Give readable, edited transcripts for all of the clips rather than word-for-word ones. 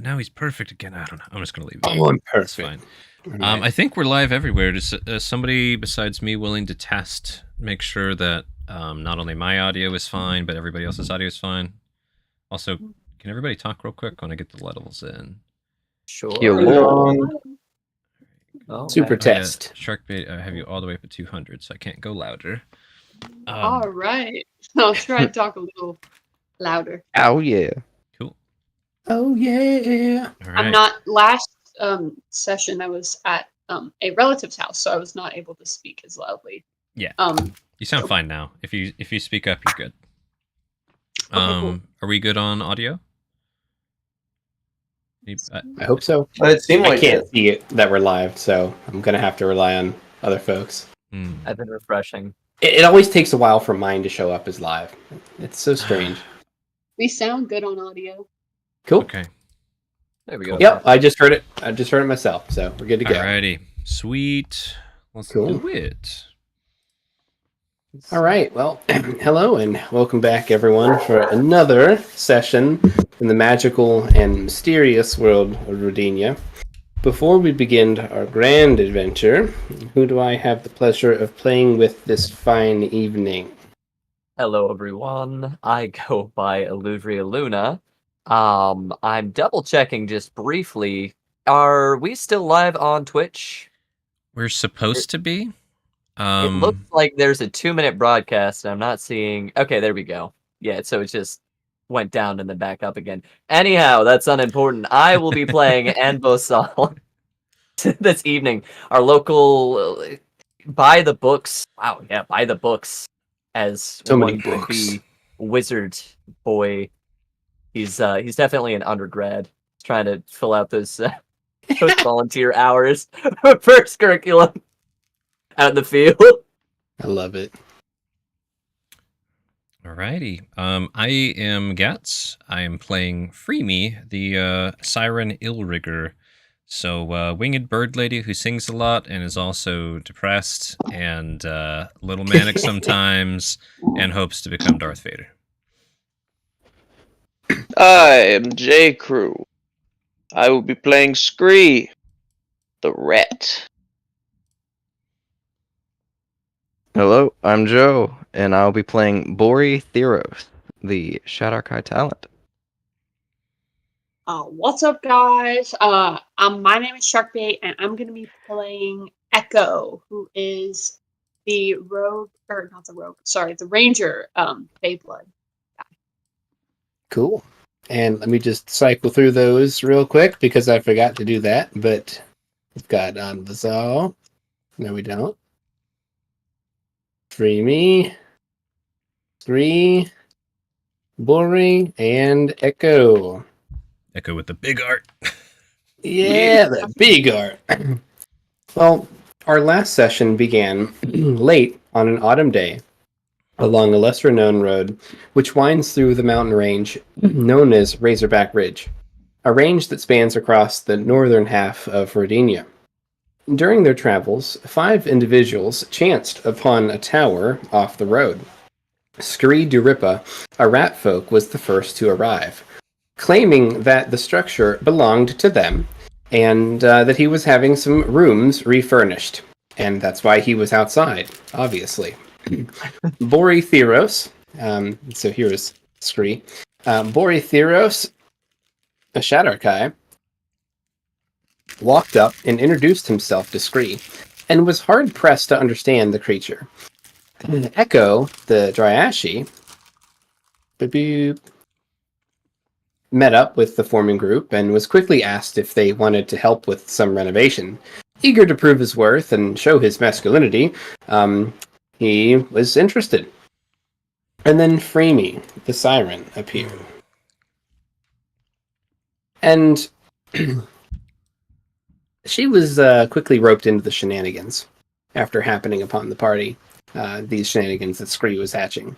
now he's perfect again. I don't know. I'm just gonna leave it. Oh, I'm That's perfect. fine. Right. I think we're live everywhere. Is somebody besides me willing to test, make sure that not only my audio is fine, but everybody else's audio is fine? Also, can everybody talk real quick when I get the levels in? Sure. Oh, super test. Sharkbait, I have you all the way up at 200, so I can't go louder. All right. I'll try to talk a little louder. Oh, yeah. Cool. Oh, yeah. All right. I'm not... Last session, I was at a relative's house, so I was not able to speak as loudly. Yeah. You sound fine now. If you speak up, you're good. Okay, cool. Are we good on audio? I hope so. But it seemed like I can't see it that we're live, so I'm gonna have to rely on other folks. I've been refreshing. It always takes a while for mine to show up as live. It's so strange. We sound good on audio. Cool. Okay. There we go. Yep, I just heard it. I just heard it myself, so we're good to go. Alrighty. Sweet. Let's Cool. do it. All right. Well, hello and welcome back, everyone, for another session in the magical and mysterious world of Rodinia. Before we begin our grand adventure, who do I have the pleasure of playing with this fine evening? Hello, everyone. I go by Aludriea Luna. I'm double checking just briefly. Are we still live on Twitch? We're supposed to be. It looks like there's a 2-minute broadcast, and I'm not seeing. Okay, there we go. Yeah, so it just went down and then back up again. Anyhow, that's unimportant. I will be playing Anbosal this evening. Our local by the books. Wow, yeah, by the books. As So many one could books. be wizard boy. He's definitely an undergrad. He's trying to fill out those volunteer hours for his curriculum out in the field. I love it. Alrighty. I am Gats. I am playing Freemy, the Siren Illrigger. So, winged bird lady who sings a lot and is also depressed and a little manic sometimes and hopes to become Darth Vader. I am J. Crew. I will be playing Scree, the rat. Hello, I'm Joe, and I'll be playing Bori Theros, the Shadarkai talent. What's up, guys? My name is Sharkbait, and I'm gonna be playing Echo, who is the rogue, or not the rogue. Sorry, the ranger. Bayblood. Cool. And let me just cycle through those real quick because I forgot to do that. But we've got Anbosal. No, we don't. Freemy, Scree, Bori, and Echo. Echo with the big art. Yeah, the big art. Well, our last session began late on an autumn day along a lesser-known road which winds through the mountain range known as Razorback Ridge, a range that spans across the northern half of Rodinia. During their travels, 5 individuals chanced upon a tower off the road. Scree Duripa, a rat folk, was the first to arrive, claiming that the structure belonged to them and that he was having some rooms refurnished. And that's why he was outside, obviously. Bori Theros, so here's Scree. Bori Theros, a Shadarkai, walked up and introduced himself to Scree, and was hard-pressed to understand the creature. Echo, the Dryashi, met up with the forming group and was quickly asked if they wanted to help with some renovation. Eager to prove his worth and show his masculinity, he was interested. And then Freemy, the siren, appeared. And she was quickly roped into the shenanigans after happening upon the party, these shenanigans that Scree was hatching.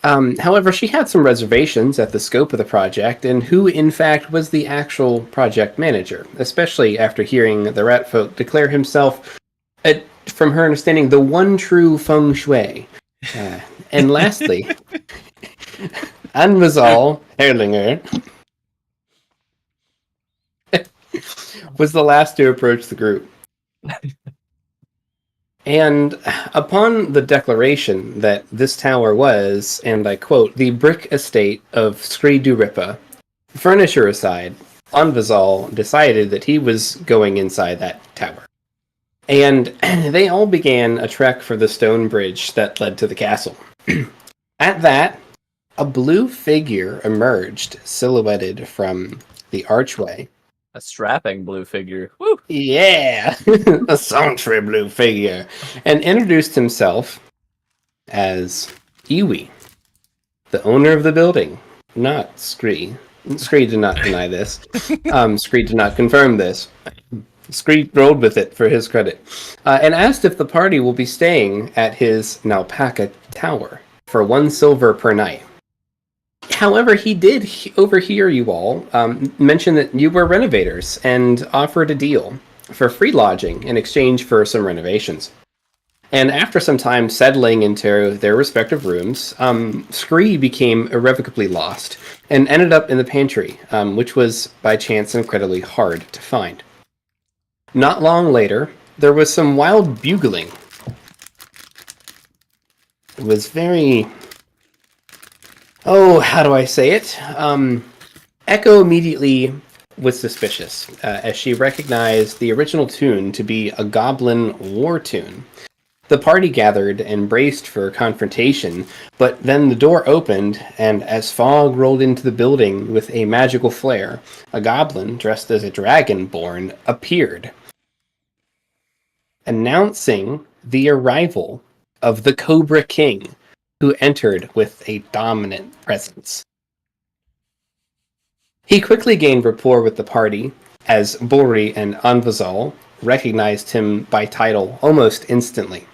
However, she had some reservations at the scope of the project and who, in fact, was the actual project manager, especially after hearing the rat folk declare himself, from her understanding, the one true feng shui. And lastly, Anbosal Erlinger, was the last to approach the group. And upon the declaration that this tower was, and I quote, the brick estate of Scree Duripa, furniture aside, Anvazal decided that he was going inside that tower. And they all began a trek for the stone bridge that led to the castle. At that, a blue figure emerged, silhouetted from the archway. A strapping blue figure. Woo! Yeah, a sultry blue figure, and introduced himself as Iwi, the owner of the building, not Scree. Scree did not deny this. Scree did not confirm this. Scree rolled with it for his credit, and asked if the party will be staying at his Nalpaca Tower for 1 silver per night. However, he did overhear you all mention that you were renovators and offered a deal for free lodging in exchange for some renovations. And after some time settling into their respective rooms, Scree became irrevocably lost and ended up in the pantry, which was by chance incredibly hard to find. Not long later, there was some wild bugling. It was very... Oh, how do I say it? Echo immediately was suspicious, as she recognized the original tune to be a goblin war tune. The party gathered and braced for confrontation, but then the door opened, and as fog rolled into the building with a magical flare, a goblin dressed as a dragonborn appeared, announcing the arrival of the Cobra King, who entered with a dominant presence. He quickly gained rapport with the party, as Bori and Anvazal recognized him by title almost instantly.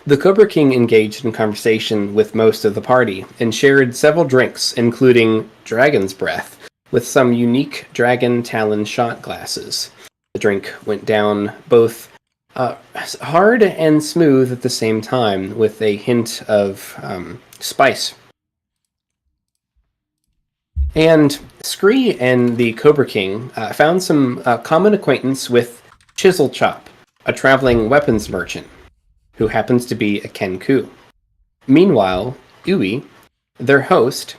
The Cobra King engaged in conversation with most of the party, and shared several drinks, including Dragon's Breath, with some unique Dragon Talon shot glasses. The drink went down both hard and smooth at the same time, with a hint of spice. And Scree and the Cobra King found some common acquaintance with Chisel Chop, a traveling weapons merchant, who happens to be a Kenku. Meanwhile, Ui, their host,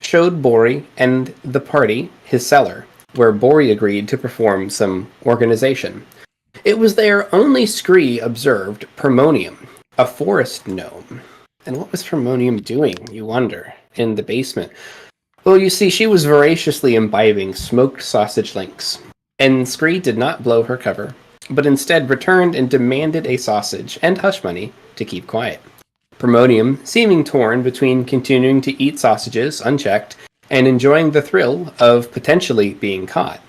showed Bori and the party his cellar, where Bori agreed to perform some organization. It was there only Scree observed Permonium, a forest gnome. And what was Permonium doing, you wonder, in the basement? Well, you see, she was voraciously imbibing smoked sausage links, and Scree did not blow her cover, but instead returned and demanded a sausage and hush money to keep quiet. Permonium seeming torn between continuing to eat sausages unchecked and enjoying the thrill of potentially being caught.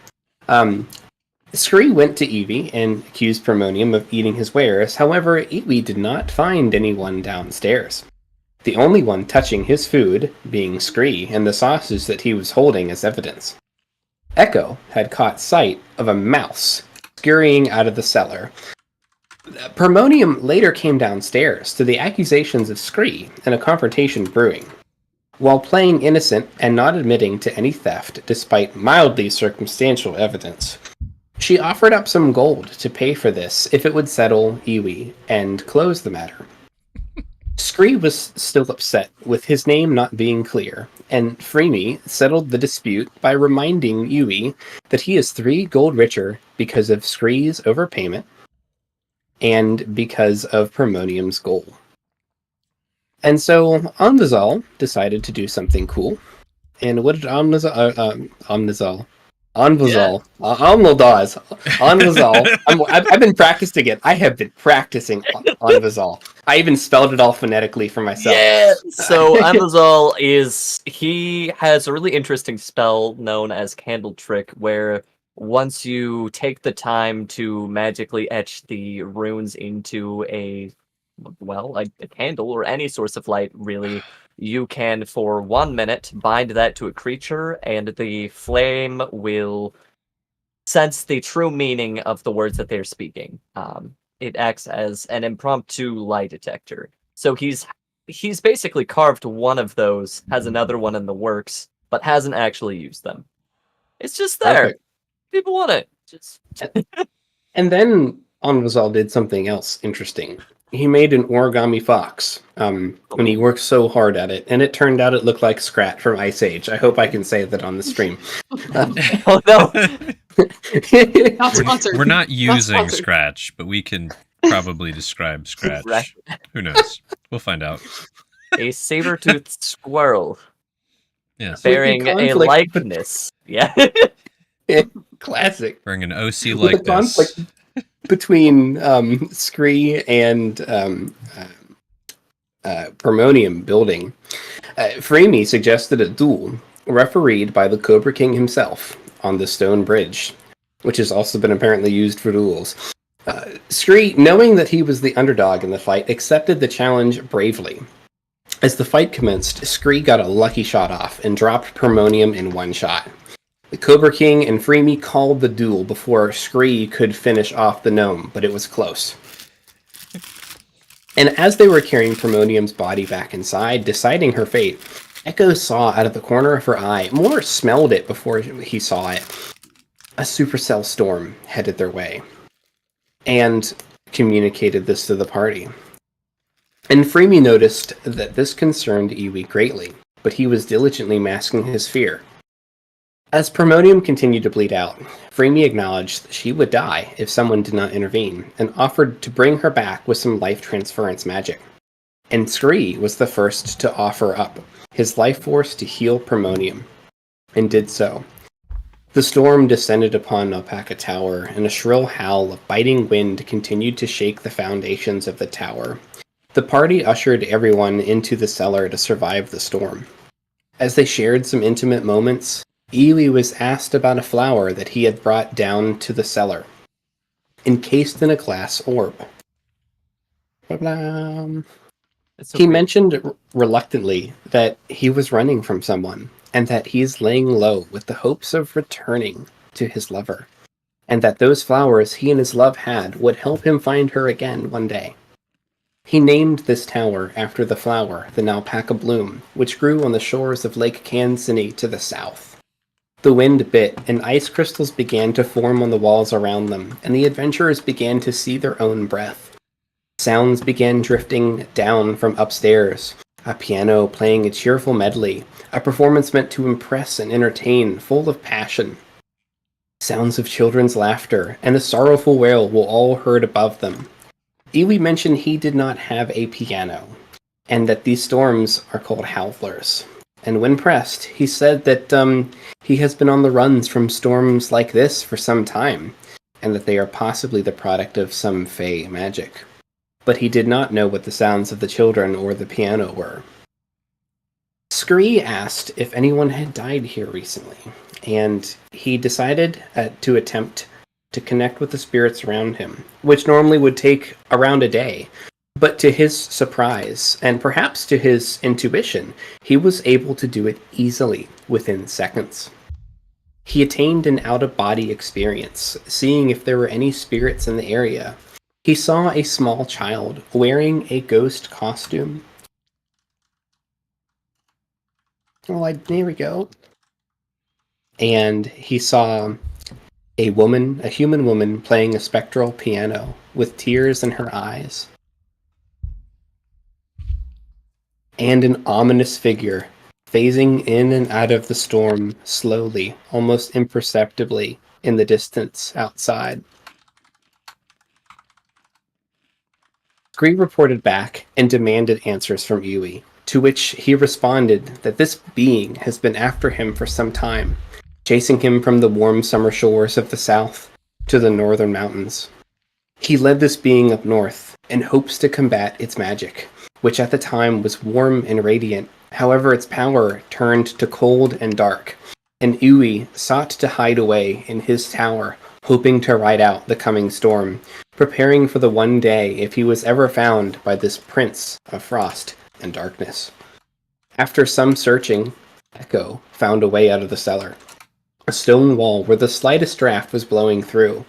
Scree went to Evie and accused Permonium of eating his wares. However, Evie did not find anyone downstairs. The only one touching his food being Scree and the sausage that he was holding as evidence. Echo had caught sight of a mouse scurrying out of the cellar. Permonium later came downstairs to the accusations of Scree and a confrontation brewing. While playing innocent and not admitting to any theft despite mildly circumstantial evidence, she offered up some gold to pay for this if it would settle Iwi and close the matter. Scree was still upset with his name not being clear, and Freemy settled the dispute by reminding Iwi that he is 3 gold richer because of Scree's overpayment and because of Permonium's goal. And so Omnazal decided to do something cool. And what did Omnazal? Anvazal. Anvazal. I've been practicing it. I have been practicing Anvazal. I even spelled it all phonetically for myself. Yeah. So Anvazal he has a really interesting spell known as Candle Trick, where once you take the time to magically etch the runes into a candle or any source of light, really, you can, for 1 minute, bind that to a creature, and the flame will sense the true meaning of the words that they're speaking. It acts as an impromptu lie detector. So he's basically carved one of those, has another one in the works, but hasn't actually used them. It's just there. Perfect. People want it. Just And then Anvazal did something else interesting. He made an origami fox, and he worked so hard at it, and it turned out it looked like Scrat from Ice Age. I hope I can say that on the stream. oh no. Not sponsored. We're not using sponsored. Scratch, but we can probably describe Scratch. Right. Who knows? We'll find out. A saber-toothed squirrel Yes. bearing a conflict, likeness. Yeah. Classic. Wearing an OC With like a conflict this. between Scree and Permonium building. Freemy suggested a duel, refereed by the Cobra King himself on the stone bridge, which has also been apparently used for duels. Scree, knowing that he was the underdog in the fight, accepted the challenge bravely. As the fight commenced, Scree got a lucky shot off and dropped Permonium in one shot. The Cobra King and Freemy called the duel before Scree could finish off the gnome, but it was close. And as they were carrying Permonium's body back inside, deciding her fate, Echo saw out of the corner of her eye, more smelled it before he saw it, a supercell storm headed their way, and communicated this to the party. And Freemy noticed that this concerned Iwi greatly, but he was diligently masking his fear. As Permonium continued to bleed out, Freemy acknowledged that she would die if someone did not intervene, and offered to bring her back with some life transference magic. And Scree was the first to offer up his life force to heal Permonium, and did so. The storm descended upon Alpaca Tower, and a shrill howl of biting wind continued to shake the foundations of the tower. The party ushered everyone into the cellar to survive the storm. As they shared some intimate moments, Iwi was asked about a flower that he had brought down to the cellar, encased in a glass orb. Blah-blah. He mentioned reluctantly that he was running from someone, and that he's laying low with the hopes of returning to his lover, and that those flowers he and his love had would help him find her again one day. He named this tower after the flower, the Alpaca Bloom, which grew on the shores of Lake Kansini to the south. The wind bit, and ice crystals began to form on the walls around them, and the adventurers began to see their own breath. Sounds began drifting down from upstairs, a piano playing a cheerful medley, a performance meant to impress and entertain, full of passion. Sounds of children's laughter, and a sorrowful wail were all heard above them. Iwi mentioned he did not have a piano, and that these storms are called howlers. And when pressed, he said that he has been on the runs from storms like this for some time, and that they are possibly the product of some fey magic. But he did not know what the sounds of the children or the piano were. Scree asked if anyone had died here recently, and he decided to attempt to connect with the spirits around him, which normally would take around a day. But to his surprise, and perhaps to his intuition, he was able to do it easily within seconds. He attained an out-of-body experience, seeing if there were any spirits in the area. He saw a small child wearing a ghost costume. Well, there we go. And he saw a human woman playing a spectral piano with tears in her eyes. And an ominous figure phasing in and out of the storm slowly, almost imperceptibly, in the distance outside. Scree reported back and demanded answers from Iwi, to which he responded that this being has been after him for some time, chasing him from the warm summer shores of the south to the northern mountains. He led this being up north in hopes to combat its magic, which at the time was warm and radiant. However, its power turned to cold and dark, and Iwi sought to hide away in his tower, hoping to ride out the coming storm, preparing for the one day if he was ever found by this prince of frost and darkness. After some searching, Echo found a way out of the cellar, a stone wall where the slightest draft was blowing through.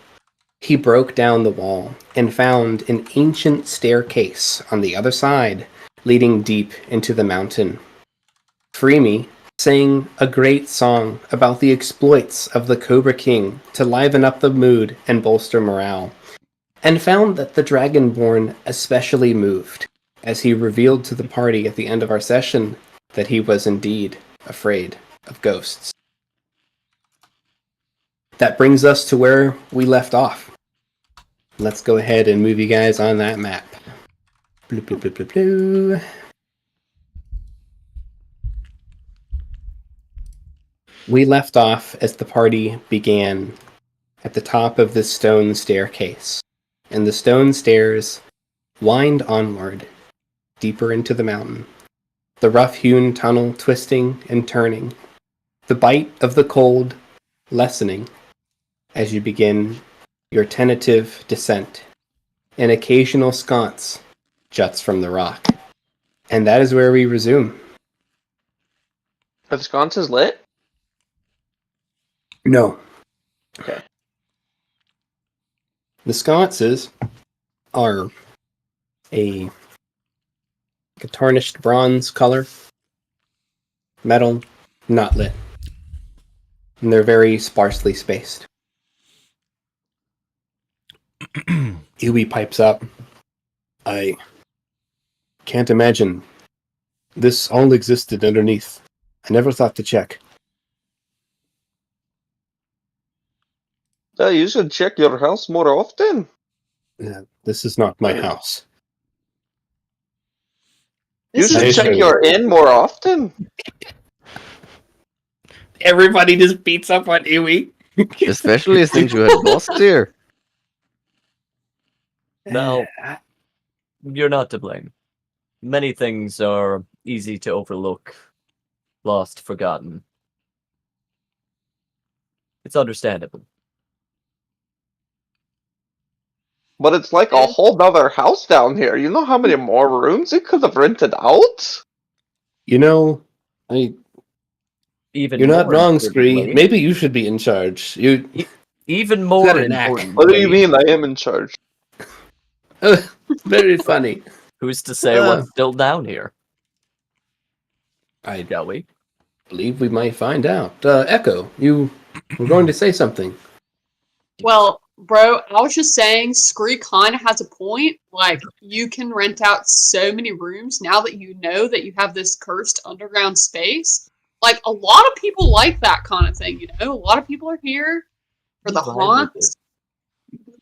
He broke down the wall and found an ancient staircase on the other side, leading deep into the mountain. Freemy sang a great song about the exploits of the Cobra King to liven up the mood and bolster morale, and found that the Dragonborn especially moved, as he revealed to the party at the end of our session that he was indeed afraid of ghosts. That brings us to where we left off. Let's go ahead and move you guys on that map. Blue, blue, blue, blue, blue. We left off as the party began at the top of this stone staircase, and the stone stairs wind onward, deeper into the mountain, the rough-hewn tunnel twisting and turning, the bite of the cold lessening as you begin your tentative descent. An occasional sconce juts from the rock, and that is where we resume. Are the sconces lit? No. Okay. The sconces are a tarnished bronze color, metal, not lit. And they're very sparsely spaced. Iwi pipes up. I can't imagine this all existed underneath. I never thought to check. You should check your house more often. This is not my house. You This should is I check see. your inn more often. Everybody just beats up on Iwi. Especially since you had lost here. No, you're not to blame. Many things are easy to overlook, lost, forgotten. It's understandable. But it's like a whole nother house down here. You know how many more rooms it could have rented out? You know, Even you're not more wrong, importantly- Scree. Maybe you should be in charge. You Even more got a knack. important. What do you mean I am in charge? very funny. Who's to say what's still down here? I Shall we? believe we might find out. Echo, you were going to say something. Well, bro, I was just saying, Scree kind of has a point. Like, you can rent out so many rooms now that you know that you have this cursed underground space. Like, a lot of people like that kind of thing, you know? A lot of people are here for the I'm fine with haunts.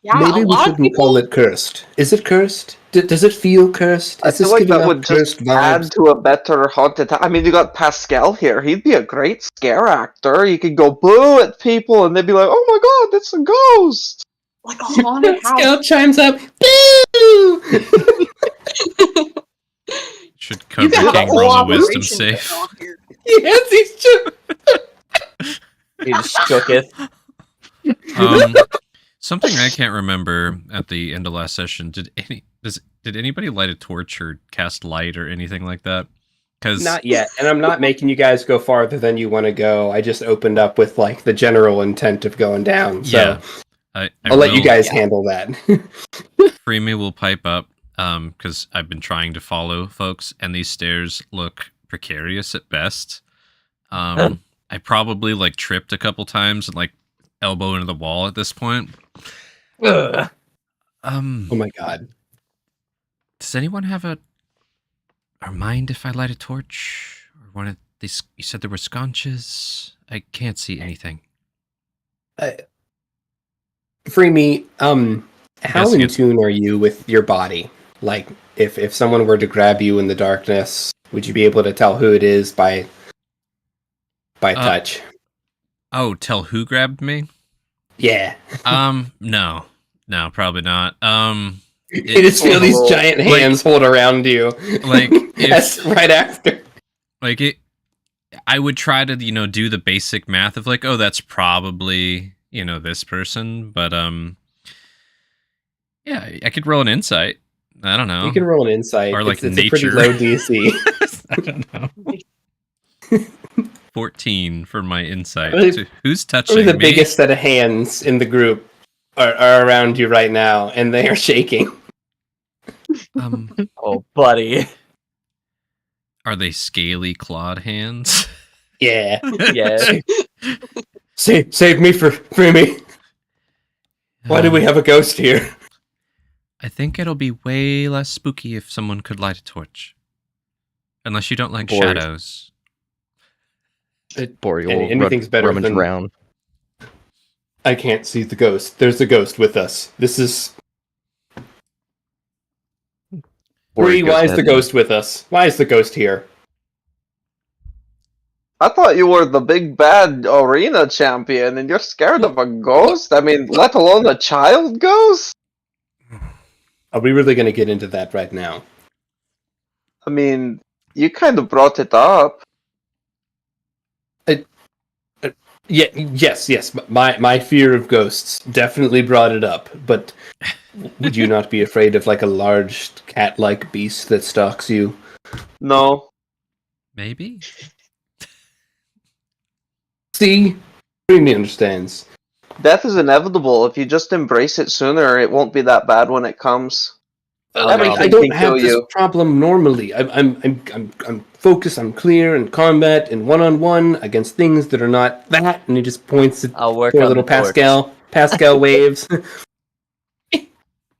Yeah, Maybe a we lot of shouldn't people. call it cursed. Is it cursed? Does it feel cursed? I Is this feel like giving that off would cursed just add vibes? to a better haunted. I mean, you got Pascal here. He'd be a great scare actor. You could go boo at people, and they'd be like, "Oh my god, that's a ghost!" Like a haunted house. Scout chimes up. Boo! Should You Cobra can have a King whole roll a wisdom operation save? going on here. Yes, he's just. He shooketh. Something I can't remember at the end of last session. Did anybody light a torch or cast light or anything like that? Because Not yet, and I'm not making you guys go farther than you want to go. I just opened up with like the general intent of going down. So yeah, I'll let you guys handle that. Freemy will pipe up because I've been trying to follow folks, and these stairs look precarious at best. I probably like tripped a couple times and like elbow into the wall at this point. Oh my god. Does anyone have a or mind if I light a torch? Or one of these? You said there were sconces. I can't see anything. Free me. How Guessing in it's- tune are you with your body? Like, if someone were to grab you in the darkness, would you be able to tell who it is by touch? Oh, tell who grabbed me? Yeah. No, probably not. You just feel these giant like- hands hold around you. like, That's if right after. like it, I would try to do the basic math of like, oh, that's probably this person, but yeah, I could roll an insight. I don't know. You can roll an insight. Or, like, it's a pretty nature. low DC. I don't know. 14 for my insight. Really- So who's touching Probably the me? biggest set of hands in the group are around you right now, and they are shaking. Oh, buddy. Are they scaly clawed hands? Yeah. Yeah. Save me free me. Why do we have a ghost here? I think it'll be way less spooky if someone could light a torch. Unless you don't like Bored. shadows. Bori will Anything's better rummage than around. I can't see the ghost. There's a ghost with us. This is Bori Bree, goes why is ahead the and- ghost with us? Why is the ghost here? I thought you were the big bad arena champion, and you're scared of a ghost? I mean, let alone a child ghost? Are we really going to get into that right now? I mean, you kind of brought it up. Yeah, yes. My fear of ghosts definitely brought it up. But would you not be afraid of like a large cat-like beast that stalks you? No. Maybe? See, Dreamy understands. Death is inevitable. If you just embrace it sooner, it won't be that bad when it comes. Everything I don't can have kill this you. problem normally. I'm focused. I'm clear in combat and one-on-one against things that are not that. And he just points at I'll work poor on little the torch. Pascal waves.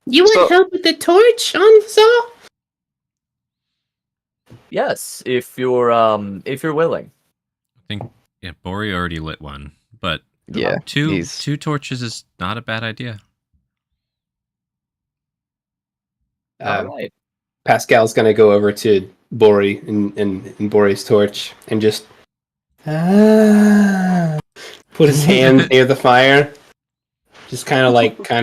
You So- help with the torch, Anza? Yes, if you're willing. I think, yeah, Bori already lit one. But Yeah, two he's torches is not a bad idea. All right. Pascal's gonna go over to Bori in Bori's torch and just put his hand near the fire. Just kind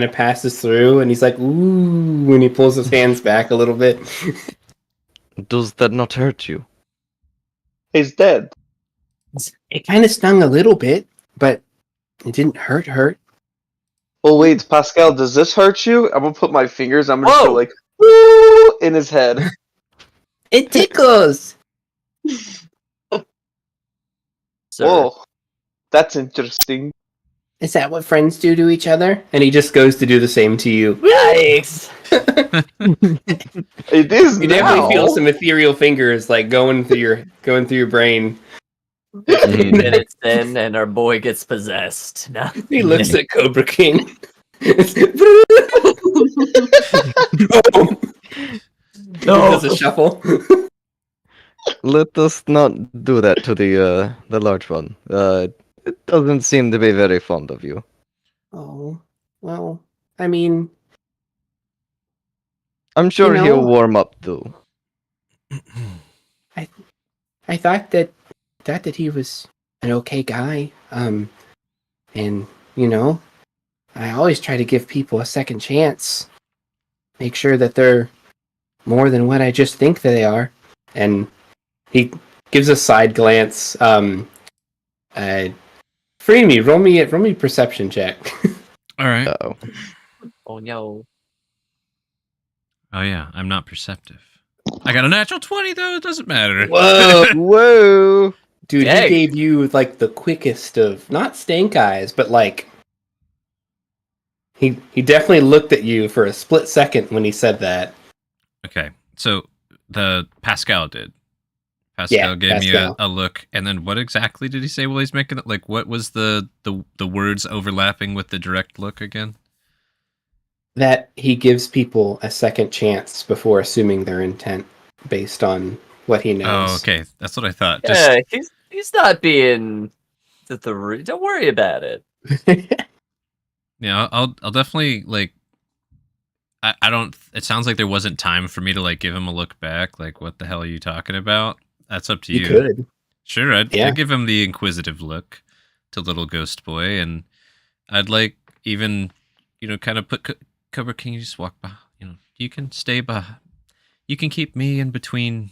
of passes through, and he's like, ooh, when he pulls his hands back a little bit. Does that not hurt you? He's dead. It kind of stung a little bit, but it didn't hurt. Oh wait, Pascal, does this hurt you? I'm gonna put my fingers, I'm gonna Whoa! go like, woo, in his head. It tickles! Sir. Whoa. That's interesting. Is that what friends do to each other? And he just goes to do the same to you. Yikes! It is You now. definitely feel some ethereal fingers like going through your brain. Mhm. Minutes in, and our boy gets possessed. No. He looks at Cobra King. He does a shuffle. Let us not do that to the large one. It doesn't seem to be very fond of you. Oh, well, I mean, I'm sure You he'll know- warm up though. I thought that he was an okay guy. And I always try to give people a second chance. Make sure that they're more than what I just think that they are. And he gives a side glance. Free me. Roll me a perception check. All right. Uh-oh. Oh no. Oh, yeah, I'm not perceptive. I got a natural 20, though. It doesn't matter. Whoa, Whoa! dude! Dang. He gave you like the quickest of not stank eyes, but like he definitely looked at you for a split second when he said that. Okay, so the Pascal did. Pascal Yeah, gave me Pascal. a look, and then what exactly did he say while he's making it? Like, what was the words overlapping with the direct look again? That he gives people a second chance before assuming their intent based on what he knows. Oh, okay, that's what I thought. Just Yeah, he's not being don't worry about it. yeah, I'll definitely like. I don't. It sounds like there wasn't time for me to like give him a look back. Like, what the hell are you talking about? That's up to you. You could. Sure, I'd Yeah. give him the inquisitive look to little ghost boy, and I'd like even, kind of put Cobra King. You just walk by. You can stay by. You can keep me in between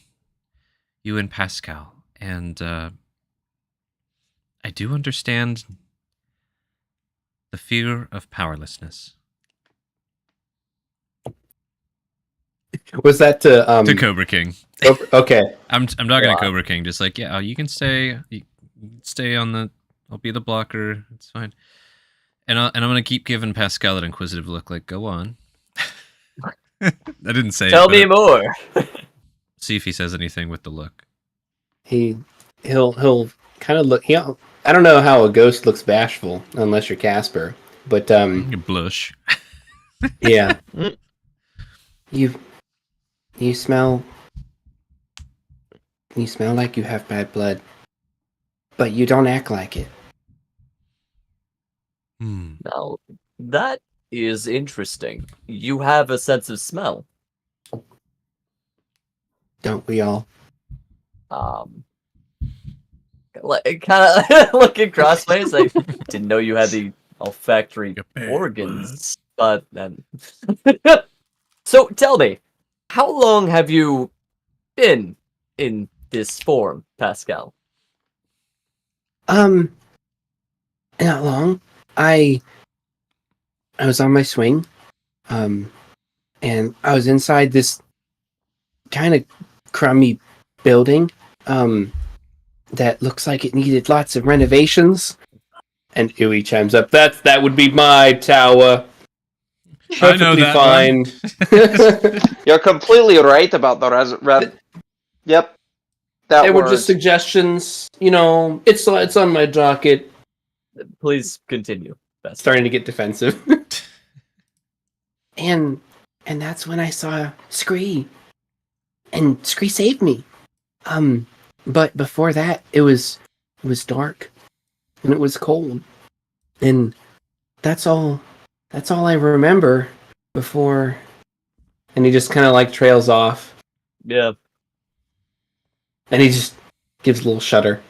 you and Pascal, and I do understand the fear of powerlessness. Was that to To Cobra King. Okay. I'm talking to Wow. Cobra King, just like, yeah, you can stay. You can stay on the. I'll be the blocker. It's fine. And I'm gonna keep giving Pascal that inquisitive look. Like, go on. I didn't say. Tell it, me but more. see if he says anything with the look. He'll kind of look. I don't know how a ghost looks bashful unless you're Casper, but You blush. yeah. Mm. You smell. You smell like you have bad blood, but you don't act like it. Now, that is interesting. You have a sense of smell. Don't we all? Kind of looking crossways. I didn't know you had the olfactory organs, but then. So tell me, how long have you been in this form, Pascal? Not long. I was on my swing, and I was inside this kind of crummy building, that looks like it needed lots of renovations. And Uwe chimes up, that would be my tower. I know Perfectly that fine. You're completely right about the Yep. That They were word. just suggestions. It's on my docket. Please continue. Pascal. Starting to get defensive. and that's when I saw Scree. And Scree saved me. But before that, it was dark. And it was cold. And that's all I remember before. And he just kind of like trails off. Yeah. And he just gives a little shudder.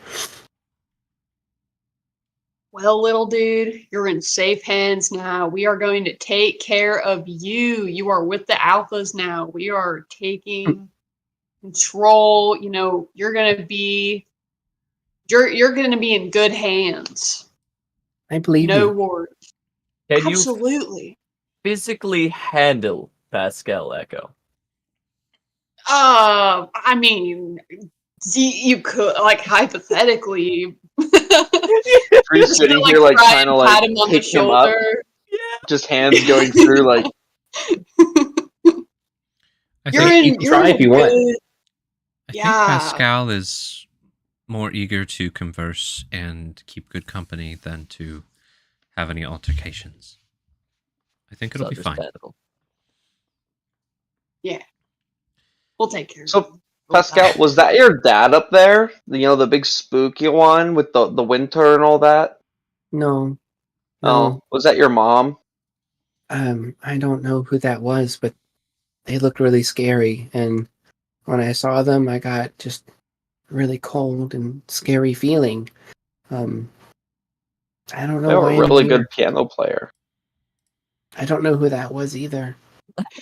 Well, little dude, you're in safe hands now. We are going to take care of you. You are with the alphas now. We are taking control. You're gonna be in good hands. I believe No you. worries. Can you Absolutely. physically handle Pascal Echo? I mean, you could, like, hypothetically. He's sitting here, like, try trying to, and like, pat him on the pick him up. shoulder. Just hands going through, like... I You're think, you in. can You're try in if you want. good- I think Yeah. Pascal is more eager to converse and keep good company than to have any altercations. I think it'll be fine. Understandable. We'll take care So, of him. Pascal, was that your dad up there? The big spooky one with the winter and all that? No. Oh, was that your mom? I don't know who that was, but they looked really scary. And when I saw them, I got just really cold and scary feeling. I don't know They were why a I'm really here. good piano player. I don't know who that was either.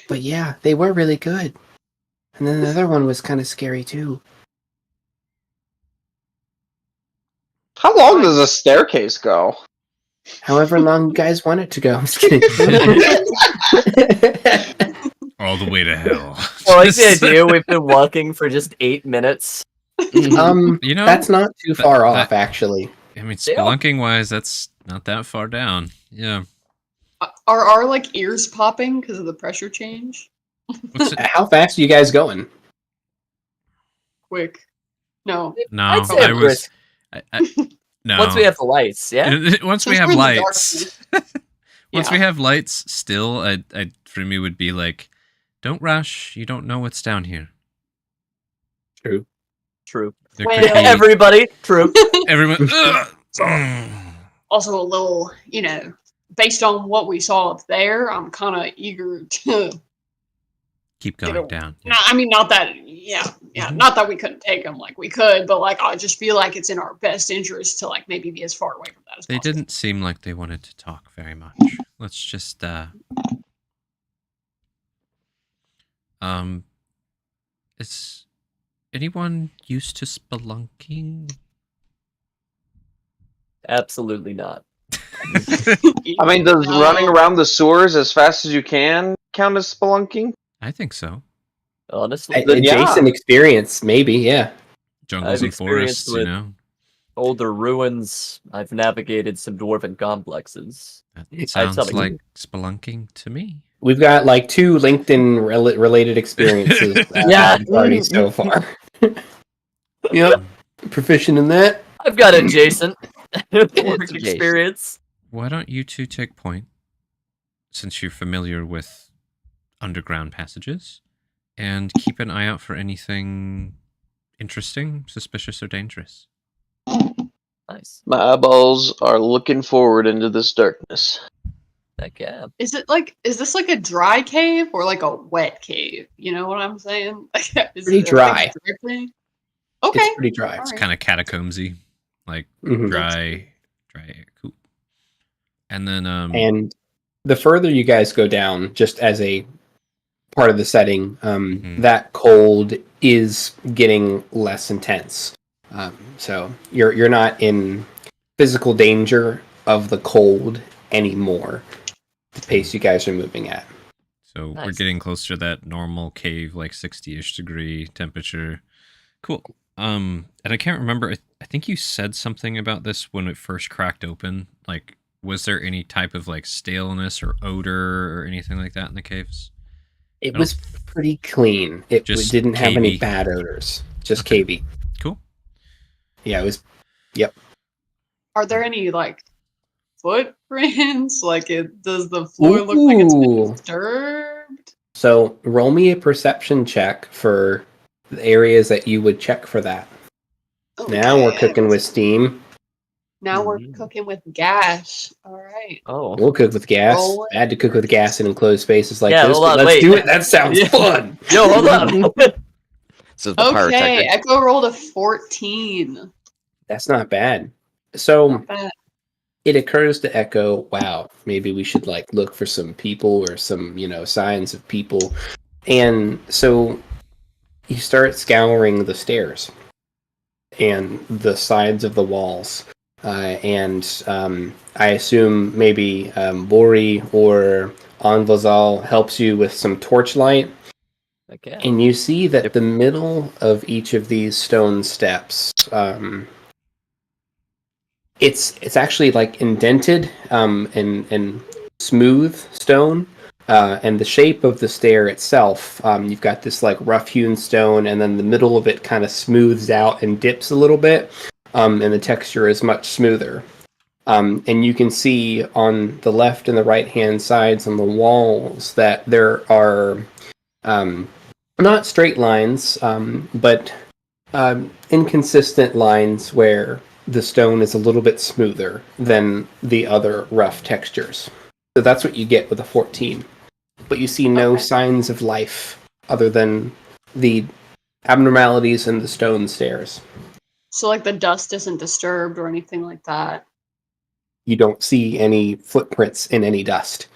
But yeah, they were really good. And then the other one was kind of scary too. How long does a staircase go? However long you guys want it to go. I'm just kidding. All the way to hell. I like the idea we've been walking for just 8 minutes. That's not too far off, actually. I mean, spelunking wise, that's not that far down. Yeah. Are our, like, ears popping because of the pressure change? How fast are you guys going? Quick. No. No, I'd say I a was. No. Once we have the lights, yeah? Once we Since have we're in the lights. darkness. Once we Yeah. have lights, still, I for me would be like, don't rush. You don't know what's down here. True. True. There Well, could be Everybody, true. everyone. Also a little, based on what we saw up there, I'm kind of eager to. Keep going down. No, I mean, not that. Mhm. Not that we couldn't take them, like we could, but like I just feel like it's in our best interest to like maybe be as far away from that as They possible. didn't seem like they wanted to talk very much. Let's just is anyone used to spelunking? Absolutely not. I mean, does running around the sewers as fast as you can count as spelunking? I think so. Honestly, Then yeah. Adjacent experience, maybe, yeah. Jungles I've and experienced forests, with- you know. older ruins. I've navigated some dwarven complexes. That sounds something- like spelunking to me. We've got like 2 LinkedIn related experiences Yeah. already so far. Yep. Proficient in that. I've got adjacent work adjacent. experience. Why don't you two take point, since you're familiar with underground passages, and keep an eye out for anything interesting, suspicious, or dangerous. Nice. My eyeballs are looking forward into this darkness. Heck yeah. Is this like a dry cave or like a wet cave? You know what I'm saying? Is Pretty it dry. dripping? Okay. It's pretty dry. It's Alright. kind of catacombsy, like Mhm. dry air. Cool. And then And the further you guys go down, just as a part of the setting, that cold is getting less intense. So you're not in physical danger of the cold anymore. The pace you guys are moving at. so we're Nice. getting closer to that normal cave, like 60-ish degree temperature. Cool. And I can't remember. I think you said something about this when it first cracked open. Like, was there any type of like staleness or odor or anything like that in the caves? It I was pretty clean. It Just didn't have any cavey. bad odors. Just Okay. cavey. Cool. Yeah, it was. Are there any like footprints? Like, does the floor look like it's been Ooh. disturbed? So roll me a perception check for the areas that you would check for that. Now we're cooking with steam. Now we're Mhm. cooking with gas. All right. Oh. We'll cook with gas. Roll it. Bad to cook with gas in enclosed spaces like Yeah, this. hold But on, let's wait. do it. That sounds Yeah. fun. Yo, hold on. This is the Okay, pyrotechnic. Echo rolled a 14. That's not bad. So Not bad. it occurs to Echo, wow, maybe we should like look for some people or some, signs of people. And so you start scouring the stairs and the sides of the walls. And I assume maybe Bori or Anvazal helps you with some torchlight. Heck yeah. And you see that the middle of each of these stone steps, it's actually like indented and smooth stone. And the shape of the stair itself, you've got this like rough-hewn stone, and then the middle of it kind of smooths out and dips a little bit, and the texture is much smoother. And you can see on the left and the right-hand sides on the walls that there are not straight lines, but inconsistent lines where the stone is a little bit smoother than the other rough textures. So that's what you get with a 14. But you see no Okay. signs of life other than the abnormalities in the stone stairs. So, like, the dust isn't disturbed or anything like that. You don't see any footprints in any dust.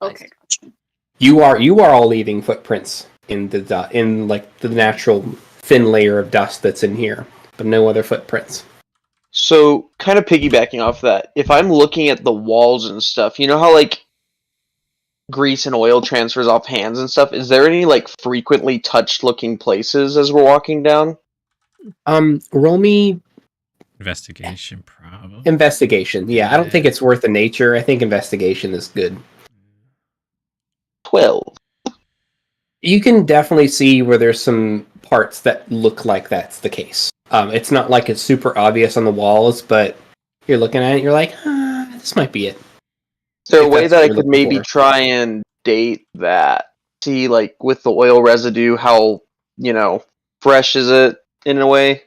Okay, gotcha. You are all leaving footprints in the natural thin layer of dust that's in here, but no other footprints. So, kind of piggybacking off that, if I'm looking at the walls and stuff, you know how like grease and oil transfers off hands and stuff? Is there any like frequently touched looking places as we're walking down? Roll me Investigation, probably. investigation. Yeah, I don't think it's worth a nature. I think investigation is good. 12. You can definitely see where there's some parts that look like that's the case. It's not like it's super obvious on the walls, but you're looking at it, you're like, this might be it. Is there a If way that's that what I you're could looking maybe for. try and date that? See, like, with the oil residue, how, fresh is it in a way?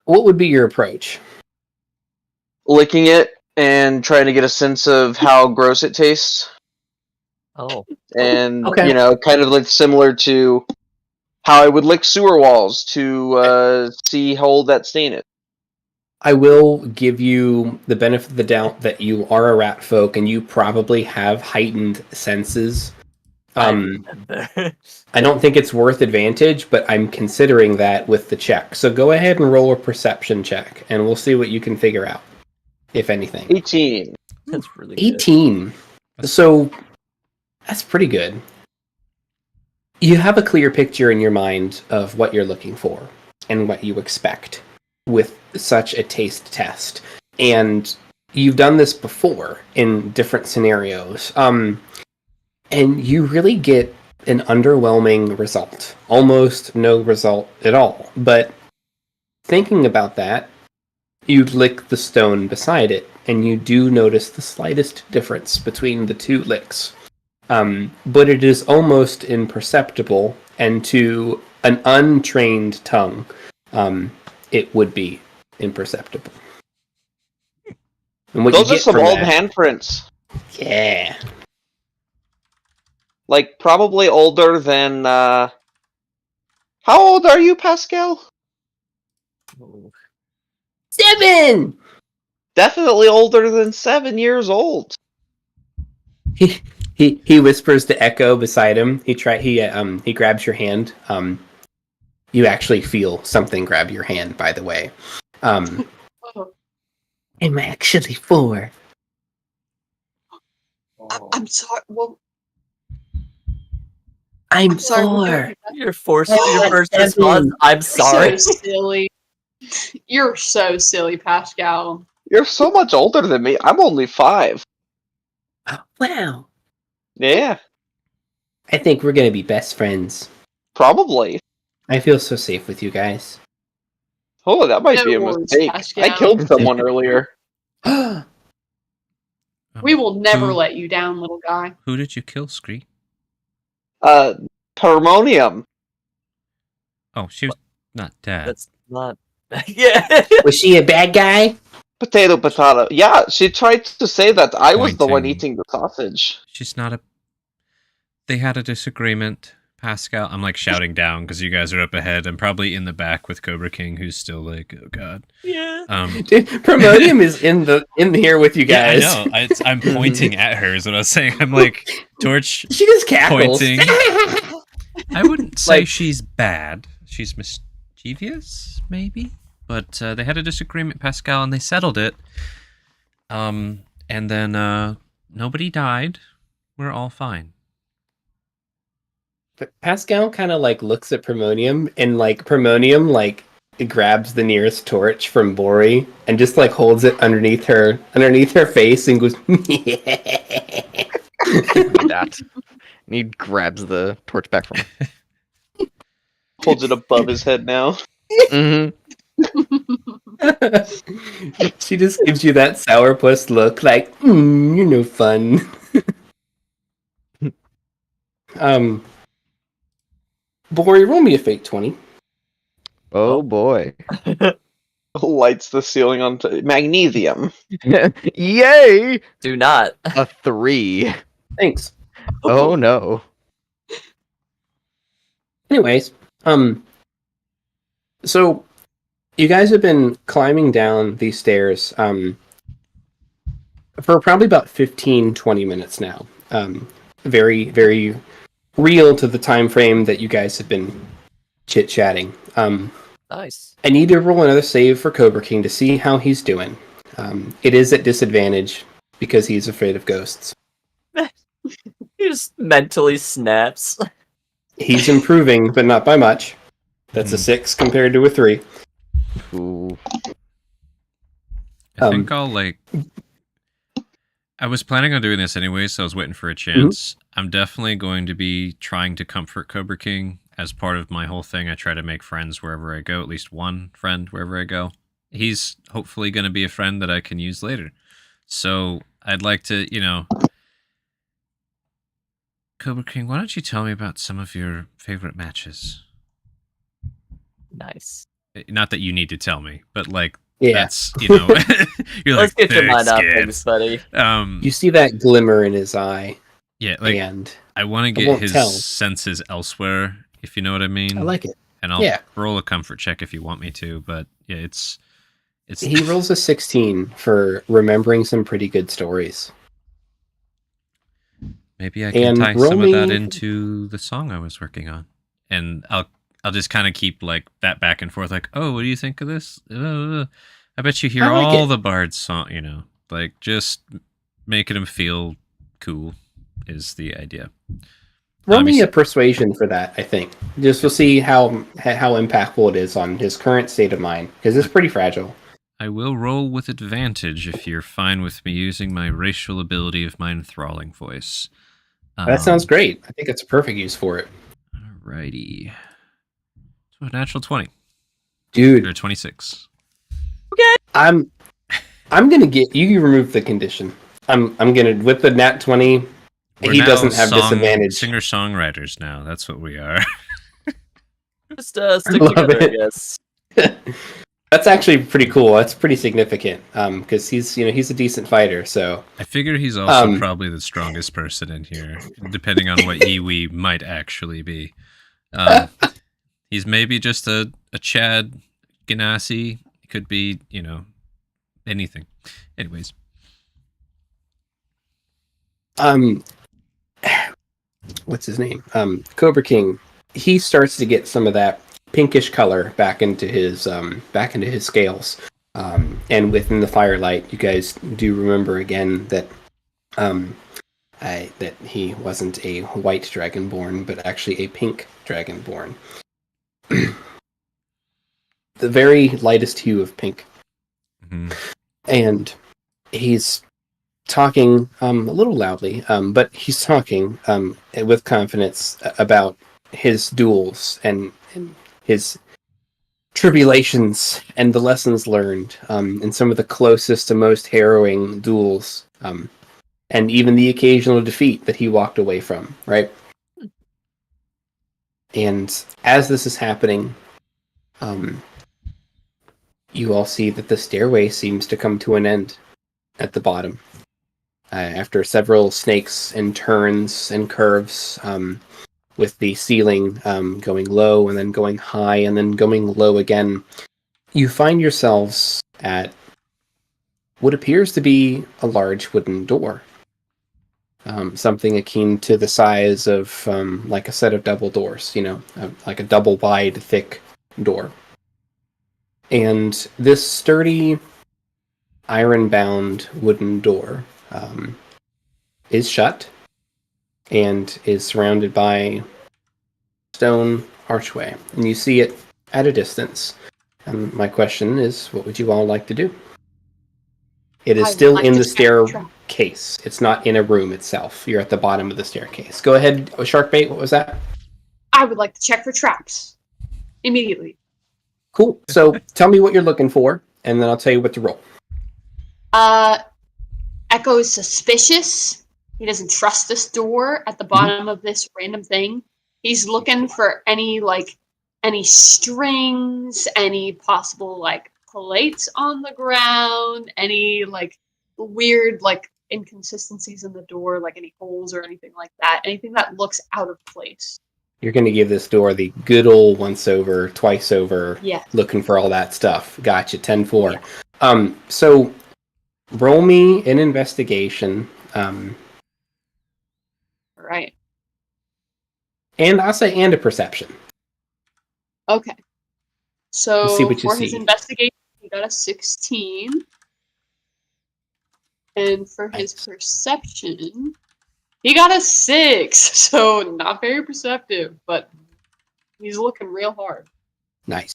What would be your approach? Licking it and trying to get a sense of how gross it tastes. Oh. And, Okay. kind of like similar to how I would lick sewer walls to see how old that stain is. I will give you the benefit of the doubt that you are a rat folk and you probably have heightened senses. I don't think it's worth advantage, but I'm considering that with the check. So go ahead and roll a perception check, and we'll see what you can figure out, if anything. 18. That's really good. 18. So that's pretty good. You have a clear picture in your mind of what you're looking for and what you expect with such a taste test. And you've done this before in different scenarios. And you really get an underwhelming result. Almost no result at all. But thinking about that, You lick the stone beside it, and you do notice the slightest difference between the two licks. But it is almost imperceptible, and to an untrained tongue, it would be imperceptible. And what Those you are get some from old that, handprints. yeah. Like, probably older than, How old are you, Pascal? 7! Definitely older than 7 years old. He whispers to Echo beside him. He grabs your hand. You actually feel something grab your hand, by the way. Oh, I'm actually 4. I'm sorry. Well, I'm sorry. 4. Your first response, I'm You're sorry. so silly. You're so silly, Pascal. You're so much older than me. I'm only 5. Wow. Yeah, I think we're gonna be best friends. probably. I feel so safe with you guys. Oh, that might No be a worries, mistake. Pascal. I killed someone earlier. We will never Who- let you down, little guy. Who did you kill, Scree? Harmonium. Oh, she was not dead. That's not. Yeah. Was she a bad guy? Potato. Yeah, she tried to say that I was the one Pointing. eating the sausage. She's not a. They had a disagreement, Pascal. I'm like shouting down because you guys are up ahead. I'm probably in the back with Cobra King, who's still like, oh god. Yeah. Dude, Promodium is in here with you guys. Yeah, I know. I'm pointing at her. Is what I was saying. I'm like torch She just cackles. pointing. I wouldn't say Like- she's bad. She's mischievous, maybe. But they had a disagreement, Pascal, and they settled it. And then nobody died. We're all fine. But Pascal kind of like looks at Promonium, and like Promonium like grabs the nearest torch from Bori and just like holds it underneath her face and goes That. And he grabs the torch back from him. Holds it above his head now. Mm-hmm. She just gives you that sourpuss look like, you're no fun. Bori, roll me a fate 20. Oh boy. Lights the ceiling on magnesium. Yay! Do not. A 3. Thanks. Oh no. Anyways, so you guys have been climbing down these stairs for probably about 15-20 minutes now. Very, very real to the time frame that you guys have been chit-chatting. Nice. I need to roll another save for Cobra King to see how he's doing. It is at disadvantage because he's afraid of ghosts. He just mentally snaps. He's improving, but not by much. That's a 6 compared to a 3. Ooh. I think I'll like. I was planning on doing this anyway, so I was waiting for a chance. I'm definitely going to be trying to comfort Cobra King as part of my whole thing. I try to make friends wherever I go, at least one friend wherever I go. He's hopefully going to be a friend that I can use later. So I'd like to, Cobra King, why don't you tell me about some of your favorite matches? Nice. Not that you need to tell me, but like, Yeah. that's, you're Let's like, get your mind off "Thanks, things, buddy. You see that glimmer in his eye, yeah, like, and I want to get won't his tell. senses elsewhere, if you know what I mean. I like it. And I'll Yeah. roll a comfort check if you want me to, but yeah, it's He rolls a 16 for remembering some pretty good stories. maybe I can And tie roll some of that me- into the song I was working on, and I'll just kind of keep like that back and forth, like, oh, what do you think of this? I bet you hear I like all it. the Bard's song, like just making him feel cool is the idea. Roll me Obviously- a persuasion for that, I think. Just we'll see how impactful it is on his current state of mind, because it's pretty fragile. I will roll with advantage if you're fine with me using my racial ability of my enthralling voice. That sounds great. I think it's a perfect use for it. Alrighty. So natural 20 Dude, or 26. I'm gonna get you. Remove the condition. I'm gonna with the nat 20. We're He now doesn't have disadvantage. Singer-songwriters now. That's what we are. Just stick Love together, I it. guess. That's actually pretty cool. That's pretty significant. Because he's a decent fighter. So I figure he's also Um, probably the strongest person in here, depending on what Iwi might actually be. He's maybe just a Chad Ganassi. Could be, anything. Anyways. What's his name? Cobra King. He starts to get some of that pinkish color back into his scales. And within the firelight, you guys do remember again that that he wasn't a white dragonborn, but actually a pink dragonborn. The very lightest hue of pink. Mm-hmm. And he's talking a little loudly, but he's talking with confidence about his duels and his tribulations and the lessons learned in some of the closest and most harrowing duels, and even the occasional defeat that he walked away from, right? And as this is happening, you all see that the stairway seems to come to an end at the bottom. After several snakes and turns and curves, with the ceiling going low and then going high and then going low again, you find yourselves at what appears to be a large wooden door. Something akin to the size of like a set of double doors, like a double wide, thick door. And this sturdy, iron-bound wooden door is shut and is surrounded by stone archway, and you see it at a distance. My question is, what would you all like to do? It is still in the staircase. It's not in a room itself. You're at the bottom of the staircase. Go ahead, Sharkbait. What was that? I would like to check for traps immediately. Cool. So tell me what you're looking for, and then I'll tell you what to roll. Echo is suspicious. He doesn't trust this door at the bottom of this random thing. He's looking for any strings, any possible plates on the ground, any weird inconsistencies in the door, like any holes or anything like that. Anything that looks out of place. You're going to give this door the good old once over, twice over, looking for all that stuff. Gotcha, 10-4. Yeah. So roll me an investigation. Right. And I'll say and a perception. Okay. So see what you for his see. investigation, he got a 16. And for his perception, he got a 6. So not very perceptive, but he's looking real hard. Nice.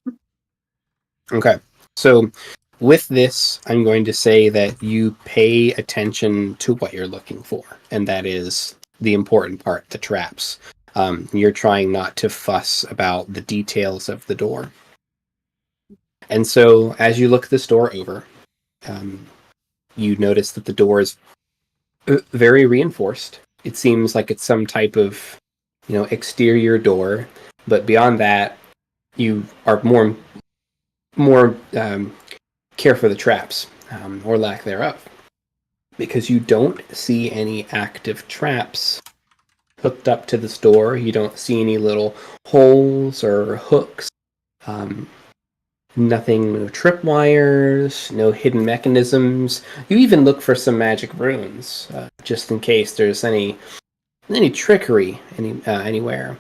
Okay. So with this, I'm going to say that you pay attention to what you're looking for, and that is the important part, the traps. You're trying not to fuss about the details of the door. And so as you look this door over, you notice that the door is very reinforced. It seems like it's some type of, exterior door, but beyond that, you are more care for the traps, or lack thereof, because you don't see any active traps hooked up to this door. You don't see any little holes or hooks. Nothing, no tripwires, no hidden mechanisms. You even look for some magic runes, just in case there's any trickery anywhere.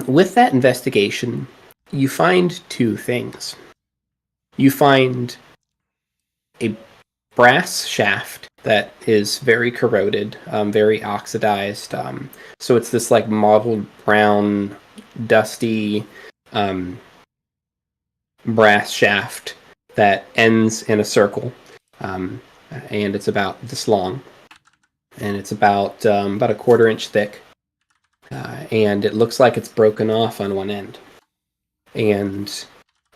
With that investigation, you find two things. You find a brass shaft that is very corroded, very oxidized. So it's this mottled brown, dusty brass shaft that ends in a circle, and it's about this long, and it's about a 1/4 inch thick, and it looks like it's broken off on one end. And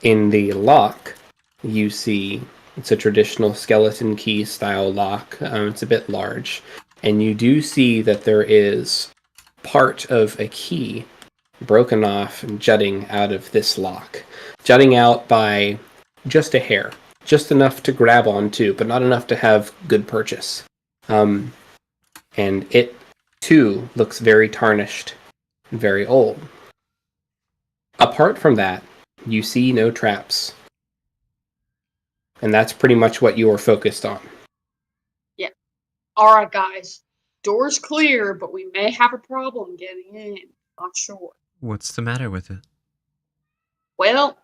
in the lock, you see It's a traditional skeleton key style lock. It's a bit large. And you do see that there is part of a key broken off and jutting out of this lock. Jutting out by just a hair. Just enough to grab onto, but not enough to have good purchase. And it, too, looks very tarnished and very old. Apart from that, you see no traps. And that's pretty much what you are focused on. Yeah. All right, guys. Door's clear, but we may have a problem getting in. Not sure. What's the matter with it? Well,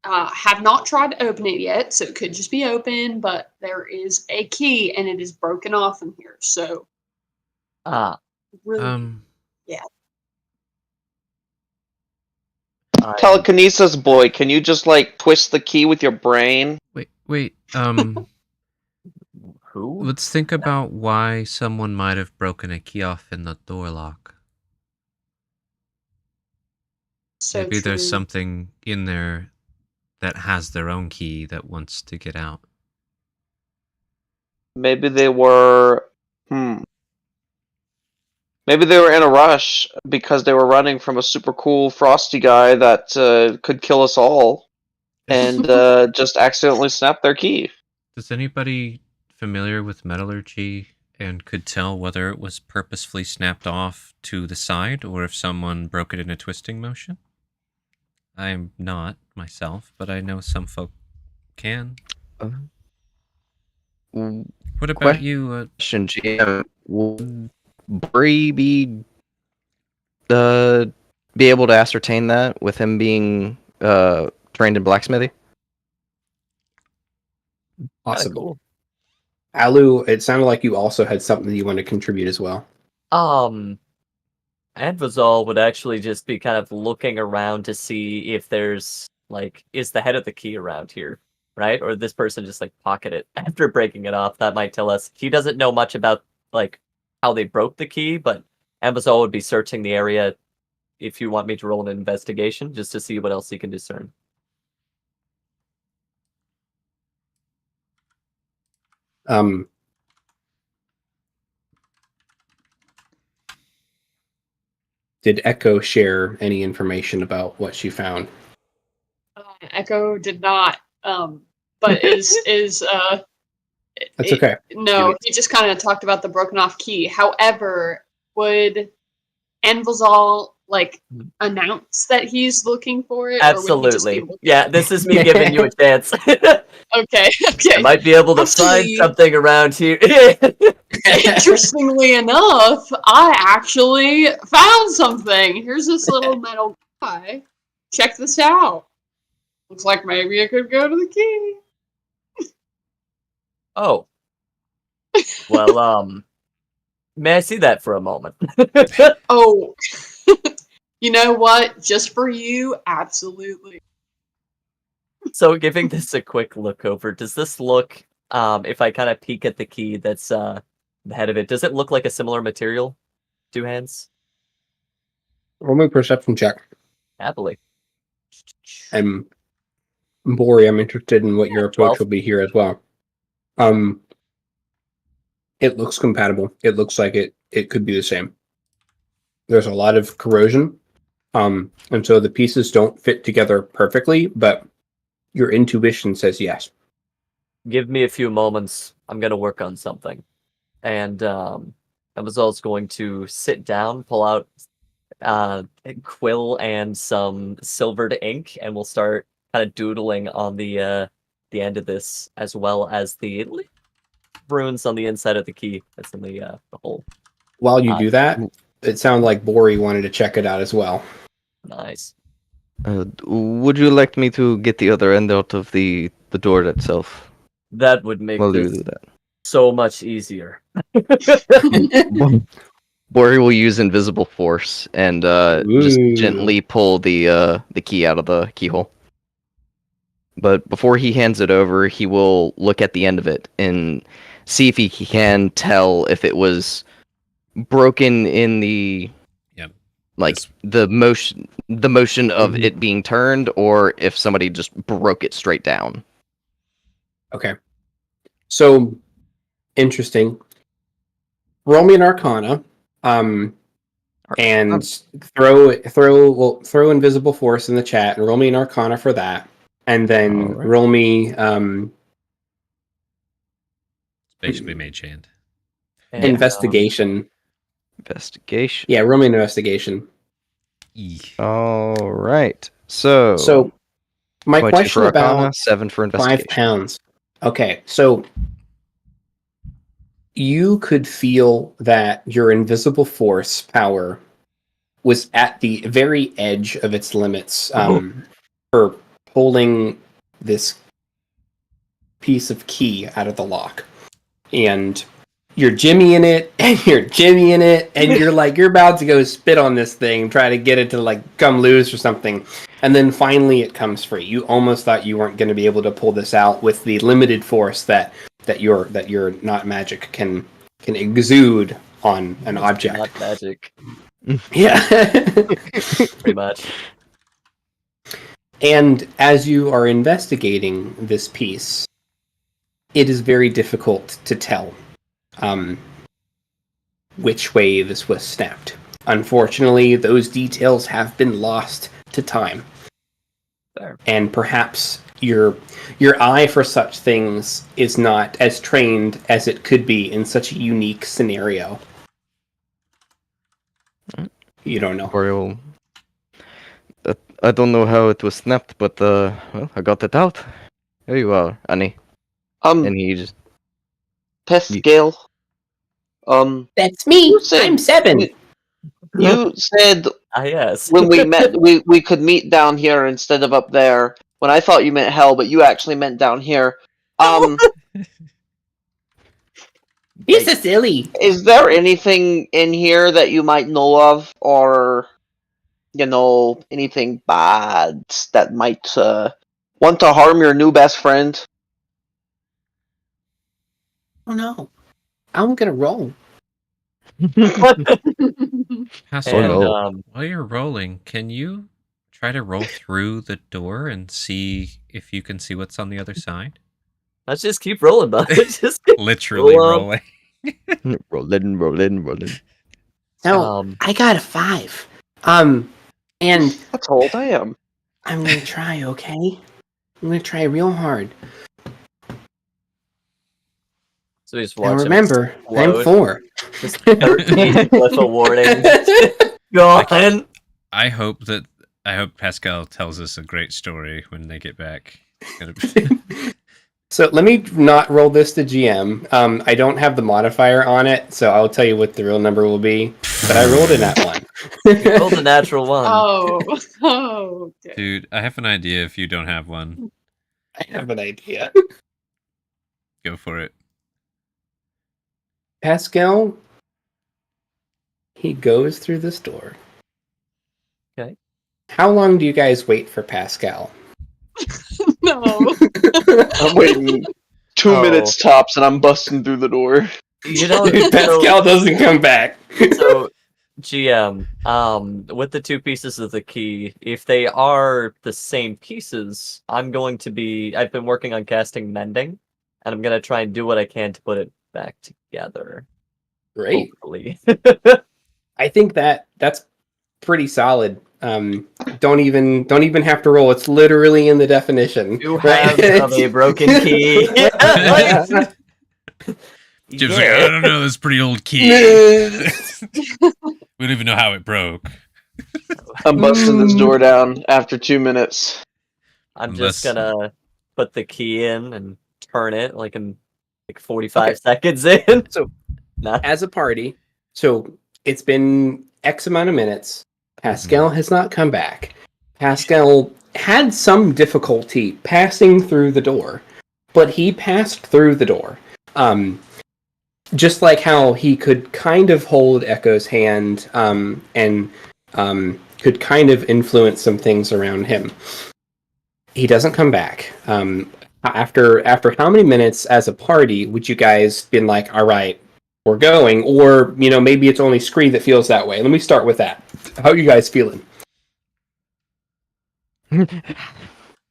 have not tried to open it yet, so it could just be open, but there is a key, and it is broken off in here, so... really, yeah. Telekinesis boy, can you just like twist the key with your brain? Wait. Who? Let's think about why someone might have broken a key off in the door lock. So Maybe there's true. something in there that has their own key that wants to get out. Maybe they were... Maybe they were in a rush because they were running from a super cool frosty guy that could kill us all, and just accidentally snapped their key. Is anybody familiar with metallurgy and could tell whether it was purposefully snapped off to the side or if someone broke it in a twisting motion? I'm not myself, but I know some folk can. What about you? Question, GM. Would Bree be able to ascertain that with him being trained in blacksmithing? Possible. Cool. Alu, it sounded like you also had something that you want to contribute as well. Advazal would actually just be kind of looking around to see if there's, like, is the head of the key around here, right? Or this person just, like, pocket it after breaking it off. That might tell us. He doesn't know much about, like, how they broke the key, but Advazal would be searching the area if you want me to roll an investigation, just to see what else he can discern. Did Echo share any information about what she found? Echo did not, but is That's okay. No, he just kind of talked about the broken off key. However, would Envazal like announce that he's looking for it? Absolutely. Or would he just be Yeah, this is me giving you a chance. Okay. I might be able to find Actually- something around here. Interestingly enough, I actually found something. Here's this little metal guy. Check this out. Looks like maybe I could go to the key. Oh. Well, may I see that for a moment? Oh, you know what? Just for you, absolutely. So, giving this a quick look over, does this look, if I kind of peek at the key that's the head of it, does it look like a similar material? Two hands? Roll me a perception check. Happily. And Bori, I'm interested in what your approach 12. will be here as well. It looks compatible. It looks like it could be the same. There's a lot of corrosion, and so the pieces don't fit together perfectly, but your intuition says yes. Give me a few moments. I'm going to work on something. And I was also going to sit down, pull out a quill and some silvered ink, and we'll start kind of doodling on the end of this, as well as the runes on the inside of the key. That's in the hole. While you do that, it sounded like Bori wanted to check it out as well. Nice. Would you like me to get the other end out of the door itself? That would make Will this do that. so much easier. Bori will use invisible force and just gently pull the key out of the keyhole. But before he hands it over, he will look at the end of it and see if he can tell if it was broken in the the motion of it being turned, or if somebody just broke it straight down. Okay. So interesting. Roll me an Arcana. And throw invisible force in the chat and roll me an Arcana for that. And then Alright. roll me It's basically Mage Hand. And, investigation. Investigation. Yeah, roll me an investigation. All right. So My 22 question for Arcana, about 7 for 5 investigation. pounds. Okay, so you could feel that your invisible force power was at the very edge of its limits for pulling this piece of key out of the lock. And you're jimmying it, and you're jimmying it, and you're about to go spit on this thing, try to get it to come loose or something. And then finally it comes free. You almost thought you weren't going to be able to pull this out with the limited force that your not magic can exude on an object. Not magic, Yeah. pretty much. And as you are investigating this piece, it is very difficult to tell which way this was snapped. Unfortunately, those details have been lost to time. Fair. And perhaps your eye for such things is not as trained as it could be in such a unique scenario. You don't know. Oriole. I don't know how it was snapped, but well, I got it out. Here you are, Annie. And he just Pescale. That's me. You said- I'm 7. You said Yes. when we met, we could meet down here instead of up there. When I thought you meant hell, but you actually meant down here. This is silly. Is there anything in here that you might know of, or anything bad that might want to harm your new best friend? Oh no. I'm gonna roll. Pascal, And, no. while you're rolling, can you try to roll through the door and see if you can see what's on the other side? let's just keep rolling, bud. Just Literally Roll up. rolling. rolling. No, I got a 5. And That's how old I am. I'm gonna try, okay? I'm gonna try real hard. so we just Now watch him remember, I'm explode. 4. Just 13 with a warning. Gone. I hope Pascal tells us a great story when they get back. So let me not roll this to GM. I don't have the modifier on it, so I'll tell you what the real number will be. But I rolled in that one. Rolled a natural one. Oh, okay. Dude, I have an idea if you don't have one. I have an idea. Go for it. Pascal, he goes through this door. Okay. How long do you guys wait for Pascal? No. I'm waiting 2 Oh. minutes tops, and I'm busting through the door. You know, Dude, Pascal doesn't come back. so GM, with the 2 pieces of the key, if they are the same pieces, I've been working on casting Mending, and I'm gonna try and do what I can to put it back together. Great. Hopefully. I think that's pretty solid. Don't even have to roll. It's literally in the definition. You have a broken key. Jim's like, I don't know, this pretty old key. We don't even know how it broke. I'm busting this door down after 2 minutes. I'm Unless- just gonna put the key in and turn it in 45 seconds in. So, Nah. as a party, so it's been X amount of minutes. Pascal has not come back. Pascal had some difficulty passing through the door, but he passed through the door. Just like how he could kind of hold Echo's hand and could kind of influence some things around him. He doesn't come back. After how many minutes as a party would you guys been like, all right, we're going? Or, maybe it's only Scree that feels that way. Let me start with that. How are you guys feeling?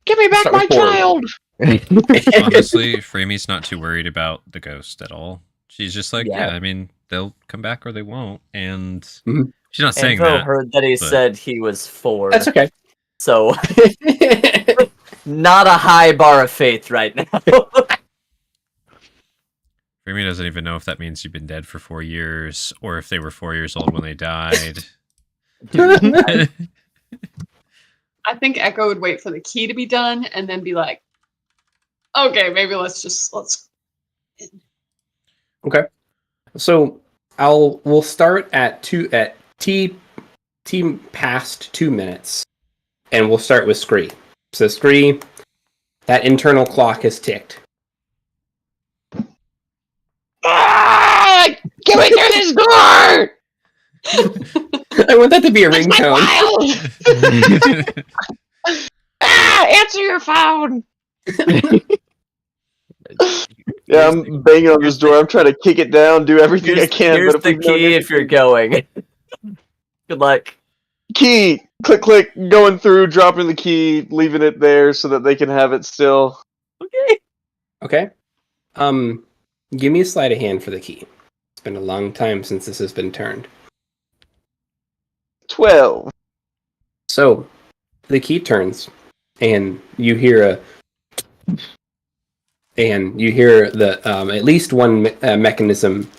Give me back Start my with four. child! Honestly, Freemy's not too worried about the ghost at all. She's just like, Yeah. yeah, I mean, they'll come back or they won't. And Mhm. she's not saying Anvo that. heard that he but- said he was 4. That's okay. So, not a high bar of faith right now. Freemy doesn't even know if that means you've been dead for 4 years or if they were 4 years old when they died. I think Echo would wait for the key to be done and then be like, okay, maybe let's. Okay. So we'll start at T past 2 minutes, and we'll start with Scree. So Scree, that internal clock has ticked. Ah! Get me through this door! I want that to be a It's my ringtone. child! Ah! Answer your phone! Yeah, I'm banging on this door. I'm trying to kick it down, do everything I can. Here's But the if we don't key get if you're going. Good luck. key, click, click, going through, dropping the key, leaving it there so that they can have it still. Okay. Okay. Give me a sleight of hand for the key. It's been a long time since this has been turned. 12. So, the key turns, and you hear the at least one mechanism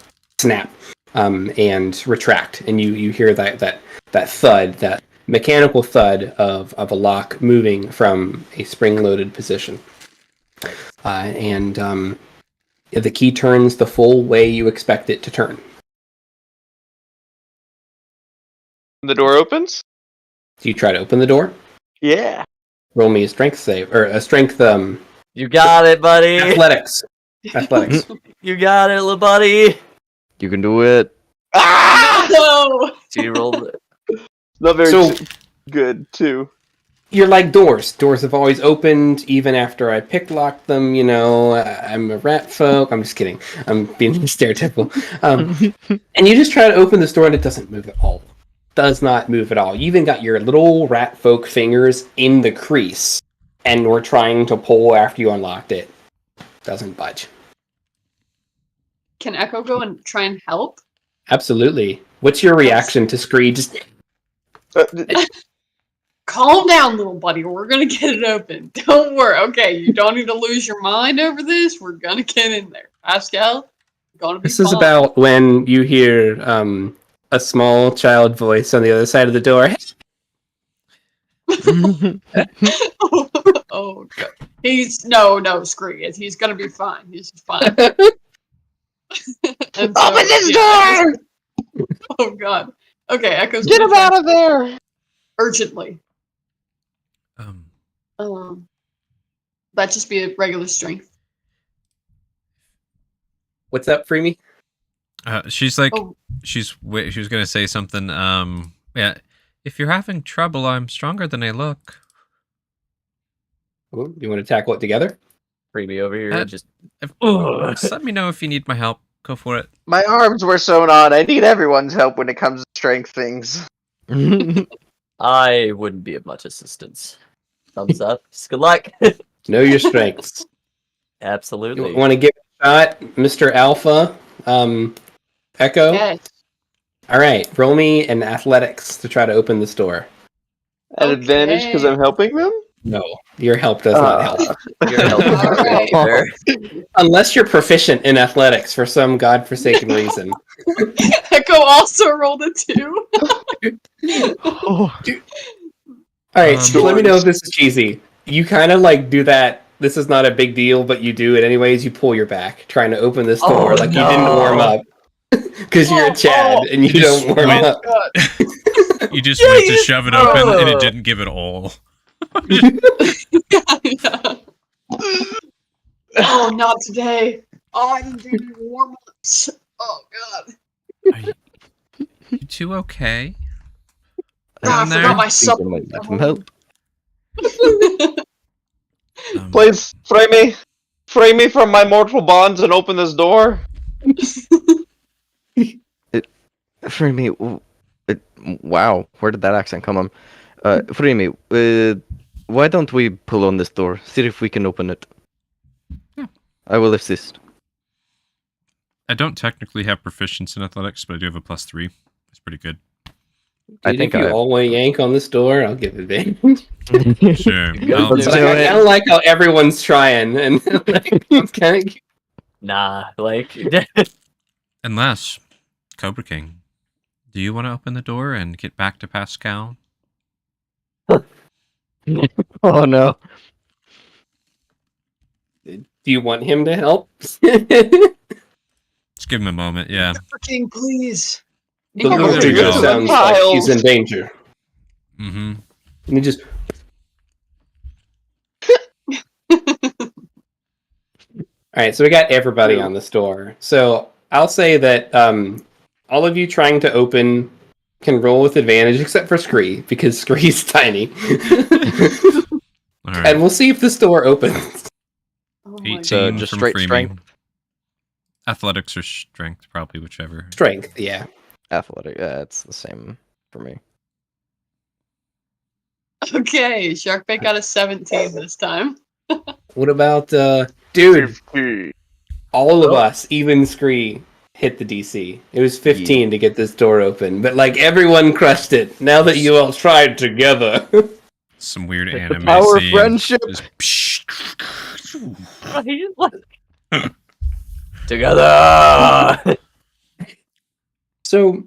snap and retract, and you hear that thud, that mechanical thud of a lock moving from a spring-loaded position, and the key turns the full way you expect it to turn. The door opens? Do you try to open the door? Yeah. Roll me a strength save, or a strength You got it, buddy. athletics. Athletics. You got it, little buddy. You can do it. Ah! No! So you rolled it. Not very So- good, too. You're like doors. Doors have always opened, even after I picklocked them. You know, I'm a rat folk. I'm just kidding. I'm being stereotypical. And you just try to open this door, and it doesn't move at all. Does not move at all. You even got your little rat folk fingers in the crease, and we're trying to pull after you unlocked it. Doesn't budge. Can Echo go and try and help? Absolutely. What's your reaction to Scree? Just Calm down, little buddy. We're gonna get it open. Don't worry. Okay, you don't need to lose your mind over this. We're gonna get in there. Pascal, gonna be this is fine. about when you hear a small child voice on the other side of the door. Oh god. He's no, screw it. He's gonna be fine. He's fine. And so, Open this yeah, door! Oh god. Okay, Echo's Get gonna him try out of there! urgently. Um, That just be a regular strength. What's up, Freemy? she's like, Oh. she was gonna say something. Yeah, if you're having trouble, I'm stronger than I look. Ooh, you want to tackle it together? Bring me over here. Uh, Just Just let me know if you need my help. Go for it. My arms were sewn on. I need everyone's help when it comes to strength things. I wouldn't be of much assistance. Thumbs up. Just good luck. Know your strengths. Absolutely. You want to give it a shot, Mr. Alpha? Echo? Yes. All right, roll me an athletics to try to open this door. At advantage because I'm helping them? No, your help does not help. You're helping Alright. there. Unless you're proficient in athletics for some godforsaken reason. Echo also rolled a 2. All right, so let me know if this is cheesy. You kind of like do that. This is not a big deal, but you do it anyways. You pull your back trying to open this door like you didn't warm up because you're a Chad and you Just don't warm went- up. God. You just Yeah, went you to just- shove it open, and it Oh. didn't give it all. Oh, not today. Oh, I didn't do any warm-ups. Oh, God. Are you two okay? Ah, I Down there? forgot my I think supper. there might be some help. Please, free me from my mortal bonds and open this door. Freemy, wow, where did that accent come from? Freemy, why don't we pull on this door? See if we can open it. Yeah. I will assist. I don't technically have proficiency in athletics, but I do have a +3. It's pretty good. I Dude, think if you I- all want to yank on this door, I'll give advantage. Sure. Go But do I it. kind of like how everyone's trying, and like, it's kind of Nah, like Unless, Cobra King, do you want to open the door and get back to Pascal? Oh no. Do you want him to help? Let's give him a moment, yeah. King, please. The Oh, there monster we go. just sounds like he's in danger. Mm-hmm. And he just. All right, so we got everybody on this door. So I'll say that all of you trying to open can roll with advantage, except for Scree, because Scree's tiny. All right. And we'll see if this door opens. Oh my 18 So, just from straight Freemy. strength? Athletics or strength, probably whichever. Strength, yeah. Athletic. Yeah, it's the same for me. Okay, Sharkbait got a 17 this time. What about, dude, 50. all of us, even Scree, hit the DC. It was 15 to get this door open, but like everyone crushed it now that you all tried together. Some weird The anime power of scene. friendship. Just together. So,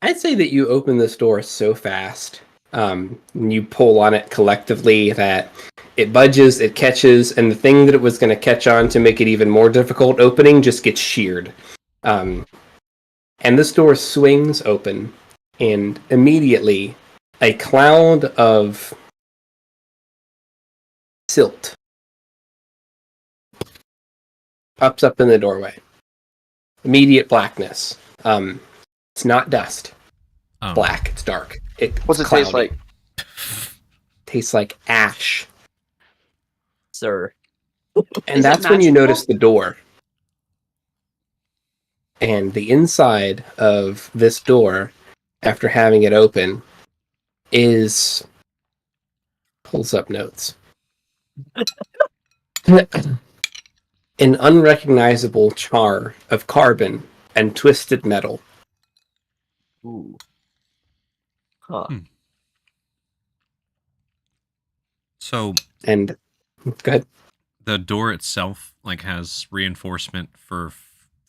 I'd say that you open this door so fast, and you pull on it collectively that it budges, it catches, and the thing that it was going to catch on to make it even more difficult opening just gets sheared. And this door swings open, and immediately a cloud of silt pops up in the doorway. Immediate blackness. It's not dust. oh. Black. It's dark. What's it taste like? Tastes like ash. Sir. And Is it that's when you magical? notice the door. And the inside of this door, after having it open, is pulls up notes. An unrecognizable char of carbon and twisted metal. Ooh. Huh. Hmm. So And go ahead. the door itself like has reinforcement for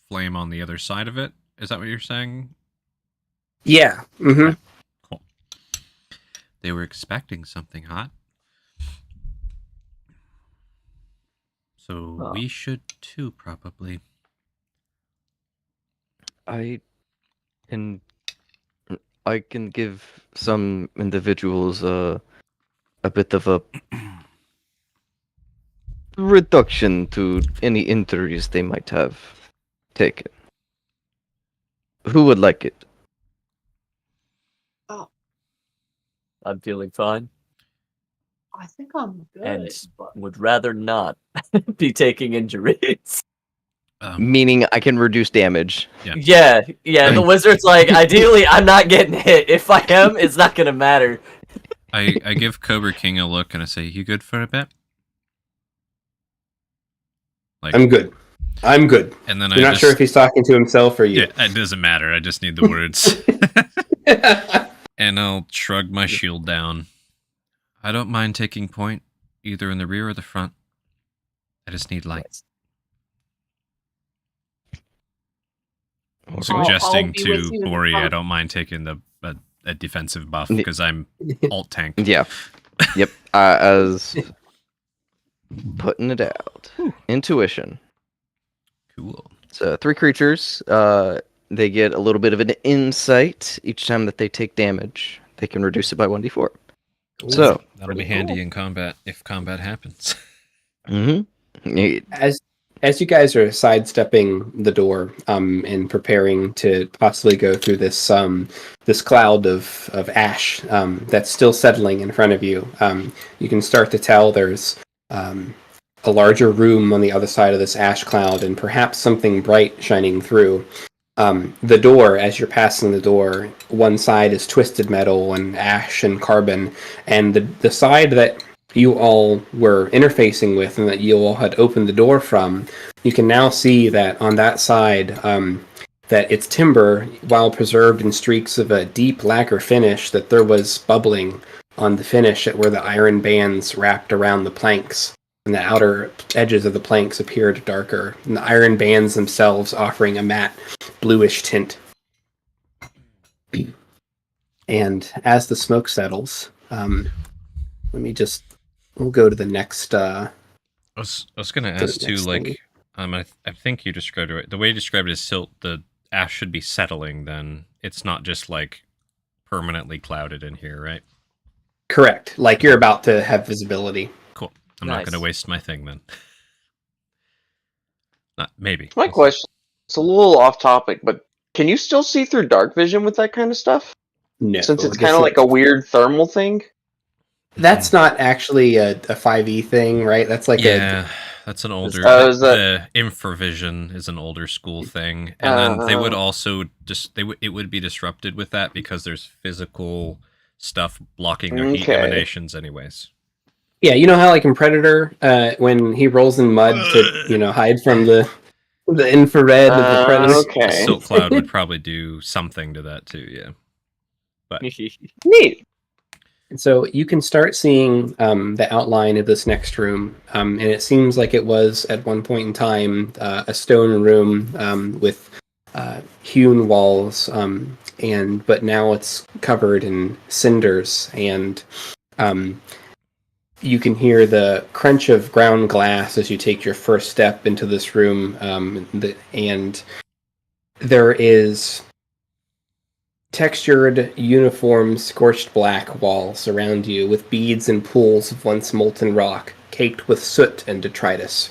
flame on the other side of it. Is that what you're saying? Yeah. Mm-hmm. Cool. They were expecting something hot. So Huh. we should too, probably. I can give some individuals a bit of a reduction to any injuries they might have taken. Who would like it? I'm feeling fine I think I'm good. and but would rather not be taking injuries. Meaning I can reduce damage. Yeah, the wizard's like, ideally, I'm not getting hit. If I am, it's not gonna matter. I give Cobra King a look and I say, "You good for a bit?" Like, I'm good. I'm good. and then You're I not just, sure if he's talking to himself or you. yeah, it doesn't matter. I just need the words, and I'll shrug my shield down. I don't mind taking point, either in the rear or the front. I just need light. Okay. Suggesting I'll be to with you in the Bori, I front. don't mind taking a defensive buff Yeah. because I'm alt tank. Yeah. Yep. As putting it out. Intuition. Cool. So 3 creatures. They get a little bit of an insight each time that they take damage. They can reduce it by 1d4. So, That'll be handy in combat if combat happens. As you guys are sidestepping the door and preparing to possibly go through this this cloud of ash that's still settling in front of you, you can start to tell there's a larger room on the other side of this ash cloud and perhaps something bright shining through. The door, as you're passing the door, one side is twisted metal and ash and carbon, and the side that you all were interfacing with and that you all had opened the door from, you can now see that on that side, that its timber, while preserved in streaks of a deep lacquer finish, that there was bubbling on the finish where the iron bands wrapped around the planks, and the outer edges of the planks appeared darker, and the iron bands themselves offering a matte bluish tint. And as the smoke settles, we'll go to the next. I was going to ask too, like, I think you described it right. The way you described it is still the ash should be settling. Then it's not just like permanently clouded in here, right? Correct. Like you're about to have visibility. Cool. I'm not going to waste my thing then. Maybe. My question. It's a little off topic, but can you still see through dark vision with that kind of stuff? No, since it's kind of like a weird thermal thing. That's not actually a 5e thing, right? That's like that's an older. The infravision is an older school thing, and then they would also it would be disrupted with that because there's physical stuff blocking their heat emanations, anyways. Yeah, you know how like in Predator, when he rolls in mud to hide from the infrared of the Predator. Okay. A silt cloud would probably do something to that too. Yeah. But neat. And so you can start seeing the outline of this next room, and it seems like it was at one point in time a stone room with hewn walls, but now it's covered in cinders, and you can hear the crunch of ground glass as you take your first step into this room, and there is textured, uniform, scorched black walls around you with beads and pools of once molten rock caked with soot and detritus.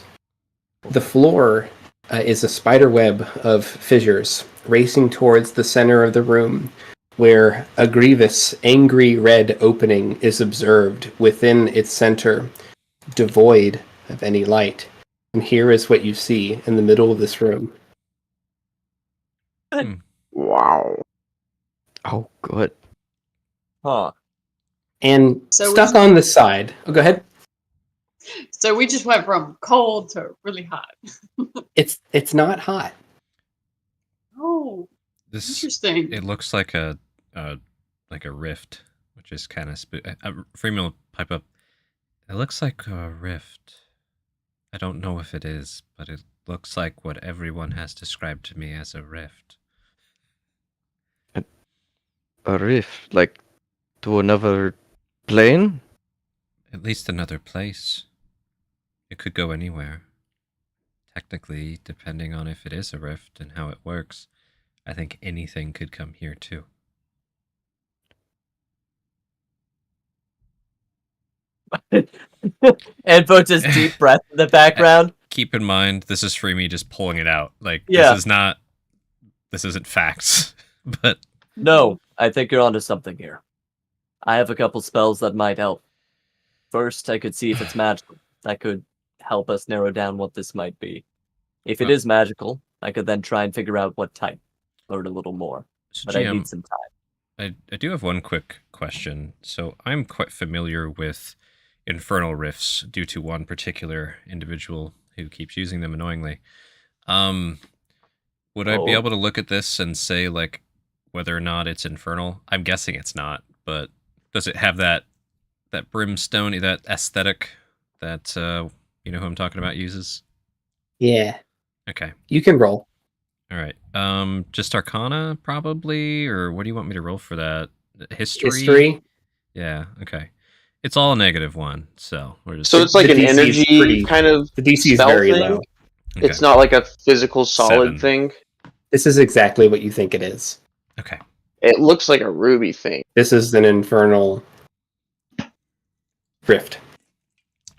The floor is a spider web of fissures racing towards the center of the room, where a grievous, angry red opening is observed within its center, devoid of any light. And here is what you see in the middle of this room. Wow. Oh, good. Huh. And stuck on the side. Oh, go ahead. So we just went from cold to really hot. It's not hot. Oh, interesting. It looks like a rift, which is kind of Freeman will pipe up. It looks like a rift. I don't know if it is, but it looks like what everyone has described to me as a rift. A rift, like to another plane? At least another place. It could go anywhere. Technically, depending on if it is a rift and how it works, I think anything could come here too. And Bo just deep breath in the background. Keep in mind, this is for me just pulling it out. Like, Yeah. this isn't facts, but... No, I think you're onto something here. I have a couple spells that might help. First, I could see if it's magical. That could help us narrow down what this might be. If it is magical, I could then try and figure out what type. Learn a little more. So But GM, I need some time. I do have one quick question. So I'm quite familiar with infernal rifts due to one particular individual who keeps using them annoyingly. Would I be able to look at this and say, like, whether or not it's infernal? I'm guessing it's not, but does it have that brimstone, that aesthetic that you know who I'm talking about uses? Yeah. Okay. You can roll. All right. Just Arcana, probably, or what do you want me to roll for that? History? Yeah, okay. It's all a -1, so we're just... So it's like an energy kind of the DC is spell very thing? low. Okay. It's not like a physical solid 7. thing? This is exactly what you think it is. Okay. It looks like a ruby thing. This is an infernal rift.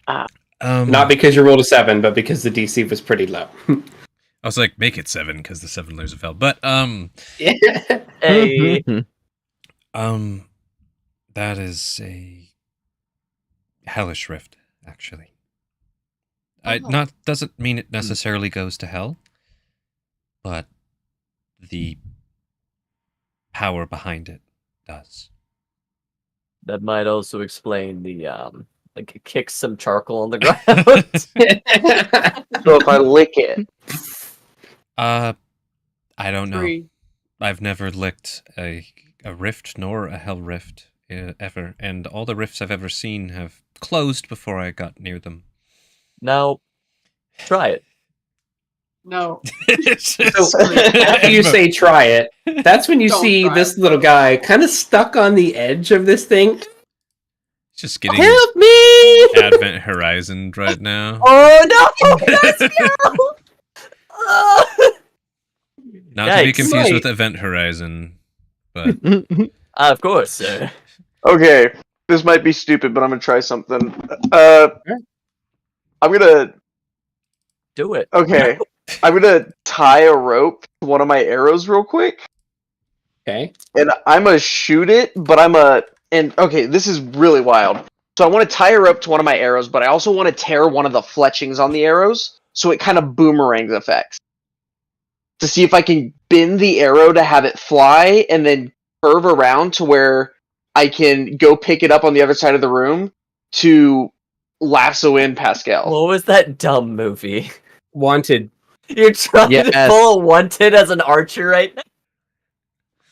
Not because you rolled a 7, but because the DC was pretty low. I was like, make it 7 because the 7 layers of hell. But Yeah. Hey. that is a hellish rift, actually. Doesn't mean it necessarily goes to hell, but the power behind it does. That might also explain the like kicks some charcoal on the ground. So if I lick it, I don't know. 3. I've never licked a rift nor a hell rift ever, and all the rifts I've ever seen have closed before I got near them. Now, try it. No. So after you say try it, that's when you Don't see try this it. little guy kind of stuck on the edge of this thing. Just getting Help me! Advent Horizon right now. Oh no! Let's go! Not to be Yikes. confused Right. with Event Horizon, but Of course, sir. okay, this might be stupid, but I'm gonna try something. I'm gonna. Do it. Okay, I'm gonna tie a rope to one of my arrows real quick, Okay. and I'm gonna shoot it. But and okay, this is really wild. So I want to tie a rope to one of my arrows, but I also want to tear one of the fletchings on the arrows, so it kind of boomerangs effects. To see if I can bend the arrow to have it fly, and then curve around to where I can go pick it up on the other side of the room to lasso in Pascal. What was that dumb movie? Wanted. You're trying to Yes. pull a Wanted as an archer right now?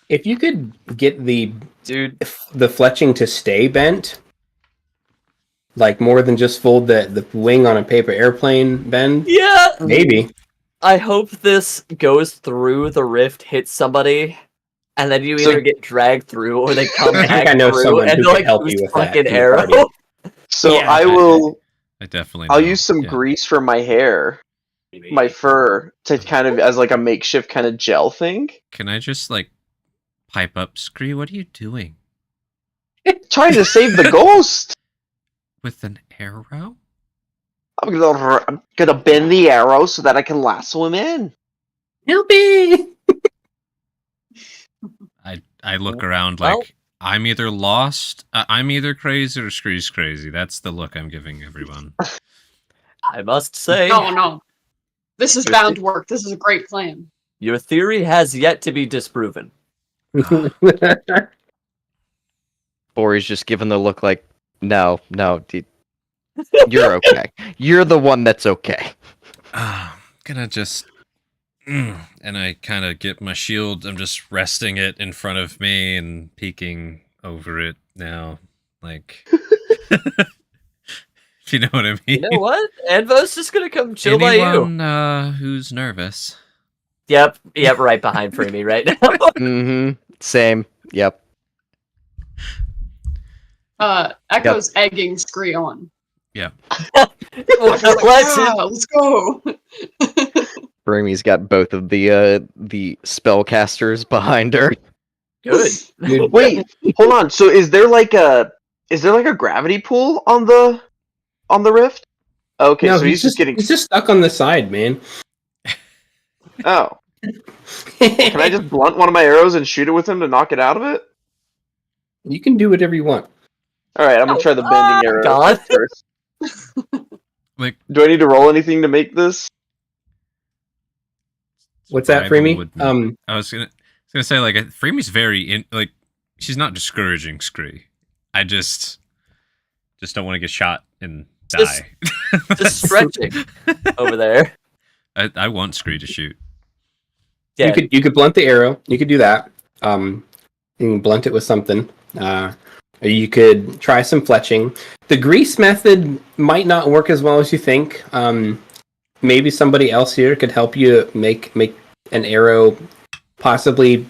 If you could get the Dude, fletching to stay bent, like more than just fold the wing on a paper airplane bend, yeah! maybe. I hope this goes through the rift, hits somebody, and then you So- either get dragged through or they come I think back I know through someone and who they're could like, help who's you with that fucking in the arrow? party. So Yeah. I will. I definitely. I'll know. use some Yeah. grease from my hair, my fur, to kind of as like a makeshift kind of gel thing. Can I just like pipe up, Scree? What are you doing Trying to save the ghost. with an arrow? I'm gonna bend the arrow so that I can lasso him in. Help me! I look around Well- like I'm either lost, I'm either crazy, or Scree's crazy. That's the look I'm giving everyone. I must say, No. This is bound to work. This is a great plan. your theory has yet to be disproven. Or he's just giving the look like, no, dude, you're okay. You're the one that's okay. Gonna just. And I kind of get my shield. I'm just resting it in front of me and peeking over it now. Like. If you know what I mean. You know what? Anvo's just gonna come chill by you. Anyone who's nervous. Yep, right behind Freemy right now. Mm-hmm. Same. Yep. Echo's egging Scree on. Yeah. Let's Let's go. Brimy's got both of the spellcasters behind her. good. Dude, Wait, hold on. So is there like a gravity pull on the rift? Okay, no, so he's just getting. he's just stuck on the side, man. Oh, can I just blunt one of my arrows and shoot it with him to knock it out of it? You can do whatever you want. All right, I'm gonna try the bending arrow God. first. Like. Do I need to roll anything to make this? What's that, survival Freemy? would- I was gonna say like Freemy's very like she's not discouraging Scree. I just don't want to get shot and Just- die. Just stretching over there. I want Scree to shoot. Yeah. You could blunt the arrow. You could do that. You can blunt it with something. Or you could try some fletching. The grease method might not work as well as you think. Maybe somebody else here could help you make an arrow possibly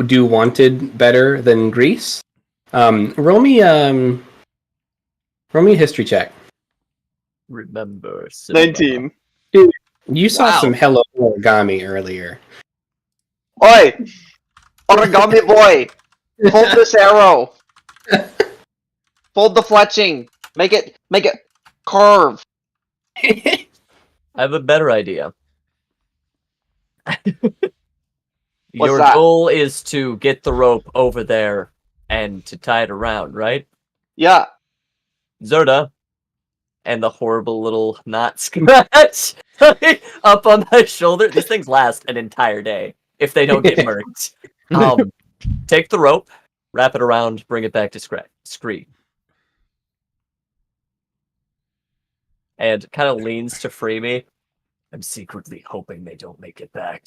do wanted better than grease. Roll me a history check. Remember. Simba. 19. You saw Wow. some hello origami earlier. Oi! Origami boy! Hold this arrow! Fold the fletching! Make it curve! I have a better idea. Your that? goal is to get the rope over there and to tie it around, right? Yeah. Zerda. And the horrible little knot scratch up on my shoulder. These things last an entire day if they don't get murked. Take the rope, wrap it around, bring it back to Scree. and kind of leans to free me. I'm secretly hoping they don't make it back.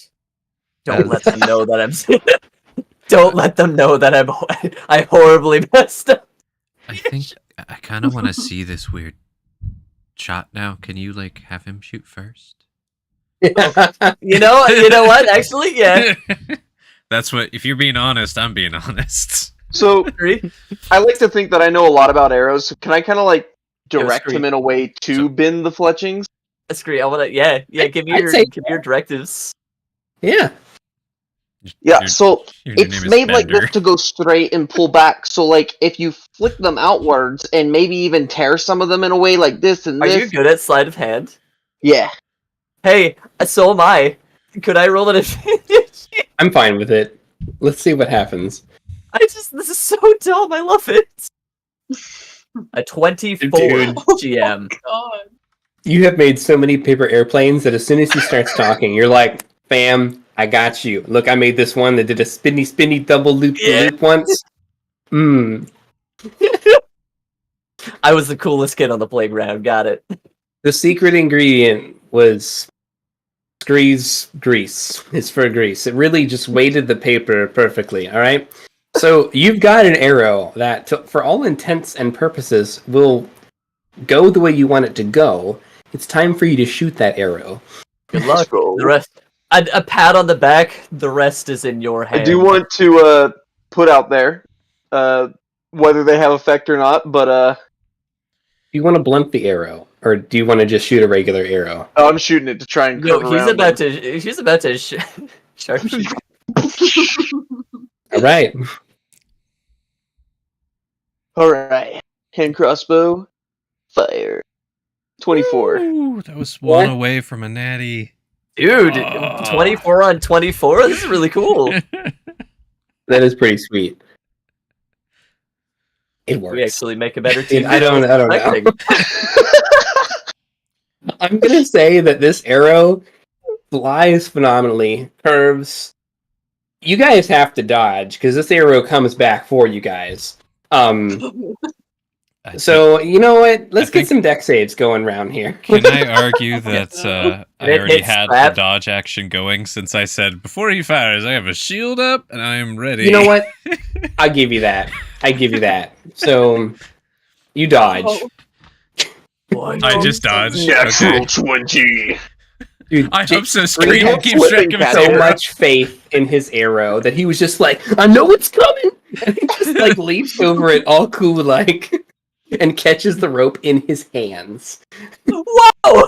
Don't let them know that I'm. Don't let them know that I horribly messed up. I think I kind of want to see this weird shot now. Can you like have him shoot first? You know what? Actually, yeah. That's what. If you're being honest, I'm being honest. So I like to think that I know a lot about arrows. So can I kind of like direct scream. him in a way to bend the fletchings? Scree, I want to. Yeah. Give me your directives. Yeah. Yeah. So Your name it's is made like Bender. this to go straight and pull back. So like if you flick them outwards and maybe even tear some of them in a way like this and Are this. you good at sleight of hand? Yeah. Hey, so am I. Could I roll an advantage? I'm fine with it. Let's see what happens. This is so dumb. I love it. A 24 Dude. GM. God. You have made so many paper airplanes that as soon as he starts talking, you're like, fam, I got you. Look, I made this one that did a spinny double loop once. I was the coolest kid on the playground. Got it. The secret ingredient was grease. It's for grease. It really just weighted the paper perfectly, all right? So you've got an arrow that, for all intents and purposes, will go the way you want it to go. It's time for you to shoot that arrow. Good luck. The rest. A pat on the back. The rest is in your hand. I do want to put out there whether they have effect or not, but Do you want to blunt the arrow, or do you want to just shoot a regular arrow? I'm shooting it to try and No, curve he's around about them. to. He's about to sharpshoot. All right. All right, hand crossbow, fire. 24. Ooh, that was one away from a natty. Dude, Oh. 24 on 24. This is really cool. That is pretty sweet. It works. We actually make a better team. I don't know. Expecting. I'm gonna say that this arrow flies phenomenally, curves. You guys have to dodge because this arrow comes back for you guys. So you know what? Let's get some deck saves going around here. Can I argue that I It already hits had slap. the dodge action going since I said before he fires, I have a shield up and I am ready. You know what? I'll give you that. So you dodge. I just dodged. Natural Okay. 20. Dude, I hope so. Scream Scream had keeps track of his so arrow. much faith in his arrow that he was just like, I know it's coming, and he just like leaps over it all cool like and catches the rope in his hands. Whoa!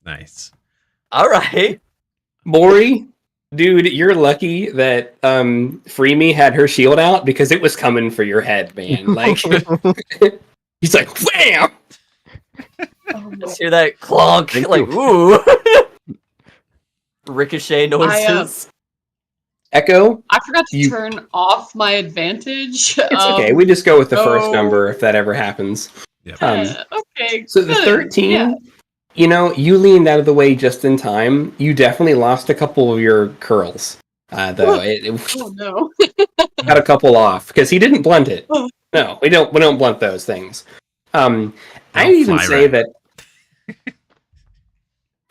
Nice. All right. Maury, dude, you're lucky that Free Me had her shield out because it was coming for your head, man. Like he's like, wham! Let's hear that clonk. Like, ooh. Ricochet noises. Echo, I forgot to You- turn off my advantage. it's okay. We just go with the first so- number if that ever happens. Yep. Okay. So the good. 13, Yeah. you know, you leaned out of the way just in time. You definitely lost a couple of your curls, though. It Oh no. got a couple off because he didn't blunt it. No, we don't blunt those things. I even fly say red. that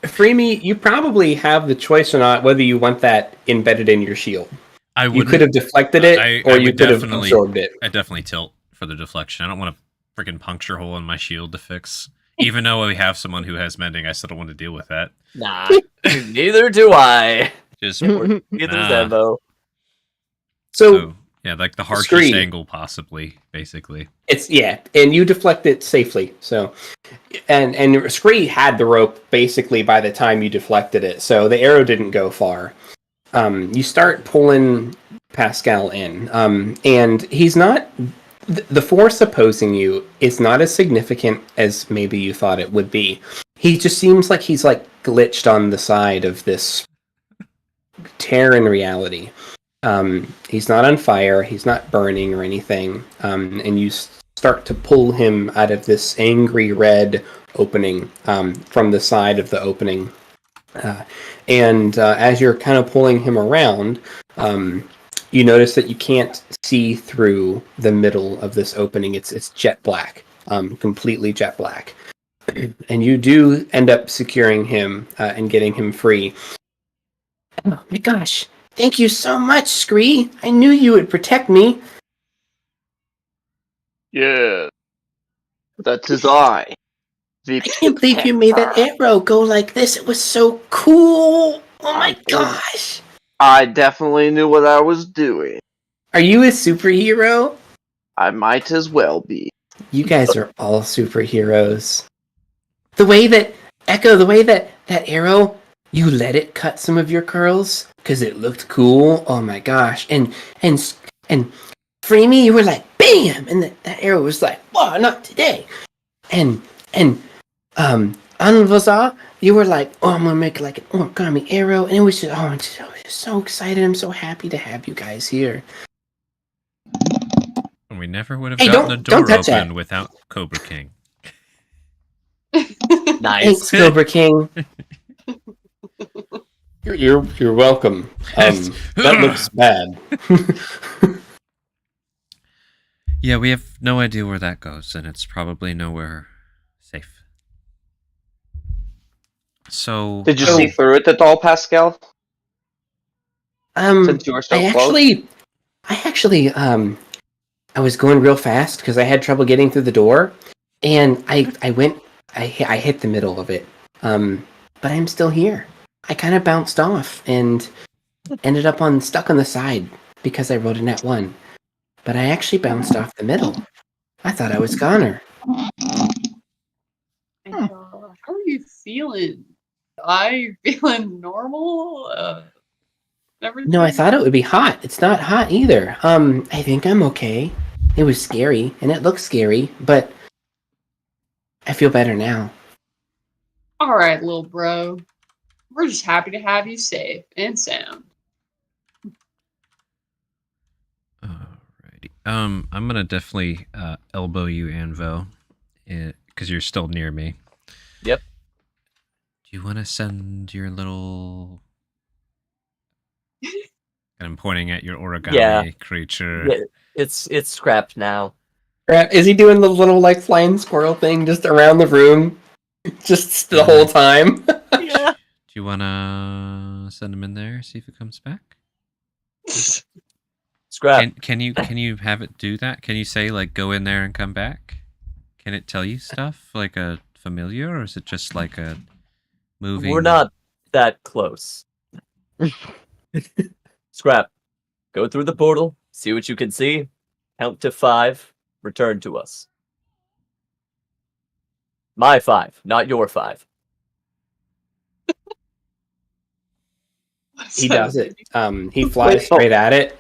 Free Me, you probably have the choice or not whether you want that embedded in your shield. I You would. could have deflected it, I or you would could have definitely- absorbed it. I definitely tilt for the deflection. I don't want a freaking puncture hole in my shield to fix. Even though we have someone who has mending, I still don't want to deal with that. Nah. Neither do I. Just Neither Nah. does Evo. So yeah, like the harshest Screen. angle possibly, basically. and you deflect it safely. So, and Scree had the rope basically by the time you deflected it, so the arrow didn't go far. You start pulling Pascal in, and he's not. The force opposing you is not as significant as maybe you thought it would be. He just seems like he's like glitched on the side of this tear in reality. He's not on fire, he's not burning or anything, and you start to pull him out of this angry red opening from the side of the opening. And as you're kind of pulling him around, you notice that you can't see through the middle of this opening. It's jet black, completely jet black. and you do end up securing him and getting him free. Oh my gosh! Thank you so much, Scree. I knew you would protect me. Yeah. That is I. The I can't believe you made that arrow go like this. It was so cool. Oh my gosh! I definitely knew what I was doing. Are you a superhero? I might as well be. You guys are all superheroes. The way that Echo, the way that arrow, you let it cut some of your curls because it looked cool. Oh my gosh! And Freemy, you were like bam, and that arrow was like, whoa, not today. And Anvaza, you were like, oh, I'm gonna make like an origami arrow, and it was just, I'm just so excited. I'm so happy to have you guys here. We never would have Hey, gotten the don't door touch open that. without Cobra King. Nice. Thanks, Cobra King. You're welcome. That looks bad. Yeah, we have no idea where that goes, and it's probably nowhere safe. So, Did you see through it at all, Pascal? Since you were so close? I actually, I was going real fast because I had trouble getting through the door, and I hit the middle of it. But I'm still here. I kind of bounced off and ended up stuck on the side because I rolled a nat 1. But I actually bounced off the middle. I thought I was goner. How are you feeling? Are you feeling normal? Everything? No, I thought it would be hot. It's not hot either. I think I'm okay. It was scary, and it looked scary, but I feel better now. All right, little bro. We're just happy to have you safe and sound. alrighty. I'm gonna definitely elbow you, Anvo, because you're still near me. Yep. Do you want to send your little? And I'm pointing at your origami creature. Yeah, it's scrapped now. Is he doing the little like flying squirrel thing just around the room, just the whole time? Yeah. Do you want to send him in there? See if it comes back. Scrap. Can you have it do that? Can you say like go in there and come back? Can it tell you stuff like a familiar, or is it just like a moving? We're not that close. Scrap. Go through the portal, see what you can see, count to 5, return to us. My 5, not your 5. He does it. He flies straight at it.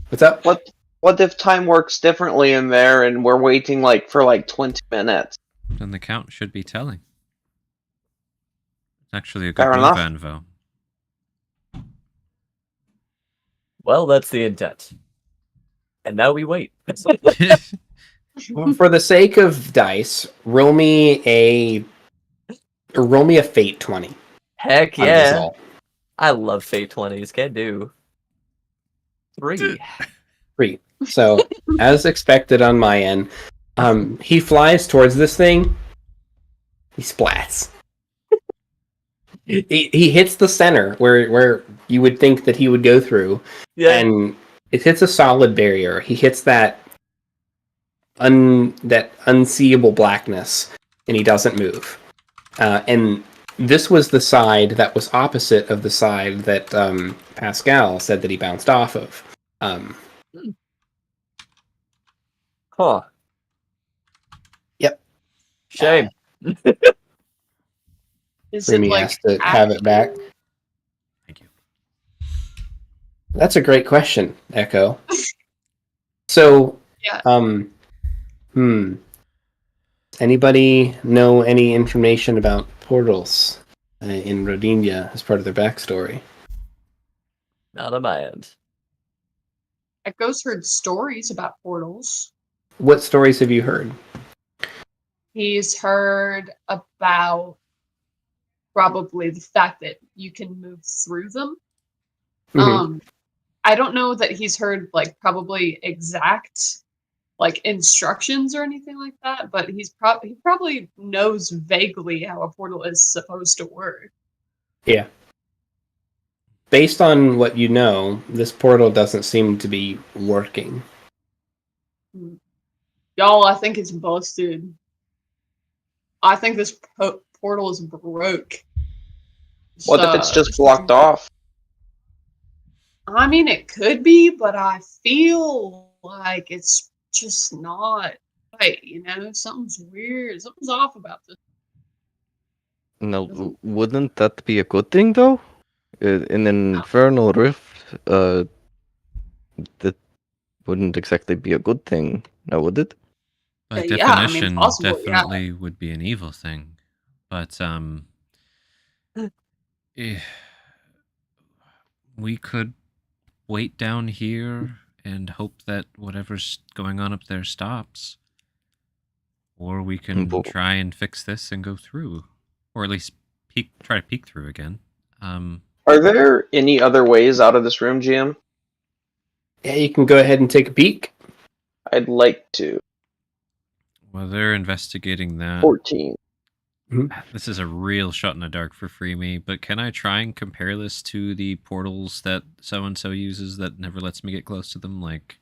What's up? What if time works differently in there and we're waiting for 20 minutes? Then the count should be telling. It's actually a good Fair move, enough. Anvo. Well, that's the intent. And now we wait. For the sake of dice, roll me a fate 20. Heck on yeah. resolve. I love Fate 20s. Can do. 3. 3. So, as expected on my end, he flies towards this thing. He splats. He hits the center where you would think that he would go through, and it hits a solid barrier. He hits that unseeable blackness, and he doesn't move. And this was the side that was opposite of the side that Pascal said that he bounced off of. Huh. Yep. Shame. Is it Remy like has to have it back. Thank you. That's a great question, Echo. So, Yeah. Anybody know any information about portals in Rodinia as part of their backstory? Not on my end. Echo's heard stories about portals. What stories have you heard? He's heard about probably the fact that you can move through them. Mhm. I don't know that he's heard probably exact like instructions or anything like that, but he probably knows vaguely how a portal is supposed to work. Yeah. Based on what you know, this portal doesn't seem to be working. Y'all, I think it's busted. I think this portal is broke. What if it's just blocked off? I mean, it could be, but I feel like it's just not right. You know, something's weird. Something's off about this. No, wouldn't that be a good thing though? In an infernal rift, that wouldn't exactly be a good thing, now would it? By Yeah, I mean, definition, possible, definitely would be an evil thing. But we could wait down here and hope that whatever's going on up there stops. Or we can try and fix this and go through. Or at least try to peek through again. Are there any other ways out of this room, GM? Yeah, you can go ahead and take a peek. I'd like to. Well, they're investigating that. 14. This is a real shot in the dark for free me, but can I try and compare this to the portals that so-and-so uses that never lets me get close to them? Like,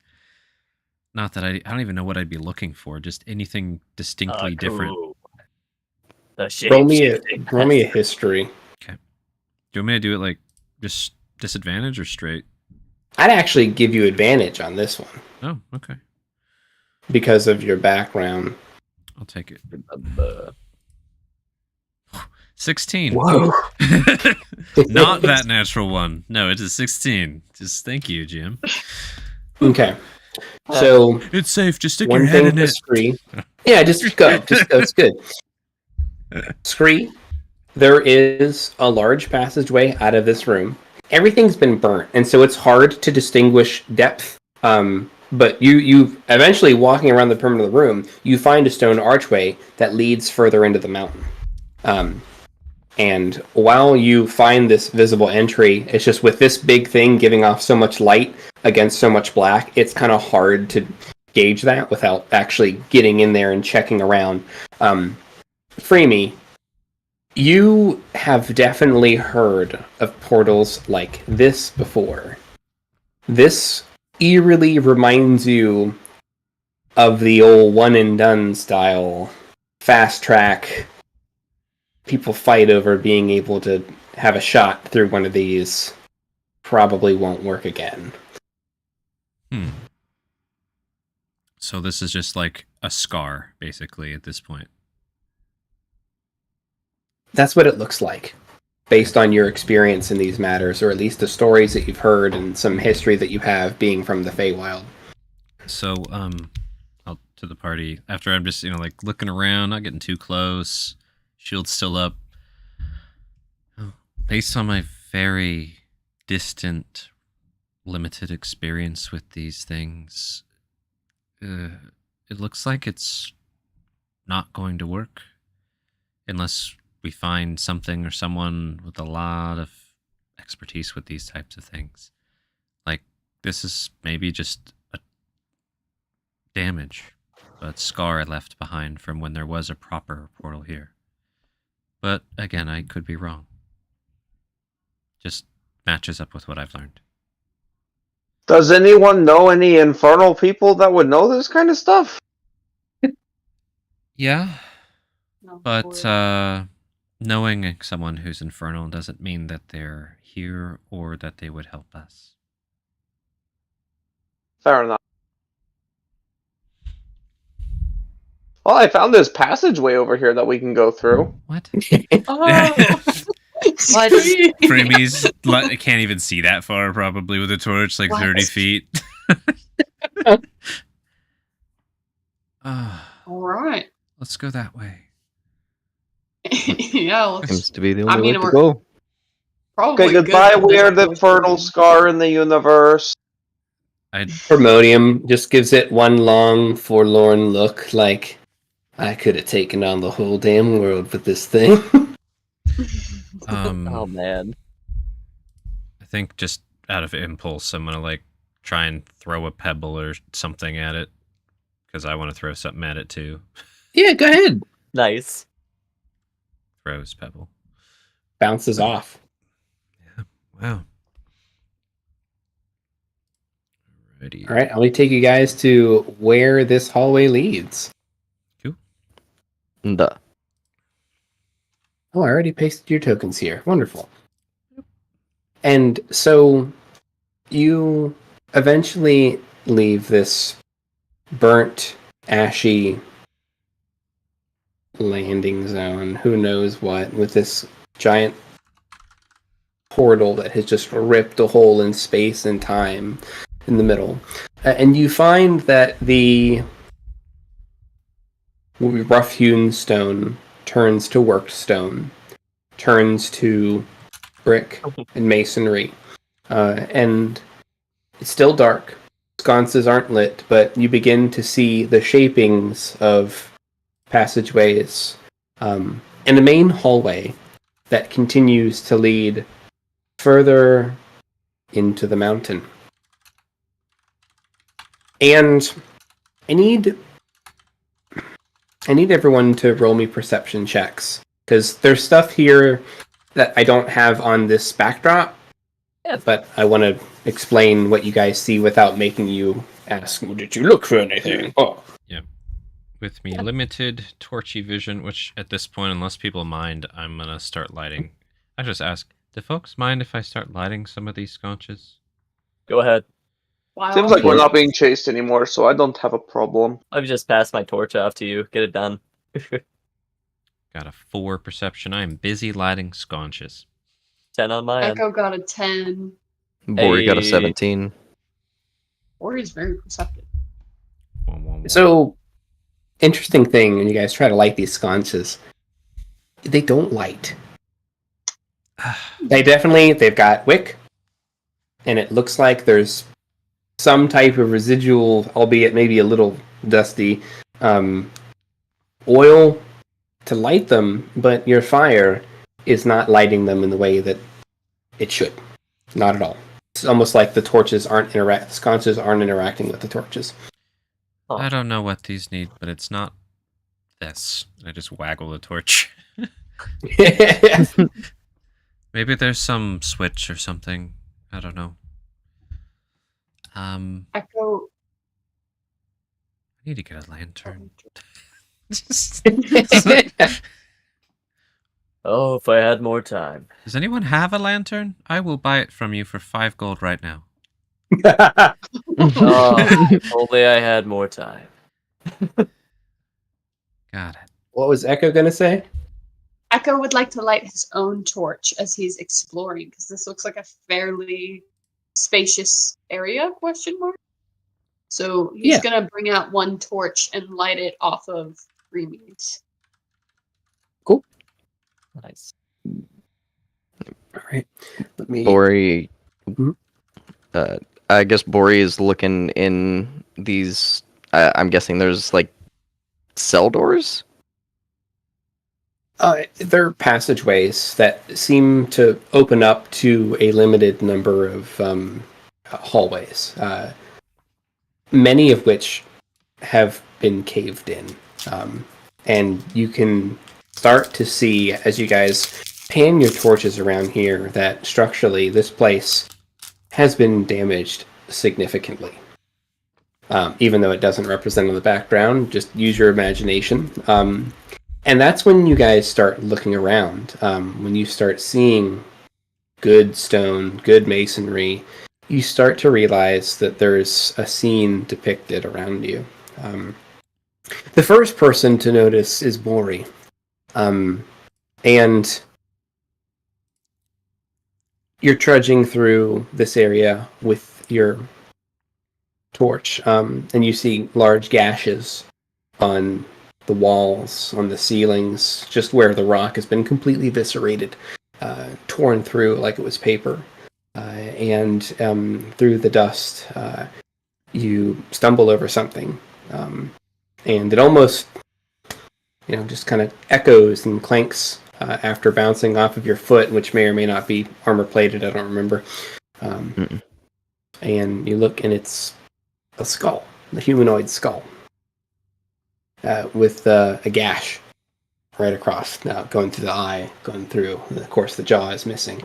not that I don't even know what I'd be looking for, just anything distinctly different. Roll me a history. Okay. Do you want me to do it like just disadvantage or straight? I'd actually give you advantage on this one. Oh, okay. Because of your background. I'll take it. 16. Whoa. Not that natural one. No, it is 16. Just thank you, Jim. Okay. So it's safe. Just stick one your head thing in for it. Scree. Yeah, just go. Just go. It's good. Scree, there is a large passageway out of this room. Everything's been burnt, and so it's hard to distinguish depth. But you eventually, walking around the perimeter of the room, you find a stone archway that leads further into the mountain. And while you find this visible entry, it's just with this big thing giving off so much light against so much black, it's kind of hard to gauge that without actually getting in there and checking around. Freemy, you have definitely heard of portals like this before. This eerily reminds you of the old one and done style fast track. People fight over being able to have a shot through one of these. Probably won't work again. So this is just like a scar, basically, at this point. That's what it looks like, based on your experience in these matters, or at least the stories that you've heard and some history that you have being from the Feywild. So, I'll to the party after I'm just like looking around, not getting too close. Shield's still up. Based on my very distant, limited experience with these things, it looks like it's not going to work unless we find something or someone with a lot of expertise with these types of things. Like, this is maybe just a scar I left behind from when there was a proper portal here. But again, I could be wrong. Just matches up with what I've learned. Does anyone know any infernal people that would know this kind of stuff? Yeah, No, but knowing someone who's infernal doesn't mean that they're here or that they would help us. Fair enough. Well, I found this passageway over here that we can go through. What? Oh, What? Freemies can't even see that far, probably, with a torch, like What? 30 feet. all right. Let's go that way. Yeah, let's Seems to be the only mean, way to we're- go. probably Okay, good goodbye, that weird there's- infernal scar in the universe. Harmonium just gives it one long, forlorn look, like, I could have taken on the whole damn world with this thing. Oh man. I think just out of impulse, I'm gonna try and throw a pebble or something at it because I want to throw something at it too. Yeah, go ahead. Nice. Throws pebble. Bounces off. Wow. Alrighty. All right, I'm going to take you guys to where this hallway leads. Duh. Oh, I already pasted your tokens here. Wonderful. And so you eventually leave this burnt, ashy landing zone, who knows what, with this giant portal that has just ripped a hole in space and time in the middle. And you find that the rough-hewn stone turns to worked stone, turns to brick and masonry. And it's still dark. Sconces aren't lit, but you begin to see the shapings of passageways and a main hallway that continues to lead further into the mountain. And I need everyone to roll me perception checks, because there's stuff here that I don't have on this backdrop, but I want to explain what you guys see without making you ask, did you look for anything? Oh. Yeah. With me limited torchy vision, which at this point, unless people mind, I'm going to start lighting. I just ask, do folks mind if I start lighting some of these sconches? Go ahead. Wow. Seems like we're not being chased anymore, so I don't have a problem. I've just passed my torch off to you. Get it done. Got a 4 perception. I am busy lighting sconches. 10 on my end. Echo got a 10. Bori got a Hey. 17. Ori's very perceptive. So, interesting thing when you guys try to light these sconces, they don't light. They've got wick, and it looks like there's some type of residual, albeit maybe a little dusty, oil to light them, but your fire is not lighting them in the way that it should. Not at all. It's almost like the torches sconces aren't interacting with the torches. I don't know what these need, but it's not this. I just waggle the torch. Maybe there's some switch or something. I don't know. Echo. I need to get a lantern. Oh, if I had more time. Does anyone have a lantern? I will buy it from you for 5 gold right now. Oh, if only I had more time. Got it. What was Echo going to say? Echo would like to light his own torch as he's exploring, because this looks like a fairly spacious area, question mark. So he's going to bring out one torch and light it off of Remy's. Cool. Nice. All right. Let me... Bori. Mhm. I guess Bori is looking in these. I'm guessing there's like cell doors. They're passageways that seem to open up to a limited number of hallways, many of which have been caved in. And you can start to see, as you guys pan your torches around here, that structurally this place has been damaged significantly. Even though it doesn't represent on the background, just use your imagination. And that's when you guys start looking around. When you start seeing good stone, good masonry, you start to realize that there's a scene depicted around you. The first person to notice is Bori. And you're trudging through this area with your torch, and you see large gashes on the walls, on the ceilings, just where the rock has been completely eviscerated, torn through like it was paper. And through the dust, you stumble over something, and it almost, just kind of echoes and clanks after bouncing off of your foot, which may or may not be armor plated. I don't remember. And you look, and it's a skull, a humanoid skull. with a gash right across, going through the eye, going through. And of course, the jaw is missing.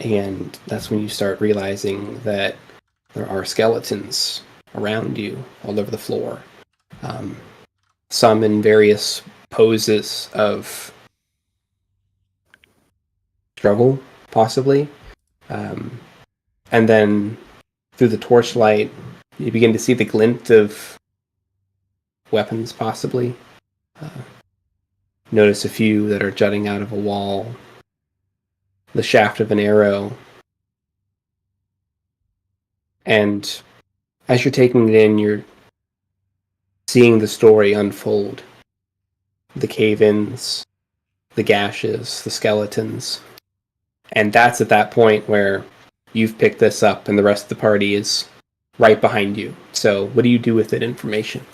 And that's when you start realizing that there are skeletons around you all over the floor. Some in various poses of struggle, possibly. And then through the torchlight, you begin to see the glint of weapons, possibly. Notice a few that are jutting out of a wall. The shaft of an arrow. And as you're taking it in, you're seeing the story unfold. The cave-ins, the gashes, the skeletons. And that's at that point where you've picked this up and the rest of the party is right behind you. So what do you do with that information?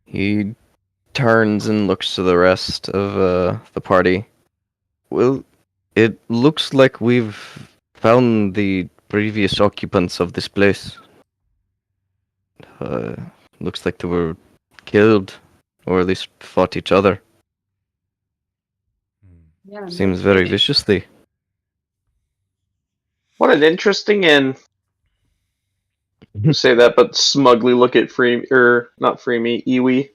He turns and looks to the rest of the party. Well, it looks like we've found the previous occupants of this place. Looks like they were killed, or at least fought each other. Yeah, Seems very viciously. What an interesting and say that, but smugly look at not Freemy, Iwi.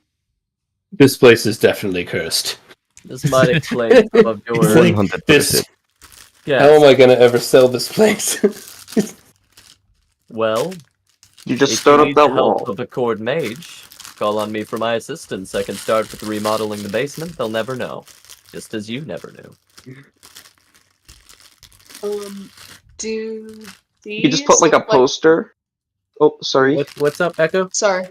This place is definitely cursed. This might explain some of your. It's like, 100%. this, Yes. how am I going to ever sell this place? Well, You just if stood you up need that the help wall. of a cord mage, call on me for my assistance. I can start with remodeling the basement. They'll never know, just as you never knew. Do these You just put like a look poster. Oh, sorry. What's up, Echo? Sorry.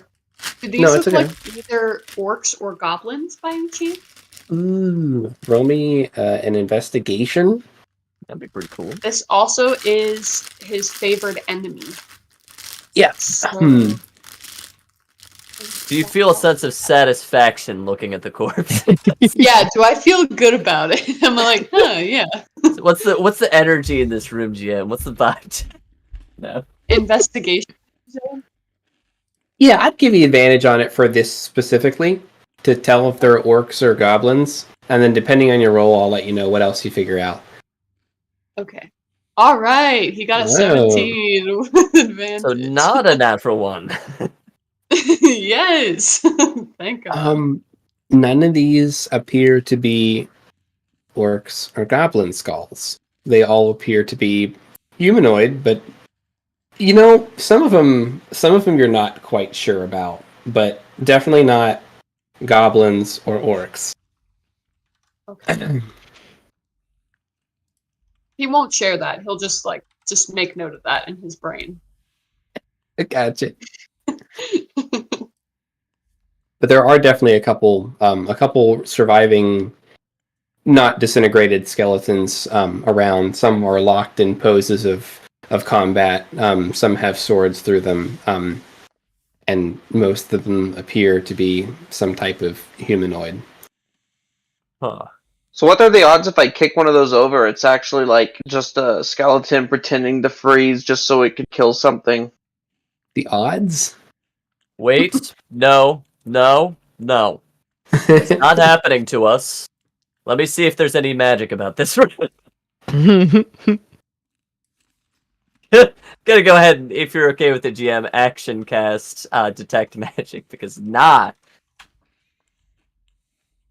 Do these No, look it's okay. like either orcs or goblins by any chance? Ooh, roll me an investigation. That'd be pretty cool. This also is his favorite enemy. Yes. So... Do you feel a sense of satisfaction looking at the corpse? Yeah, do I feel good about it? I'm like, yeah. What's the energy in this room, GM? What's the vibe? No. Investigation. Yeah, I'd give you advantage on it for this specifically, to tell if they're orcs or goblins. And then depending on your roll, I'll let you know what else you figure out. Okay. All right, he got a Whoa. 17 with advantage. So not a natural one. Yes. Thank God. None of these appear to be orcs or goblin skulls. They all appear to be humanoid, but you know, some of them you're not quite sure about, but definitely not goblins or orcs. Okay. He won't share that. He'll just make note of that in his brain. Gotcha. But there are definitely a couple surviving, not disintegrated skeletons around. Some are locked in poses of combat. Some have swords through them, and most of them appear to be some type of humanoid. Huh. So what are the odds if I kick one of those over? It's actually like just a skeleton pretending to freeze just so it could kill something. The odds? Wait. No. It's not happening to us. Let me see if there's any magic about this. Gonna go ahead and, if you're okay with the GM, action cast detect magic, because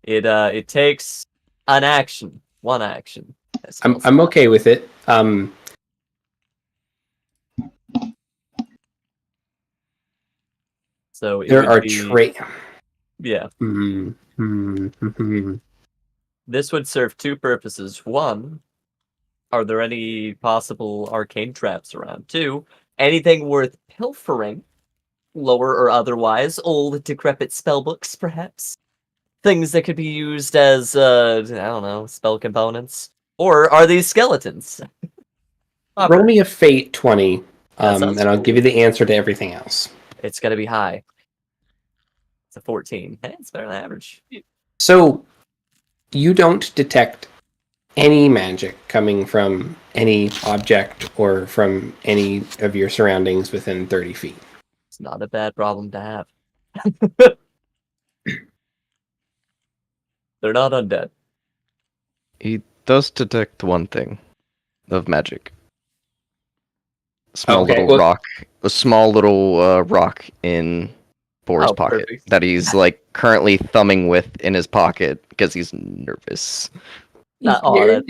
it takes an action, one action. I'm okay with it. So it There would are be- Yeah. Mm-hmm. This would serve two purposes. One, are there any possible arcane traps around? Two, anything worth pilfering, lower or otherwise, old decrepit spellbooks, perhaps? Things that could be used as, I don't know, spell components? Or are these skeletons? Roll me a fate 20, That and sounds I'll cool. give you the answer to everything else. It's gonna be high. It's a 14. Hey, it's better than average. So, you don't detect any magic coming from any object or from any of your surroundings within 30 feet. It's not a bad problem to have. They're not undead. He does detect one thing of magic. Small Okay, little well- rock. A small little rock in Boar's Oh, pocket perfect. that he's like currently thumbing with in his pocket because he's nervous. Oh,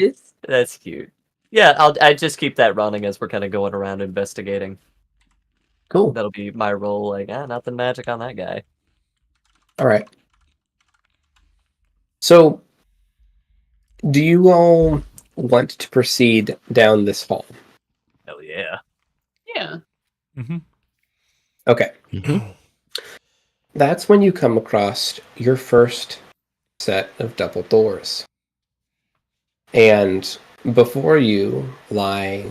that's cute. Yeah, I just keep that running as we're kind of going around investigating. Cool. That'll be my role. Like, nothing magic on that guy. All right. So, do you all want to proceed down this hall? Hell yeah. Yeah. Mm-hmm. Okay. Mhm. That's when you come across your first set of double doors. And before you lie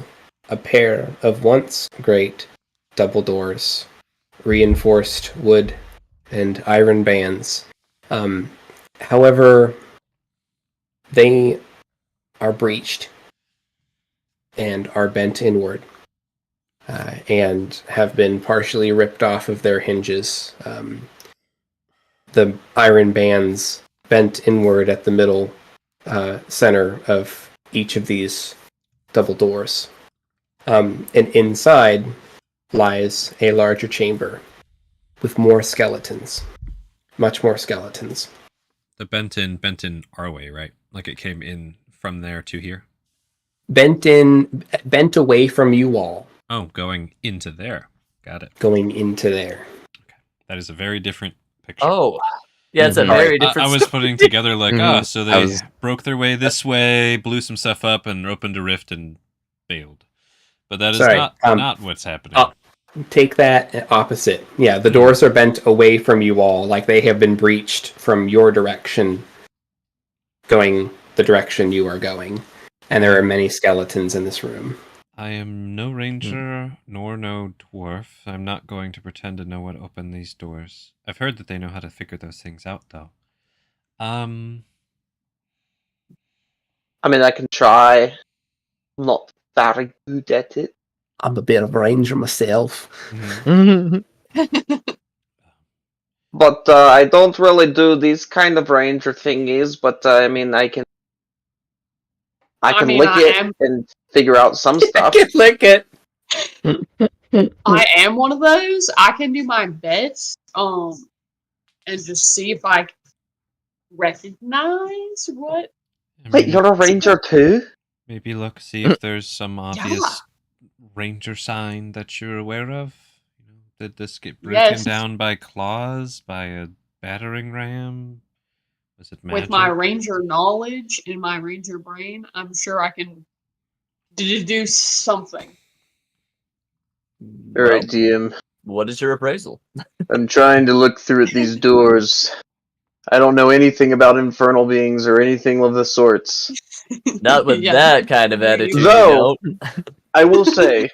a pair of once great double doors, reinforced wood and iron bands. However, they are breached and are bent inward and have been partially ripped off of their hinges. The iron bands bent inward at the middle center of each of these double doors. And inside lies a larger chamber with more skeletons. Much more skeletons. The bent in our way, right? Like it came in from there to here. Bent away from you all, Oh, going into there. Got it. going into there. That is a very different picture. Oh, yeah, it's a Mhm. very I different. was putting together like, Mhm. so I they was- broke their way this way, blew some stuff up, and opened a rift and bailed. But that is Sorry, not what's happening. Take that opposite. Yeah, the doors are bent away from you all, like they have been breached from your direction, going the direction you are going. And there are many skeletons in this room. I am no ranger nor no dwarf. I'm not going to pretend to know what opened these doors. I've heard that they know how to figure those things out, though. I mean, I can try. I'm not very good at it. I'm a bit of a ranger myself. mhm. But I don't really do these kind of ranger thingies, but I mean, I can mean, lick I it am- and figure out some stuff. Lick it. I am one of those. I can do my best, and just see if I can recognize what. I Wait, mean, you're a ranger too? maybe look, see if there's some obvious ranger sign that you're aware of. You know, did this get broken Yes. down by claws, by a battering ram? Was it magic? With my ranger knowledge and my ranger brain, I'm sure I can do something. All right, DM. What is your appraisal? I'm trying to look through at these doors. I don't know anything about infernal beings or anything of the sorts. Not with Yeah. that kind of attitude. Though- I will say,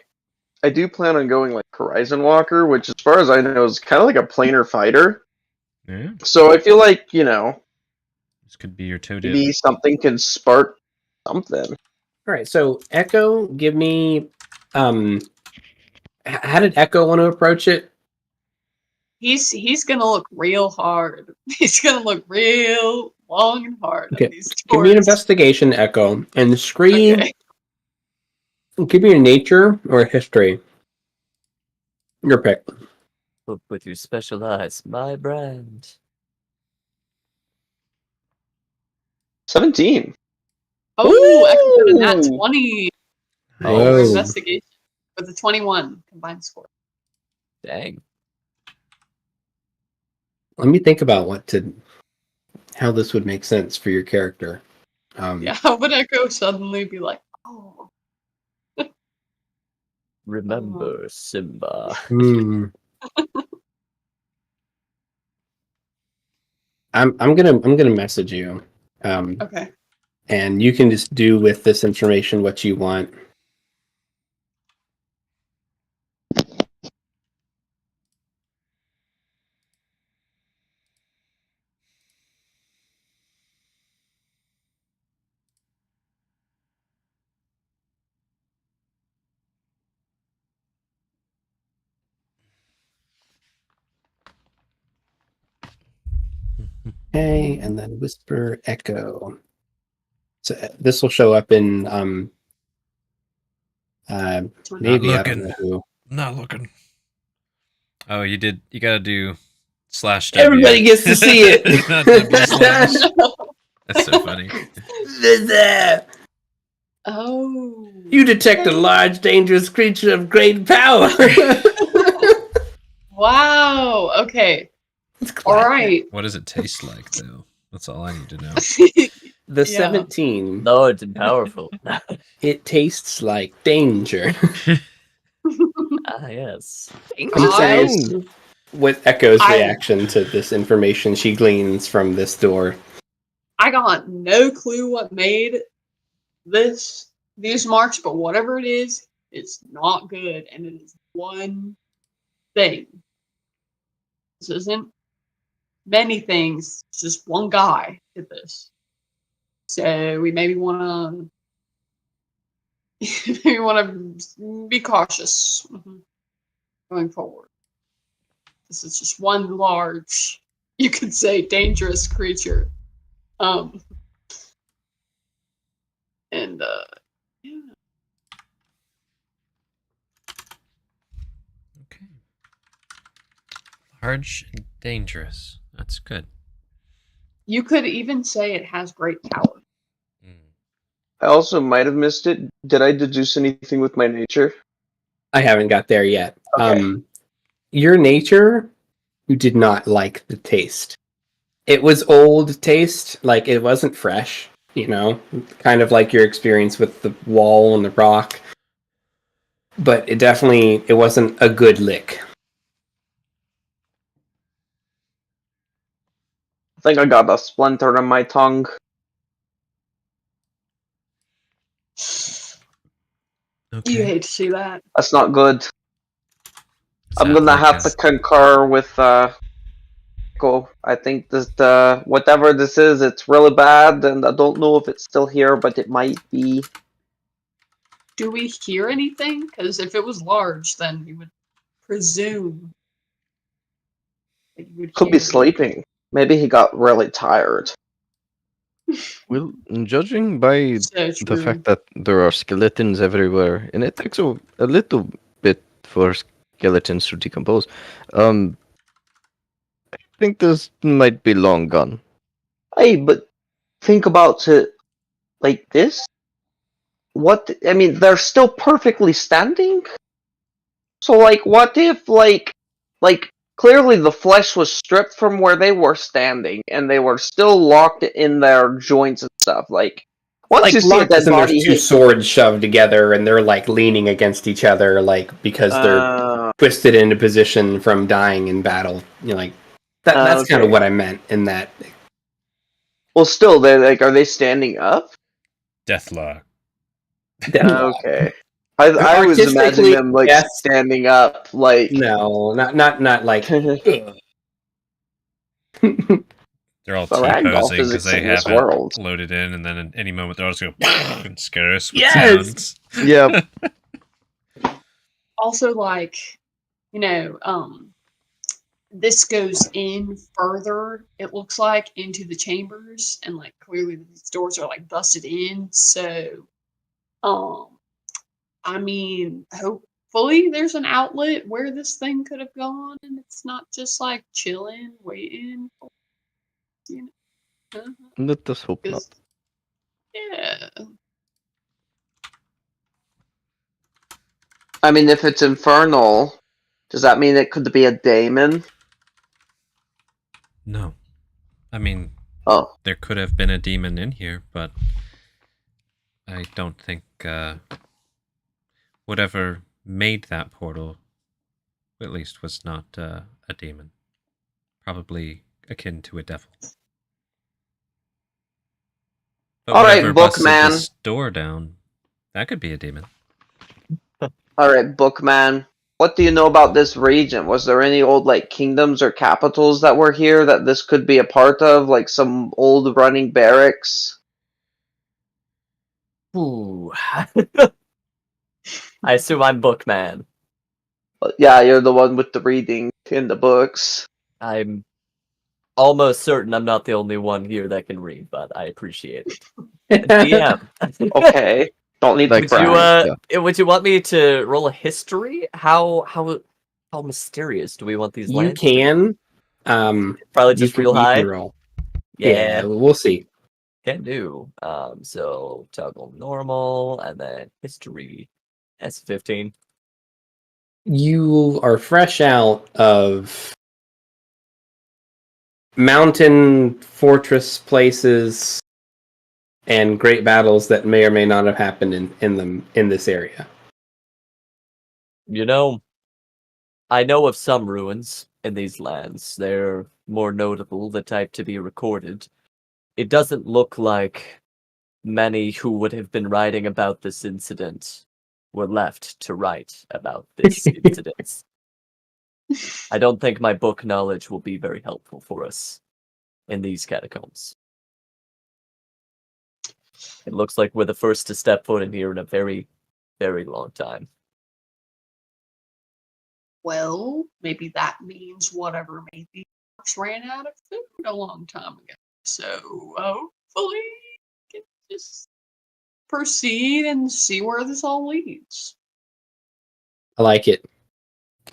I do plan on going like Horizon Walker, which, as far as I know, is kind of like a planar fighter. Yeah, So I feel like, you know, this could be your toe dip. maybe something can spark something. All right, so Echo, give me. How did Echo want to approach it? He's gonna look real hard. He's gonna look real long and hard Okay, at these doors. give me an investigation, Echo, and scream. Okay. Give me a nature or a history. Your pick. Look with your special eyes, my brand. 17. Oh, Echo got a nat Ooh. 20 for Whoa. investigation with a 21 combined score. Dang. Let me think about how this would make sense for your character. Yeah, how would Echo suddenly be like, oh, Remember, Simba. I'm gonna message you, okay. and you can just do with this information what you want. Okay, and then whisper echo. So this will show up in maybe I don't looking. know who. Not looking. Oh, you gotta do /W. Everybody gets to see it. Not /. That's so funny. Oh. You detect a large, dangerous creature of great power. Wow. Okay. It's All classic. right. What does it taste like, though? That's all I need to know. The Yeah. 17. Large and powerful. It tastes like danger. Ah, yes. I'm curious I- what Echo's I- reaction to this information she gleans from this door. I got no clue what made these marks, but whatever it is, it's not good, and it is one thing. This isn't many things. It's just one guy did this. So we maybe want to be cautious going forward. This is just one large, you could say, dangerous creature. And yeah. Okay. Large and dangerous. That's good. You could even say it has great power. I also might have missed it. Did I deduce anything with my nature? I haven't got there yet. Okay. Your nature, you did not like the taste. It was old taste, like it wasn't fresh, kind of like your experience with the wall and the rock. But it wasn't a good lick. I think I got a splinter in my tongue. Okay. You hate to see that. That's not good. I'm Sounds gonna like have to concur with Echo. I think that whatever this is, it's really bad, and I don't know if it's still here, but it might be. Do we hear anything? Because if it was large, then we would presume that you would Could be hear. sleeping. Maybe he got really tired. Well, judging by So the true. fact that there are skeletons everywhere, and it takes a little bit for skeletons to decompose, I think this might be long gone. Hey, but think about it like this. I mean, they're still perfectly standing. So, like, what if, like, clearly the flesh was stripped from where they were standing, and they were still locked in their joints and stuff. Like, once Like you see a locked dead as in body there's two hit, swords shoved together and they're like leaning against each other, like because they're twisted into position from dying in battle. Like that's kind of okay. what I meant in that. Well, still, they're like, are they standing up? Deathlock. Okay. I was imagining Artistically, them like yes. standing up, like No, not like. They're all Ragdoll T-posing because physics they in this haven't world. loaded in, and then at any moment they're all just going and scare us with Yes! sounds. Yeah. Also, like, this goes in further, it looks like, into the chambers, and like clearly these doors are like busted in. So, I mean, hopefully there's an outlet where this thing could have gone, and it's not just like chilling, waiting. Let us hope not. 'Cause- yeah. I mean, if it's infernal, does that mean it could be a daemon? No. I mean, Oh, there could have been a demon in here, but I don't think whatever made that portal, at least, was not a demon. Probably akin to a devil. But All right, whatever busted Bookman. this door down, that could be a demon. all right, Bookman. What do you know about this region? Was there any old like kingdoms or capitals that were here that this could be a part of, like some old running barracks? Ooh. I assume I'm Bookman. Yeah, you're the one with the reading in the books. I'm almost certain I'm not the only one here that can read, but I appreciate it. DM. Okay. Don't need to Like, brag. Would you want me to roll a history? How mysterious do we want these You lands to be? can. Probably You just can, real you high. can roll. Yeah, we'll see. Can do. So toggle normal and then history. That's 15. You are fresh out of mountain fortress places and great battles that may or may not have happened in this area. You know, I know of some ruins in these lands. They're more notable, the type to be recorded. It doesn't look like many who would have been writing about this incident were left to write about this incident. I don't think my book knowledge will be very helpful for us in these catacombs. It looks like we're the first to step foot in here in a very, very long time. Well, maybe that means whatever made these orcs ran out of food a long time ago. So hopefully we can just proceed and see where this all leads. I like it.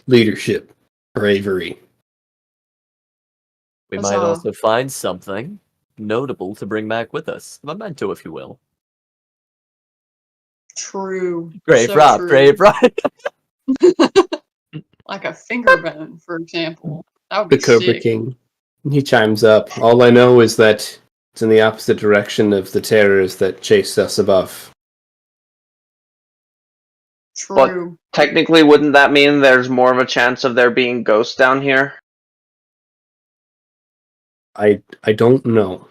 Leadership, bravery. We Huzzah. might also find something notable to bring back with us. A memento, if you will. True. Grave So Rob, true. Grave Rob. Like a finger bone, for example. That would The be Cobra sick. King. He chimes up. All I know is that it's in the opposite direction of the terrors that chased us above. True. Technically, wouldn't that mean there's more of a chance of there being ghosts down here? I don't know.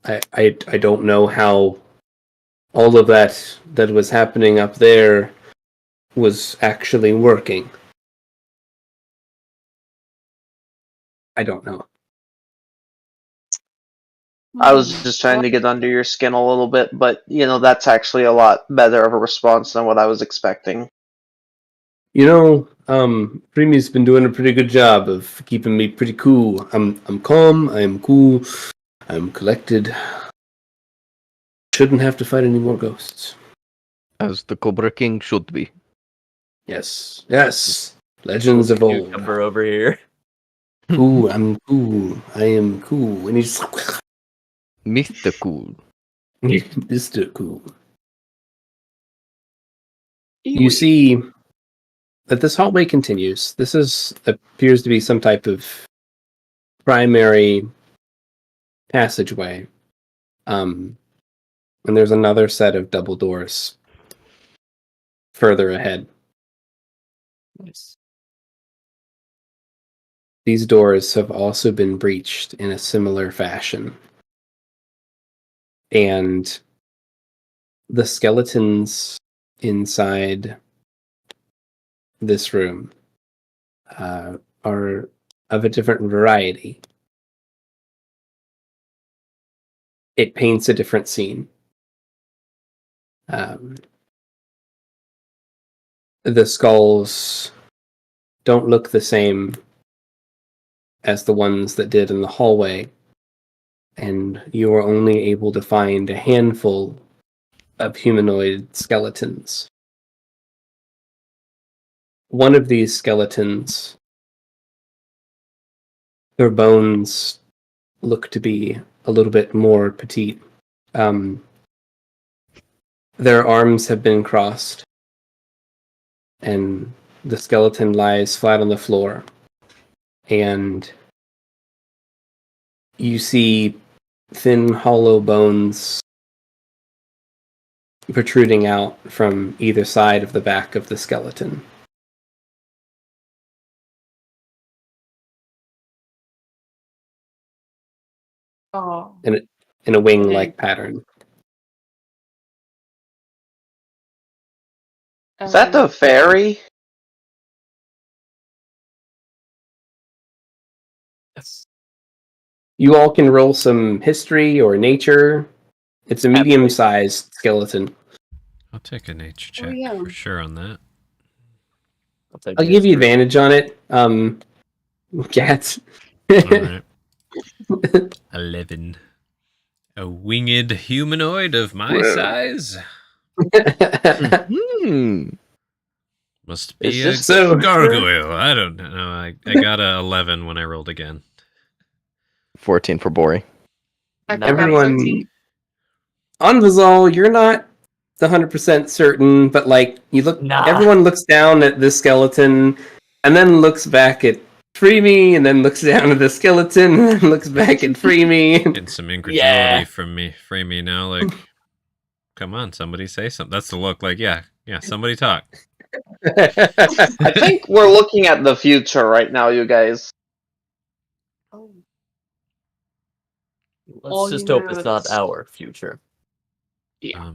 I don't know how all of that was happening up there was actually working. I don't know. I was just trying to get under your skin a little bit, but that's actually a lot better of a response than what I was expecting. Premi's been doing a pretty good job of keeping me pretty cool. I'm calm, I am cool, I'm collected. Shouldn't have to fight any more ghosts. As the Cobra King should be. Yes. Legends of old. Cucumber over here. Cool, I'm cool. I am cool. And he's Mr. Cool. Mr. Cool. You see that this hallway continues. This appears to be some type of primary passageway. And there's another set of double doors further ahead. Nice. These doors have also been breached in a similar fashion. And the skeletons inside this room are of a different variety. It paints a different scene. The skulls don't look the same as the ones that did in the hallway, and you are only able to find a handful of humanoid skeletons. One of these skeletons, their bones look to be a little bit more petite. Their arms have been crossed, and the skeleton lies flat on the floor. And you see thin, hollow bones protruding out from either side of the back of the skeleton. Oh. In a wing-like pattern. Is that the fairy? Yes. You all can roll some history or nature. It's a medium-sized skeleton. I'll take a nature check yeah. for sure on that. I'll take I'll give you history. advantage on it. Cats. All right. 11. A winged humanoid of my Whoa. size? Hmm. Must be Is a this So- gargoyle. I don't know. I got a 11 when I rolled again. 14 for Bori. I got Everyone- 13. On Vizal, you're not 100% certain, but like you look, Nah. everyone looks down at this skeleton, and then looks back at Freemy, and then looks down at the skeleton, and then looks back at Freemy. Getting some incredulity from me. Frame me now, like, come on, somebody say something. That's the look, like, yeah, somebody talk. I think we're looking at the future right now, you guys. Oh. Let's All just you hope know it's not is- our future. Yeah.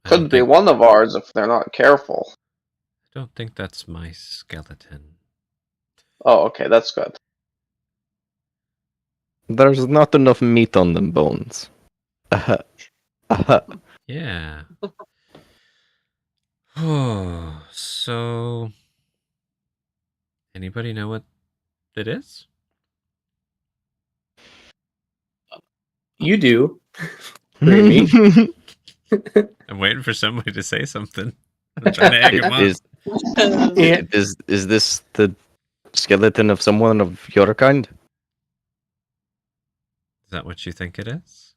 I Could don't be think- one of ours if they're not careful. I don't think that's my skeleton. Oh, okay, that's good. There's not enough meat on them bones. Yeah. Oh, so anybody know what it is? You do. Freemy. I'm waiting for somebody to say something. I'm trying to egg him on. Is, Yeah. is this the skeleton of someone of your kind? Is that what you think it is?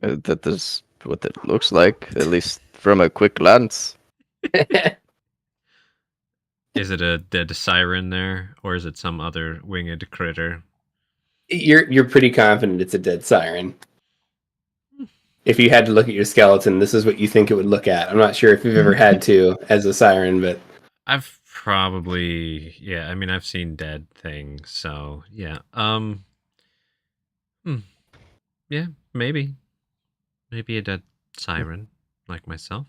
That is what it looks like, at least from a quick glance. Is it a dead siren there, or is it some other winged critter? You're pretty confident it's a dead siren. If you had to look at your skeleton, this is what you think it would look at. I'm not sure if you've ever had to as a siren, but I've probably, yeah. I mean, I've seen dead things, so yeah. Yeah, maybe a dead siren like myself.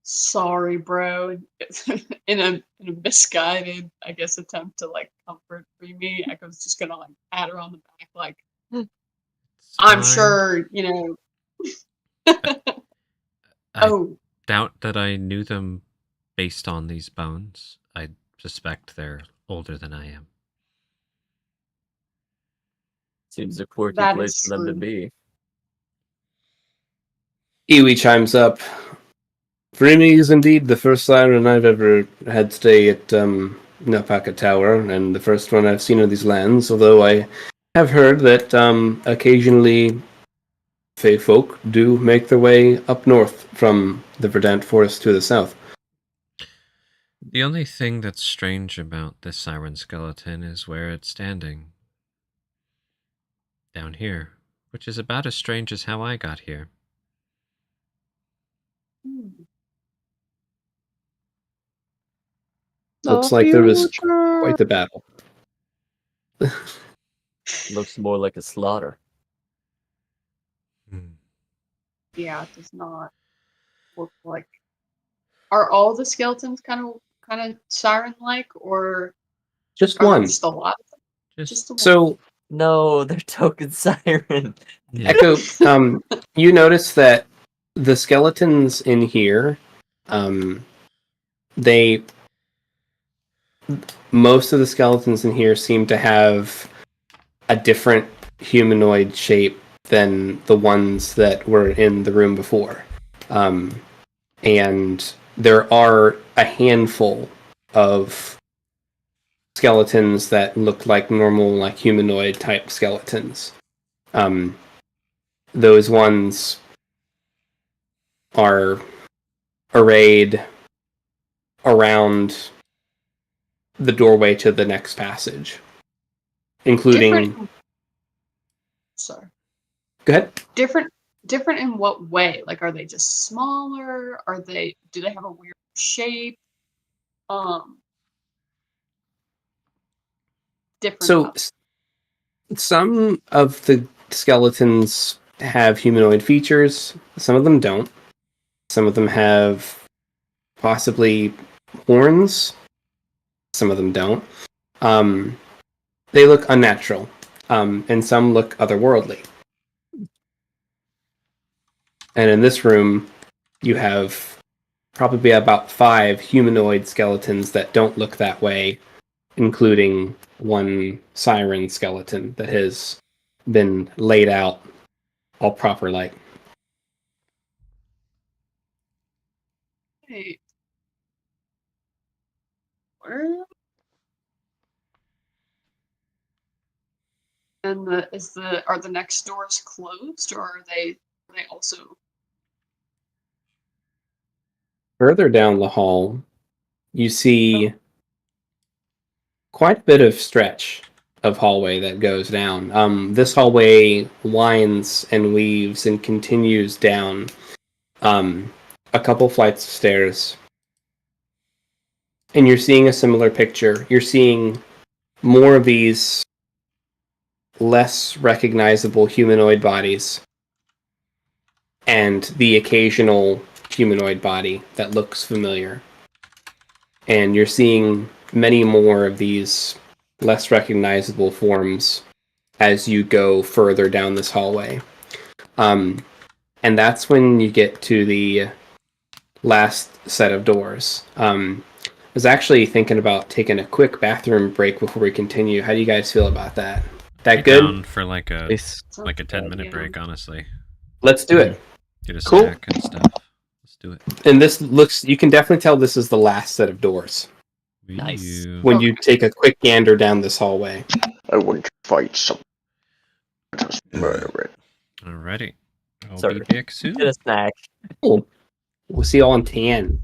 Sorry, bro. in a misguided, I guess, attempt to like comfort me, I was just gonna like pat her on the back, like It's I'm fine. sure, you know. I Oh, doubt that I knew them based on these bones. I suspect they're older than I am. Seems a quirky That place is for them to true. be. Iwi chimes up. Freemy is indeed the first siren I've ever had stay at Napaka Tower, and the first one I've seen of these lands, although I have heard that occasionally Fey folk do make their way up north from the Verdant Forest to the south. The only thing that's strange about this siren skeleton is where it's standing. Down here, which is about as strange as how I got here. hmm. Looks like there was quite the battle. Looks more like a slaughter. Yeah, it does not look like. Are all the skeletons kind of siren-like, or Just are there one. just a lot of them? Just Just the one. So, No, they're token siren. yeah. Echo, you notice that the skeletons in here, they most of the skeletons in here seem to have a different humanoid shape than the ones that were in the room before. And there are a handful of skeletons that look like normal, like humanoid type skeletons. Those ones are arrayed around the doorway to the next passage, including. Different. Sorry. Go ahead. Different in what way? Like, are they just smaller? Do they have a weird shape? Different. So, about- some of the skeletons have humanoid features. Some of them don't. Some of them have possibly horns. Some of them don't. They look unnatural, and some look otherworldly. And in this room, you have probably about 5 humanoid skeletons that don't look that way, including one siren skeleton that has been laid out all proper like. Hey. Where? And are the next doors closed, or are they also? Further down the hall, you see quite a bit of stretch of hallway that goes down. This hallway winds and weaves and continues down a couple flights of stairs. And you're seeing a similar picture. You're seeing more of these less recognizable humanoid bodies and the occasional humanoid body that looks familiar. And you're seeing many more of these less recognizable forms as you go further down this hallway. And that's when you get to the last set of doors. I was actually thinking about taking a quick bathroom break before we continue. How do you guys feel about that? That good? Down for like a It's 10-minute break, honestly. Let's do it. Get a Cool. snack and stuff. Let's do it. And this looks, you can definitely tell this is the last set of doors Nice. Ooh. when you take a quick gander down this hallway. I want to fight someone. Just murder it. Alrighty. I'll Sir, be back soon. Get a snack. Cool. We'll see you all in 10.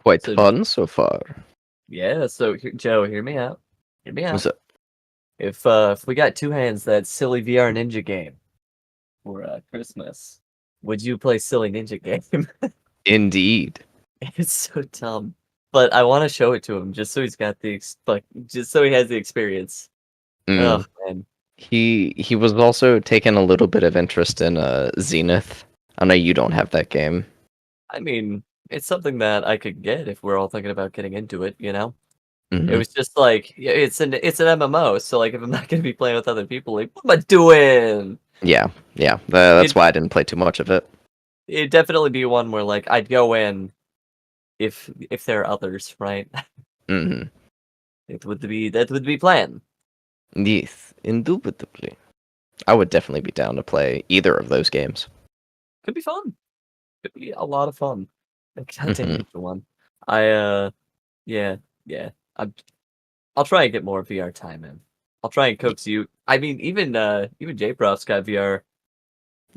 Quite So- fun so far. Yeah, so Joe, hear me out. Hear me out. What's up? If we got Two Hands, that silly VR ninja game for Christmas, would you play silly ninja game? Indeed. It's so dumb, but I want to show it to him just so he's got just so he has the experience. Mm. Oh man, He was also taking a little bit of interest in Zenith. I know you don't have that game. I mean, it's something that I could get if we're all thinking about getting into it. You know, it Mhm. was just like it's an MMO, so like if I'm not gonna be playing with other people, like what am I doing? Yeah. That's It- why I didn't play too much of it. It'd definitely be one where like I'd go in if there are others, right? Hmm. That would be plan. Yes, indubitably. I would definitely be down to play either of those games. Could be fun. Could be a lot of fun. God damn Mhm. it, for one. Yeah. I'll try and get more VR time in. I'll try and coax you. I mean, even J-Prof's got VR.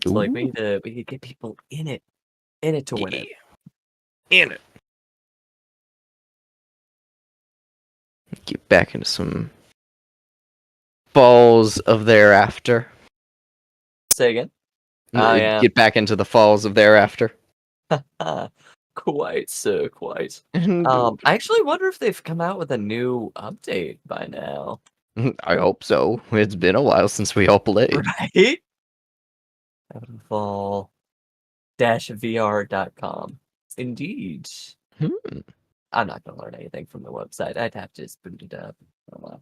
So like we need to get people in it to win it. In it. Get back into some falls of thereafter. Say again. I am. Get back into the falls of thereafter. Quite so quite. I actually wonder if they've come out with a new update by now. I hope so. It's been a while since we all played. Right? Fall-VR.com. Indeed. Hmm. I'm not gonna learn anything from the website. I'd have to just boot it up. I don't know.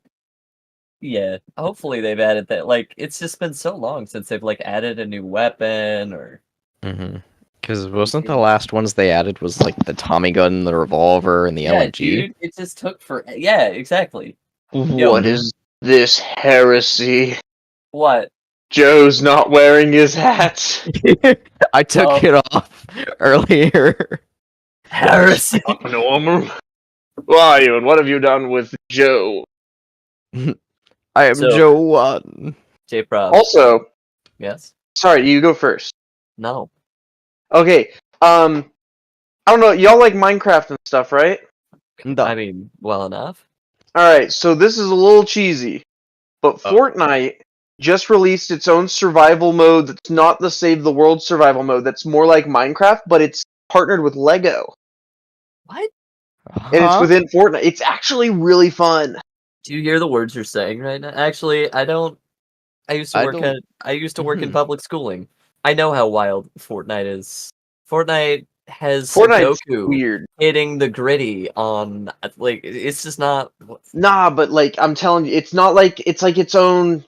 Yeah, hopefully they've added that. Like, it's just been so long since they've like added a new weapon or. Because wasn't the last ones they added was like the Tommy gun, the revolver, and the Yeah, LMG? dude, it just took for. Yeah, exactly. What is this heresy? What? Joe's not wearing his hat. I took Oh. it off earlier. Heresy. Not normal. Who are you, and what have you done with Joe? I am So- Joe One. J-Prob. Also, Yes. sorry, you go first. No. Okay. I don't know. Y'all like Minecraft and stuff, right? I mean, well enough. All right. So this is a little cheesy, but Fortnite just released its own survival mode. That's not the Save the World survival mode. That's more like Minecraft, but it's partnered with Lego, What? and it's within Fortnite. It's actually really fun. Do you hear the words you're saying right now? Actually, I don't. I used to I work don't- in public schooling. I know how wild Fortnite is. Fortnite has Fortnite's Goku weird. hitting the gritty on like it's just not. Nah, but like I'm telling you, it's not like it's like its own.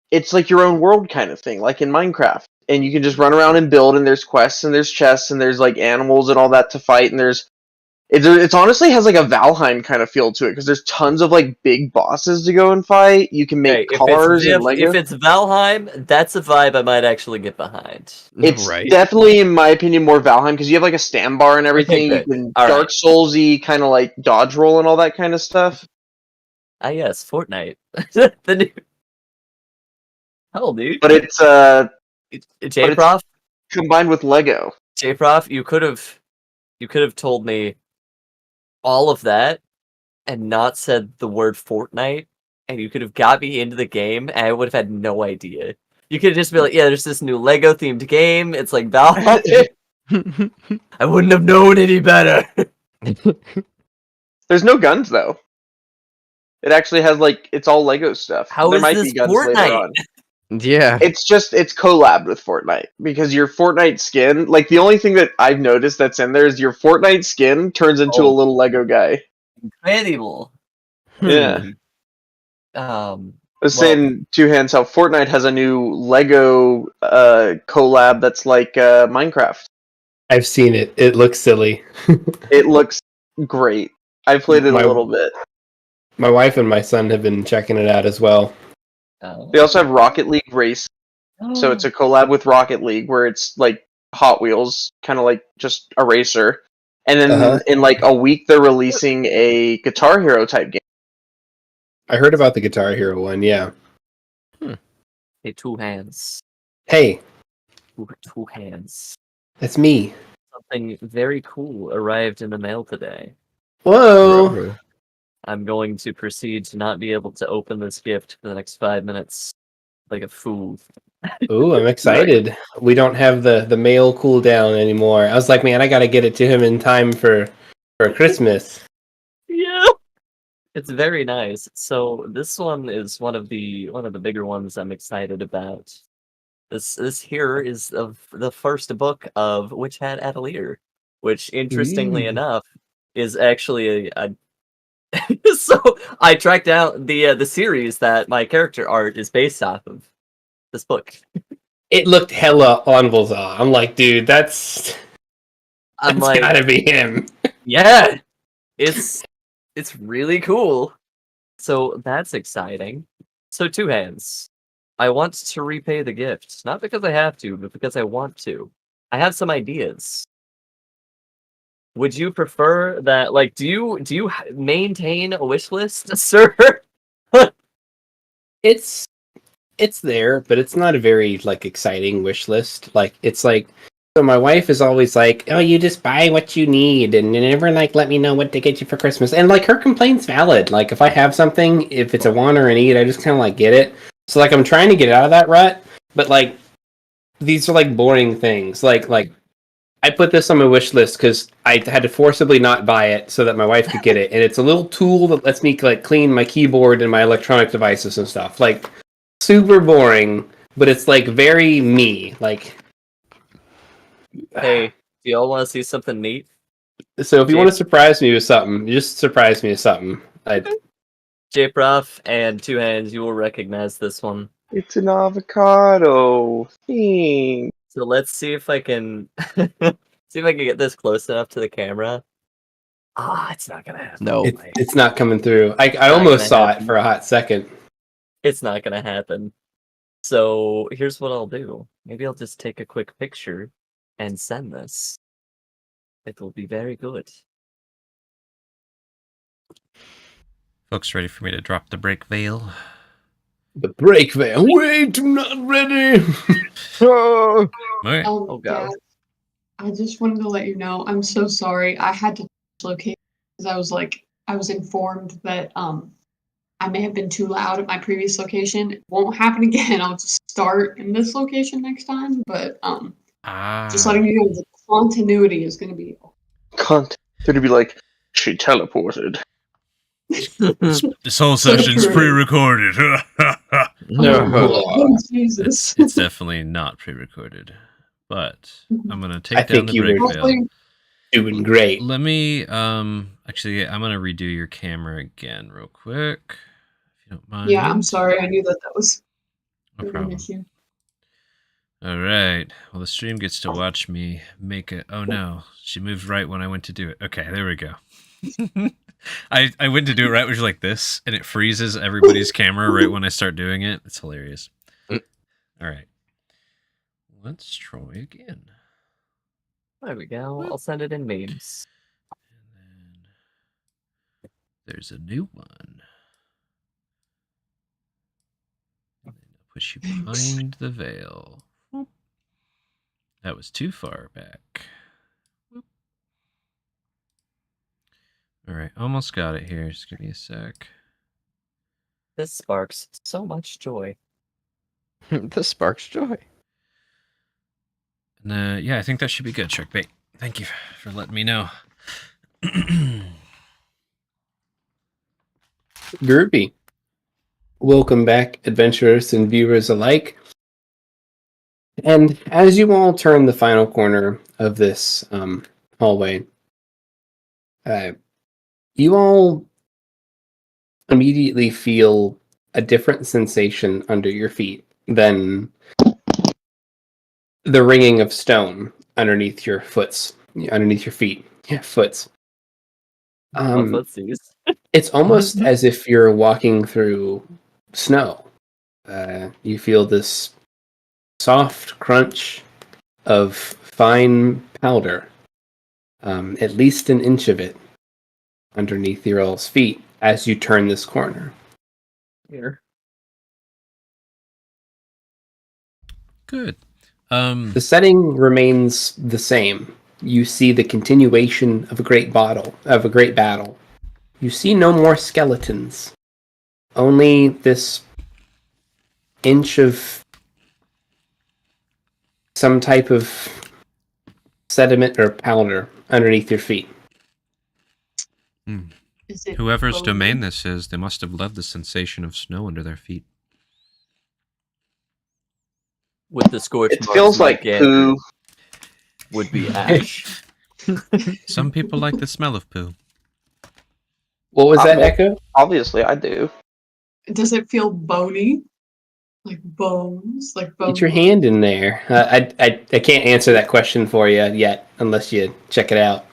It's like your own world kind of thing, like in Minecraft. And you can just run around and build, and there's quests, and there's chests, and there's like animals and all that to fight, and it's honestly has like a Valheim kind of feel to it because there's tons of like big bosses to go and fight. You can make Hey, cars and Lego. if it's Valheim, that's a vibe I might actually get behind. It's right. definitely, in my opinion, more Valheim because you have like a stand bar and everything. Okay, You can all Dark Soulsy kind of like dodge roll and all that kind of stuff. Ah, yes, Fortnite. The new. Hell, dude. But it's J-Prof, combined with Lego. J-Prof, you could have told me all of that and not said the word Fortnite, and you could have got me into the game, and I would have had no idea. You could just be like, yeah, there's this new Lego themed game. It's like Valheim. I wouldn't have known any better. There's no guns though. It actually has like it's all Lego stuff. How there is might this be guns Fortnite? later on. Yeah. It's collabed with Fortnite because your Fortnite skin, like the only thing that I've noticed that's in there is your Fortnite skin turns into a Oh. little Lego guy. Incredible. Yeah. I was saying Two Hands how Fortnite has a new Lego collab that's like Minecraft. I've seen it. It looks silly. It looks great. I played it My- a little bit. My wife and my son have been checking it out as well. Oh. They also have Rocket League Race, so it's a collab with Rocket League where it's like Hot Wheels, kind of like just a racer. And then in like a week they're releasing a Guitar Hero type game. I heard about the Guitar Hero one, yeah. Hey, Two Hands. Hey, Two Hands. that's me. Something very cool arrived in the mail today. Whoa! Bro. I'm going to proceed to not be able to open this gift for the next 5 minutes like a fool. Ooh, I'm excited. We don't have the mail cooldown anymore. I was like, man, I gotta get it to him in time for Christmas. Yeah. It's very nice. So this one is one of the bigger ones I'm excited about. This here is of the first book of Witch Hat Atelier, which interestingly Ooh. enough is actually a so I tracked down the series that my character art is based off of this book. It looked hella Onvalzaw. I'm like, dude, that's I'm gotta be him. yeah, it's really cool. So that's exciting. So two hands. I want to repay the gift, not because I have to, but because I want to. I have some ideas. Would you prefer that? Like, do you maintain a wish list, sir? It's there, but it's not a very like exciting wish list. Like it's like so my wife is always like, "Oh, you just buy what you need and you never like let me know what to get you for Christmas." And like her complaint's valid. Like if I have something, if it's a want or a need, I just kind of like get it. So like I'm trying to get out of that rut, but like these are like boring things. Like I put this on my wish list because I had to forcibly not buy it so that my wife could get it, and it's a little tool that lets me like clean my keyboard and my electronic devices and stuff. Like super boring, but it's like very me. Like, Hey, do y'all want to see something neat? so if you want to surprise me with something, just surprise me with something. J-Prof and Two Hands, you will recognize this one. It's an avocado. Thing. So let's see if I can see if I can get this close enough to the camera. Ah, it's not gonna happen. No. It's not coming through. I Not almost gonna saw happen. it for a hot second. It's not gonna happen. So here's what I'll do. Maybe I'll just take a quick picture and send this. It will be very good. Folks, ready for me to drop the break veil? The break veil. Wait, I'm not ready. All right. Oh, God. yeah. I just wanted to let you know, I'm so sorry. I had to locate because I was informed that I may have been too loud at my previous location. It won't happen again. I'll just start in this location next time. But just letting you know, the continuity is going to be. Cunt. It'd be like, she teleported. This whole So session's true. pre-recorded. Oh, Jesus. It's definitely not pre-recorded, but I'm gonna take I down think the you break were veil. doing great. Let me actually I'm gonna redo your camera again real quick, if you don't mind. Yeah, I'm sorry. I knew that was No an problem. issue. All right. Well, the stream gets to watch me make it. Oh no, she moved right when I went to do it. Okay, there we go. I went to do it right, which is like this, and it freezes everybody's camera right when I start doing it. It's hilarious. All right. Let's try again. There we go. I'll send it in memes. And then there's a new one. And then I'll push you behind the veil. That was too far back. All right, almost got it here. Just give me a sec. This sparks so much joy. This sparks joy. And yeah, I think that should be good, Sharkbait. Thank you for letting me know. Groupie. Welcome back, adventurers and viewers alike. And as you all turn the final corner of this hallway, you all immediately feel a different sensation under your feet than the ringing of stone underneath your feet. Yeah, foots. Footsies. It's almost as if you're walking through snow. You feel this soft crunch of fine powder, at least an inch of it, underneath your all's feet as you turn this corner. Here. Good. The setting remains the same. you see the continuation of a great battle. You see no more skeletons. Only this inch of some type of sediment or powder underneath your feet. Is it Whoever's bony? domain this is, they must have loved the sensation of snow under their feet. With the scorch It marks, feels my like gander poo. would be ash. Some people like the smell of poo. What was that, Well, Echo? Obviously, I do. Does it feel bony? Like bones? Like bones? Get your hand in there. I can't answer that question for you yet, unless you check it out.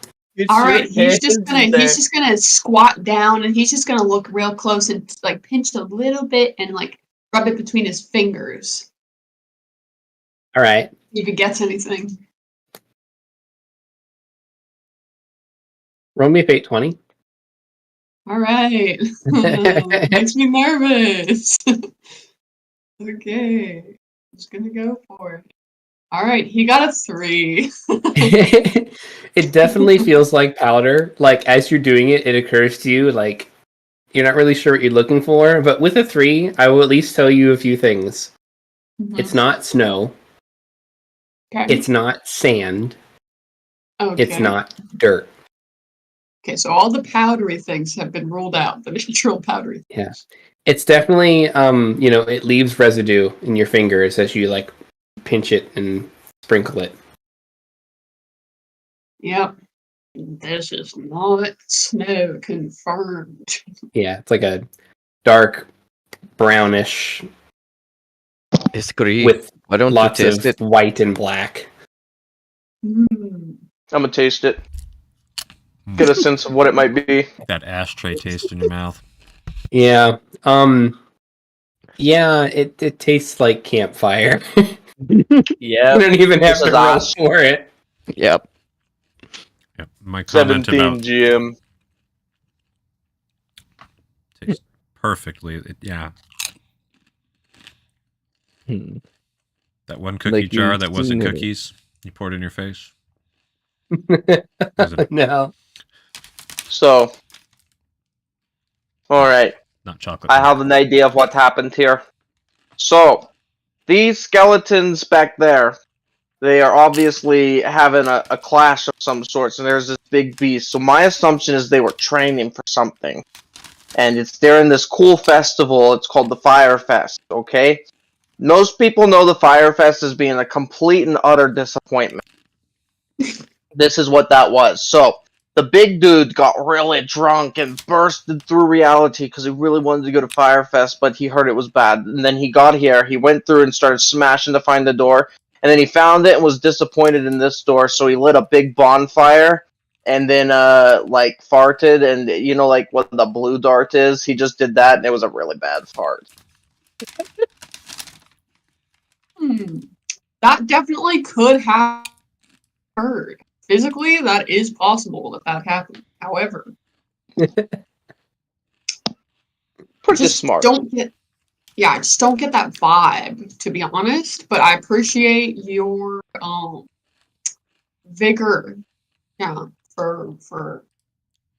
All right, he's just gonna squat down and he's just gonna look real close and like pinch a little bit and like rub it between his fingers. All right. If he gets anything. Roll me a fate 20. All right. Makes me nervous. Okay. I'm just gonna go for it. All right, he got a 3. It definitely feels like powder. Like, as you're doing it, it occurs to you, like, you're not really sure what you're looking for. But with a 3, I will at least tell you a few things. It's not snow. Okay. It's not sand. Okay. It's not dirt. Okay, so all the powdery things have been ruled out. The natural powdery things. Yeah. It's definitely, it leaves residue in your fingers as you, like, pinch it and sprinkle it. Yep. This is not snow, confirmed. Yeah, it's like a dark brownish Disagree. with Why don't lots you of taste it? white and black. Mm. I'm gonna taste it. Get a sense of what it might be. That ashtray taste in your mouth. Yeah. Yeah, it tastes like campfire. Yeah. You don't even have This to is roll us. for it. Yep. Yep. My comment 17 about GM. tastes perfectly. Yeah. Hmm. That one cookie Like jar you've that wasn't seen it. cookies, you poured in your face. Was it No. So, alright. not chocolate? I have an idea of what happened here. So, these skeletons back there, they are obviously having a clash of some sorts, and there's this big beast. So my assumption is they were training for something. And they're in this cool festival, it's called the Fire Fest, okay? Most people know the Fire Fest as being a complete and utter disappointment. This is what that was. So, the big dude got really drunk and bursted through reality because he really wanted to go to Firefest, but he heard it was bad. And then he got here, he went through and started smashing to find the door, and then he found it and was disappointed in this door, so he lit a big bonfire, and then, farted, and you know, like, what the blue dart is? He just did that, and it was a really bad fart. That definitely could have occurred. Physically, that is possible that happened. However, Pretty just smart. I just don't get that vibe, to be honest. But I appreciate your vigor, for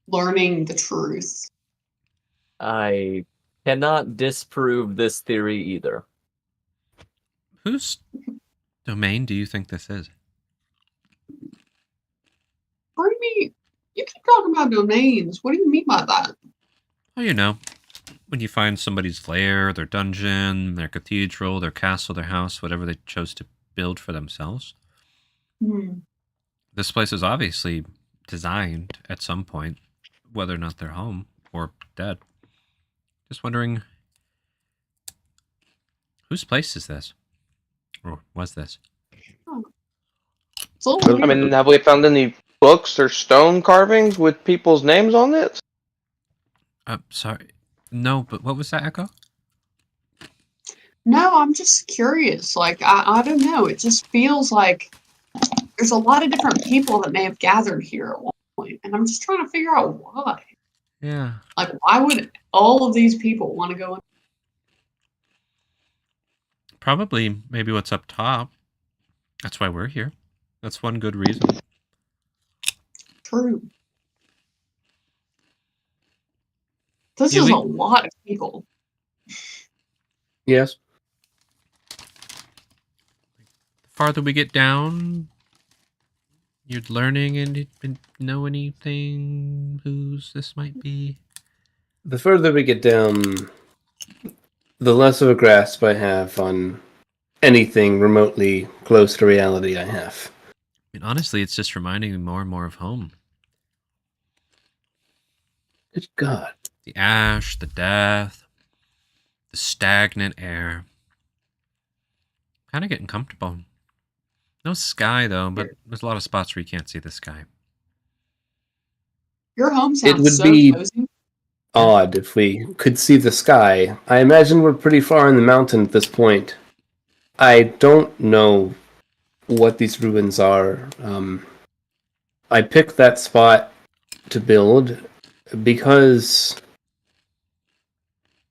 learning the truth. I cannot disprove this theory either. Whose domain do you think this is? What do you mean? You keep talking about domains. What do you mean by that? Oh, you know, when you find somebody's lair, their dungeon, their cathedral, their castle, their house, whatever they chose to build for themselves. This place is obviously designed at some point, whether or not they're home or dead. Just wondering, whose place is this? Or was this? It's a little I weird. mean, have we found any books or stone carvings with people's names on it? Sorry. No, but what was that, Echo? No, I'm just curious. Like, I don't know. It just feels like there's a lot of different people that may have gathered here at one point, and I'm just trying to figure out why. Yeah. Like, why would all of these people want to go in? Probably maybe what's up top. That's why we're here. That's one good reason. True. This Yeah, is we- a lot of people. Yes. The farther we get down, you're learning and know anything whose this might be? The further we get down, the less of a grasp I have on anything remotely close to reality I have. I mean, honestly, it's just reminding me more and more of home. Good God. The ash, the death, the stagnant air. Kind of getting comfortable. No sky, though, but there's a lot of spots where you can't see the sky. Your home It sounds would so be cozy. odd if we could see the sky. I imagine we're pretty far in the mountain at this point. I don't know what these ruins are. I picked that spot to build because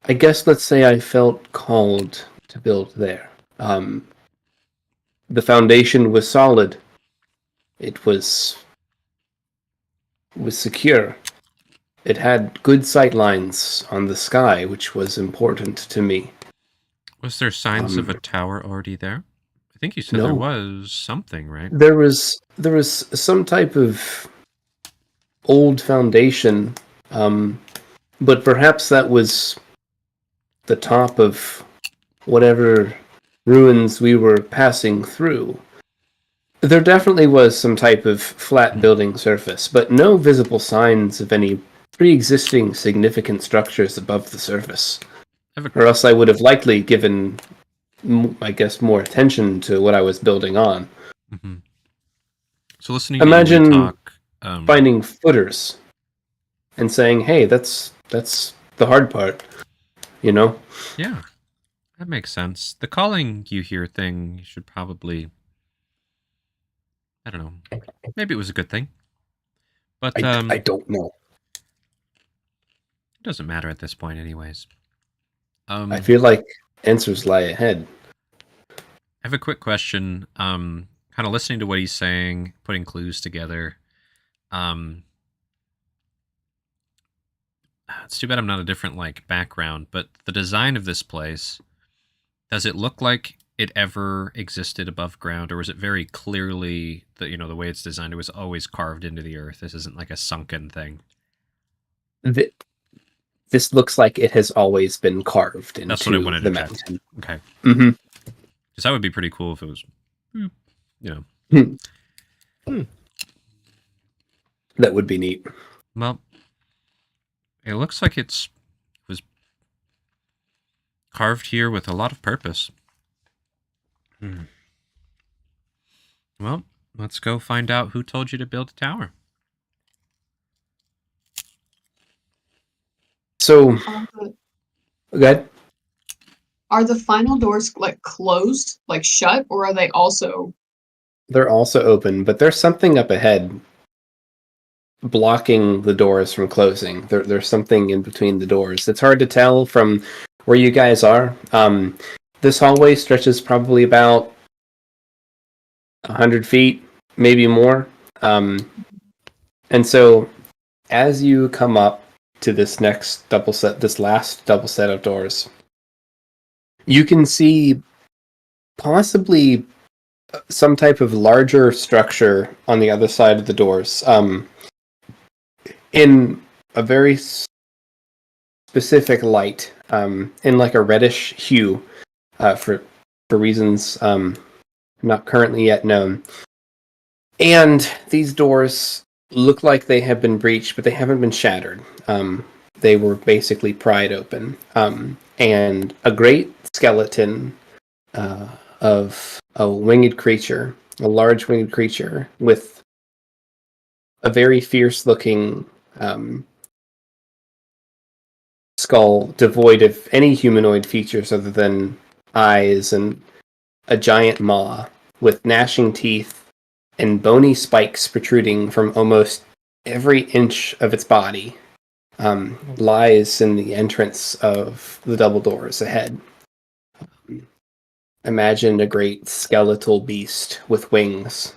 I guess let's say I felt called to build there. The foundation was solid. It was secure. It had good sight lines on the sky, which was important to me. Was there signs of a tower already there? I think you said there No. was something, right? There was some type of old foundation, but perhaps that was the top of whatever ruins we were passing through. There definitely was some type of flat building surface, but no visible signs of any pre-existing significant structures above the surface. Or else I would have likely given, I guess, more attention to what I was building on. Mm-hmm. So listening Imagine to you talk, finding footers and saying, "Hey, that's the hard part," you know? Yeah, that makes sense. The calling you hear thing, you should probably, I don't know, maybe it was a good thing. But I don't know. It doesn't matter at this point anyways. I feel like answers lie ahead. I have a quick question. Kind of listening to what he's saying, putting clues together. It's too bad I'm not a different background, but the design of this place, does it look like it ever existed above ground, or was it very clearly the way it's designed? It was always carved into the earth. This isn't like a sunken thing. This looks like it has always been carved into That's what I wanted the to check. mountain. Okay. Mm-hmm. Because that would be pretty cool if it was, That would be neat. Well, it looks like it was carved here with a lot of purpose. Well, let's go find out who told you to build a tower. So, good. Are the final doors closed, shut, or are they also? They're also open, but there's something up ahead blocking the doors from closing. There's something in between the doors. It's hard to tell from where you guys are. This hallway stretches probably about 100 feet, maybe more. And so as you come up to this last double set of doors, you can see possibly some type of larger structure on the other side of the doors. In a very specific light, in like a reddish hue, for reasons not currently yet known. And these doors look like they have been breached, but they haven't been shattered. They were basically pried open. And a great skeleton of a winged creature, a large winged creature with a very fierce-looking skull, devoid of any humanoid features other than eyes, and a giant maw with gnashing teeth and bony spikes protruding from almost every inch of its body, lies in the entrance of the double doors ahead. Imagine a great skeletal beast with wings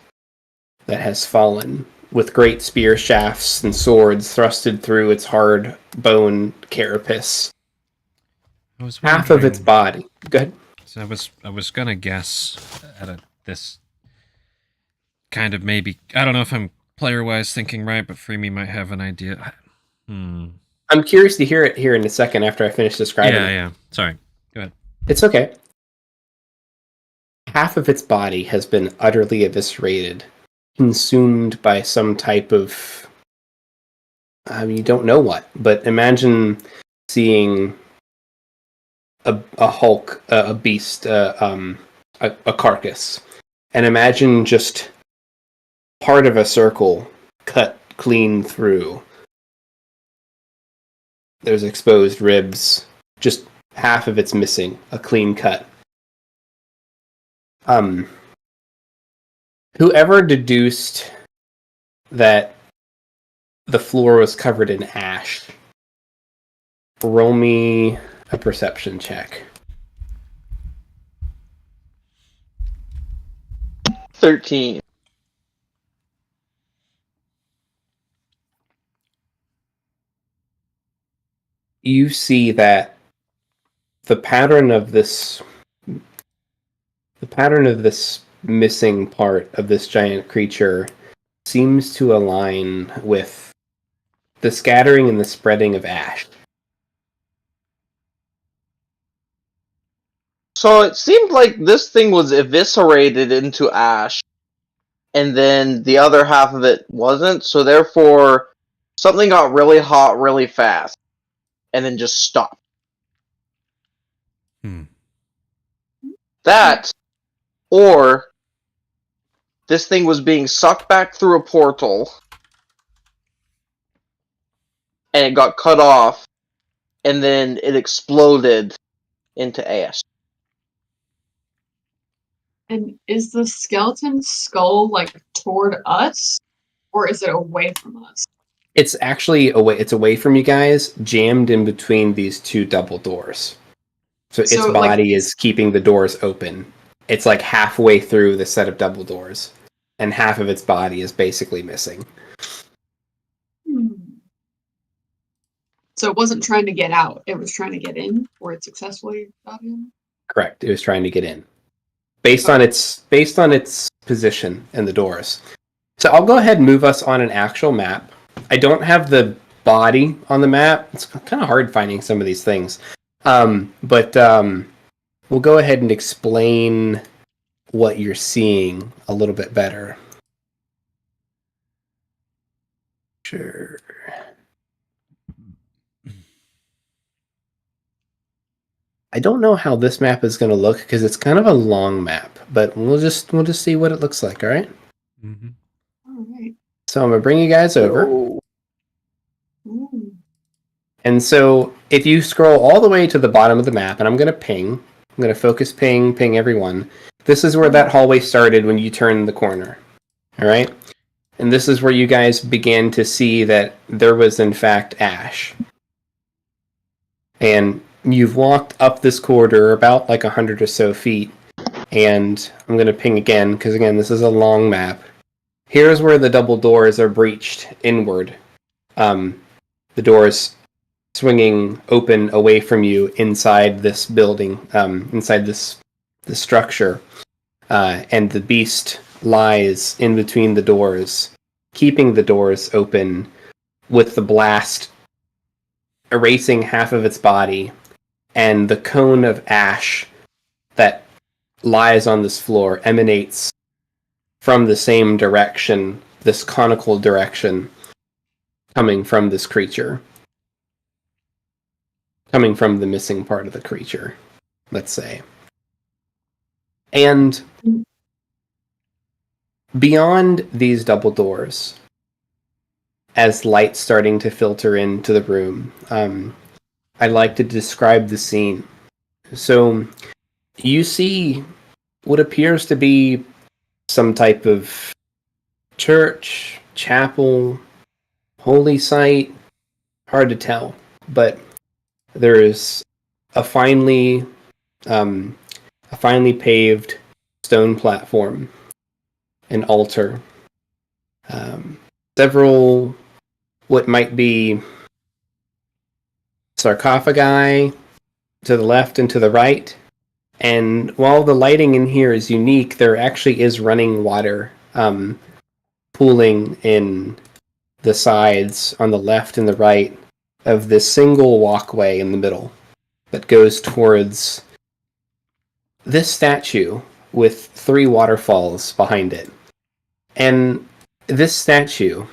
that has fallen with great spear shafts and swords thrusted through its hard bone carapace. I was Half of its wondering- body. Go ahead. So I was gonna guess at this kind of maybe. I don't know if I'm player wise thinking right, but Freemy might have an idea. I'm curious to hear it here in a second after I finish describing it. Yeah. Sorry. Go ahead. It's okay. Half of its body has been utterly eviscerated, consumed by some type of... you don't know what, but imagine seeing a hulk, a beast, a carcass, and imagine just part of a circle cut clean through. There's exposed ribs, just half of it's missing, a clean cut. Whoever deduced that the floor was covered in ash, roll me a perception check. 13. You see that the pattern of this missing part of this giant creature seems to align with the scattering and the spreading of ash. So it seemed like this thing was eviscerated into ash, and then the other half of it wasn't, so therefore something got really hot really fast, and then just stopped. That, or this thing was being sucked back through a portal, and it got cut off, and then it exploded into ash. And is the skeleton skull like toward us, or is it away from us? It's actually away from you guys, jammed in between these two double doors. So its body is keeping the doors open. It's like halfway through the set of double doors, and half of its body is basically missing. So it wasn't trying to get out, it was trying to get in, or it successfully got in? Correct. It was trying to get in. Based on its position in the doors. So I'll go ahead and move us on an actual map. I don't have the body on the map. It's kind of hard finding some of these things. But we'll go ahead and explain what you're seeing a little bit better. Sure. I don't know how this map is going to look because it's kind of a long map, but we'll just see what it looks like. All right. All right. So I'm gonna bring you guys over. Ooh. And so if you scroll all the way to the bottom of the map, and I'm going to focus ping everyone. This is where that hallway started when you turned the corner. All right. And this is where you guys began to see that there was in fact ash. And you've walked up this corridor about like 100 or so feet. And I'm going to ping again, because again, this is a long map. Here's where the double doors are breached inward. The doors swinging open away from you inside this building, inside this structure. And the beast lies in between the doors, keeping the doors open with the blast erasing half of its body, and the cone of ash that lies on this floor emanates from the same direction, this conical direction, coming from this creature. Coming from the missing part of the creature, let's say. And beyond these double doors, as light's starting to filter into the room, I'd like to describe the scene. So, you see what appears to be some type of church, chapel, holy site. Hard to tell, but there is a finely paved stone platform, an altar, several what might be sarcophagi to the left and to the right. And while the lighting in here is unique, there actually is running water pooling in the sides on the left and the right of this single walkway in the middle that goes towards this statue with 3 waterfalls behind it. And this statue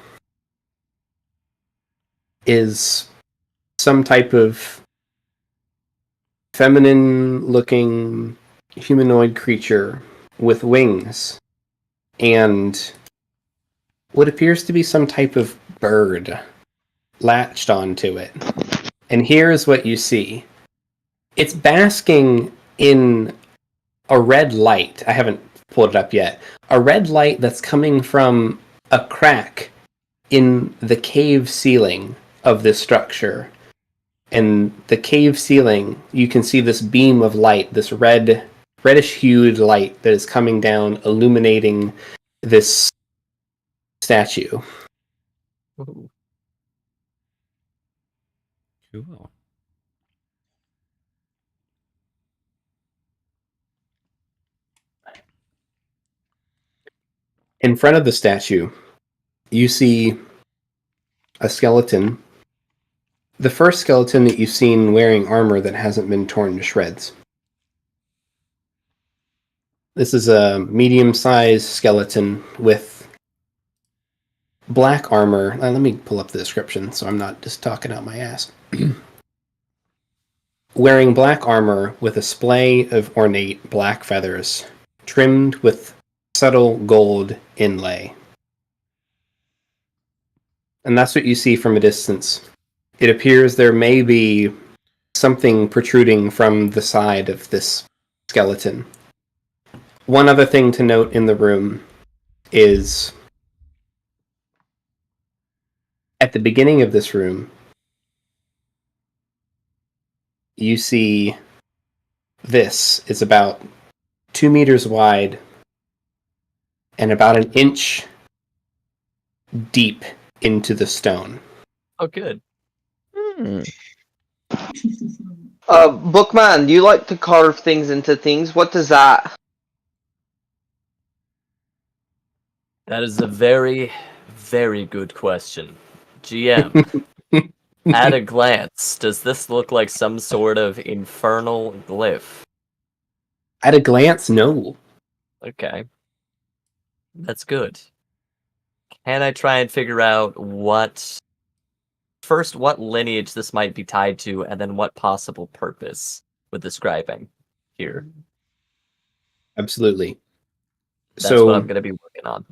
is some type of feminine-looking humanoid creature with wings and what appears to be some type of bird latched onto it. And here's what you see. It's basking in a red light. I haven't pulled it up yet. A red light that's coming from a crack in the cave ceiling of this structure. And the cave ceiling, you can see this beam of light, this reddish-hued light that is coming down, illuminating this statue. Ooh. Cool. In front of the statue, you see a skeleton. The first skeleton that you've seen wearing armor that hasn't been torn to shreds. This is a medium-sized skeleton with black armor. Let me pull up the description so I'm not just talking out my ass. Wearing black armor with a splay of ornate black feathers, trimmed with subtle gold inlay. And that's what you see from a distance. It appears there may be something protruding from the side of this skeleton. One other thing to note in the room is at the beginning of this room, you see this is about 2 meters wide and about 1 inch deep into the stone. Oh, good. Bookman, do you like to carve things into things? What does that? That is a very, very good question. GM, at a glance, does this look like some sort of infernal glyph? At a glance, no. Okay. That's good. Can I try and figure out what lineage this might be tied to, and then what possible purpose with describing here? Absolutely. That's So what I'm going to be working on.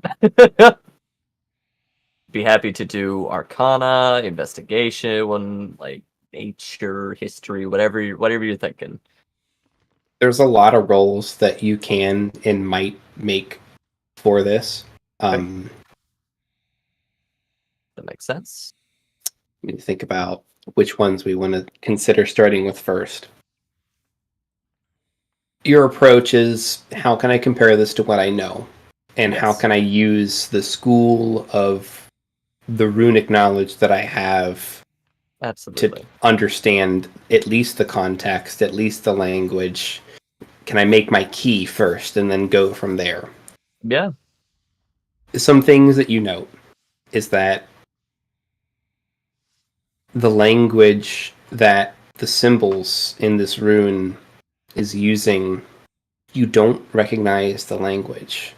Be happy to do Arcana, investigation, like nature, history, whatever you're thinking. there's a lot of roles that you can and might make for this. That makes sense. We need to think about which ones we want to consider starting with first. Your approach is, how can I compare this to what I know? And how Yes. can I use the school of the runic knowledge that I have Absolutely. to understand at least the context, at least the language? Can I make my key first and then go from there? Yeah. Some things that you note is that the language that the symbols in this rune is using, you don't recognize the language.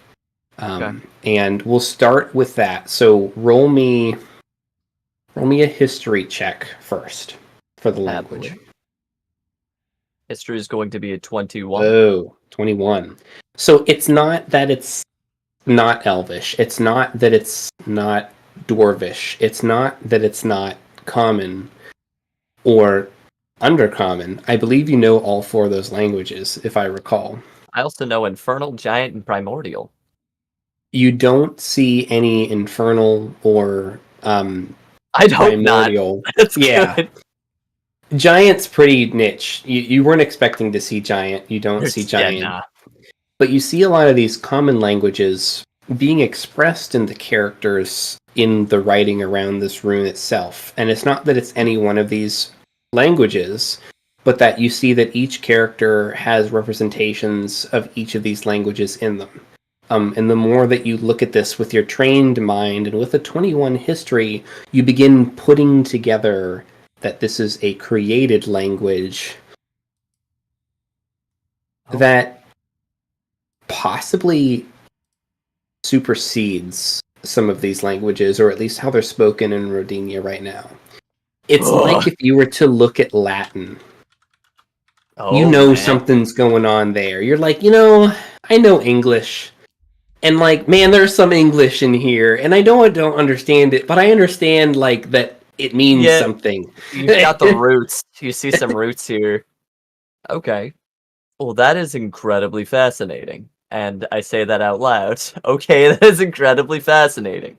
Okay. And we'll start with that. So roll me a history check first for the language. Happily. History is going to be a 21. Oh, 21. So it's not that it's not Elvish. It's not that it's not Dwarvish. It's not that it's not common or undercommon. I believe you know all 4 of those languages, if I recall. I also know Infernal, Giant, and Primordial. You don't see any infernal or I'd hope not. primordial. That's Yeah. good. Giant's pretty niche. You weren't expecting to see giant. You don't see giant. Yeah, nah. But you see a lot of these common languages being expressed in the characters in the writing around this rune itself. And it's not that it's any one of these languages, but that you see that each character has representations of each of these languages in them. And the more that you look at this with your trained mind and with a 21 history, you begin putting together that this is a created language that possibly supersedes some of these languages, or at least how they're spoken in Rodinia right now. It's like if you were to look at Latin. You know something's going on there. You're like, I know English. And like, man, there's some English in here, and I don't understand it, but I understand like that it means something. You've got the roots. You see some roots here. Okay. Well, that is incredibly fascinating. And I say that out loud. Okay, that is incredibly fascinating.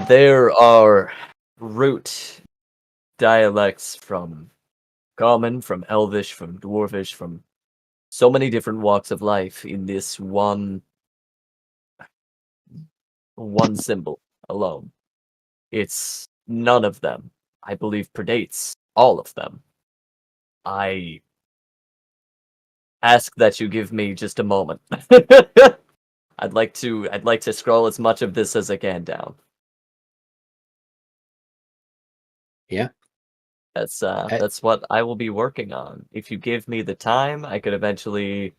There are root dialects from Common, from Elvish, from Dwarvish, from so many different walks of life in this one symbol alone. It's none of them, I believe, predates all of them. I ask that you give me just a moment. I'd like to scroll as much of this as I can down. Yeah. That's what I will be working on. If you give me the time, I could eventually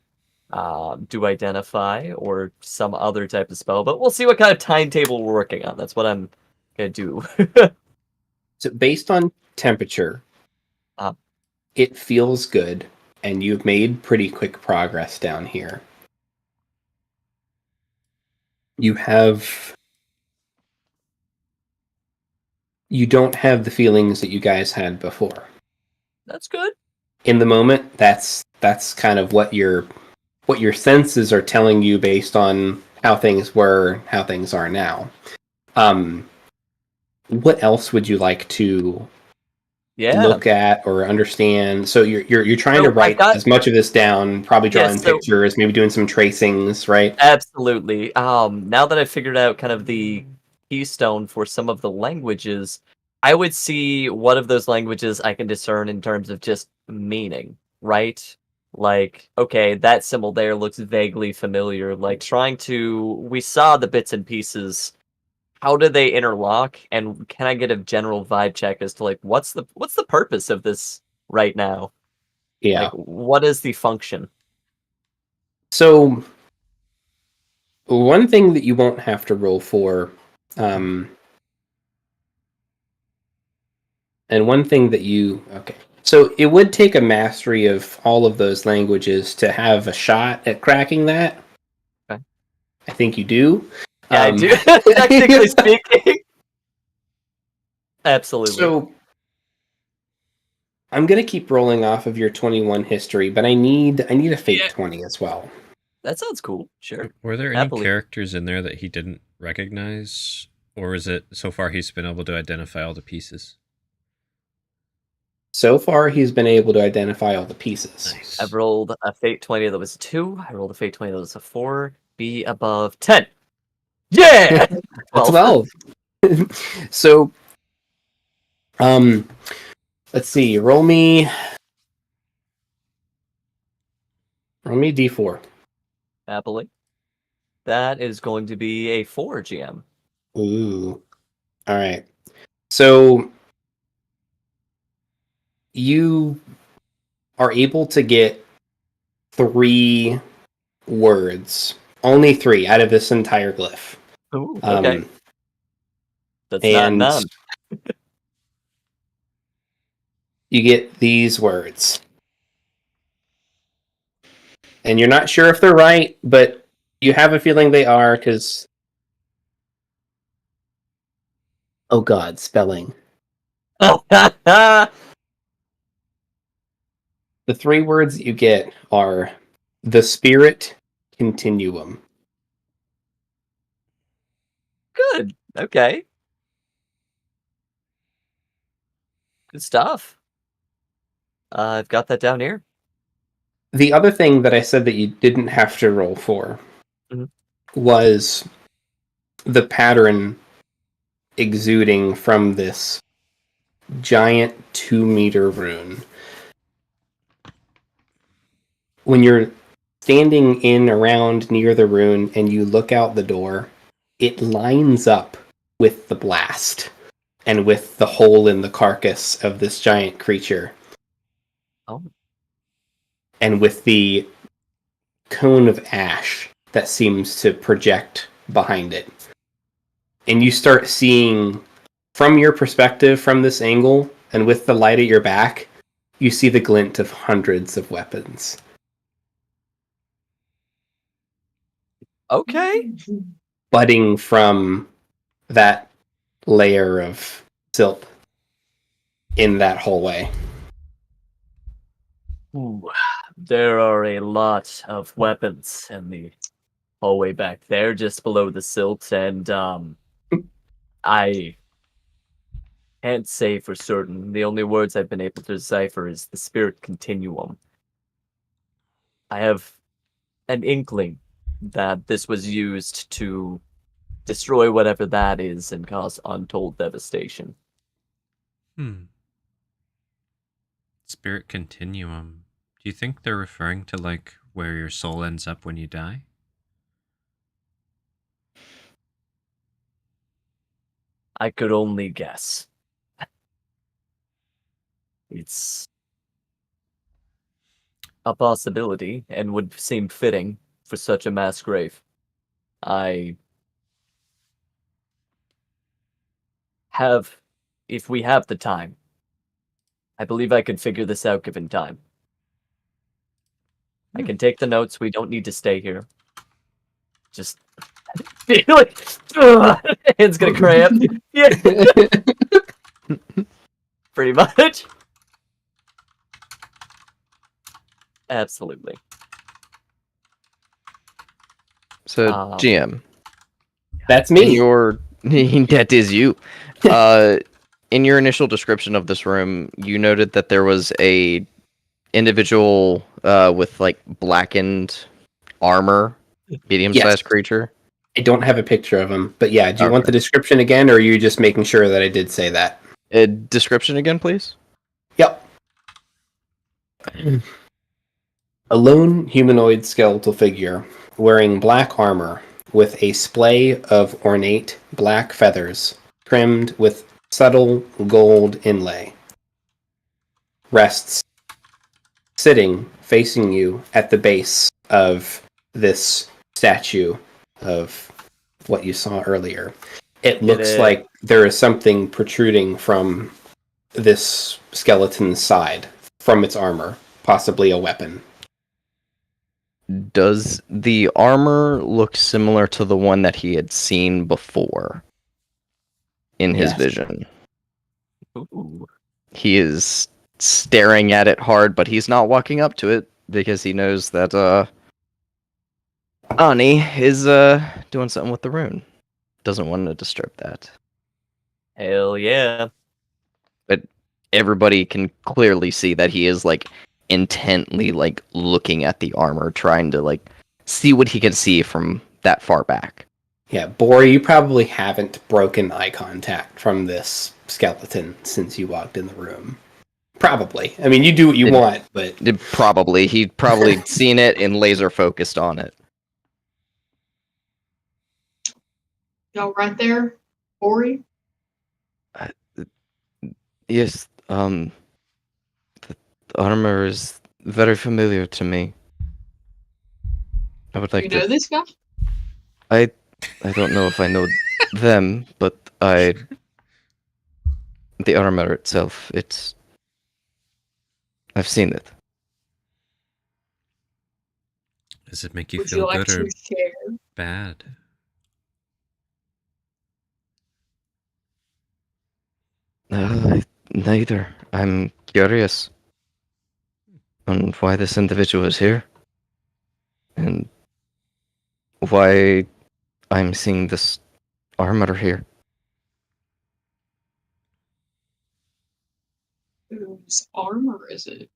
do identify or some other type of spell, but we'll see what kind of timetable we're working on. That's what I'm gonna do. So based on temperature, it feels good, and you've made pretty quick progress down here. You don't have the feelings that you guys had before. That's good. In the moment, that's kind of what your senses are telling you based on how things were, how things are now. What else would you like to look at or understand? So you're trying to write as much of this down, probably drawing pictures, maybe doing some tracings, right? Absolutely. Now that I've figured out kind of the keystone for some of the languages, I would see what of those languages I can discern in terms of just meaning, right? Like, okay, that symbol there looks vaguely familiar. Like we saw the bits and pieces. How do they interlock? And can I get a general vibe check as to like what's the purpose of this right now? Yeah. Like, what is the function? So one thing that you won't have to roll for, and one thing that so it would take a mastery of all of those languages to have a shot at cracking that. Okay. I think you do. Yeah, I do. Technically speaking. Absolutely. So I'm gonna keep rolling off of your 21 history, but I need a fake 20 as well. That sounds cool. Sure. Were there any characters in there that he didn't recognize? Or is it so far he's been able to identify all the pieces? So far, he's been able to identify all the pieces. Nice. I've rolled a fate 20 that was a 2. I rolled a fate 20 that was a 4. Be above 10. Yeah! 12. So, let's see. Roll me D4. Happily. That is going to be a 4, GM. Ooh. All right. So you are able to get 3 words. Only 3 out of this entire glyph. Ooh, okay. That's not none. You get these words. And you're not sure if they're right, but you have a feeling they are, because... Oh god, spelling. The 3 words that you get are the spirit continuum. Good. Okay. Good stuff. I've got that down here. The other thing that I said that you didn't have to roll for was the pattern exuding from this giant 2-meter rune. When you're standing in around near the rune and you look out the door, it lines up with the blast and with the hole in the carcass of this giant creature. Oh. And with the cone of ash that seems to project behind it. And you start seeing, from your perspective, from this angle, and with the light at your back, you see the glint of hundreds of weapons. Okay. Budding from that layer of silt in that hallway. Ooh, there are a lot of weapons in the hallway back there, just below the silt, and I can't say for certain. The only words I've been able to decipher is the spirit continuum. I have an inkling that this was used to destroy whatever that is and cause untold devastation. Spirit continuum. Do you think they're referring to like where your soul ends up when you die? I could only guess. It's a possibility and would seem fitting for such a mass grave. If we have the time, I believe I could figure this out given time. I can take the notes. We don't need to stay here. Just feel like hand's gonna cramp. Yeah, pretty much. Absolutely. So, GM, That's in me. your that is you. In your initial description of this room, you noted that there was a individual with like blackened armor, medium-sized Yes. creature. I don't have a picture of him, but yeah, do you want Okay. the description again, or are you just making sure that I did say that? Description again, please. Yep. A lone humanoid skeletal figure wearing black armor with a splay of ornate black feathers trimmed with subtle gold inlay rests sitting facing you at the base of this statue of what you saw earlier. It looks like there is something protruding from this skeleton's side from its armor, possibly a weapon. Does the armor look similar to the one that he had seen before in his Yes. vision? Ooh. He is staring at it hard, but he's not walking up to it because he knows that Ani is doing something with the rune. Doesn't want to disturb that. Hell yeah. But everybody can clearly see that he is like intently like looking at the armor, trying to like see what he can see from that far back. Yeah, Bori, you probably haven't broken eye contact from this skeleton since you walked in the room. Probably. I mean, you do what you want, but... He'd probably seen it and laser focused on it. Y'all right there, Ori? Yes, the armor is very familiar to me. I would like You know to... this guy? I don't know if I know them, but the armor itself, I've seen it. Does it make you Would feel you like good or to share? bad? Neither. I'm curious on why this individual is here, and why I'm seeing this armor here. Whose armor is it?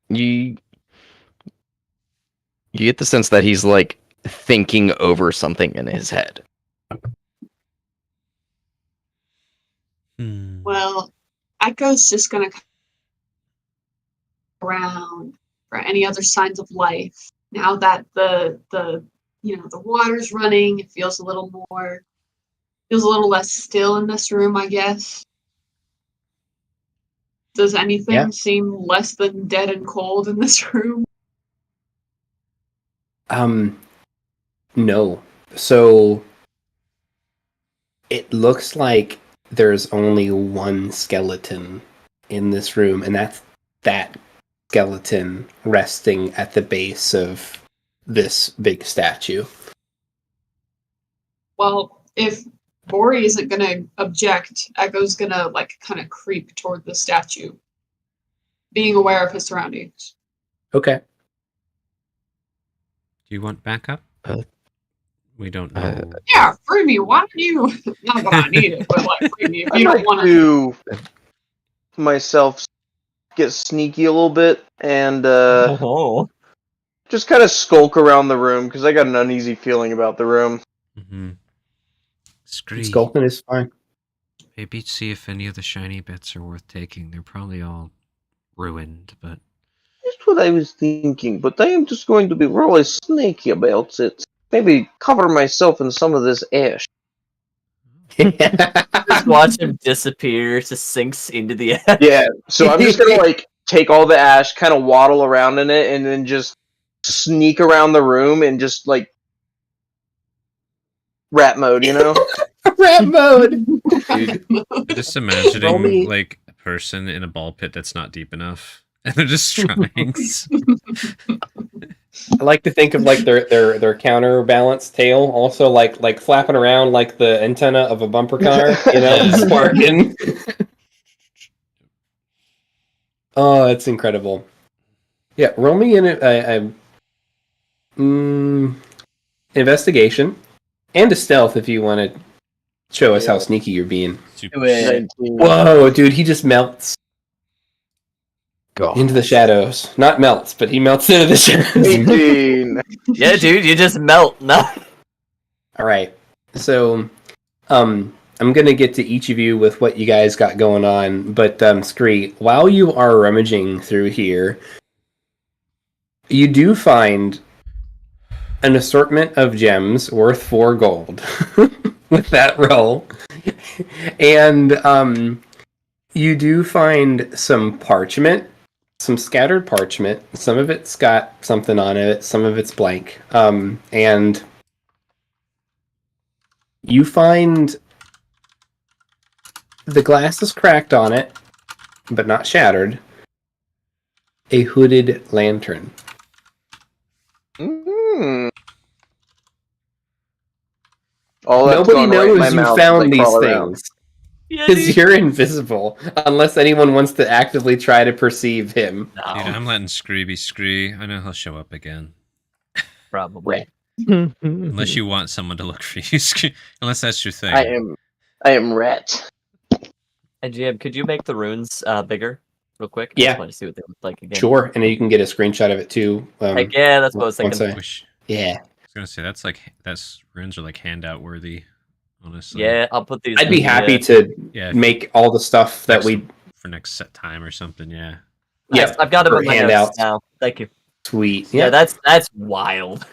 You get the sense that he's like thinking over something in his head. Well, Echo's just gonna come around for any other signs of life. Now that the water's running, it feels a little less still in this room, I guess. Does anything seem less than dead and cold in this room? No. So it looks like there's only one skeleton in this room, and that's that skeleton resting at the base of this big statue. Well, if Bori isn't gonna object, Echo's gonna kind of creep toward the statue, being aware of his surroundings. Okay. Do you want backup? We don't know. Yeah, free me. Why don't you? Not that I need it, but free me if I you don't like want to. to myself get sneaky a little bit and just kind of skulk around the room because I got an uneasy feeling about the room. Mm-hmm. Scree. Skulking is fine. Maybe see if any of the shiny bits are worth taking. They're probably all ruined, but... That's what I was thinking, but I am just going to be really sneaky about it. Maybe cover myself in some of this ash. Just watch him disappear, just sinks into the ash. Yeah, so I'm just gonna take all the ash, kind of waddle around in it, and then just sneak around the room and just rat mode, Rat mode! Dude, I'm just imagining a person in a ball pit that's not deep enough. And they're just trying. I like to think of their counterbalance tail also like flapping around like the antenna of a bumper car, sparking. Oh, that's incredible. Yeah, roll me in investigation and a stealth if you want to show us how sneaky you're being. Whoa, dude, he just melts. Into the shadows. Not melts, but he melts into the shadows. 18. Yeah, dude, you just melt. No. Alright. So, I'm going to get to each of you with what you guys got going on. But, Scree, while you are rummaging through here, you do find an assortment of gems worth 4 gold with that roll. And, you do find some parchment. Some scattered parchment. Some of it's got something on it. Some of it's blank. And you find the glass is cracked on it, but not shattered. A hooded lantern. Mm. All that's Nobody going right in my knows you mouth found as I these crawl around. things. Because you're invisible, unless anyone wants to actively try to perceive him. No. Dude, I'm letting Scree be Scree. I know he'll show up again. Probably. Unless you want someone to look for you, Scree. Unless that's your thing. I am rat. And GM, could you make the runes bigger, real quick? I Yeah. just want to see what they look like again. Sure, and then you can get a screenshot of it too. Yeah, that's what I was thinking. once Wish, Yeah. I was gonna say that's runes are handout worthy. Honestly. Yeah, I'll put these. I'd be in happy the- to make all the stuff that we... for next set time or something. Yeah. Nice, Yeah, I've got them for in my handouts. notes now. Thank you. Sweet. Yeah, that's wild.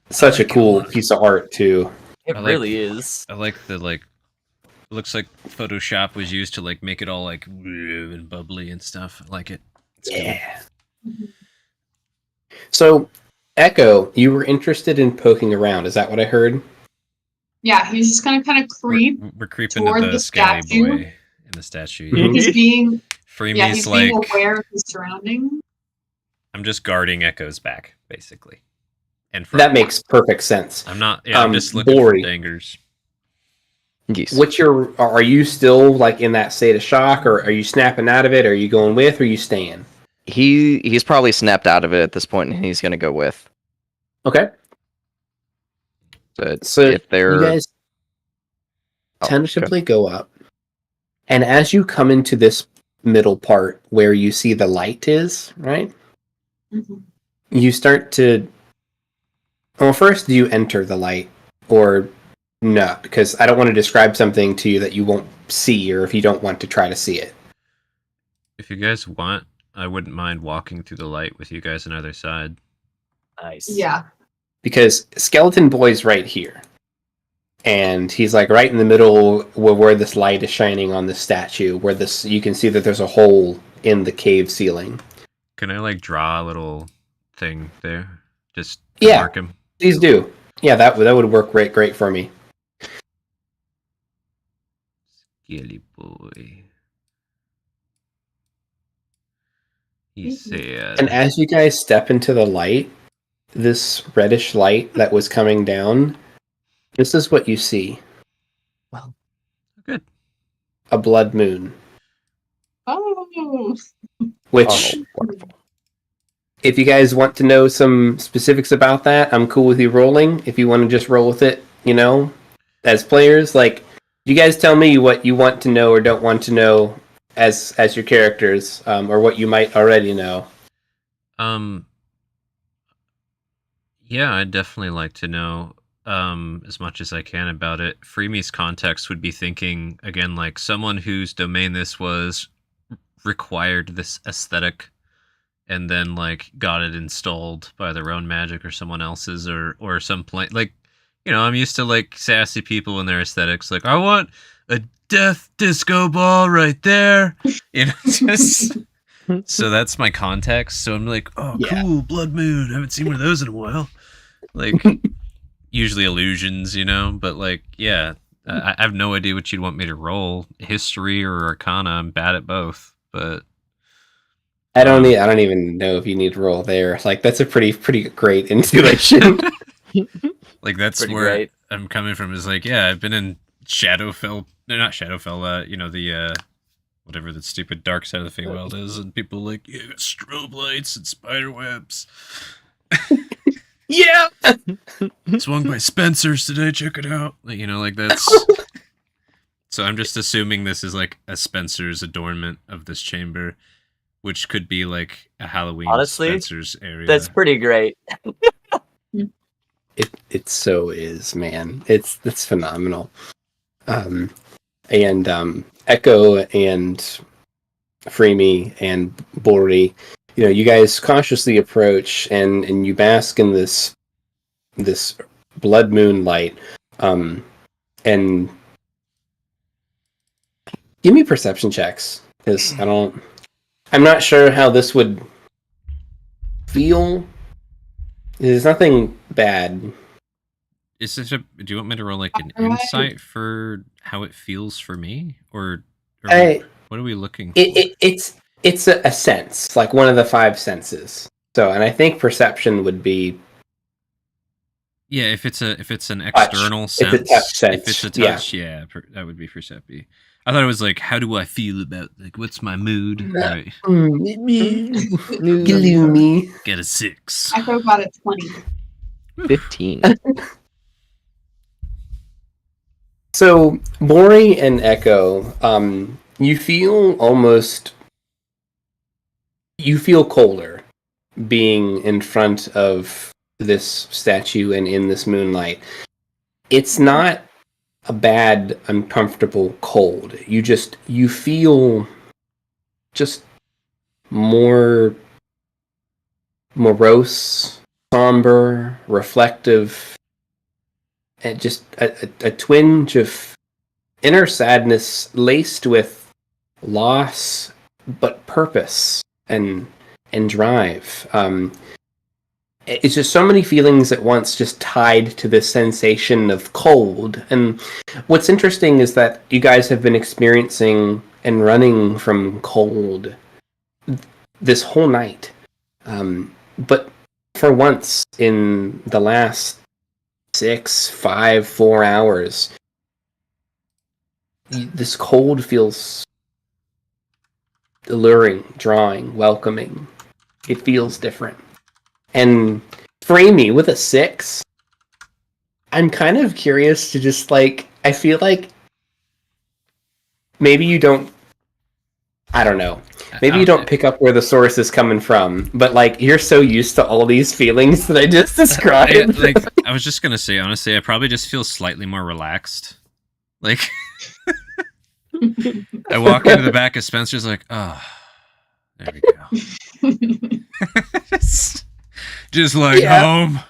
Such a cool piece of art too. It really is. I like the It looks like Photoshop was used to make it all and bubbly and stuff. I like it. It's cool. So, Echo, you were interested in poking around. Is that what I heard? Yeah, he's just gonna kind of creep. We're creeping toward to the the scaly statue. boy in the statue. Mhm. He's being Freemy's being aware of his surroundings. I'm just guarding Echo's back, basically. And That makes perfect sense. I'm not. Yeah, I'm just looking Bori. for dangers. Yes. Are you still in that state of shock, or are you snapping out of it? Are you going with, or are you staying? He's probably snapped out of it at this point, and he's gonna go with. Okay. So if they're you guys tentatively go up, and as you come into this middle part where you see the light is, right? Mm-hmm. You start to Well, first, do you enter the light, or no? Because I don't want to describe something to you that you won't see, or if you don't want to try to see it. If you guys want, I wouldn't mind walking through the light with you guys on either side. Nice. Yeah. Because Skeleton Boy's right here. And he's like right in the middle where this light is shining on the statue, where this you can see that there's a hole in the cave ceiling. Can I like draw a little thing there? Just Yeah. mark him. Please do. Yeah, that would work great for me. Skelly boy. He said. And as you guys step into the light, this reddish light that was coming down, this is what you see. Well, good. A blood moon. Oh. Which, Oh, wonderful. if you guys want to know some specifics about that, I'm cool with you rolling. If you want to just roll with it, as players, like, you guys tell me what you want to know or don't want to know as your characters, or what you might already know. Yeah, I'd definitely like to know as much as I can about it. Freeme's context would be thinking, again, like someone whose domain this was required this aesthetic and then like got it installed by their own magic or someone else's or some point. Like, I'm used to like sassy people and their aesthetics. Like, I want a death disco ball right there. Just so that's my context. So I'm like, oh, Yeah. cool, blood moon. I haven't seen one of those in a while. Like, usually illusions, but like, yeah, I have no idea what you'd want me to roll. History or Arcana, I'm bad at both, but I don't even know if you need to roll there. Like, that's a pretty great intuition. like that's Pretty where great. I'm coming from. Is like, yeah, I've been in Shadowfell. No, not Shadowfell. The whatever the stupid dark side of the Feywild is, and people like, yeah, strobe lights and spider webs. Yeah. Swung by Spencer's today. Check it out. Like that's. So I'm just assuming this is like a Spencer's adornment of this chamber, which could be like a Halloween Honestly, Spencer's area. That's pretty great. It so is, man. It's phenomenal. And Echo and Freemy and Bori, you guys cautiously approach and you bask in this blood moon light. And give me perception checks, because I'm not sure how this would feel. There's nothing bad. Do you want me to roll like an Alright. insight for how it feels for me, or I- what are we looking for? It's a sense, like one of the 5 senses. So, and I think perception would be Yeah, if it's an touch. external It's a sense, touch sense. if it's a touch, yeah, that would be perception. I thought it was like, how do I feel about, like, what's my mood? Yeah. Right, gloomy. get a 6. Echo got a 20. 15. So, Bori and Echo, you feel colder being in front of this statue and in this moonlight. It's not a bad, uncomfortable cold. You feel just more morose, somber, reflective, and just a twinge of inner sadness laced with loss, but purpose and drive. It's just so many feelings at once, just tied to this sensation of cold. And what's interesting is that you guys have been experiencing and running from cold this whole night. But for once in the last 4 hours, this cold feels alluring, drawing, welcoming. It feels different. And Framey with a 6, I'm kind of curious to just like, I feel like maybe you don't, I don't know. maybe you don't pick up where the source is coming from, but like you're so used to all these feelings that I just described. I was just gonna say, honestly, I probably just feel slightly more relaxed. Like, I walk into the back of Spencer's, like, oh, there we go. just like home.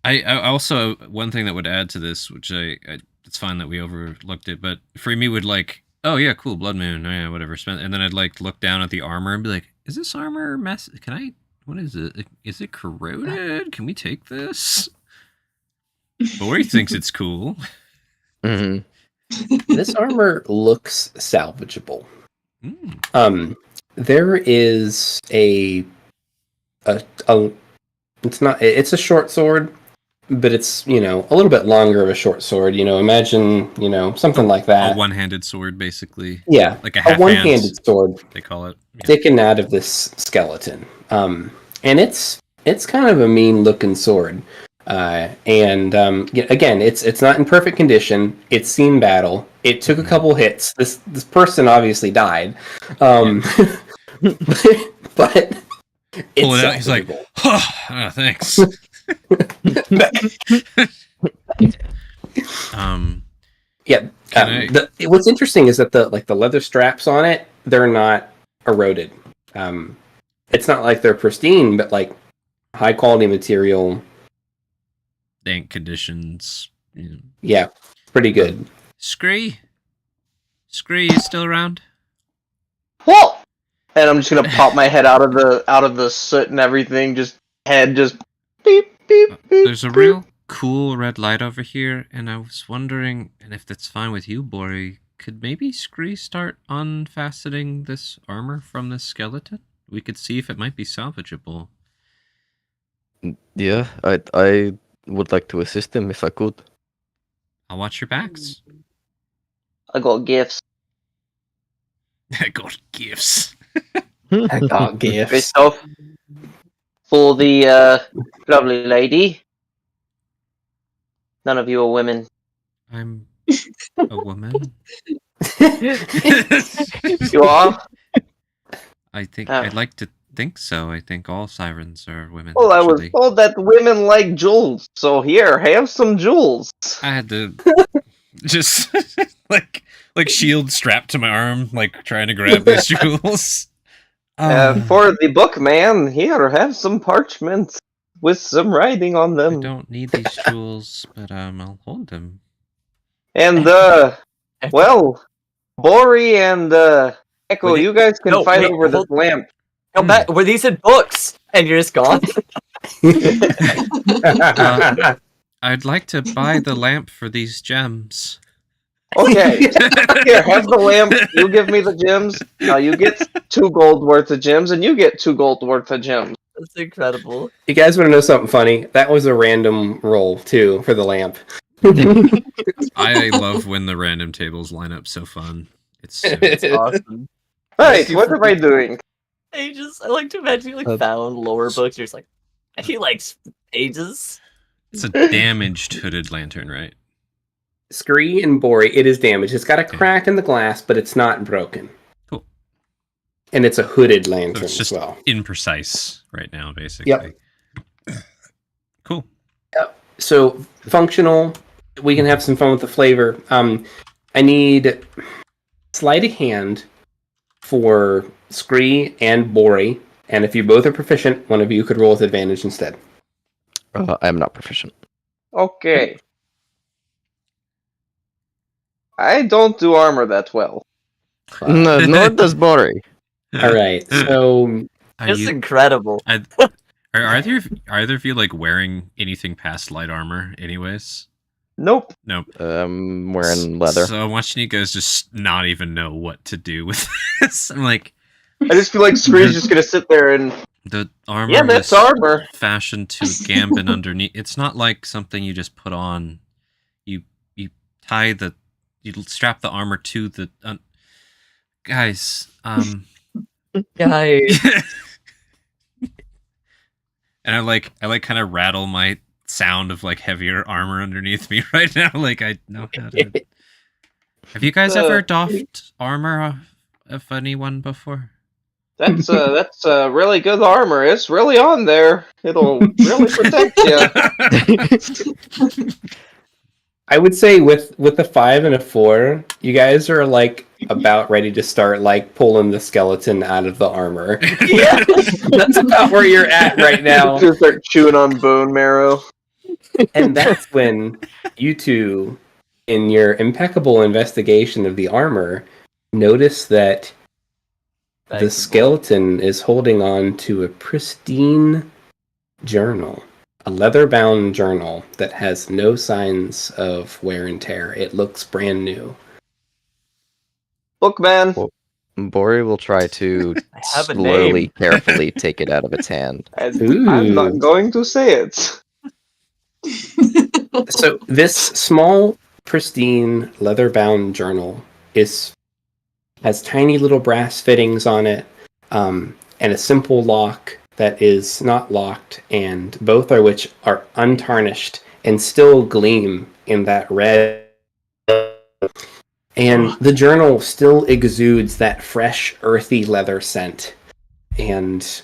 I also, one thing that would add to this, which it's fine that we overlooked it, but for me would like, oh yeah, cool, blood moon, oh yeah, whatever, and then I'd like look down at the armor and be like, is this armor what is it? Is it corroded? Can we take this? Boy thinks it's cool. Mm-hmm. This armor looks salvageable. There is it's a short sword, but it's, a little bit longer of a short sword. Imagine, something like that. A one-handed sword, basically. Yeah, like a one-handed sword. They call it. Yeah. Sticking out of this skeleton. And it's kind of a mean-looking sword. Again, it's not in perfect condition. It's seen battle. It took a couple hits. This person obviously died. But pull it out. He's like, oh, thanks. What's interesting is that the leather straps on it, they're not eroded. It's not like they're pristine, but like high quality material. Dank conditions. Yeah, pretty good. Scree, you still around? Whoa! And I'm just gonna pop my head out of the soot and everything. Just beep beep beep. There's a beep. real cool red light over here, and I was wondering, and if that's fine with you, Bori, could maybe Scree start unfastening this armor from this skeleton? We could see if it might be salvageable. Yeah, I would like to assist him if I could. I'll watch your backs. I got gifts. I got gifts. I got gifts. First off, for the lovely lady. None of you are women. I'm a woman. You are? I think I'd like to think so. I think all sirens are women. Well, I was actually. told that women like jewels, so here, have some jewels. I had to just like shield strapped to my arm, like trying to grab these jewels. For the book, man, here, have some parchment with some writing on them. I don't need these jewels, but I'll hold them. And well, Bori and Echo, you guys can fight over this lamp. Come back. Were these in books? And you're just gone? I'd like to buy the lamp for these gems. Okay, here, have the lamp. You give me the gems. Now you get 2 gold worth of gems, and you get 2 gold worth of gems. That's incredible. You guys want to know something funny? That was a random roll too for the lamp. I love when the random tables line up. So fun. It's Awesome. Right, what am I doing? Ages. I like to imagine you found lore books. You're just like, he likes ages. It's a damaged hooded lantern, right? Scree and Bori, it is damaged. It's got a crack in the glass, but it's not broken. Cool. And it's a hooded lantern So it's just as well. imprecise right now, basically. Yep. Cool. Yep. So functional. We can have some fun with the flavor. I need sleight of hand for Scree and Bori, and if you both are proficient, one of you could roll with advantage instead. I am not proficient. Okay. I don't do armor that well. No, nor does Bori. All right, so That's incredible. Are either of you like wearing anything past light armor, anyways? Nope. Nope. I'm wearing leather. So I'm watching you guys just not even know what to do with this. I'm like, I just feel like Scree's just gonna sit there and the armor. yeah, that's was armor. fashioned to gambit underneath. It's not like something you just put on. You strap the armor to the guys. Guys. And I kind of rattle my sound of like heavier armor underneath me right now. Like I know how to. Have you guys ever doffed armor of anyone before? That's really good armor. It's really on there. It'll really protect you. I would say with a 5 and a 4, you guys are like about ready to start like pulling the skeleton out of the armor. Yeah, that's about where you're at right now. Just start chewing on bone marrow. And that's when you two, in your impeccable investigation of the armor, notice that the skeleton is holding on to a pristine journal. A leather-bound journal that has no signs of wear and tear. It looks brand new. Look, man. Bori will try to have a slowly, name. carefully take it out of its hand. I'm not going to say it. So this small, pristine, leather-bound journal has tiny little brass fittings on it, and a simple lock that is not locked, and both are which are untarnished and still gleam in that red. And the journal still exudes that fresh, earthy leather scent. And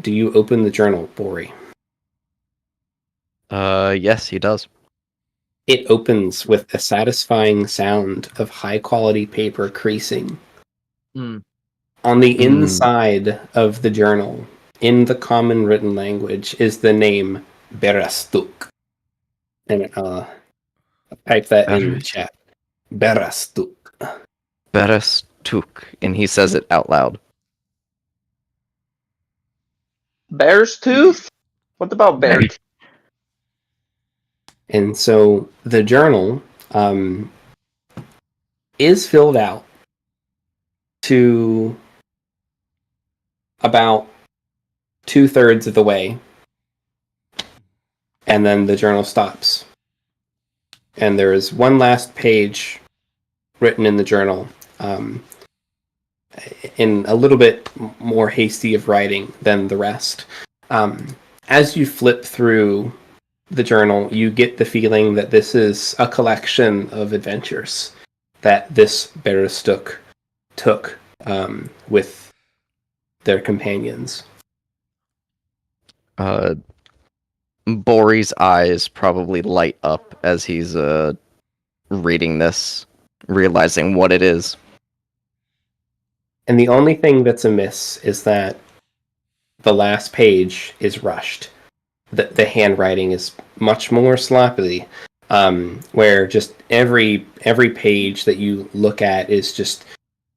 do you open the journal, Bori? Yes, he does. It opens with a satisfying sound of high-quality paper creasing. Mm. On the inside of the journal, in the common written language, is the name Berastuk. And I'll type that in the chat. Berastuk. Berastuk, and he says it out loud. Bear's tooth? What about bear? And so the journal is filled out to about 2/3 of the way, and then the journal stops. And there is one last page written in the journal, in a little bit more hasty of writing than the rest. As you flip through the journal, you get the feeling that this is a collection of adventures that this Berastuk took with their companions. Bori's eyes probably light up as he's reading this, realizing what it is. And the only thing that's amiss is that the last page is rushed. The handwriting is much more sloppy, where just every page that you look at is just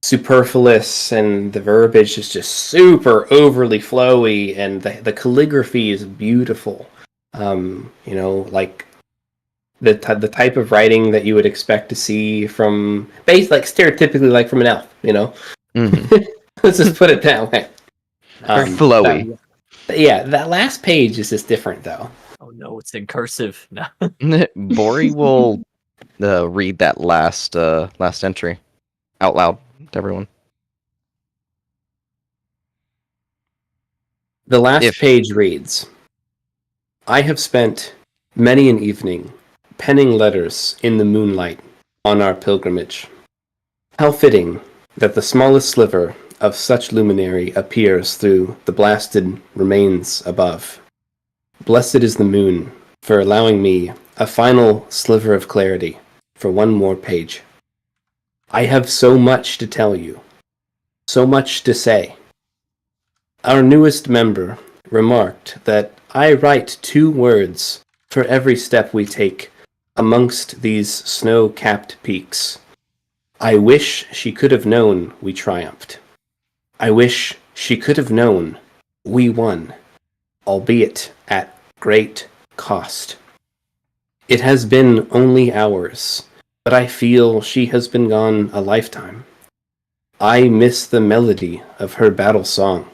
superfluous, and the verbiage is just super overly flowy, and the calligraphy is beautiful. Like the type of writing that you would expect to see from, like stereotypically, like from an elf. Mm-hmm. Let's just put it that way. Very flowy. That last page is just different, though. Oh no, it's in cursive. No. Bori will read that last entry out loud to everyone. The last page reads, "I have spent many an evening penning letters in the moonlight on our pilgrimage. How fitting that the smallest sliver of such luminary appears through the blasted remains above. Blessed is the moon for allowing me a final sliver of clarity for one more page. I have so much to tell you, so much to say. Our newest member remarked that I write 2 words for every step we take amongst these snow-capped peaks. I wish she could have known we triumphed. I wish she could have known we won, albeit at great cost. It has been only hours, but I feel she has been gone a lifetime. I miss the melody of her battle song.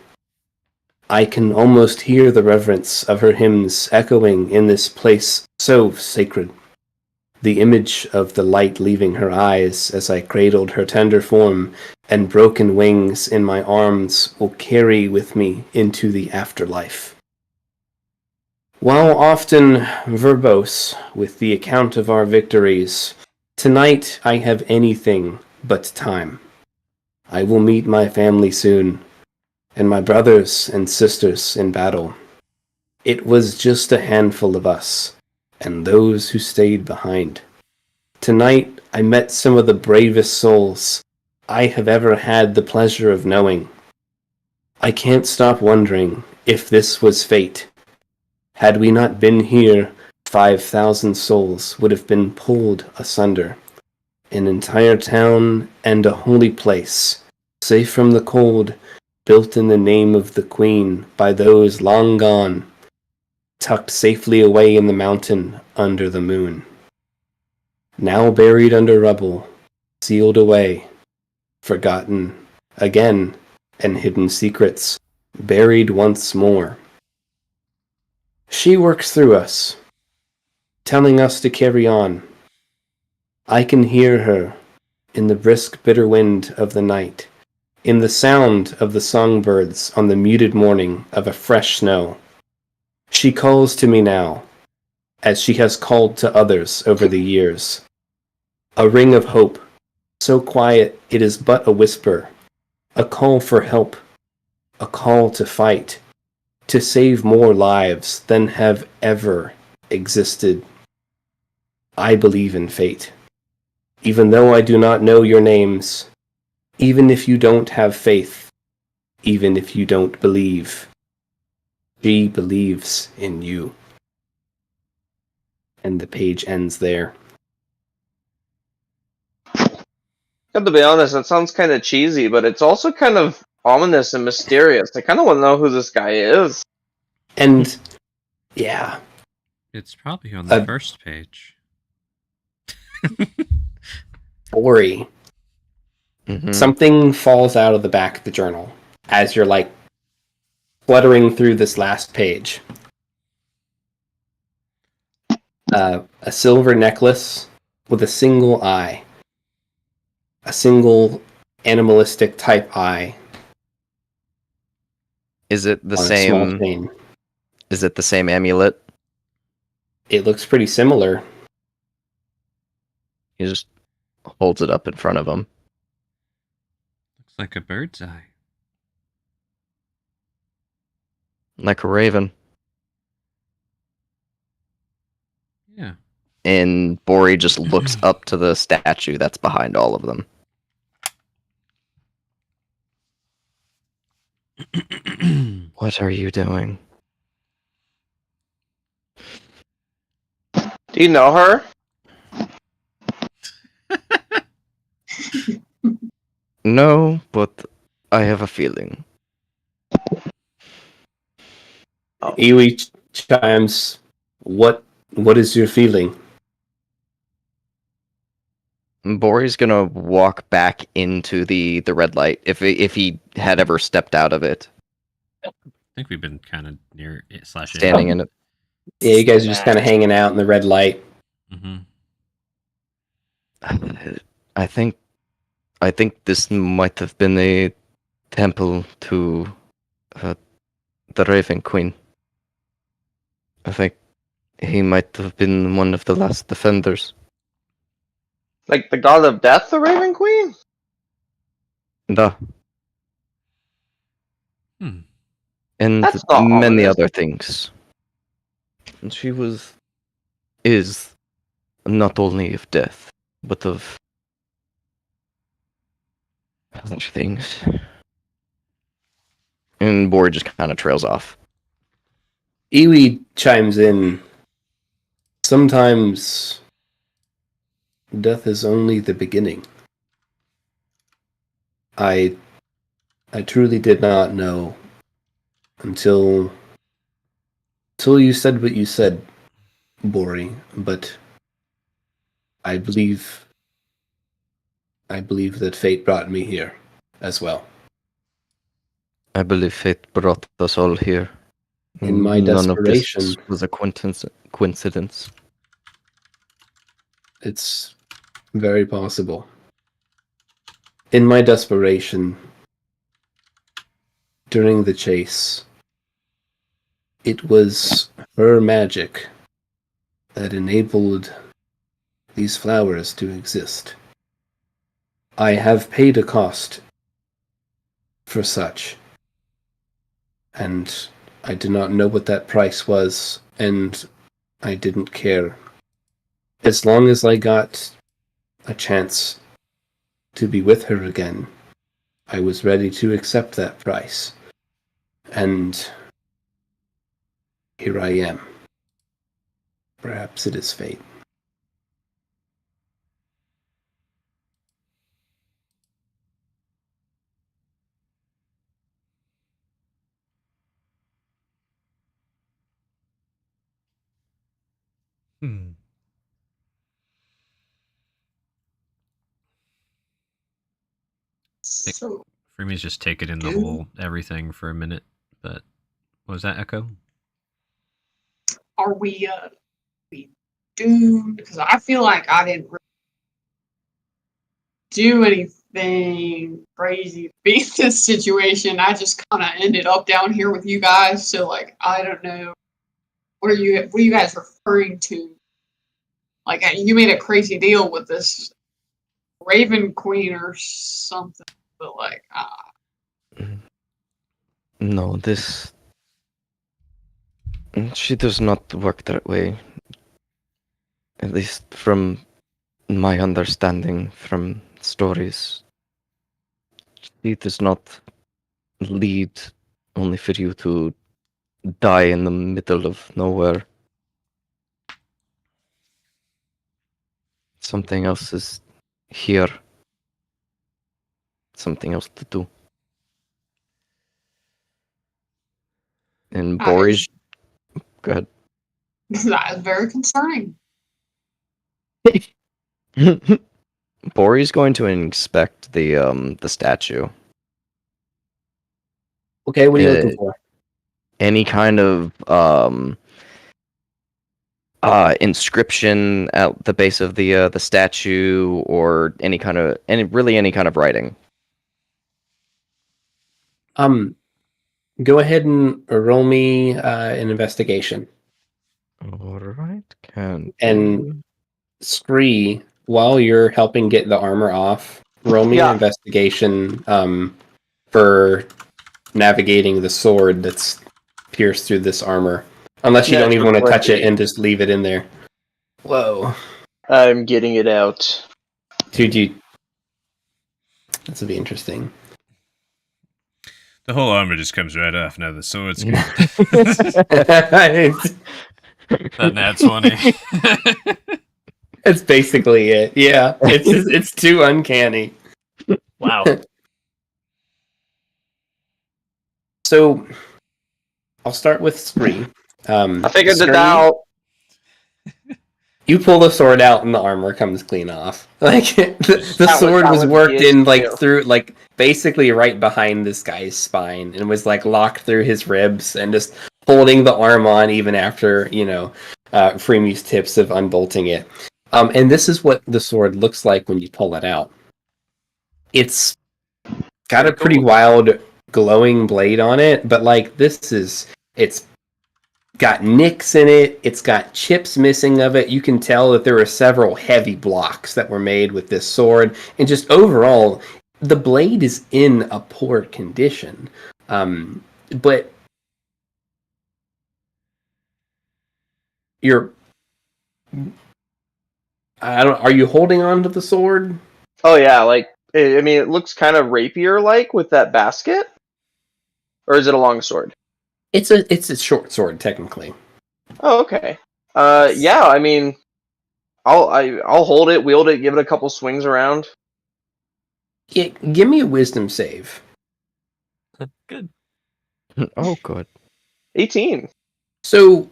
I can almost hear the reverence of her hymns echoing in this place so sacred. The image of the light leaving her eyes as I cradled her tender form and broken wings in my arms will carry with me into the afterlife. While often verbose with the account of our victories, Tonight I have anything but time. I will meet my family soon, and my brothers and sisters in battle. It was just a handful of us, and those who stayed behind. Tonight I met some of the bravest souls I have ever had the pleasure of knowing. I can't stop wondering if this was fate. Had we not been here, 5,000 souls would have been pulled asunder. An entire town and a holy place, safe from the cold, built in the name of the Queen by those long gone, tucked safely away in the mountain under the moon. Now buried under rubble, sealed away, forgotten again, and hidden secrets, buried once more. She works through us, telling us to carry on. I can hear her in the brisk bitter wind of the night, in the sound of the songbirds on the muted morning of a fresh snow. She calls to me now, as she has called to others over the years. A ring of hope, so quiet it is but a whisper, a call for help, a call to fight, to save more lives than have ever existed. I believe in fate. Even though I do not know your names, even if you don't have faith, even if you don't believe, she believes in you. And the page ends there. Got to be honest, that sounds kind of cheesy, but it's also kind of ominous and mysterious. I kind of want to know who this guy is. And, yeah. It's probably on the first page. Ori. Mhm. Something falls out of the back of the journal as you're like fluttering through this last page. A silver necklace with a single eye. A single animalistic type eye. Is it the on a small same? chain. Is it the same amulet? It looks pretty similar. He just holds it up in front of him. Looks like a bird's eye. Like a raven. Yeah. And Bori just looks up to the statue that's behind all of them. What are you doing? Do you know her? No, but I have a feeling. Iwi chimes, what is your feeling? Bori's gonna walk back into the red light if he had ever stepped out of it. I think we've been kind of near it / Standing in it. Yeah, you guys are just kind of hanging out in the red light. Mm-hmm. I think this might have been a temple to the Raven Queen. I think he might have been one of the last defenders. Like the god of death, the Raven Queen? Da. Hmm. And That's not many ominous. other things. And she is not only of death, but of other things. And Bori just kind of trails off. Iwi chimes in. Sometimes death is only the beginning. I truly did not know until you said what you said, Bori, but I believe that fate brought me here as well. I believe fate brought us all here. In my None of desperation, this was a coincidence. it's very possible. In my desperation, during the chase, it was her magic that enabled these flowers to exist. I have paid a cost for such, and I did not know what that price was, and I didn't care. As long as I got a chance to be with her again, I was ready to accept that price. And here I am. Perhaps it is fate. Hmm. So, Freeme's just taking in the Dude. whole everything for a minute. But what was that, Echo? are we doomed? Because I feel like I didn't really do anything crazy to beat this situation. I just kind of ended up down here with you guys. So, like, I don't know. What are you guys referring to? Like, you made a crazy deal with this Raven Queen or something, but like, No, this. She does not work that way. At least from my understanding from stories. She does not lead only for you to die in the middle of nowhere. Something else is here. Something else to do. And That Boris, is- go ahead. that is very concerning. Bori's going to inspect the statue. Okay, what are you looking for? Any kind of inscription at the base of the statue, or any kind of writing. Go ahead and roll me an investigation. All right, can And Scree, while you're helping get the armor off, roll me an investigation for navigating the sword that's pierced through this armor. Unless you don't even want to touch it and just leave it in there. Whoa. I'm getting it out. Dude, this will be interesting. The whole armor just comes right off now. The sword's good. That nat 20. It's basically it. Yeah, it's too uncanny. Wow. So, I'll start with Spree. I figured it Scree, out. You pull the sword out and the armor comes clean off. Like the sword that was was worked the in like issue. through like basically right behind this guy's spine and was like locked through his ribs and just holding the arm on even after Freemy's tips of unbolting it. And this is what the sword looks like when you pull it out. It's got a pretty wild glowing blade on it, but like it's got nicks in it. It's got chips missing of it. You can tell that there were several heavy blocks that were made with this sword. And just overall, the blade is in a poor condition. But are you holding on to the sword? Oh yeah, like I mean, it looks kind of rapier-like with that basket. Or is it a long sword? It's a short sword technically. Oh, okay. Yeah, I mean, I'll hold it, wield it, give it a couple swings around. Yeah, give me a wisdom save. Good. Oh, good. 18. So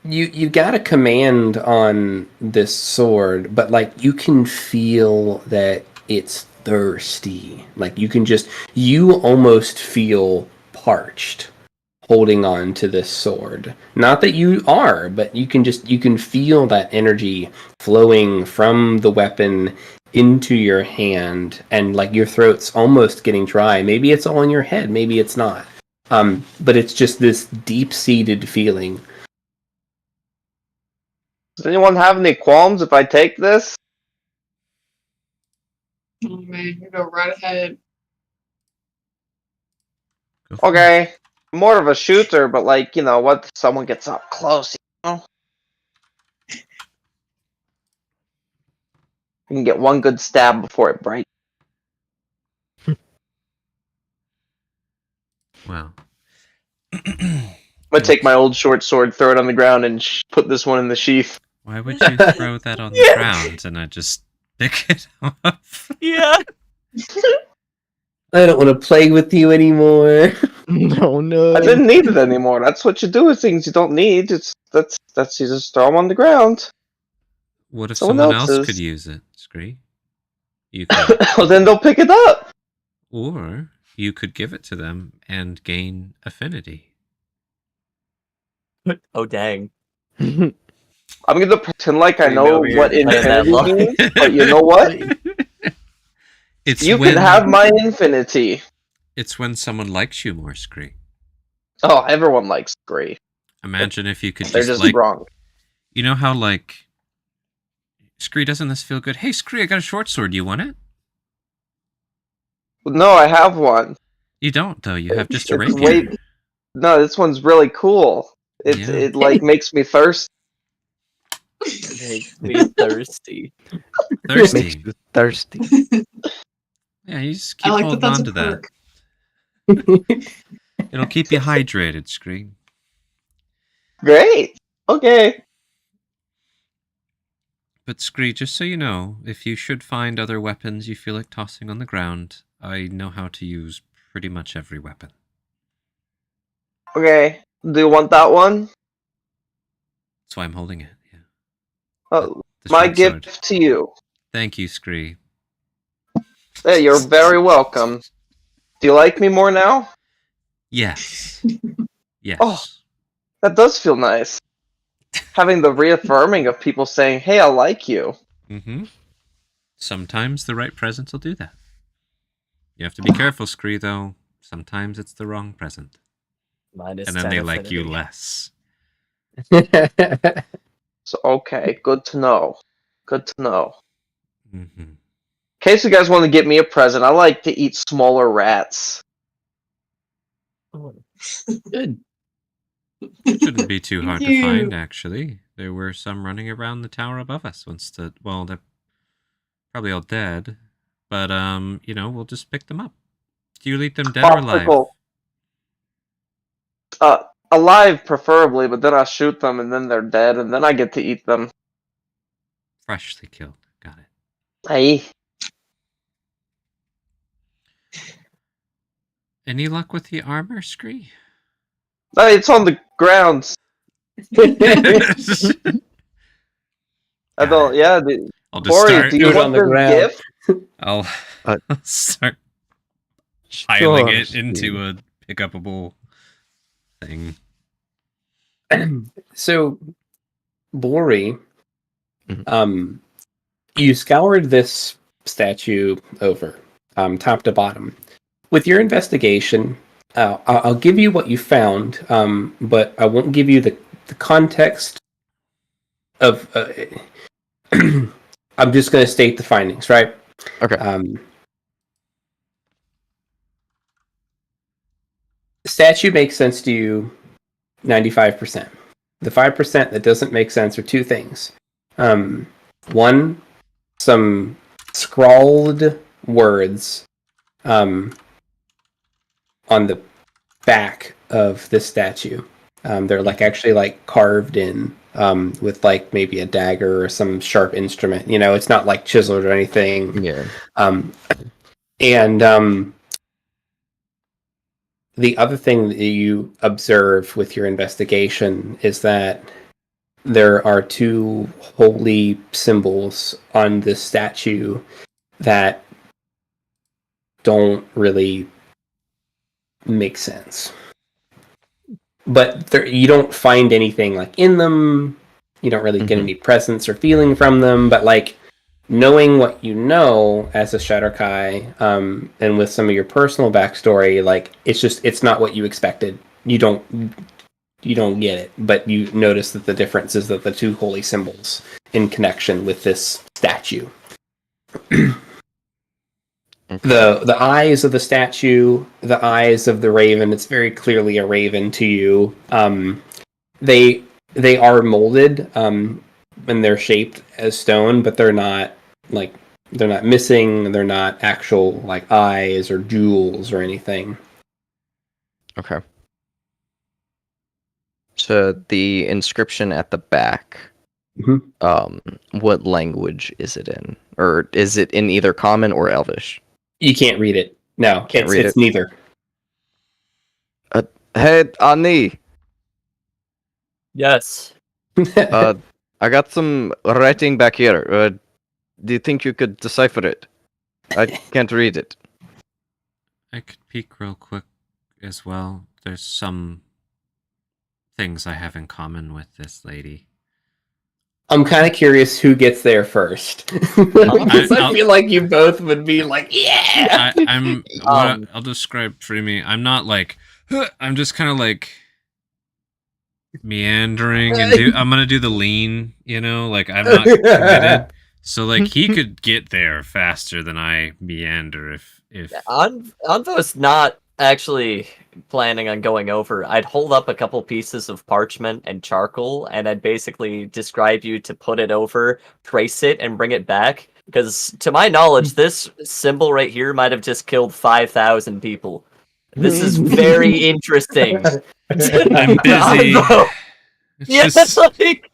you got a command on this sword, but like you can feel that it's thirsty. Like you almost feel parched holding on to this sword. Not that you are, but you can feel that energy flowing from the weapon into your hand, and like your throat's almost getting dry. Maybe it's all in your head, maybe it's not. But it's just this deep-seated feeling. Does anyone have any qualms if I take this? Oh man, you go right ahead. Go for it. Okay. I'm more of a shooter, but like, you know, what if someone gets up close, you know? You can get one good stab before it breaks. Wow. I'm gonna take my old short sword, throw it on the ground, and put this one in the sheath. Why would you throw that on the Yeah. ground and I just pick it up? Yeah. I don't want to play with you anymore. No, no. I didn't need it anymore. That's what you do with things you don't need. That's you just throw them on the ground. What if Someone someone else else's. could use it, Scree? You could, Well, then they'll pick it up. or you could give it to them and gain affinity. Oh dang. I'm gonna pretend like I We know know you're what playing that infinity line. means, but you know what? It's You when can have my infinity. it's when someone likes you more, Scree. Oh, everyone likes Grey. Imagine if you could They're just just like, wrong. you know how like, Scree, doesn't this feel good? Hey, Scree, I got a short sword. You want it? No, I have one. You don't though. You have just a It's rapier. No, this one's really cool. Yeah. It like makes me thirsty. Makes me thirsty. Thirsty. Makes you thirsty. Yeah, you just I keep like holding that's on a to that. perk. It'll keep you hydrated, Scree. Great. Okay. But Scree, just so you know, if you should find other weapons you feel like tossing on the ground, I know how to use pretty much every weapon. Okay. Do you want that one? That's why I'm holding it. Yeah. Oh, The my short gift sword. to you. Thank you, Scree. Hey, you're very welcome. Do you like me more now? Yes. Yes. Oh. That does feel nice. Having the reaffirming of people saying, "Hey, I like you." Mm-hmm. Sometimes the right present will do that. You have to be careful, Scree, though. Sometimes it's the wrong present. Minus And then 10 they like you affinity. less. So okay, good to know. Good to know. Mm-hmm. In case you guys want to get me a present, I like to eat smaller rats. Good. Shouldn't be too hard to You. find, actually. There were some running around the tower above us once well, they're probably all dead. But, you know, we'll just pick them up. Do you eat them dead or alive? Popsicle. Alive preferably, but then I shoot them and then they're dead and then I get to eat them. Freshly killed. Got it. Hey. Any luck with the armor, Scree? Hey, it's on the ground. I don't. Yeah. I'll just Corey, start. do Do you it on want the this ground. gift? I'll Uh, start piling Sure, it into Scree. a pick-upable thing. So, Bori, Mhm. you scoured this statue over, top to bottom. With your investigation, I'll give you what you found, but I won't give you the context of. I'm just going to state the findings, right? Okay. The statue makes sense to you 95%. The 5% that doesn't make sense are two things. One, some scrawled words on the back of this statue. They're like actually like carved in with like maybe a dagger or some sharp instrument. You know, it's not like chiseled or anything. Yeah. And the other thing that you observe with your investigation is that there are two holy symbols on this statue that don't really make sense. But you don't find anything like in them. You don't really get any presence or feeling from them. But like knowing what you know as a Shadowkai, and with some of your personal backstory, like it's not what you expected. You don't get it, but you notice that the difference is that the two holy symbols in connection with this statue. The eyes of the statue, the eyes of the raven. It's very clearly a raven to you. They are molded, and they're shaped as stone, but they're not missing. They're not actual like eyes or jewels or anything. Okay. So the inscription at the back, what language is it in? Or is it in either Common or Elvish? You can't read it. No, Can't read it's it. neither. Hey, Ani, Yes. I got some writing back here. Do you think you could decipher it? I can't read it. I could peek real quick as well. There's some things I have in common with this lady. I'm kind of curious who gets there first. Because I feel like you both would be like, yeah! I'll describe for me. I'm not like, I'm just kind of like meandering and I'm going to do the lean, like I'm not committed. So like he could get there faster than I meander if Anvo's not actually planning on going over. I'd hold up a couple pieces of parchment and charcoal, and I'd basically describe you to put it over, trace it, and bring it back. Because to my knowledge, this symbol right here might have just killed 5,000 people. This is very interesting. I'm busy. Yeah, like...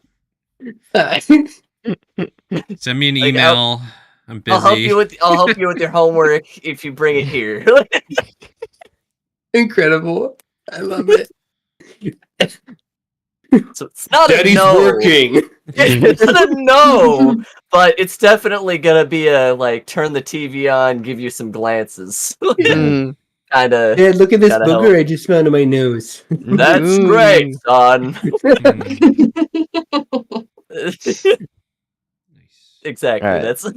Send me an email. I'm busy. I'll help you with your homework if you bring it here. Incredible. I love it. So it's not Daddy's a no. working. It's not a no, but it's definitely gonna be a like turn the TV on, give you some glances. Kind of. Dad, look at this booger help. I just found on my nose. That's great, son. Exactly. Right. That's.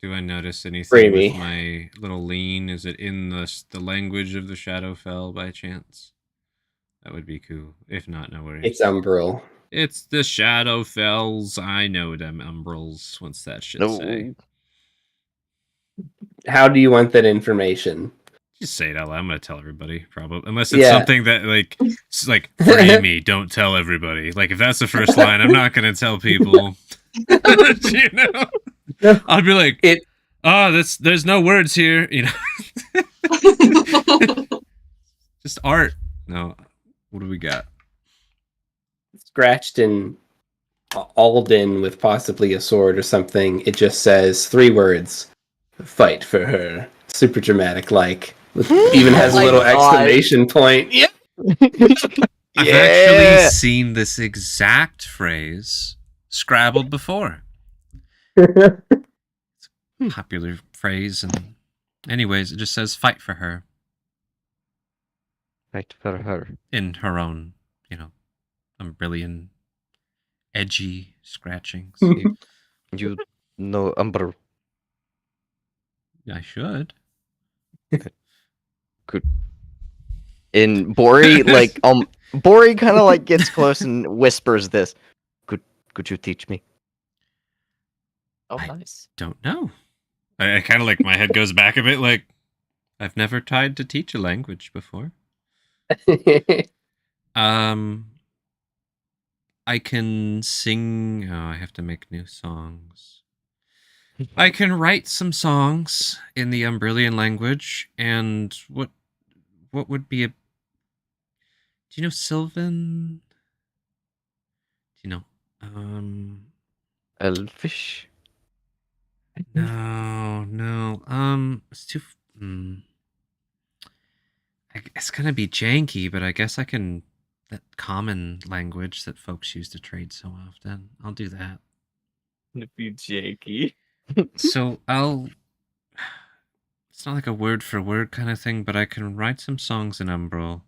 Do I notice anything Gravy. with my little lean? Is it in the language of the Shadowfell by chance? That would be cool. If not, no worries. It's Umbral. It's the Shadowfells. I know them Umbrals. What's that shit say? How do you want that information? Just say it out loud. I'm gonna tell everybody, probably. Unless it's something that it's like free me, don't tell everybody. Like if that's the first line, I'm not gonna tell people. I'll be like, there's no words here, Just art. No. What do we got? Scratched in Alden with possibly a sword or something. It just says 3 words. Fight for her. Super dramatic, like. Even has a little exclamation point. Yeah. I've actually seen this exact phrase scrabbled before. It's a popular phrase, and anyways, it just says "fight for her." Fight for her in her own, Umbrillian, edgy scratchings. You know Umbral. I should. Good. In Bori, Bori kind of gets close and whispers this. Could you teach me? Oh, nice. Don't know. I kind of my head goes back a bit. Like I've never tried to teach a language before. I can sing. Oh, I have to make new songs. I can write some songs in the Umbrillian language, and what would be a... Do you know Sylvan? Do you know, Elvish? No, it's too... It's gonna be janky, but I guess I can... That common language that folks use to trade so often. I'll do that. It'd be janky. So it's not like a word for word kind of thing, but I can write some songs in Umbral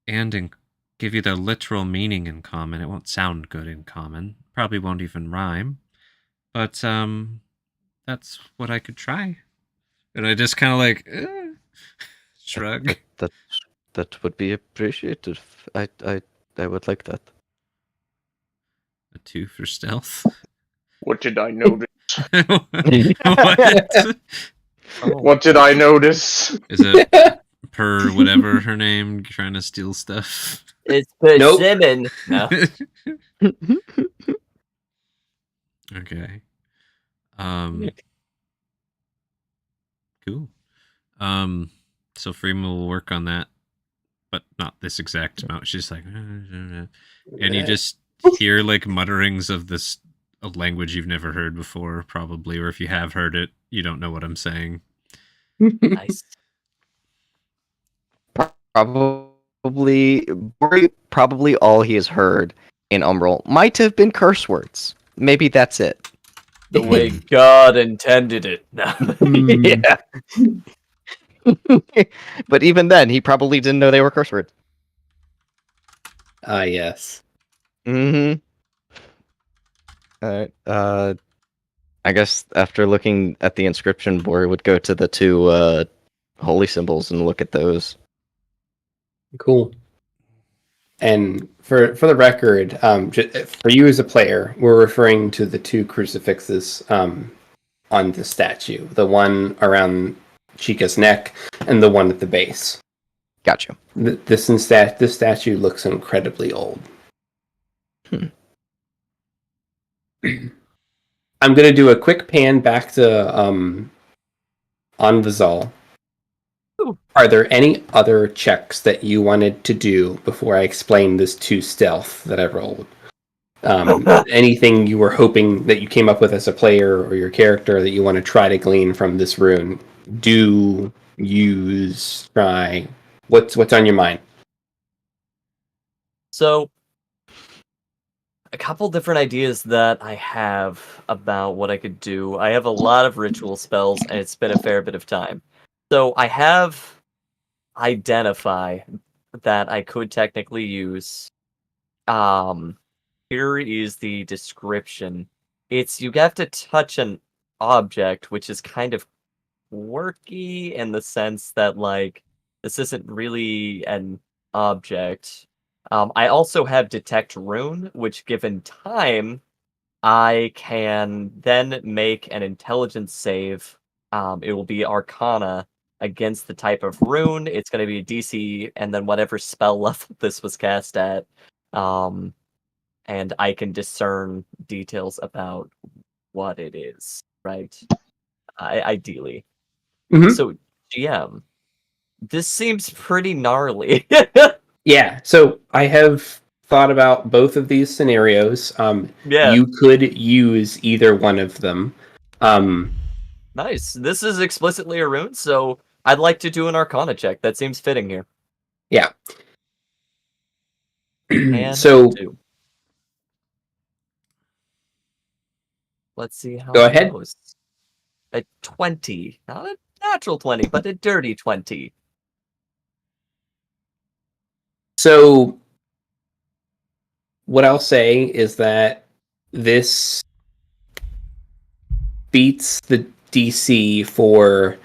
and give you the literal meaning in common. It won't sound good in common. Probably won't even rhyme. But that's what I could try. And I just kind of shrug. That would be appreciated. I would like that. A 2 for stealth. What did I notice? What? What did I notice? Is it per whatever her name trying to steal stuff? It's Nope. persimmon. No. Okay. Cool. So Freeman will work on that, but not this exact amount. She's like, and you just hear like mutterings of this a language you've never heard before, probably, or if you have heard it, you don't know what I'm saying. Nice. Probably all he has heard in Umbral might have been curse words. Maybe that's it. The way God intended it. No. Yeah. But even then, he probably didn't know they were curse words. Yes. Mm-hmm. Alright. I guess after looking at the inscription, Bori would go to the two holy symbols and look at those. Cool. And for the record, for you as a player, we're referring to the two crucifixes on the statue. The one around Chica's neck and the one at the base. Gotcha. This statue looks incredibly old. I'm going to do a quick pan back to Anvazal. Are there any other checks that you wanted to do before I explain this 2 stealth that I rolled? Anything you were hoping that you came up with as a player or your character that you want to try to glean from this rune? Do, use, try. What's on your mind? So, a couple different ideas that I have about what I could do. I have a lot of ritual spells, and it's been a fair bit of time. So I have Identify that I could technically use. Here is the description. It's you have to touch an object, which is kind of quirky in the sense that, like, this isn't really an object. I also have Detect Rune, which, given time, I can then make an intelligence save. It will be Arcana against the type of rune. It's going to be a DC, and then whatever spell level this was cast at. And I can discern details about what it is, right? Ideally. Mhm. So, GM, this seems pretty gnarly. Yeah, so I have thought about both of these scenarios. Yeah. You could use either one of them. Nice. This is explicitly a rune, so I'd like to do an Arcana check. That seems fitting here. Yeah. And So, two. Let's see how Go it ahead. goes. A 20. Not a natural 20, but a dirty 20. So, what I'll say is that this beats the DC for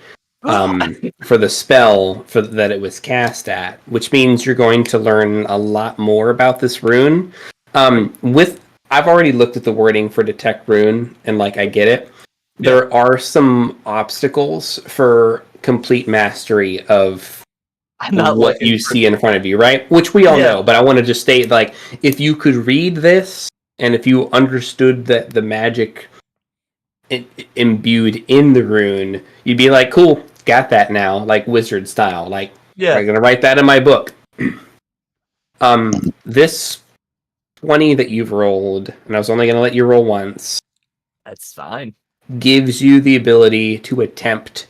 the spell that it was cast at, which means you're going to learn a lot more about this rune. I've already looked at the wording for Detect Rune, and I get it. Yeah. There are some obstacles for complete mastery of I'm not what looking you for- see in front of you, right? Which we all Yeah. know, but I want to just state, if you could read this, and if you understood that the magic imbued in the rune, you'd be like, cool, got that now, like wizard style. I'm gonna write that in my book. This 20 that you've rolled, and I was only gonna let you roll once, That's fine. gives you the ability to attempt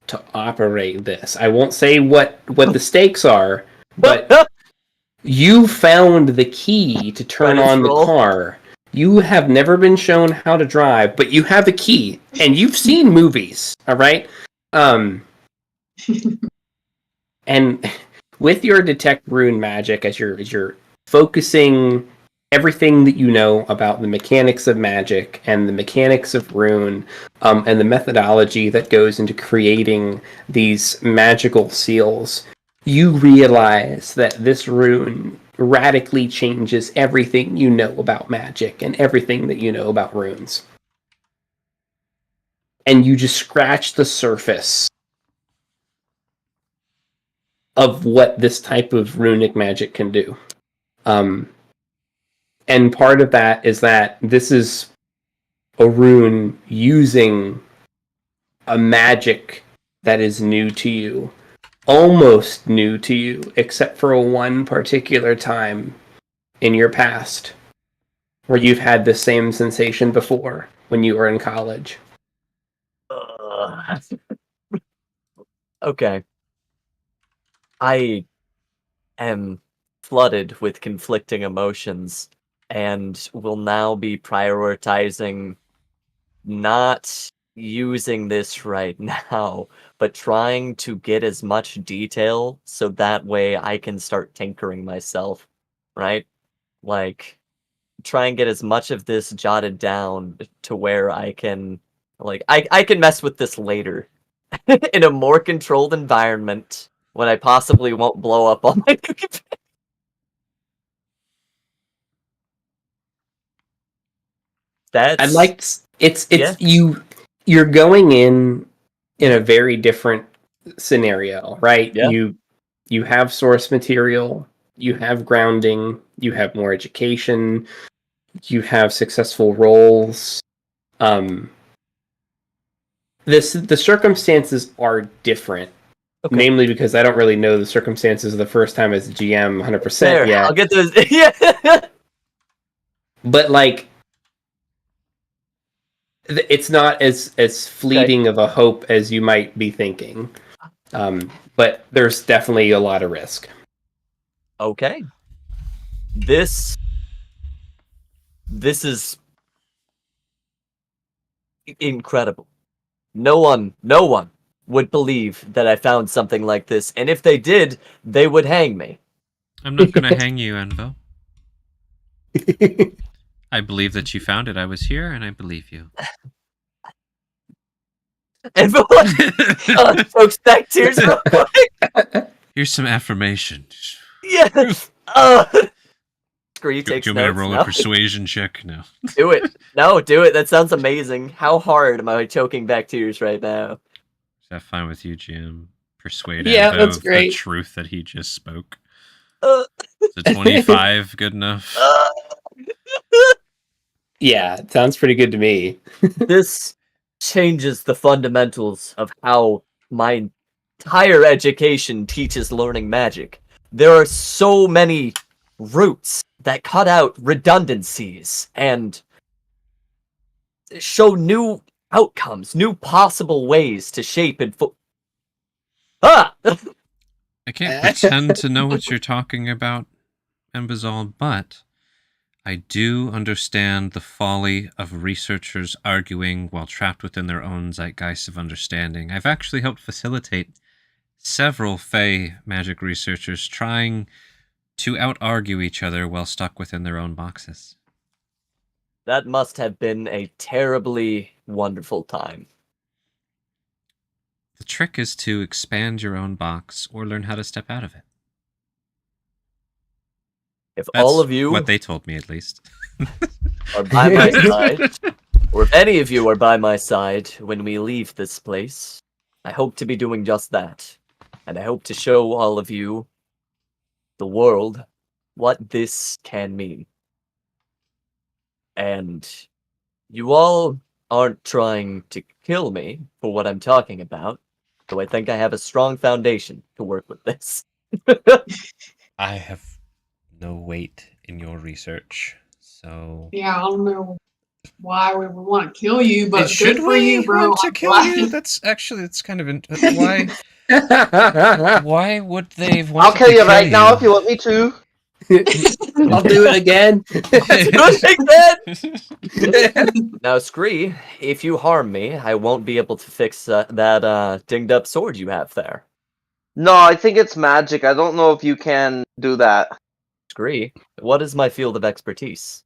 to operate this. I won't say what the stakes are, but you found the key to turn Credits on the roll. car. You have never been shown how to drive, but you have a key, and you've seen movies, all right? And with your Detect Rune magic, as you're focusing everything that you know about the mechanics of magic and the mechanics of rune, and the methodology that goes into creating these magical seals, you realize that this rune radically changes everything you know about magic and everything that you know about runes. and you just scratch the surface of what this type of runic magic can do. And part of that is that this is a rune using a magic that is new to you. Almost new to you, except for one particular time in your past where you've had the same sensation before when you were in college. Okay. I am flooded with conflicting emotions and will now be prioritizing not using this right now, but trying to get as much detail so that way I can start tinkering myself, right? Like, try and get as much of this jotted down to where I can, like, I can mess with this later in a more controlled environment when I possibly won't blow up on my That's I'd like it's Yeah. you're going in a very different scenario, right? Yeah. You have source material, you have grounding, you have more education, you have successful roles. The circumstances are different. Okay. Namely because I don't really know the circumstances of the first time as a GM 100% There, yet. I'll get those. Yeah. But like it's not as fleeting of a hope as you might be thinking. But there's definitely a lot of risk. Okay. This is incredible. No one would believe that I found something like this, and if they did, they would hang me. I'm not going to hang you, Anvo. I believe that you found it. I was here, and I believe you. And folks, back tears real quick. Here's some affirmation. Yeah. Scree Do takes you want me to notes. roll No. a persuasion check? No. Do it. No, do it. That sounds amazing. How hard am I choking back tears right now? Is that fine with you, Jim? Persuade Yeah, Anvo that's of great. the truth that he just spoke. Uh, Is a 25 good enough? Yeah, it sounds pretty good to me. This changes the fundamentals of how my entire education teaches learning magic. There are so many roots that cut out redundancies and show new outcomes, new possible ways to shape and Ah! I can't pretend to know what you're talking about, Embazal, but I do understand the folly of researchers arguing while trapped within their own zeitgeist of understanding. I've actually helped facilitate several Fey magic researchers trying to out-argue each other while stuck within their own boxes. That must have been a terribly wonderful time. The trick is to expand your own box or learn how to step out of it. If That's all of you what they told me, at least. are by my side, or if any of you are by my side when we leave this place, I hope to be doing just that. And I hope to show all of you, the world, what this can mean. And you all aren't trying to kill me for what I'm talking about, so I think I have a strong foundation to work with this. I have no weight in your research, so... Yeah, I don't know why we would want to kill you, but Should good for we you, bro. want to I'm kill glad. you? That's kind of... Why? Why would they want I'll to kill you right now if you want me to. I'll do it again. Now, Scree, if you harm me, I won't be able to fix that dinged up sword you have there. No, I think it's magic. I don't know if you can do that. Scree, what is my field of expertise?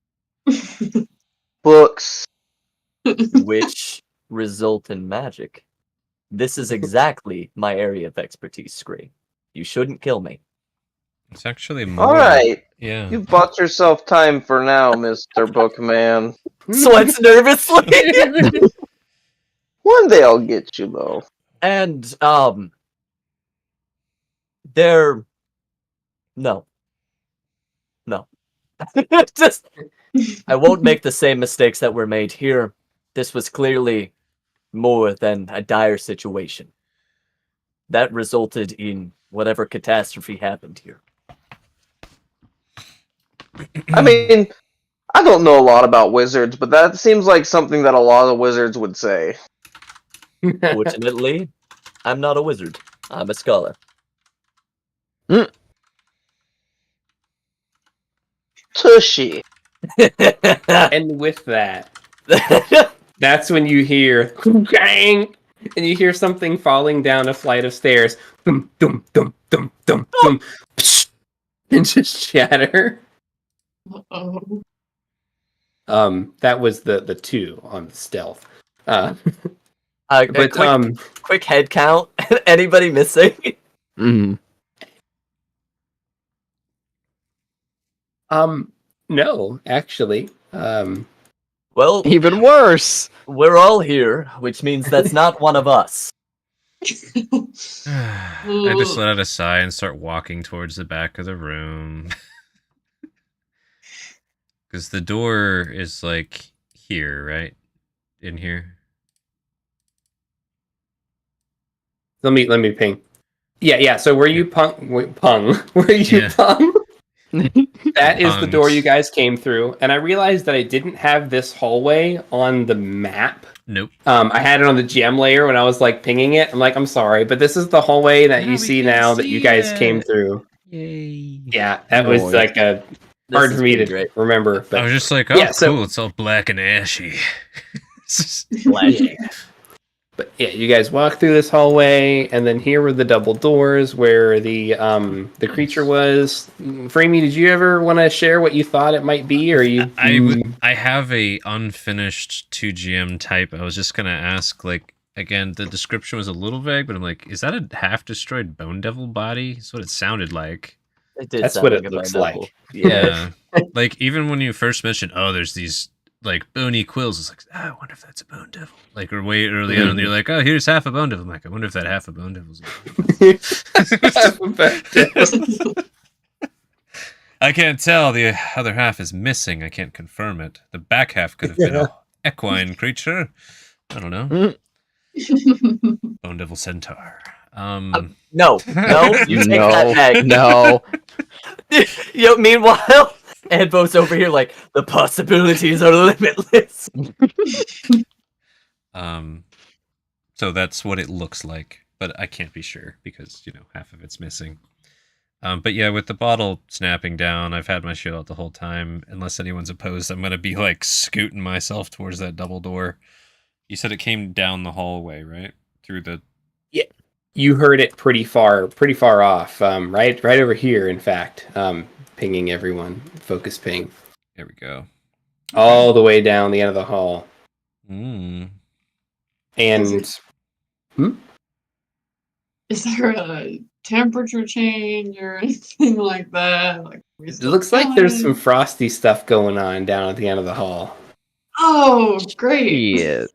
Books. Which result in magic. This is exactly my area of expertise, Scree. You shouldn't kill me. It's actually more... Alright. Yeah. You bought yourself time for now, Mr. Bookman. Sweats nervously. One day I'll get you, though. And they're no. Just I won't make the same mistakes that were made here. This was clearly more than a dire situation. That resulted in whatever catastrophe happened here. I mean, I don't know a lot about wizards, but that seems like something that a lot of wizards would say. Fortunately, I'm not a wizard. I'm a scholar. Tushy. And with that, that's when you hear gang, and you hear something falling down a flight of stairs. Dum dum dum dum dum dum, and just shatter. Uh-oh. That was the 2 on the stealth. But quick head count. Anybody missing? Mm. No, actually. Well, Even worse. we're all here, which means that's not one of us. I just let out a sigh and start walking towards the back of the room. Because the door is like here, right? In here. Let me ping. Yeah. So where you pung? Where you Yeah. pung? That is the Punged. door you guys came through, and I realized that I didn't have this hallway on the map. Nope. I had it on the GM layer when I was like pinging it. I'm like, I'm sorry, but this is the hallway that Now you we see can now that see you guys came it. through. Yay. Yeah, that was Noise. like a This hard is for me to pretty great. remember. I But was just like, oh, Yeah, so- cool. It's all black and ashy. Flashy. But yeah, you guys walk through this hallway, and then here were the double doors where the creature was. Framey, did you ever want to share what you thought it might be, or you? I have a unfinished 2GM type. I was just gonna ask, like, again, the description was a little vague, but I'm like, is that a half-destroyed bone devil body? That's what it sounded like. It did That's sound what like it a looks bone like. double. Yeah. Like, even when you first mentioned, oh, there's these like bony quills, it's like, I wonder if that's a bone devil. Like, or way early on, and you're like, oh, here's half a bone devil. I'm like, I wonder if that half a bone devil's. I can't tell. The other half is missing. I can't confirm it. The back half could have been an equine creature. I don't know. Bone devil centaur. No, you take that back. No. Yo, meanwhile, Anvo's over here like, the possibilities are limitless. So that's what it looks like, but I can't be sure because, half of it's missing. But yeah, with the bottle snapping down, I've had my shield out the whole time. Unless anyone's opposed, I'm going to be like scooting myself towards that double door. You said it came down the hallway, right? Through the... Yeah, you heard it pretty far off. Right over here, in fact. Pinging everyone. Focus ping. There we go. All the way down the end of the hall. Mm. And... Is there a temperature change or anything like that? Like, It looks like there's some frosty stuff going on down at the end of the hall. Oh, great! Yeah.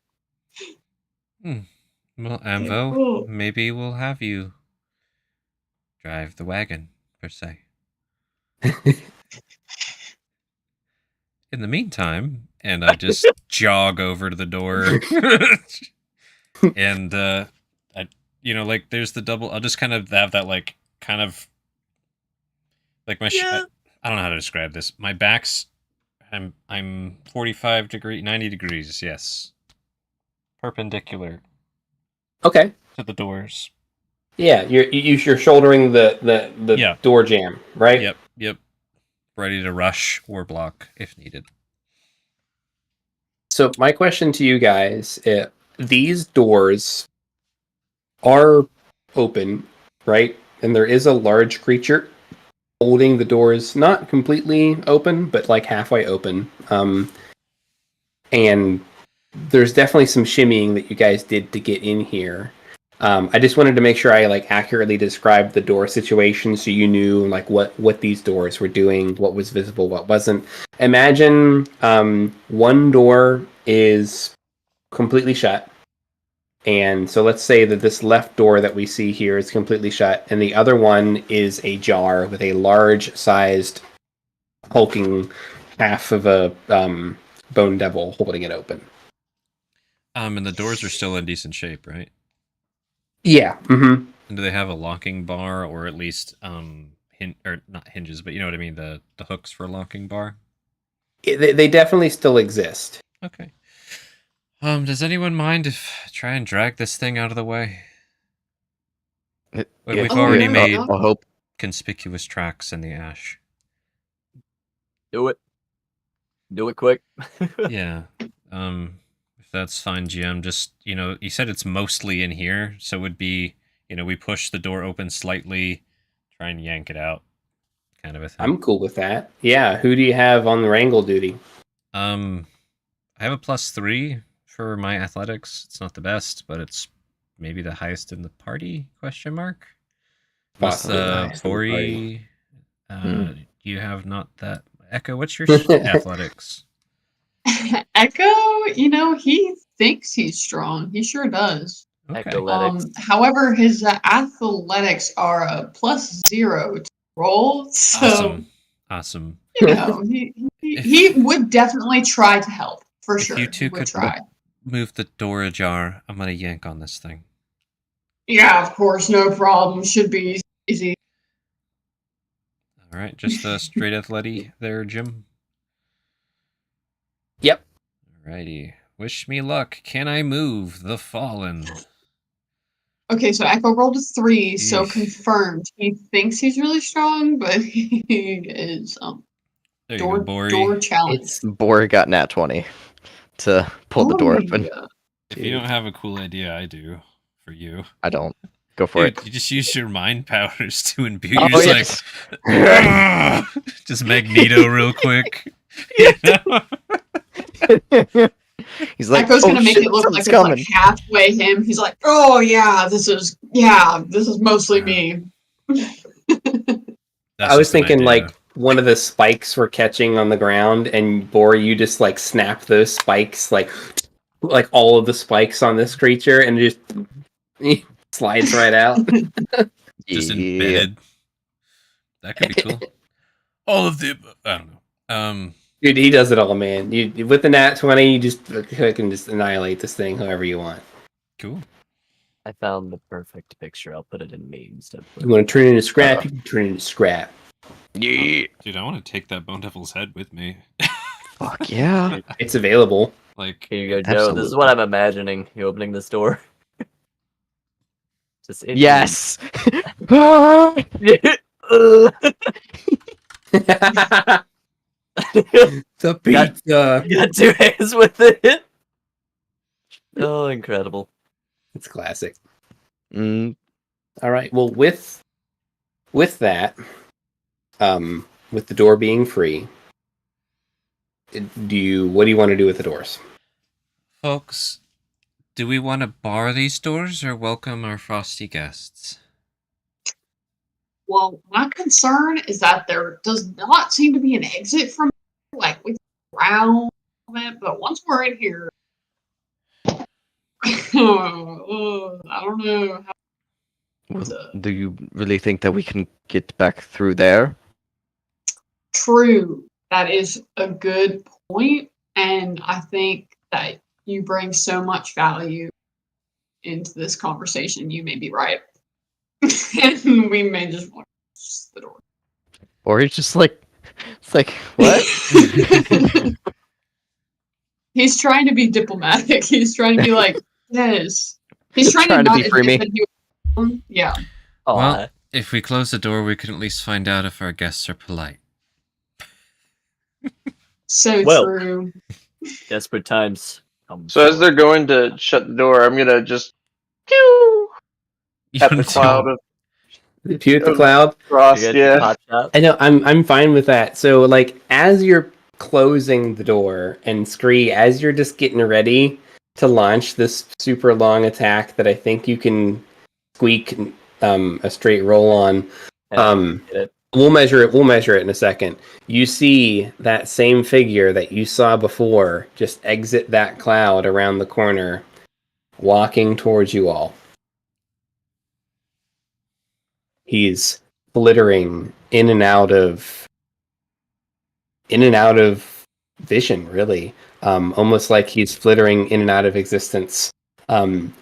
Well, Amvo, cool. maybe we'll have you drive the wagon, per se. In the meantime, and I just jog over to the door, and like there's the double. I'll just kind of have that like kind of like my. I don't know how to describe this. My back's. I'm 90 degrees. Yes, perpendicular. Okay. To the doors. Yeah, you're shouldering the door jam, right? Yep. Ready to rush or block if needed. So my question to you guys, these doors are open, right? And there is a large creature holding the doors, not completely open, but like halfway open. And there's definitely some shimmying that you guys did to get in here. I just wanted to make sure I like accurately described the door situation so you knew like what these doors were doing, what was visible, what wasn't. Imagine one door is completely shut, And so let's say that this left door that we see here is completely shut, and the other one is ajar with a large-sized, hulking half of a bone devil holding it open. And the doors are still in decent shape, right? Yeah. Mm-hmm. And do they have a locking bar, or at least or not hinges, but you know what I mean, the hooks for a locking bar? They definitely still exist. Okay. Does anyone mind if I try and drag this thing out of the way? We've already made I hope. conspicuous tracks in the ash. Do it. Do it quick. Yeah. If that's fine, GM, just, you said it's mostly in here, so it would be, we push the door open slightly, try and yank it out, kind of a thing. I'm cool with that. Yeah, who do you have on the wrangle duty? I have a +3 for my athletics. It's not the best, but it's maybe the highest in the party, question mark? Possibly the highest in the Bori, you have not that. Echo, what's your athletics? Echo, he thinks he's strong. He sure does. Okay. Athletics. However, his athletics are a +0 to roll, so Awesome. he would definitely try to help for sure. If you two He would could try. move the door ajar, I'm gonna yank on this thing. Yeah, of course, no problem. Should be easy. All right, just a straight athletic there, Jim. Yep. Alrighty. Wish me luck. Can I move the fallen? Okay, so Echo rolled a 3, so Yeesh. confirmed. He thinks he's really strong, but he is There you go, door Bori. challenge. Bor got nat 20 to pull the door open. Yeah. If you don't have a cool idea, I do for you. I don't. Go for Dude, it. you just use your mind powers to imbue. Oh, You're just yes. like, just Magneto real quick. He's like, Echo's gonna make shit, it look like something's it's coming. like halfway him. He's like, oh yeah, this is mostly me. That's I was just an thinking idea. like one of the spikes we're catching on the ground, and Bor, you just like snap those spikes, like all of the spikes on this creature, and it just slides right out. Just Yeah. embedded. That could be cool. All of the, I don't know. Dude, he does it all, man. You with the nat 20, you just can just annihilate this thing however you want. Cool. I found the perfect picture. I'll put it in memes. You want to turn it into scrap? You can turn it into scrap. Yeah. Dude, I want to take that Bone Devil's head with me. Fuck yeah. It's available. Like, Here you go, Joe. This is what I'm imagining. You opening this door. Just in- Yes. The pizza. You got 2 hands with it. Oh, incredible. It's classic. Mm, All right. Well, with that, with the door being free, what do you want to do with the doors? folks, do we want to bar these doors or welcome our frosty guests? Well, my concern is that there does not seem to be an exit from like we round it, but once we're in here, I don't know. do you really think that we can get back through there? True, that is a good point, and I think that you bring so much value into this conversation. You may be right, and we may just want to close the door. Or he's just like, it's like, what? He's trying to be diplomatic. He's trying to be like, yes. He's trying to not be free me. admit that he was- Yeah. Oh, Well, if we close the door, we can at least find out if our guests are polite. So Well. true. desperate times. So as they're going to shut the door, I'm gonna just pew at the cloud of Pew at the cloud. frost. Yeah. I know. I'm fine with that. So like, as you're closing the door, and Scree, as you're just getting ready to launch this super long attack that I think you can squeak a straight roll on. We'll measure it in a second. You see that same figure that you saw before just exit that cloud around the corner, walking towards you all. He's flittering in and out of vision, really. Almost like he's flittering in and out of existence,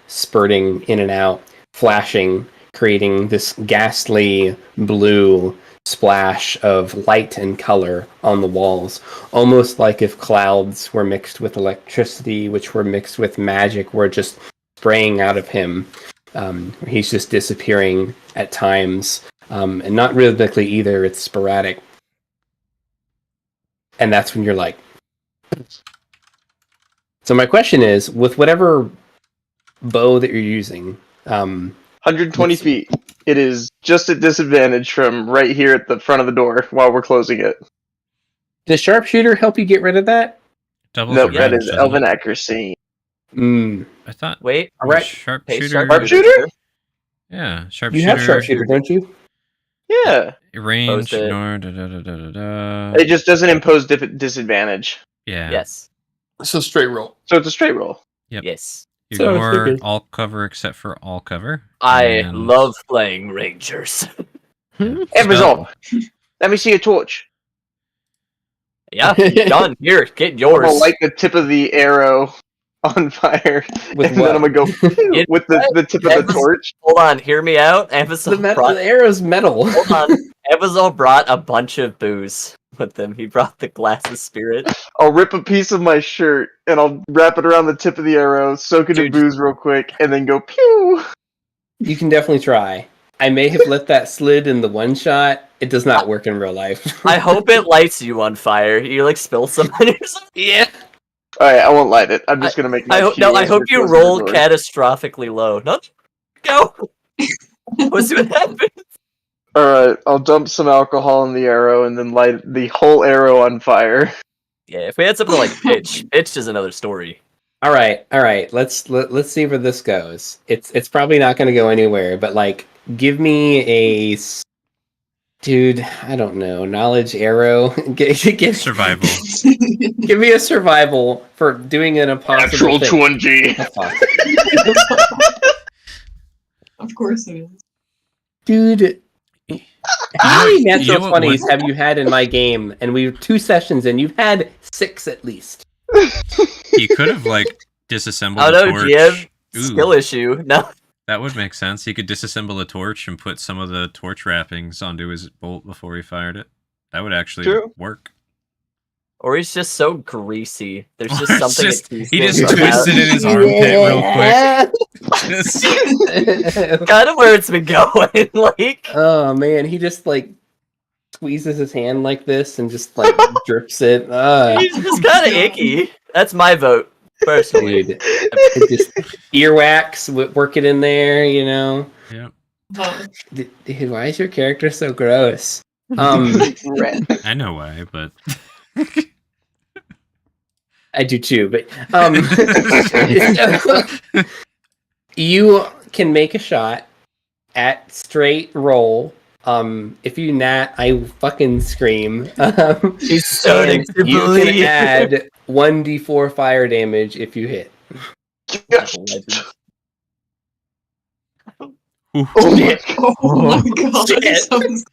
spurting in and out, flashing, creating this ghastly blue splash of light and color on the walls, almost like if clouds were mixed with electricity, which were mixed with magic, were just spraying out of him. He's just disappearing at times, and not rhythmically either, it's sporadic. And that's when you're like... So my question is, with whatever bow that you're using... 120 feet. It is just at disadvantage from right here at the front of the door while we're closing it. Does sharpshooter help you get rid of that? Doubles Nope, the that range, is doesn't elven it? accuracy. Mm. I thought. Wait, All right. Sharpshooter. Sharpshooter? Yeah, You sharpshooter. have sharpshooter, don't you? Yeah. Range. Post it. It just doesn't impose disadvantage. Yeah. yes, So straight roll. So it's a straight roll. Yep. yes. So I Ignore figured. all cover except for all cover. I and love playing Rangers. spell- Amazon, let me see a torch. Yeah, done. Here, get I'm yours. gonna light the tip of the arrow on fire, With and what? then I'm gonna go It- with the tip of the torch. Hold on, hear me out. The, Amazon brought. the arrow's metal. Hold on. Amazon brought a bunch of booze with them. He brought the glass of spirit. I'll rip a piece of my shirt and I'll wrap it around the tip of the arrow, soak it in Dude. booze real quick, and then go pew. You can definitely try. I may have let that slid in the one shot. It does not work in real life. I hope it lights you on fire. You like spill some on yourself. Yeah. All right, I won't light it. I'm just gonna make. My I hope pew no. I as hope we're you closing the roll door. catastrophically low. No, go. We'll see what happens. All right, I'll dump some alcohol in the arrow and then light the whole arrow on fire. Yeah, if we had something like pitch, pitch is another story. All right. Let's see where this goes. It's probably not going to go anywhere. But like, give me dude. I don't know. Knowledge arrow. Give Survival. Give me a survival for doing an impossible thing. 20. Oh, fuck. Of course it is. Dude. How many natural know what 20s would- have you had in my game? And we're 2 sessions in. You've had 6 at least. He could have like disassembled Oh the no, torch. GM Ooh, skill issue. No, that would make sense. He could disassemble the torch and put some of the torch wrappings onto his bolt before he fired it. That would actually True. work. or he's just so greasy. There's just It's something. just- that he just about- twisted in his armpit real quick. Just- Kind of where it's been going. Like, Oh man, he just like squeezes his hand like this and just like drips it. he's just kind of icky. That's my vote, personally. Dude, it just earwax, work it in there, you know. yeah, Oh, Dude, why is your character so gross? Red. I know why, but I do too, but you can make a shot at straight roll. If you nat, I fucking scream. He's starting And to you can believe. add 1d4 fire damage if you hit. Ooh, Oh my god. oh my god. Shit. So close.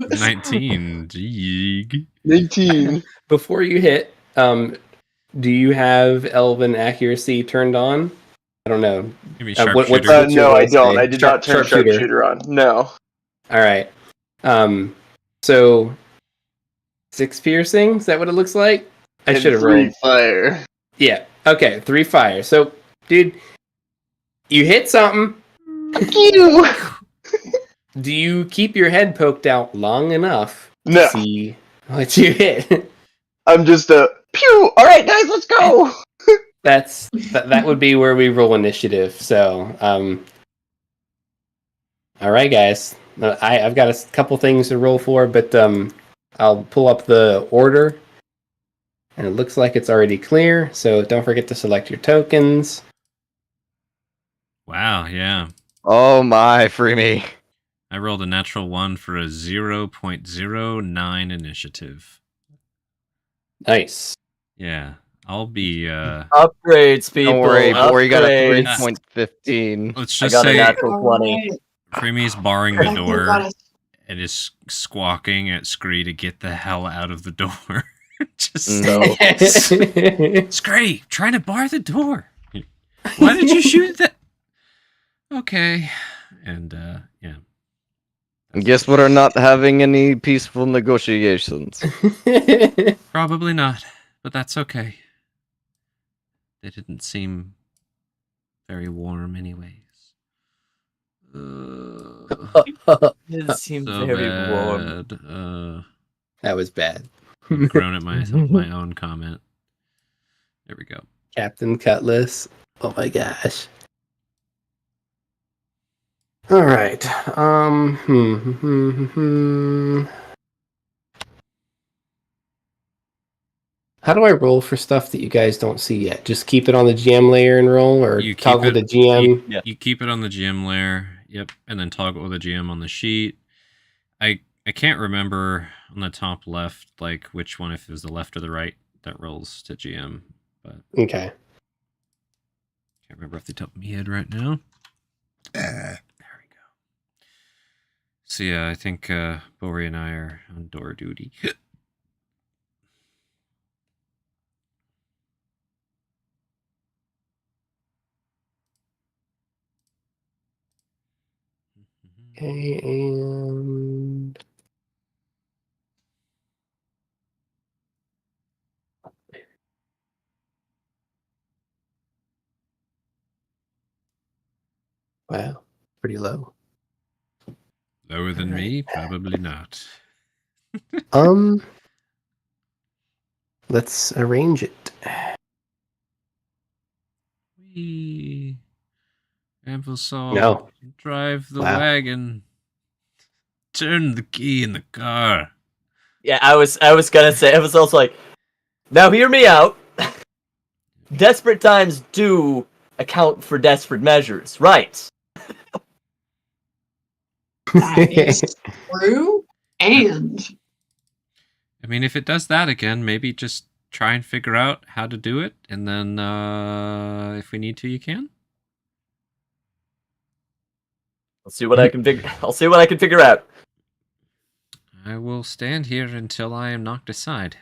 that's 19. Jeeg. 19. Before you hit, do you have Elven accuracy turned on? I don't know. Give me What's sharpshooter. What's your No, I voice don't. say? I did not turn Sharpshooter. sharpshooter on. No. All right. So 6 piercing. Is that what it looks like? I And should have 3 rolled. fire. Yeah. Okay. 3 fire. So, dude, you hit something. Fuck you. Do you keep your head poked out long enough to No. see what you hit? I'm just a pew. All right, guys, let's go. That would be where we roll initiative. So, all right, guys. I've got a couple things to roll for, but I'll pull up the order, and it looks like it's already clear. So don't forget to select your tokens. Wow, yeah. Oh my, free me. I rolled a natural 1 for a 0.09 initiative. Nice. Yeah, I'll be. Upgrades, people. Don't worry, Bori got a upgrades. 3.15. Let's I just got a say natural 20. Alright. Freemy's barring the I door got it. and is squawking at Scree to get the hell out of the door. Just No. Scree, trying to bar the door. Why did you shoot that? Okay, and yeah. Guess what? Are not having any peaceful negotiations. Probably not, but that's okay. They didn't seem very warm, anyways. It seemed So very warm. bad. That was bad. I've grown at my own comment. There we go. Captain Cutlass. Oh my gosh. All right. How do I roll for stuff that you guys don't see yet? Just keep it on the GM layer and roll, or You keep toggle it- the GM? Yeah. You keep it on the GM layer, yep, and then toggle the GM on the sheet. I can't remember on the top left, like which one, if it was the left or the right that rolls to GM, but Okay. can't remember off the top of my head right now. There we go. So yeah, I think Bori and I are on door duty. Okay, and wow, pretty low. Lower than me? Probably not. Let's arrange it. Wee. Anvil saw. No. Drive the Wow. wagon. Turn the key in the car. Yeah, I was gonna say, I was also like, now hear me out. Desperate times do account for desperate measures, right? That is true. And I mean, if it does that again, maybe just try and figure out how to do it, and then if we need to, you can. I'll see what I can figure out. I will stand here until I am knocked aside.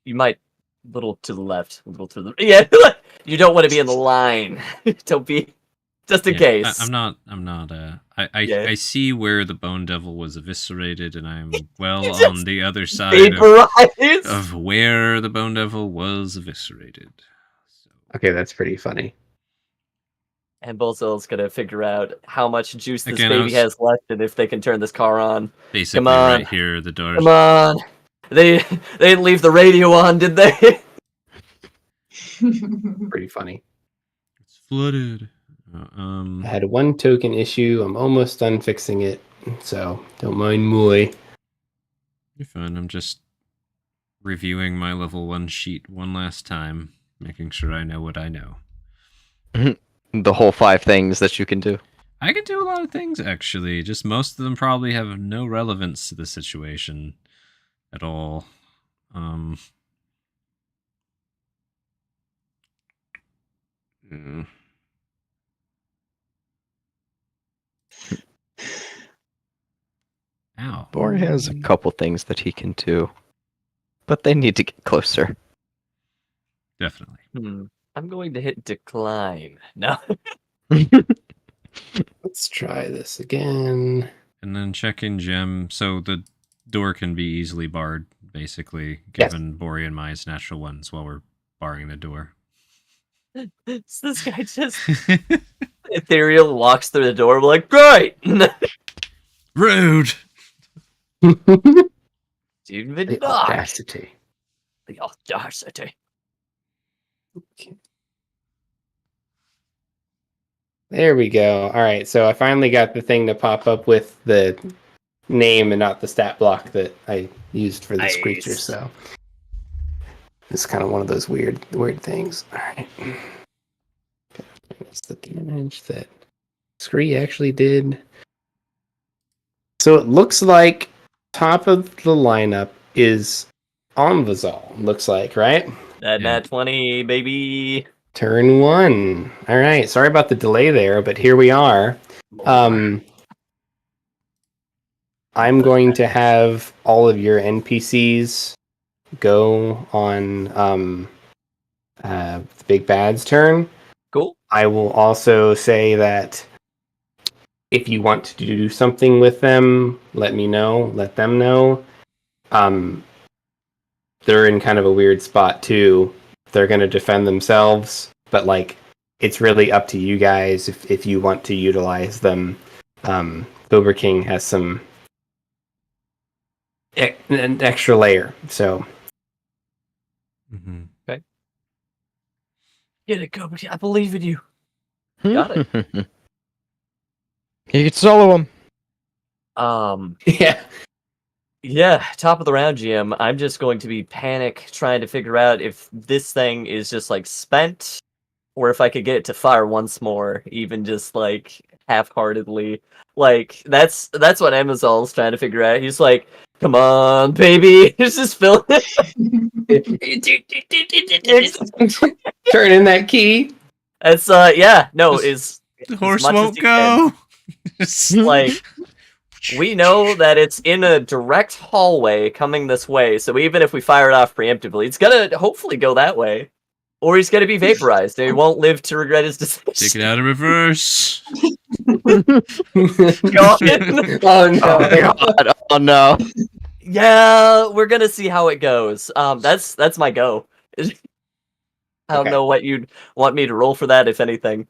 You might little to the left, a little to the yeah. You don't want to be in the line. Don't be, just in Yeah, case. I'm not. Yeah. I see where the Bone Devil was eviscerated, and I'm well You just on the other side Vaporized. of where the Bone Devil was eviscerated. So, Okay, that's pretty funny. And Bolzill's gonna figure out how much juice this Again, I baby was- has left, and if they can turn this car on. basically, on. right here, the door. Come on. They didn't leave the radio on, did they? Pretty funny. It's flooded. I had one token issue. I'm almost done fixing it, so don't mind me. You're fine. I'm just reviewing my level 1 sheet one last time, making sure I know what I know. The whole 5 things that you can do. I can do a lot of things, actually. Just most of them probably have no relevance to the situation at all. Yeah. Ow. Bori has a couple things that he can do, but they need to get closer. Definitely. I'm going to hit decline. No. Let's try this again. And then check in gem. So the door can be easily barred, basically, Yes. given Bori and Mai's natural ones while we're barring the door. So this guy just ethereal walks through the door. We're like, great. Rude! Even The knock. audacity. The audacity. There we go. All right, so I finally got the thing to pop up with the name and not the stat block that I used for this creature. Nice. So it's kind of one of those weird things. All right, that's the damage that Scree actually did. So it looks like top of the lineup is Omvazal, looks like, right? That Yeah. nat 20, baby. Turn 1. All right. Sorry about the delay there, but here we are. I'm going to have all of your NPCs go on the Big Bad's turn. Cool. I will also say that if you want to do something with them, let me know. Let them know. They're in kind of a weird spot too. They're going to defend themselves, but like it's really up to you guys if you want to utilize them. Cobra King has an extra layer, so Mhm. Get it, Cobra. I believe in you. Got it. You can solo him. yeah. Yeah, top of the round, GM. I'm just going to be panic trying to figure out if this thing is just like spent or if I could get it to fire once more, even just like half-heartedly. Like that's what Amazon's trying to figure out. He's like, "Come on, baby." He's just filling it. Turn in that key. It's yeah, no, is The as horse much as won't he can. go. Like we know that it's in a direct hallway coming this way, so even if we fire it off preemptively, it's gonna hopefully go that way. Or he's gonna be vaporized and he won't live to regret his decision. Take it out of reverse. God. Oh no. God. Oh no. Yeah, we're gonna see how it goes. That's my go. I don't Okay. know what you'd want me to roll for that, if anything.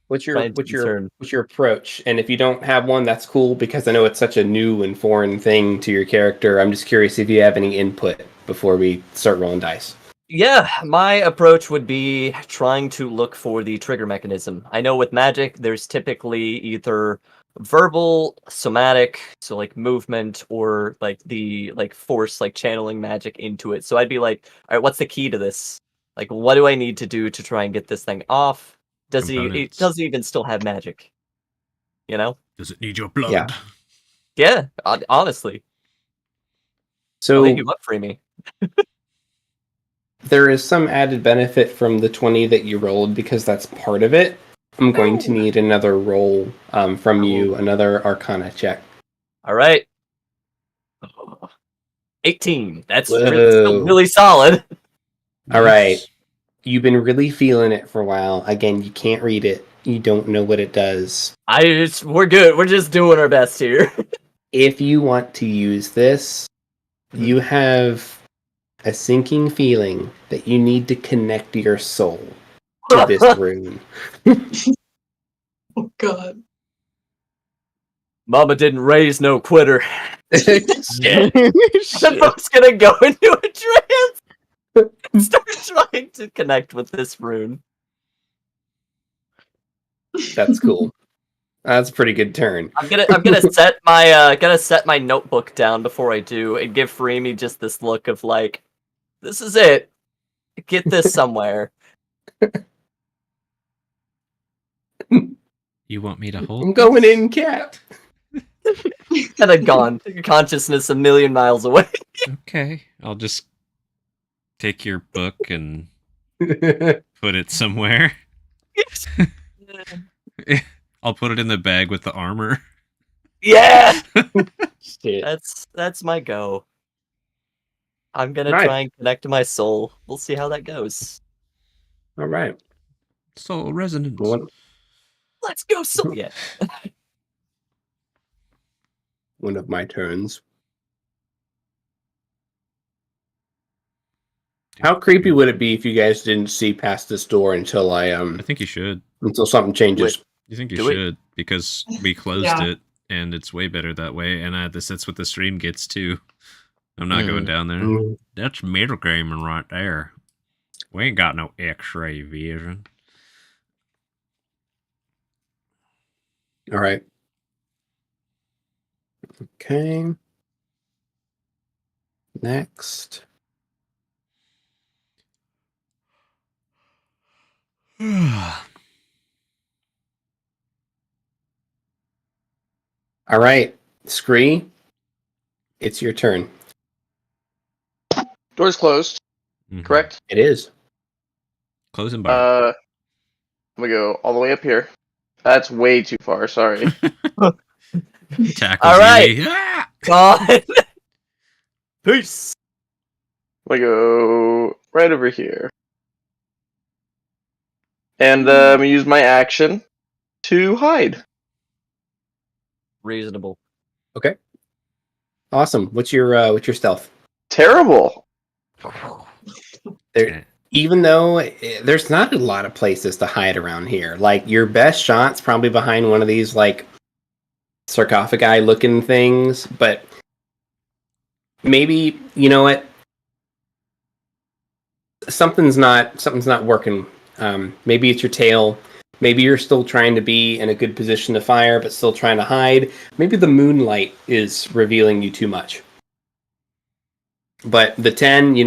What's your Trying to what's your discern. what's your approach? And if you don't have one, that's cool because I know it's such a new and foreign thing to your character. I'm just curious if you have any input before we start rolling dice. Yeah, my approach would be trying to look for the trigger mechanism. I know with magic, there's typically either verbal, somatic, so like movement, or like the like force, like channeling magic into it. So I'd be like, all right, what's the key to this? Like, what do I need to do to try and get this thing off? Does Components. does he even still have magic? You know? Does it need your blood? Yeah. Yeah, honestly. I'll So hit you up, free me. there is some added benefit from the 20 that you rolled because that's part of it. I'm going to need another roll from you, another Arcana check. All right. 18. That's Whoa. still really solid. All right. You've been really feeling it for a while. Again, you can't read it. You don't know what it does. We're good. We're just doing our best here. If you want to use this, you have a sinking feeling that you need to connect your soul to this rune. Oh god. Mama didn't raise no quitter. Shit. The book's gonna go into a trance. Start trying to connect with this rune. That's cool. That's a pretty good turn. I'm gonna set my notebook down before I do and give Freemy just this look of like, this is it. Get this somewhere. You want me to hold? I'm going in, cat. Kind of gone. Consciousness a million miles away. Okay, I'll just take your book and put it somewhere. I'll put it in the bag with the armor. Yeah. Shit. That's my go. I'm gonna Right. try and connect to my soul. We'll see how that goes. All right. Soul resonance. Let's go, soul. Yeah. One of my turns. How creepy would it be if you guys didn't see past this door until I think you should. until something changes? You think you Do it. should because we closed Yeah. it and it's way better that way. And that's what the stream gets too. I'm not going down there. Mm. That's metagaming right there. We ain't got no X-ray vision. All right. Okay. Next. All right. Scree, it's your turn. Door's closed. Mhm. Correct. It is. Close and bar. I'm gonna go all the way up here. That's way too far. Sorry. Tackles All right. you. Ah! God. Peace. I'm gonna go right over here, and I'm gonna use my action to hide. Reasonable. Okay. Awesome. What's your stealth? Terrible. There, even though there's not a lot of places to hide around here. Like your best shot's probably behind one of these like sarcophagi looking things, but maybe you know what? Something's not working. Maybe it's your tail. Maybe you're still trying to be in a good position to fire, but still trying to hide. Maybe the moonlight is revealing you too much. But the 10, you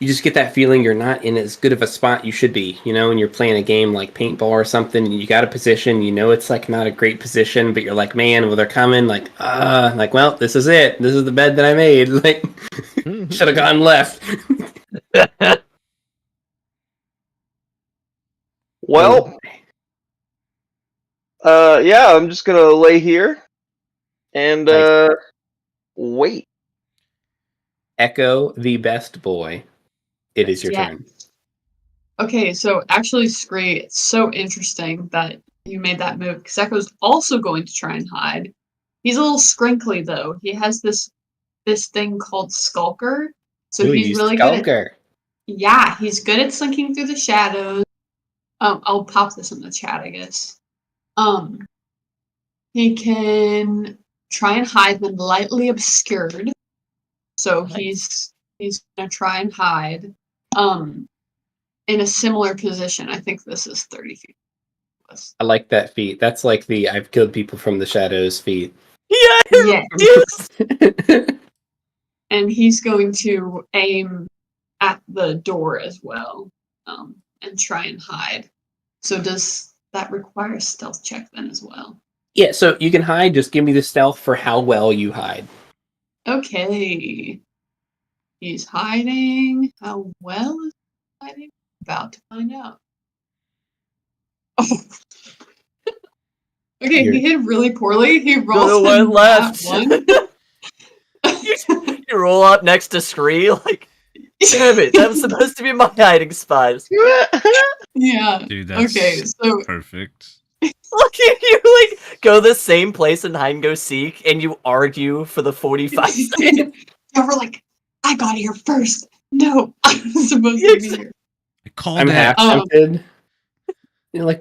just get that feeling you're not in as good of a spot you should be, when you're playing a game like paintball or something, you got a position, it's like not a great position, but you're like, man, well, they're coming, well, this is it. This is the bed that I made. Like, should have gone left. Well, yeah, I'm just gonna lay here and wait. Echo, the best boy. It is your Yeah. turn. Okay, so actually, Scree, it's so interesting that you made that move because Echo's also going to try and hide. He's a little scrinkly though. He has this thing called Skulker. So Ooh, he's you really good at, skulker. yeah, he's good at slinking through the shadows. I'll pop this in the chat, I guess. He can try and hide when lightly obscured. So Nice. he's gonna try and hide. In a similar position. I think this is 30 feet. I like that feat. That's like the I've killed people from the shadows feat. Yeah. Yeah. And he's going to aim at the door as well, and try and hide. So does that require a stealth check then as well? Yeah, so you can hide. Just give me the stealth for how well you hide. Okay. He's hiding. How well is he hiding? About to find out. Oh. Okay, he hit really poorly. He rolls No one left. one. You roll up next to Scree, like, damn it, that was supposed to be my hiding spot. Yeah. Dude, that's Okay, so perfect. Look at you, like, go the same place in hide and go seek, and you argue for the 45 seconds. yeah, we're like, I got here first. No, I was supposed to be here. I called I'm it. half tempted.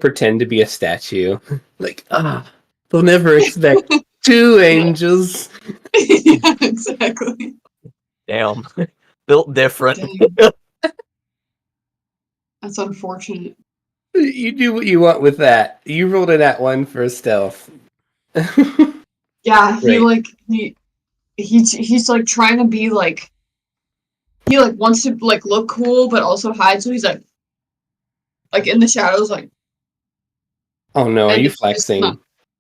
Pretend to be a statue. They'll never expect two angels. Yeah, exactly. Damn. Built different. Dang. That's unfortunate. You do what you want with that. You rolled it at one for stealth. Yeah, he Right. he's like trying to be like he like wants to like look cool but also hide, so he's like in the shadows, like, Oh no, are and you it's just flexing? not-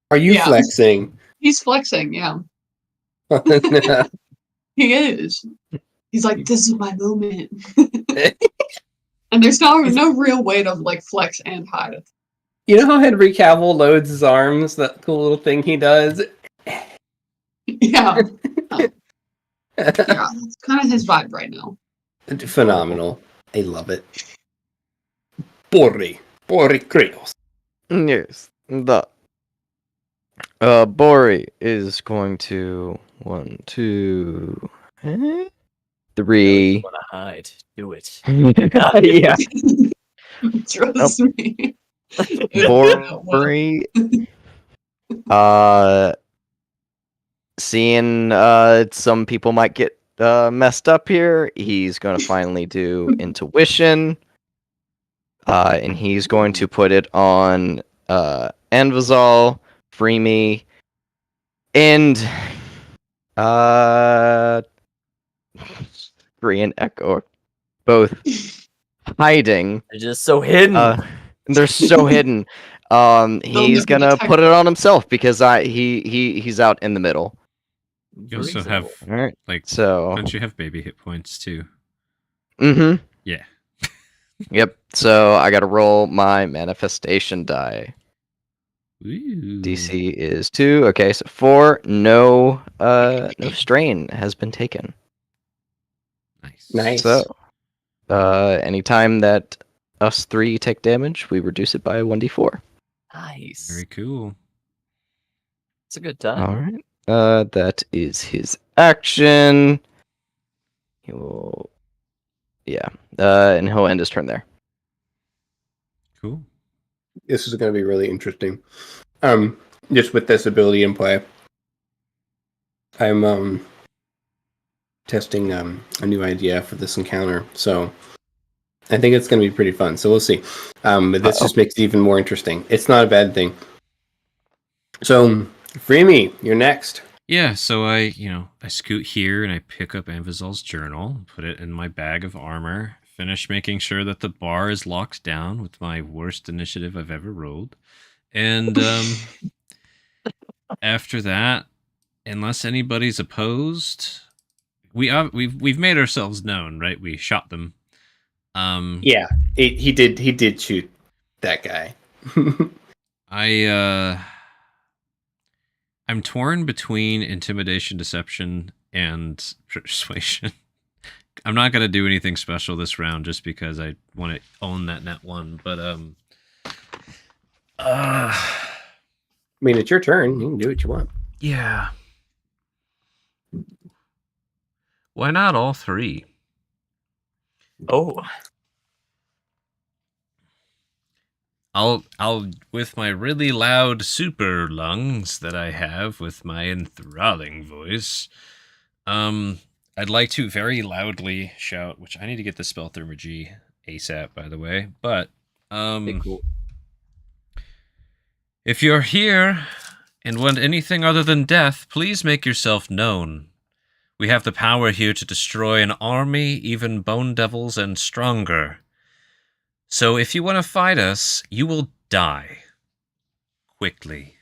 Are you Yeah. flexing? he's flexing, yeah. Oh, no. He is. He's like, this is my moment. And there's no real way to like flex and hide. You know how Henry Cavill loads his arms? That cool little thing he does? Yeah. Yeah, that's kind of his vibe right now. Phenomenal. I love it. Bori Krios. Yes. The Bori is going to 1, 2, 3. Want to hide? Do it. Yeah. Trust me. Bori. Seeing some people might get messed up here, he's going to finally do intuition. And he's going to put it on Anvazal, Freemy, and Bree and Echo are both hiding. They're just so hidden. They're so hidden. never He's gonna detect put it on himself because he's out in the middle. You also have, All right. like, So. don't you have baby hit points too? Mm-hmm. Yeah. Yep. So I gotta roll my manifestation die. Ooh. DC is 2. Okay, so 4. No strain has been taken. Nice. Nice. So, anytime that us 3 take damage, we reduce it by 1d4. Nice. Very cool. It's a good time. All right. That is his action. He will, yeah. And he'll end his turn there. Cool. This is going to be really interesting. Just with this ability in play, I'm testing a new idea for this encounter, so I think it's going to be pretty fun. So we'll see. But this just makes it even more interesting. It's not a bad thing. So, Freemy, you're next. Yeah, so I scoot here and I pick up Anvizal's journal, put it in my bag of armor, finish making sure that the bar is locked down with my worst initiative I've ever rolled. And after that, unless anybody's opposed, we've made ourselves known, right? We shot them. Yeah, he did shoot that guy. I'm torn between intimidation, deception, and persuasion. I'm not gonna do anything special this round just because I want to own that net one. But I mean, it's your turn. You can do what you want. yeah. Why not all 3? Oh, I'll with my really loud super lungs that I have with my enthralling voice. I'd like to very loudly shout, which I need to get the spell Thermagy ASAP, by the way. But cool. if you're here and want anything other than death, please make yourself known. We have the power here to destroy an army, even bone devils and stronger. So if you want to fight us, you will die. Quickly.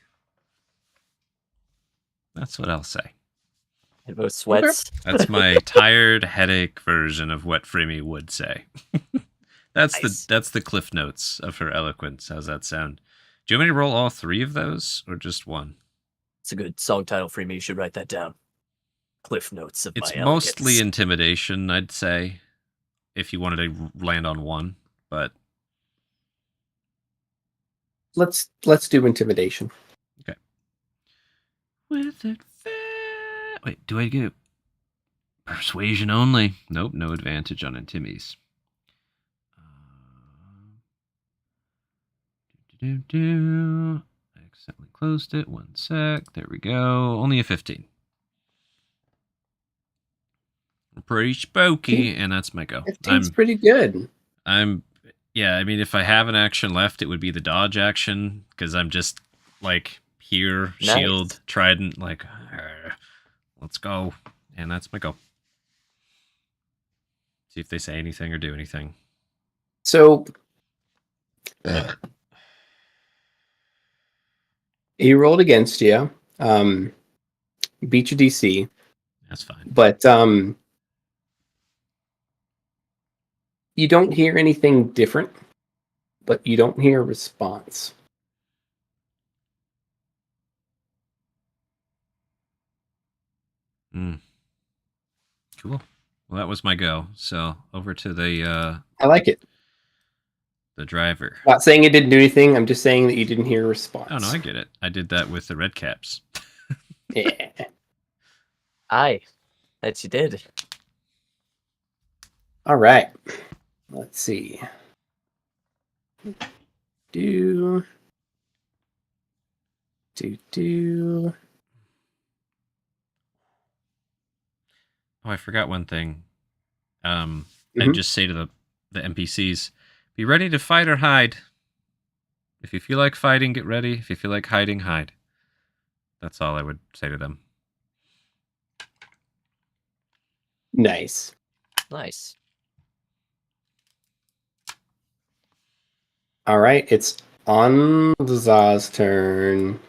That's what I'll say. It both sweats. That's my tired headache version of what Freemy would say. That's Nice. the cliff notes of her eloquence. How's that sound? Do you want me to roll all 3 of those or just one? It's a good song title for me. You should write that down. Cliff notes of It's my mostly elegance. intimidation, I'd say, if you wanted to land on one, but Let's do intimidation. okay. With it wait, do I get persuasion only? Nope, no advantage on intimies. I accidentally closed it. 1 sec. There we go. Only a 15. Pretty spooky, and that's my go. 15's pretty good. Yeah, I mean, if I have an action left, it would be the dodge action, because I'm just, like, here, Nice. shield, trident, like, let's go. And that's my go. See if they say anything or do anything. So, he rolled against you, beat your DC, That's fine. but you don't hear anything different, but you don't hear a response. Cool. Well, that was my go. So over to the I like it. driver. Not saying it didn't do anything. I'm just saying that you didn't hear a response. Oh no, I get it. I did that with the red caps. Yeah. Aye, that you did. All right. Let's see. Do. Oh, I forgot one thing. I'd Mhm. just say to the NPCs, be ready to fight or hide. If you feel like fighting, get ready. If you feel like hiding, hide. That's all I would say to them. Nice. Nice. All right. It's on Zaz's turn.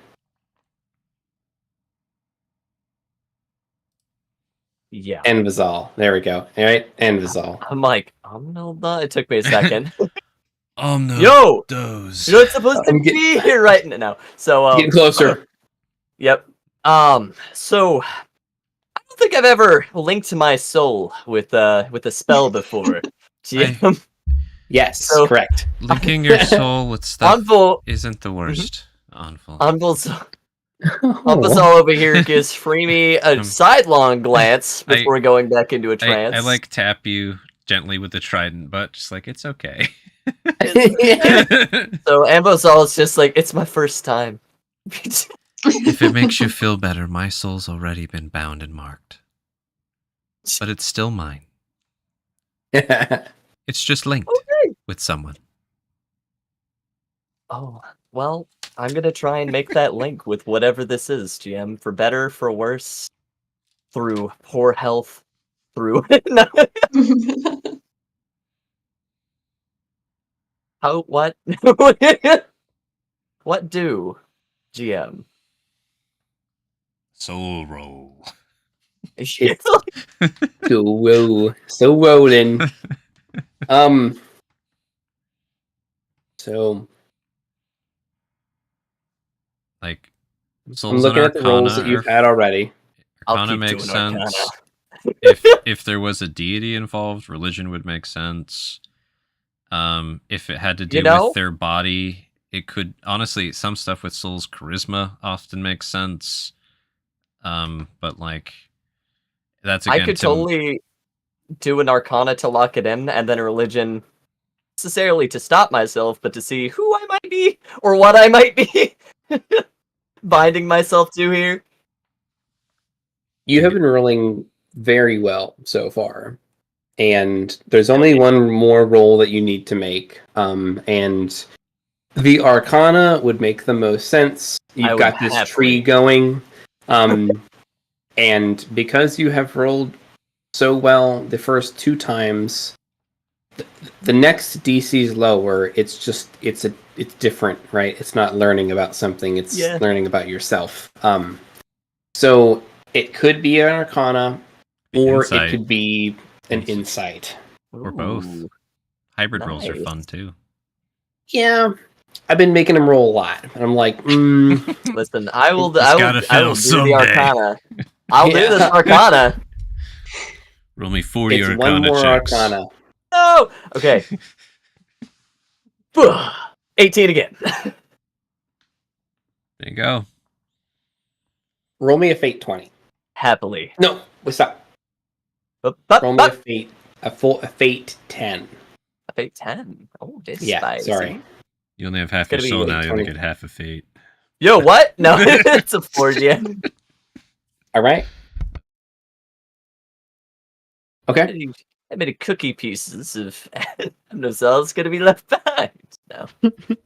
Yeah. And Vizal. There we go. All right, and Vizal. I'm like, Omnilda? It took me a second. No. Yo! Those. You're not supposed to I'm get- be here right now. So, Get closer. Yep. So I don't think I've ever linked my soul with a spell before. GM. Yes, So- correct. Linking your soul with stuff Anvil, isn't the worst. Anvil. Anvil's Oh. all over here gives Freemy a sidelong glance before going back into a trance. I like tap you gently with the trident, but just like it's okay. So Ambosal is just like, it's my first time. If it makes you feel better, my soul's already been bound and marked. But it's still mine. It's just linked with someone. Oh, well, I'm gonna try and make that link with whatever this is, GM. For better, for worse, through poor health, through... How, what? What do, GM? Soul roll. So rolling. So Like, I'm souls looking and at the rolls that Arcana you've are- had already. I'll Arcana keep makes doing Arcana. sense. If there was a deity involved, religion would make sense. If it had to do with their body, it could honestly some stuff with souls charisma often makes sense. But like that's again I could totally do an Arcana to lock it in, and then a religion necessarily to stop myself, but to see who I might be or what I might be binding myself to here. You have been rolling very well so far, and there's only one more roll that you need to make. And the Arcana would make the most sense. You've got this tree going, and because you have rolled so well the first two times, the next DC is lower. It's just it's different, right? It's not learning about something. It's learning about yourself. So it could be an Arcana, or Insight. it could be an Insight. Or both. Hybrid rolls are nice. fun too. Yeah, I've been making them roll a lot, and I'm like, Listen, I will It's do gotta fail the someday. Arcana. I'll do this Yeah. Arcana. Roll me 40 it's Arcana one more checks. Arcana. No! Okay. 18 again. There you go. Roll me a Fate 20. Happily. No, what's up? Roll me a Fate, a Fate 10. A Fate 10. Oh, this Yeah, spicy. sorry. You only have half your Gotta be soul like now, you only 20. get half a fate. Yo, what? No, it's a 4, yeah. All right. Okay. I made a cookie pieces of themselves going to be left behind. No. That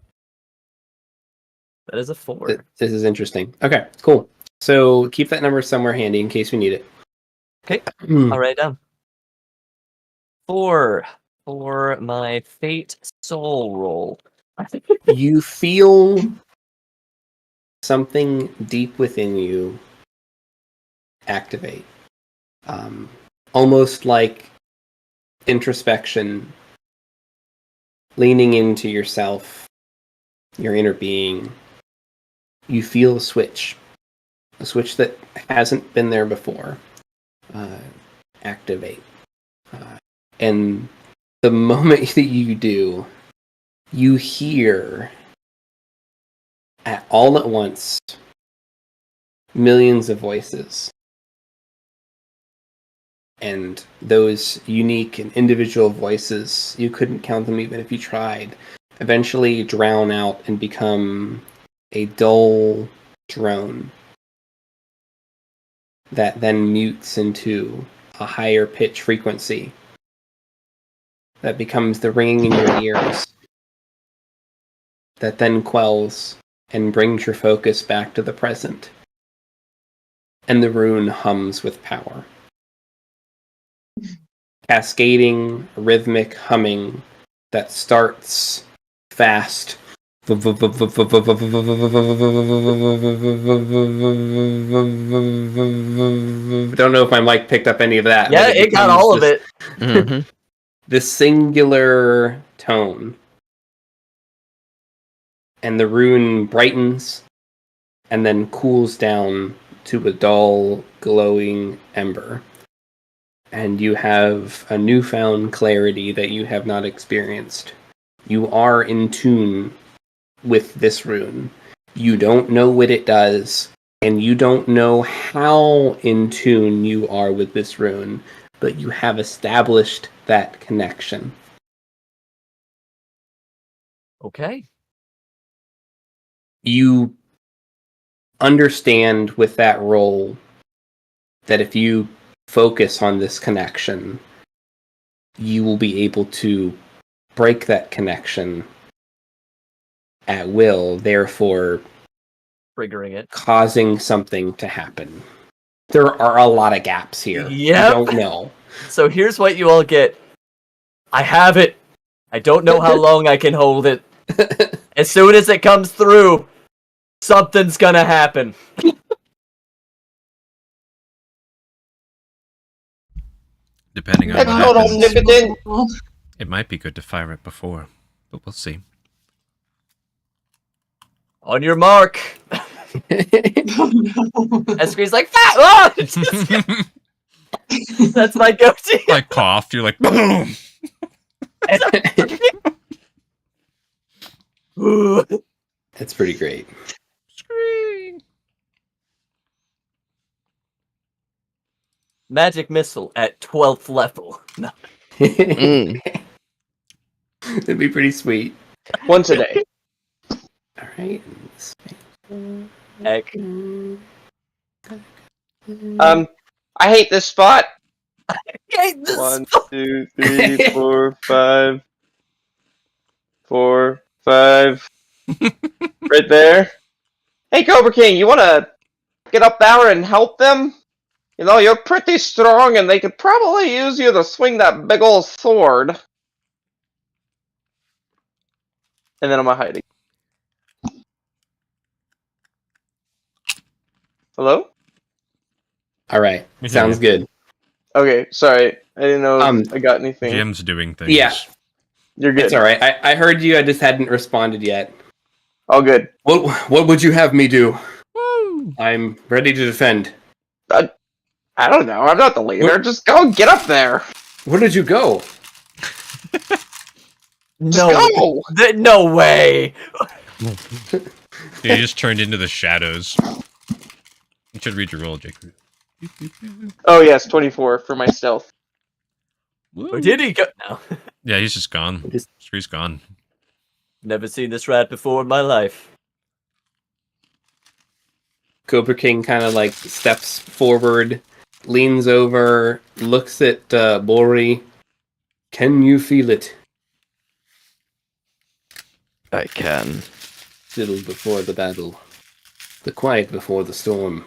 is a 4. This is interesting. Okay, cool. So keep that number somewhere handy in case we need it. Okay. I'll write it down. 4 for my Fate Soul roll. You feel something deep within you activate. Almost like introspection, leaning into yourself, your inner being. You feel a switch that hasn't been there before, activate. And the moment that you do, you hear all at once millions of voices. And those unique and individual voices, you couldn't count them even if you tried, eventually drown out and become a dull drone that then mutes into a higher pitch frequency that becomes the ringing in your ears, that then quells and brings your focus back to the present. And the rune hums with power. Cascading, rhythmic humming that starts fast Don't know if my mic picked up any of that. Yeah, but it got all of it. Mhm. This singular tone. And the rune brightens and then cools down to a dull, glowing ember. And you have a newfound clarity that you have not experienced. You are in tune with this rune. You don't know what it does, and you don't know how in tune you are with this rune, but you have established that connection. Okay. You understand with that role that if you focus on this connection, you will be able to break that connection at will, therefore Triggering it. causing something to happen. There are a lot of gaps here. Yep. You don't know. So here's what you all get. I have it. I don't know how long I can hold it. As soon as it comes through, something's gonna happen. Depending on That's what not happens, omnipotent. it might be good to fire it before, but we'll see. On your mark. Escri's like, fat! Oh! That's my go-to. Like cough, you're like, boom! It's pretty great. Scream! Magic missile at 12th level. No. Mm. It'd be pretty sweet. Once a day. All right. Heck. I hate this spot. Okay, this 1, 2, 3, 4, 5. 4, 5. Right there. Hey, Cobra King, you want to get up there and help them? You know, you're pretty strong, and they could probably use you to swing that big old sword. And then I'm hiding. Hello? All right. We hear Sounds you. good. Okay, sorry. I didn't know if I got anything. Jim's doing things. Yeah. You're good. It's all right. I heard you. I just hadn't responded yet. All good. What would you have me do? Woo! I'm ready to defend. I don't know. I'm not the leader. What? Just go get up there. Where did you go? No, Go. no way. You just turned into the shadows. You should read your roll, Jake. Oh yes, 24 for my stealth. Where did he go? No. Yeah, he's just gone. Just- Scree's gone. Never seen this rat before in my life. Cobra King kind of like steps forward, leans over, looks at Bori. Can you feel it? I can. Still before the battle. The quiet before the storm.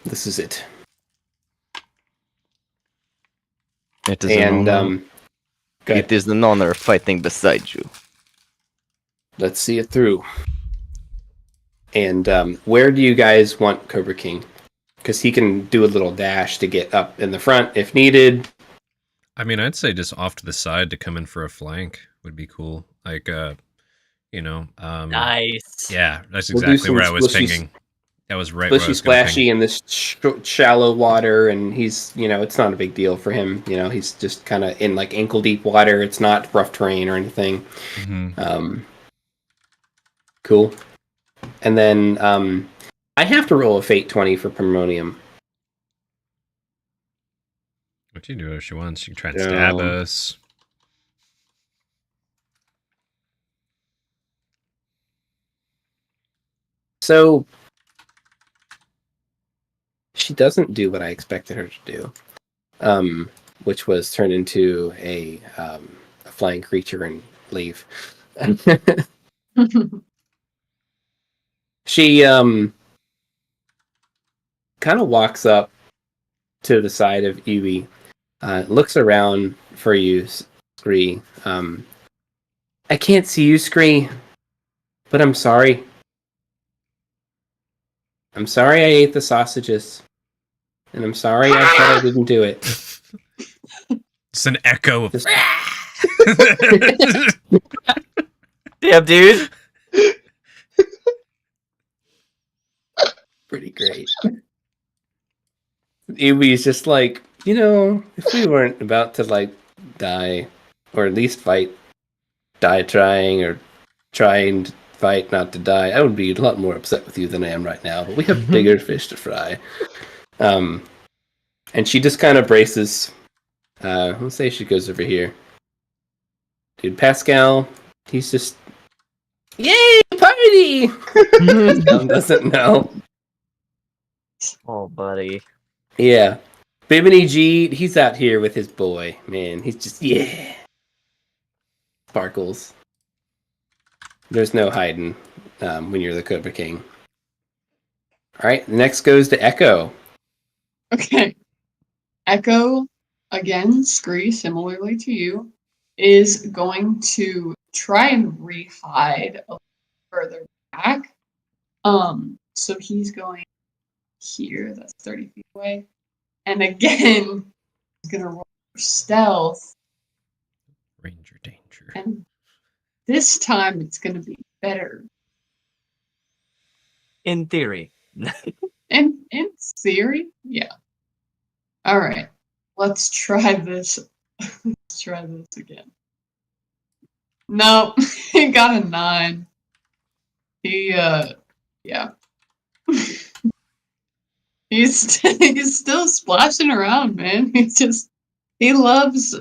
This is it. It is an And honor. go ahead. It is an honor fighting beside you. Let's see it through. And where do you guys want Cobra King? Because he can do a little dash to get up in the front if needed. I mean, I'd say just off to the side to come in for a flank would be cool. Like, Nice. yeah, that's We'll do exactly some where I was splishy- pinging. That was right where I Splishy was going to splashy in this shallow water, and he's, it's not a big deal for him. He's just kind of in like ankle deep water. It's not rough terrain or anything. Mm-hmm. Cool. And then I have to roll a fate 20 for Primonium. What you do if she wants? She can try and stab us. So she doesn't do what I expected her to do, which was turn into a flying creature and leave. She kind of walks up to the side of Iwi, looks around for you, Scree, I can't see you, Scree. But I'm sorry. I'm sorry I ate the sausages. And I'm sorry I said I didn't do it. It's an echo of. Just- Damn, dude. Pretty great. Iwi's just like, if we weren't about to, like, die, or at least die trying, or trying to fight not to die, I would be a lot more upset with you than I am right now, but we have bigger fish to fry. And she just kind of braces. Let's say she goes over here. Dude, Pascal, he's just, yay, party! Pascal doesn't know. Oh, buddy. Yeah. Bimini G, he's out here with his boy, man. He's just, yeah. Sparkles. There's no hiding when you're the Cobra King. Alright, the next goes to Echo. Okay. Echo, again, Scree, similarly to you, is going to try and re-hide a little further back. So he's going here, that's 30 feet away. And again, he's gonna roll for stealth. Ranger danger. And this time it's gonna be better. In theory. In theory, yeah. Alright. Let's try this. Let's try this again. No, he got a 9. He yeah. He's still splashing around, man. He loves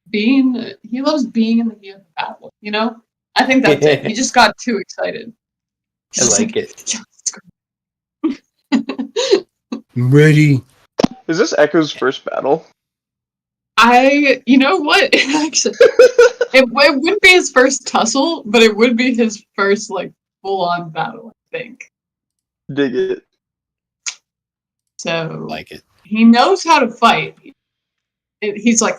being in the heat of the battle, you know? I think that's it. He just got too excited. I like it. I'm ready. Is this Echo's first battle? you know what? Actually, it wouldn't be his first tussle, but it would be his first, like, full-on battle, I think. Dig it. So, Like it. he knows how to fight. He's like,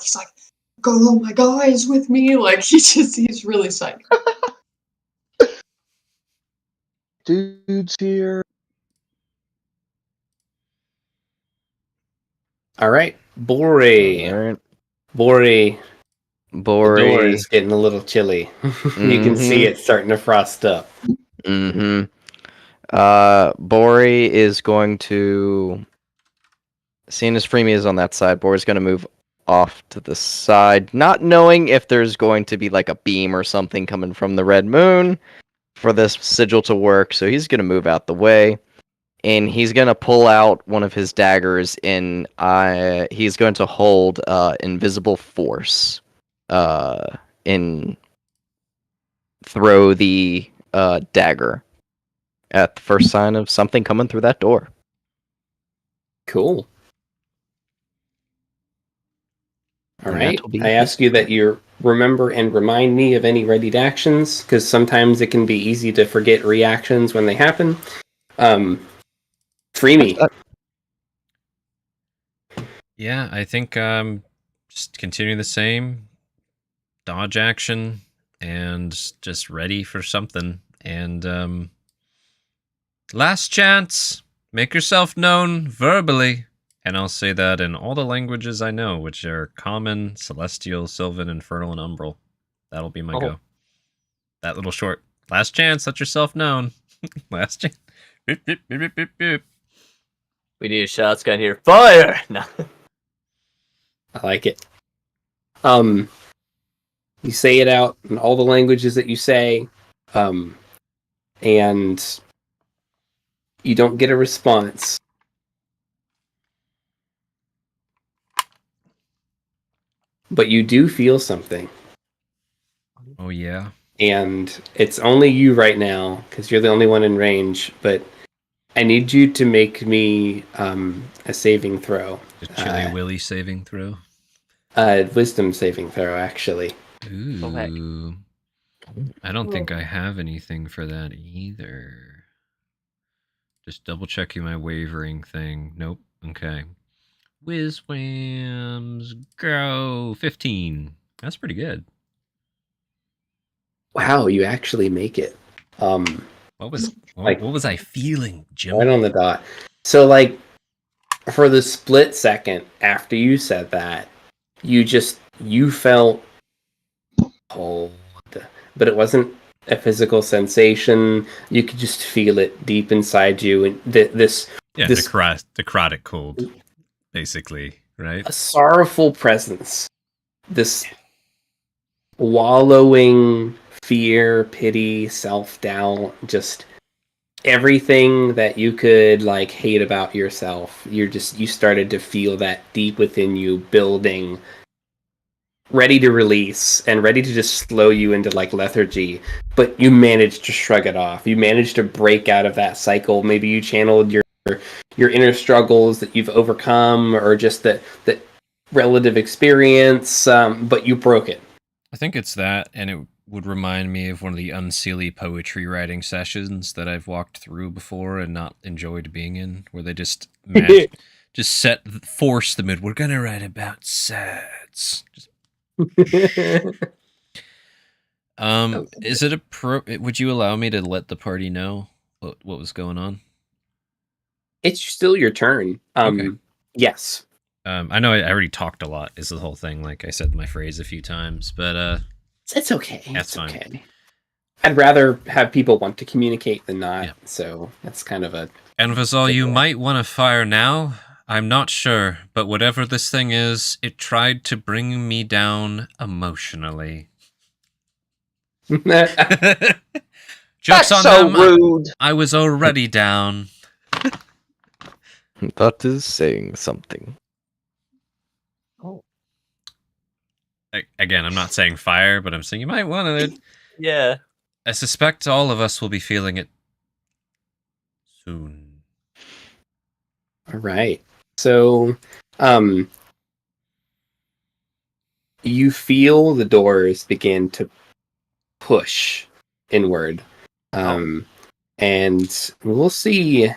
got all my guys with me. Like, he's really psyched. Dude's here. Alright, Bore. Alright. Bore. The door Bori. is getting a little chilly. You can see it starting to frost up. Mm-hmm. Bori is going to, seeing as Freemy is on that side, Bori's going to move off to the side, not knowing if there's going to be like a beam or something coming from the red moon for this sigil to work, so he's going to move out the way. And he's going to pull out one of his daggers, and he's going to hold invisible force and throw the dagger at the first sign of something coming through that door. Cool. All And right. that'll be I ask you that you remember and remind me of any readied actions, because sometimes it can be easy to forget reactions when they happen. Free me. Yeah, I think just continue the same. Dodge action and just ready for something. And last chance. Make yourself known verbally. And I'll say that in all the languages I know, which are Common, Celestial, Sylvan, Infernal, and Umbral. That'll be my go. That little short. Last chance, let yourself known. Last chance. Beep, beep, beep, beep, beep, beep. We need a shotgun here. Fire! No. I like it. You say it out in all the languages that you say, and you don't get a response. But you do feel something. Oh, yeah. And it's only you right now, because you're the only one in range, but I need you to make me a saving throw. A Chili Willy saving throw. Wisdom saving throw, actually. Ooh. I don't think I have anything for that either. Just double checking my wavering thing. Nope. Okay. Whiz whams, go. 15. That's pretty good. Wow, you actually make it. What was I feeling, Jim? Right on the dot. So, like, for the split second after you said that, you felt cold, but it wasn't a physical sensation. You could just feel it deep inside you, and this necrotic cold, basically, right? a sorrowful presence, this wallowing fear, pity, self-doubt, just everything that you could like hate about yourself. You started to feel that deep within you building, ready to release and ready to just slow you into like lethargy, but you managed to shrug it off. You managed to break out of that cycle. Maybe you channeled your inner struggles that you've overcome, or just that relative experience, but you broke it. I think it's that, and it would remind me of one of the unseelie poetry writing sessions that I've walked through before and not enjoyed being in, where they just force the mid. We're gonna write about sads. Is it would you allow me to let the party know what was going on? It's still your turn. Okay. Yes. I know I already talked a lot, is the whole thing. Like, I said my phrase a few times, but it's okay. That's it's fine. Okay. I'd rather have people want to communicate than not. Yeah. So that's kind of a. And Vazal, you might want to fire now. I'm not sure, but whatever this thing is, it tried to bring me down emotionally. Joke's on so them. rude. I was already down. That is saying something. Oh. Again, I'm not saying fire, but I'm saying you might want to. Yeah. I suspect all of us will be feeling it soon. All right. So, you feel the doors begin to push inward. And we'll see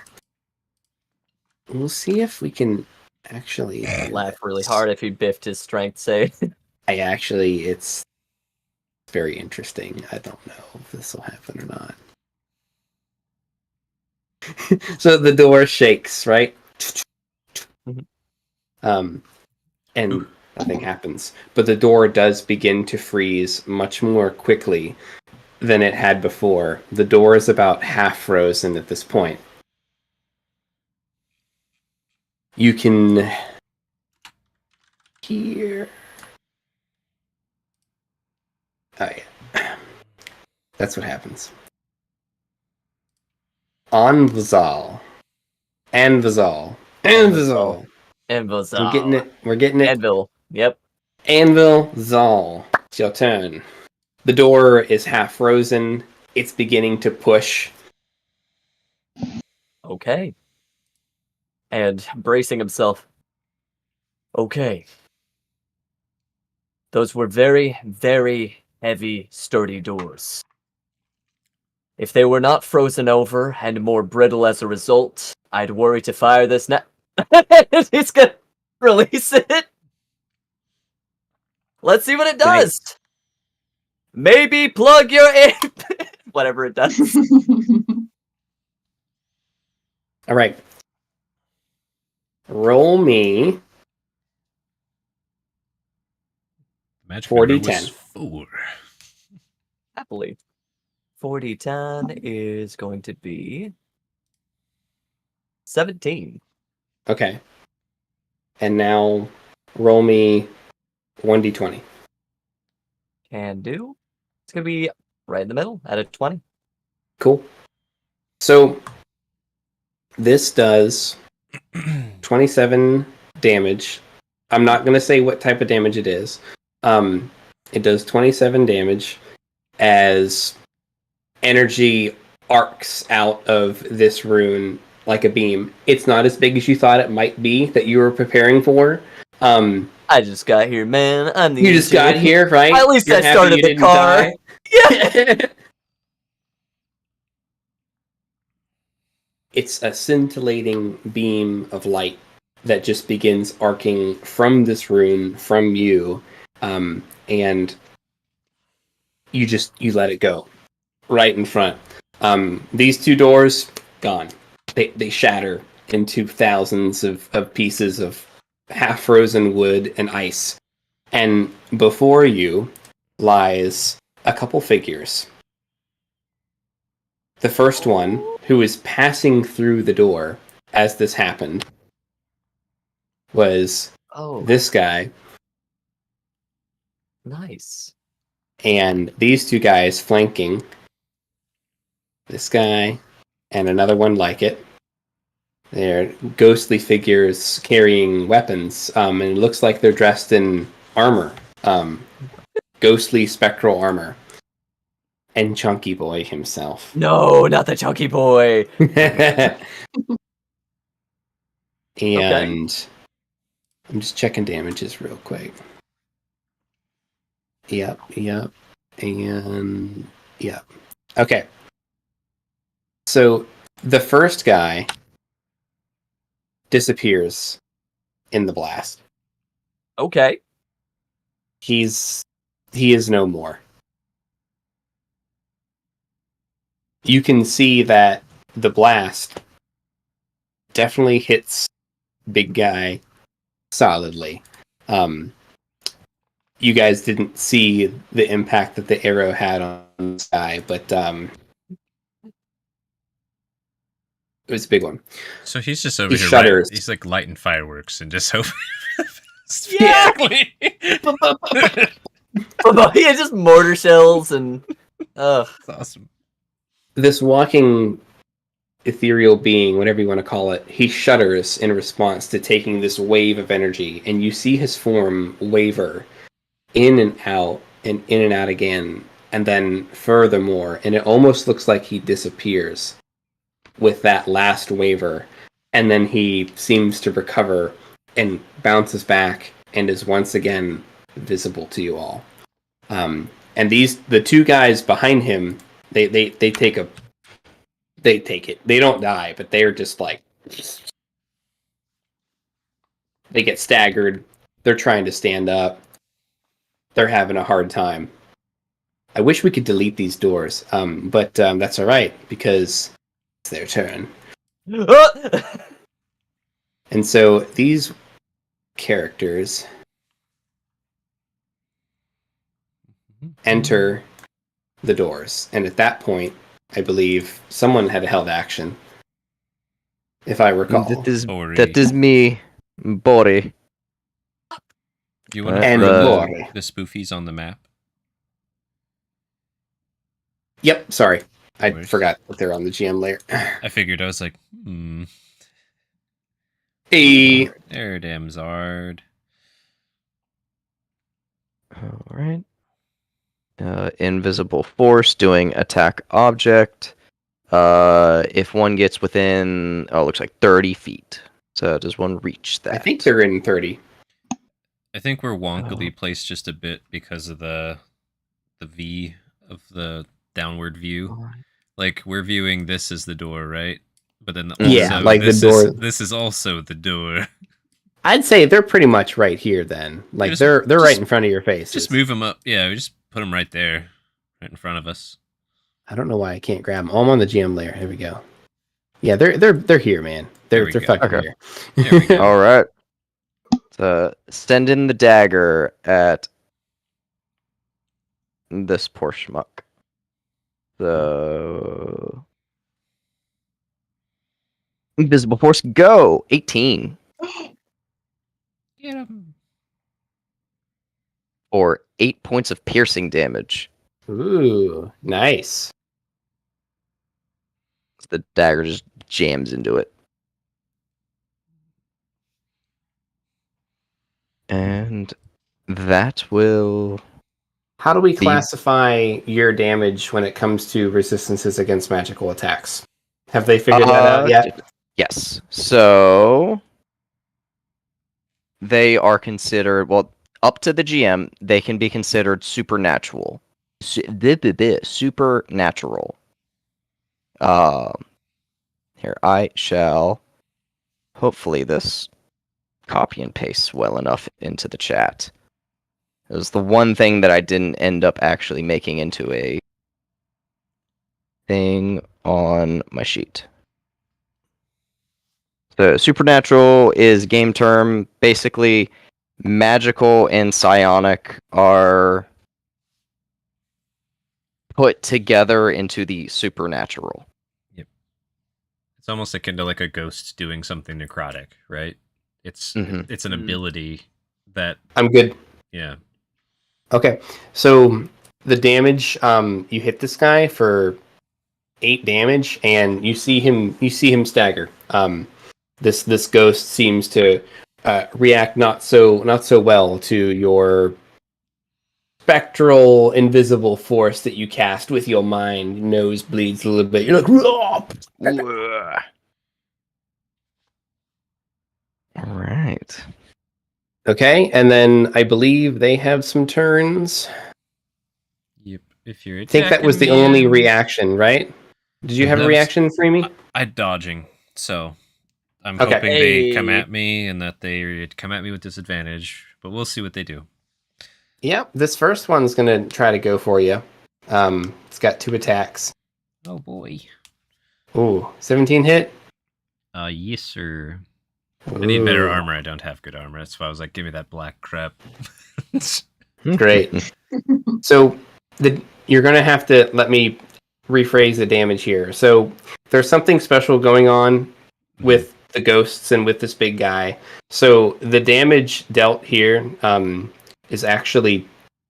if we can actually laugh really hard if he biffed his strength save. It's very interesting. I don't know if this will happen or not. So the door shakes, right? And nothing happens. But the door does begin to freeze much more quickly than it had before. The door is about half frozen at this point. You can hear. Oh, yeah. That's what happens. Anvazal. Anvil. We're getting it. Anvil. Yep. Anvil Zal. It's your turn. The door is half frozen. It's beginning to push. Okay. And bracing himself. Okay. Those were very, very heavy, sturdy doors. If they were not frozen over and more brittle as a result, I'd worry to fire this now. He's gonna release it. Let's see what it does. Right. Maybe plug your whatever it does. All right. Roll me 40-10. 4. Happily. 40-10 is going to be 17. Okay. And now roll me 1d20. Can do. It's going to be right in the middle at a 20. Cool. So this does 27 damage. I'm not going to say what type of damage it is. It does 27 damage as energy arcs out of this rune like a beam. It's not as big as you thought it might be that you were preparing for. I just got here, man. I'm the You just got here, right? At least I started the car. Yeah. It's a scintillating beam of light that just begins arcing from this rune, from you. And you let it go right in front. These two doors gone. They shatter into thousands of pieces of half frozen wood and ice. And before you lies a couple figures. The first one, who is passing through the door as this happened, was this guy. Nice. And these two guys flanking this guy and another one like it. They're ghostly figures carrying weapons, and it looks like they're dressed in armor, ghostly spectral armor. And Chunky Boy himself. No, not the Chunky Boy. And I'm just checking damages real quick. Yep. And yep. Okay. So the first guy disappears in the blast. Okay. He is no more. You can see that the blast definitely hits big guy solidly. You guys didn't see the impact that the arrow had on this guy, but it was a big one. So he's just over He here, shudders. right? He's like lighting fireworks and just hoping. Yeah! Yeah, just mortar shells and... That's awesome. This walking ethereal being, whatever you want to call it, he shudders in response to taking this wave of energy, and you see his form waver in and out and in and out again, and then furthermore, and it almost looks like he disappears with that last waver, and then he seems to recover and bounces back and is once again visible to you all. And the two guys behind him, they take it. They don't die, but they're just like, they get staggered. They're trying to stand up. They're having a hard time. I wish we could delete these doors, but that's all right because it's their turn. And so these characters enter the doors, and at that point, I believe someone had held action, if I recall. That is me, Bori. You want to And throw Bori. the spoofies on the map? Yep, sorry. I Worse. forgot that they're on the GM layer. I figured. I was like, Hey. There, damn Zard. All right. Invisible force doing attack object. If one gets within, it looks like 30 feet. So does one reach that? I think they're in 30. I think we're wonkily placed just a bit because of the V of the downward view. Like we're viewing this as the door, right? But then also, Yeah, like the door. This is also the door. I'd say they're pretty much right here then. Like they're right in front of your face. Just move them up. Yeah, we just put them right there, right in front of us. I don't know why I can't grab them. Oh, I'm on the GM layer. Here we go. Yeah, they're here, man. They're fucking Okay. here. There we go. All right. So send in the dagger at this poor schmuck. So invisible force, go 18 Get 'em. or 8 points of piercing damage. Ooh, nice. The dagger just jams into it. And that will... How do we classify your damage when it comes to resistances against magical attacks? Have they figured that out yet? Yes. So they are considered, well, up to the GM, they can be considered supernatural. Supernatural. Here, I shall hopefully this copy and paste well enough into the chat. It was the one thing that I didn't end up actually making into a thing on my sheet. So supernatural is game term. Basically, magical and psionic are put together into the supernatural. It's almost akin to like a ghost doing something necrotic, right? It's it's an ability that I'm good. Yeah. Okay, so the damage, you hit this guy for 8 damage, and you see him stagger. This ghost seems to react not so well to your spectral invisible force that you cast with your mind. Nose bleeds a little bit. You're like, All right. okay, and then I believe they have some turns. Yep. If you're I think that was the only reaction, right? Did you have a reaction, Freemy? I'm dodging, so I'm Okay. hoping they come at me and that they come at me with disadvantage, but we'll see what they do. Yep, this first one's gonna try to go for you. It's got 2 attacks. Oh boy. Ooh, 17 hit. Yes, sir. I need better Ooh, armor. I don't have good armor. That's why I was like, give me that black crap. Great. So you're gonna have to let me rephrase the damage here. So there's something special going on with the ghosts and with this big guy. So the damage dealt here is actually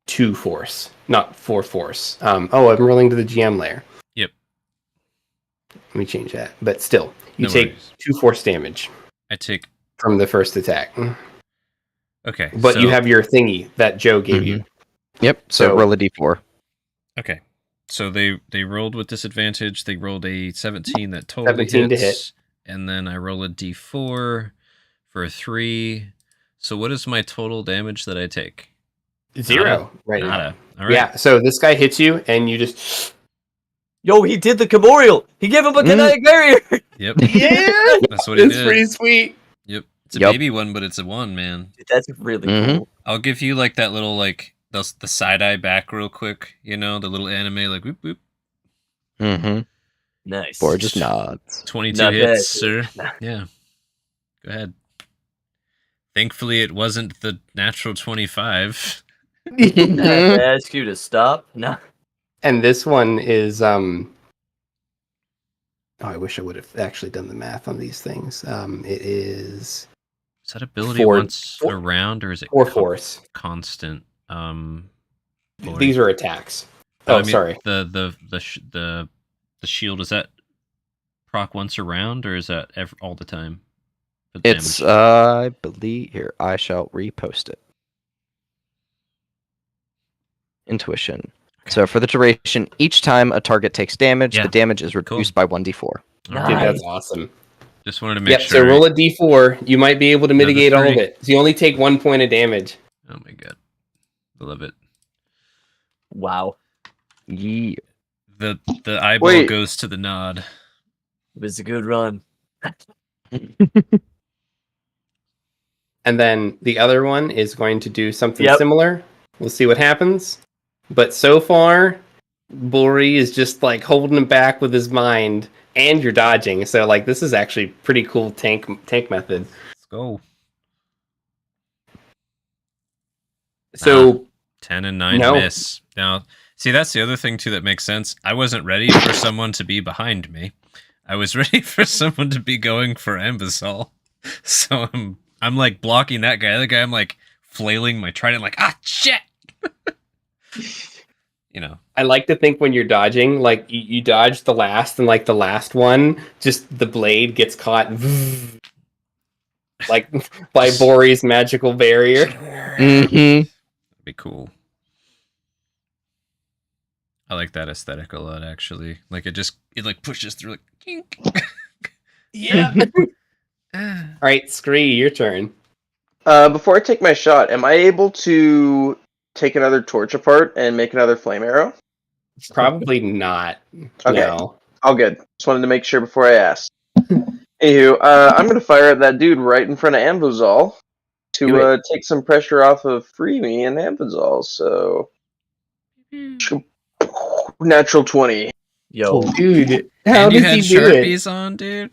2 force, not 4 force. I'm rolling to the GM layer. Yep. Let me change that. But still, you No take worries. 2 force damage I take. from the first attack. Okay. But so, you have your thingy that Joe gave you. Yep. So So- roll a d4. Okay. So they rolled with disadvantage. They rolled a 17 that totally 17 to hits, and then I roll a d4 for a 3. So what is my total damage that I take? 0 right now. Nada. All right. Yeah, so this guy hits you, and you just... Yo, he did the Kimorial. He gave him a kinetic barrier. Yep. Yeah! That's what he It's did. pretty sweet. Yep. It's a Yep. baby one, but it's a 1, man. That's really Mhm. cool. I'll give you like that little like the side eye back real quick. You know, the little anime like whoop whoop. Mm-hmm. Nice. Or just nods. 22 Not hits, bad. sir. Yeah. Go ahead. Thankfully, it wasn't the natural 25. I have to ask you to stop. No. And this one is... Oh, I wish I would have actually done the math on these things. It is... Is that ability 4 once a round, or is it 4 force. constant? Boy. These are attacks. No, Oh, I mean, sorry. The shield, is that proc once a round, or is that all the time? The It's, damage? I believe, here, I shall repost it. Intuition. So for the duration, each time a target takes damage, Yeah. the damage is reduced by 1d4. All Dude, right. that's awesome. Just wanted to make Yep, sure. so roll a d4. You might be able to mitigate all of 3. it. So you only take 1 point of damage. Oh my god, I love it. Wow. Yeah. The eyeball Wait. goes to the nod. It was a good run. And then the other one is going to do something Yep. similar. We'll see what happens. But so far, Bori is just like holding him back with his mind, and you're dodging. So like this is actually pretty cool tank method. Let's go. So 10 and 9 No. miss. Now, see, that's the other thing too that makes sense. I wasn't ready for someone to be behind me. I was ready for someone to be going for Ambasol. So I'm like blocking that guy. The other guy, I'm like flailing my trident, like shit. You know. I like to think when you're dodging, like you dodge the last, and like the last one, just the blade gets caught, like by Bori's magical barrier. Mm-hmm. That'd be cool. I like that aesthetic a lot, actually. Like it like pushes through, like kink. Yeah. All right, Scree, your turn. Before I take my shot, am I able to take another torch apart and make another flame arrow? Probably not. Okay. No. All good. Just wanted to make sure before I asked. Anywho, I'm gonna fire at that dude right in front of Ambuzal to take some pressure off of Freemy and Ampazal. So, natural 20. Yo, Dude, how And you does had he do it? Sharpies on, dude?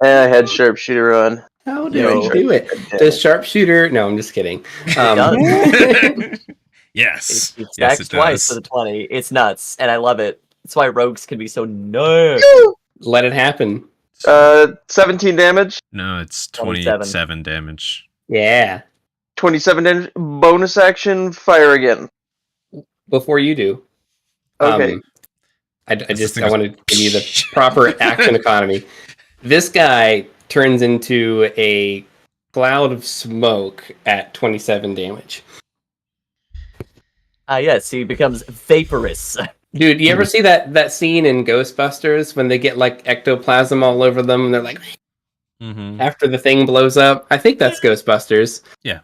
And I had Sharpshooter on. How Yo. did he do it? Does Sharpshooter? No, I'm just kidding. Yes. it Yes, stacks it twice does. for the 20. It's nuts, and I love it. That's why rogues can be so nerds. Let it happen. 17 damage. No, it's 27. 27 damage. Yeah. 27 damage. Bonus action, fire again. Before you do. Okay. I want to give you the proper action economy. This guy turns into a cloud of smoke at 27 damage. Yes, he becomes vaporous. Dude, you ever see that scene in Ghostbusters when they get like ectoplasm all over them and they're like Mm-hmm. after the thing blows up? I think that's Ghostbusters. Yeah.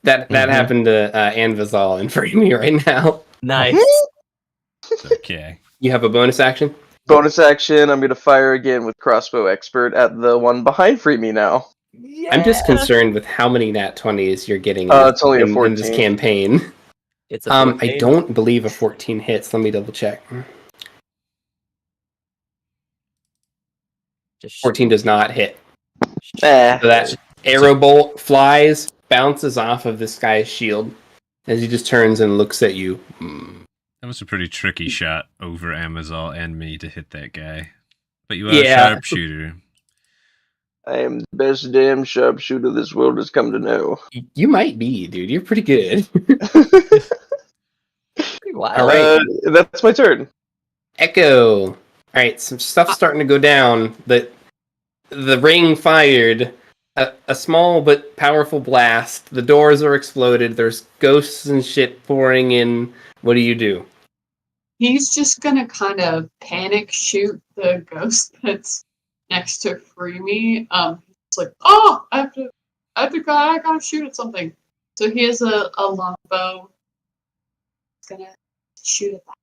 That happened to Anvizal and Freemy right now. Nice. Okay. You have a bonus action? Bonus action, I'm going to fire again with Crossbow Expert at the one behind Freemy now. Yeah. I'm just concerned with how many nat 20s you're getting It's only a in 14. this campaign. It's a I 14. don't believe a 14 hits. Let me double check. Just 14 does not hit. Eh. So that arrow bolt flies, bounces off of this guy's shield as he just turns and looks at you. That was a pretty tricky shot over Amazal and me to hit that guy. But you are Yeah. a sharpshooter. I am the best damn sharpshooter this world has come to know. You might be, dude. You're pretty good. wow. All right. That's my turn. Echo. All right, some stuff's starting to go down. The ring fired a small but powerful blast. The doors are exploded. There's ghosts and shit pouring in. What do you do? He's just gonna kind of panic shoot the ghost that's next to Freemy. It's like, oh, I gotta shoot at something. So he has a longbow. He's gonna shoot at that.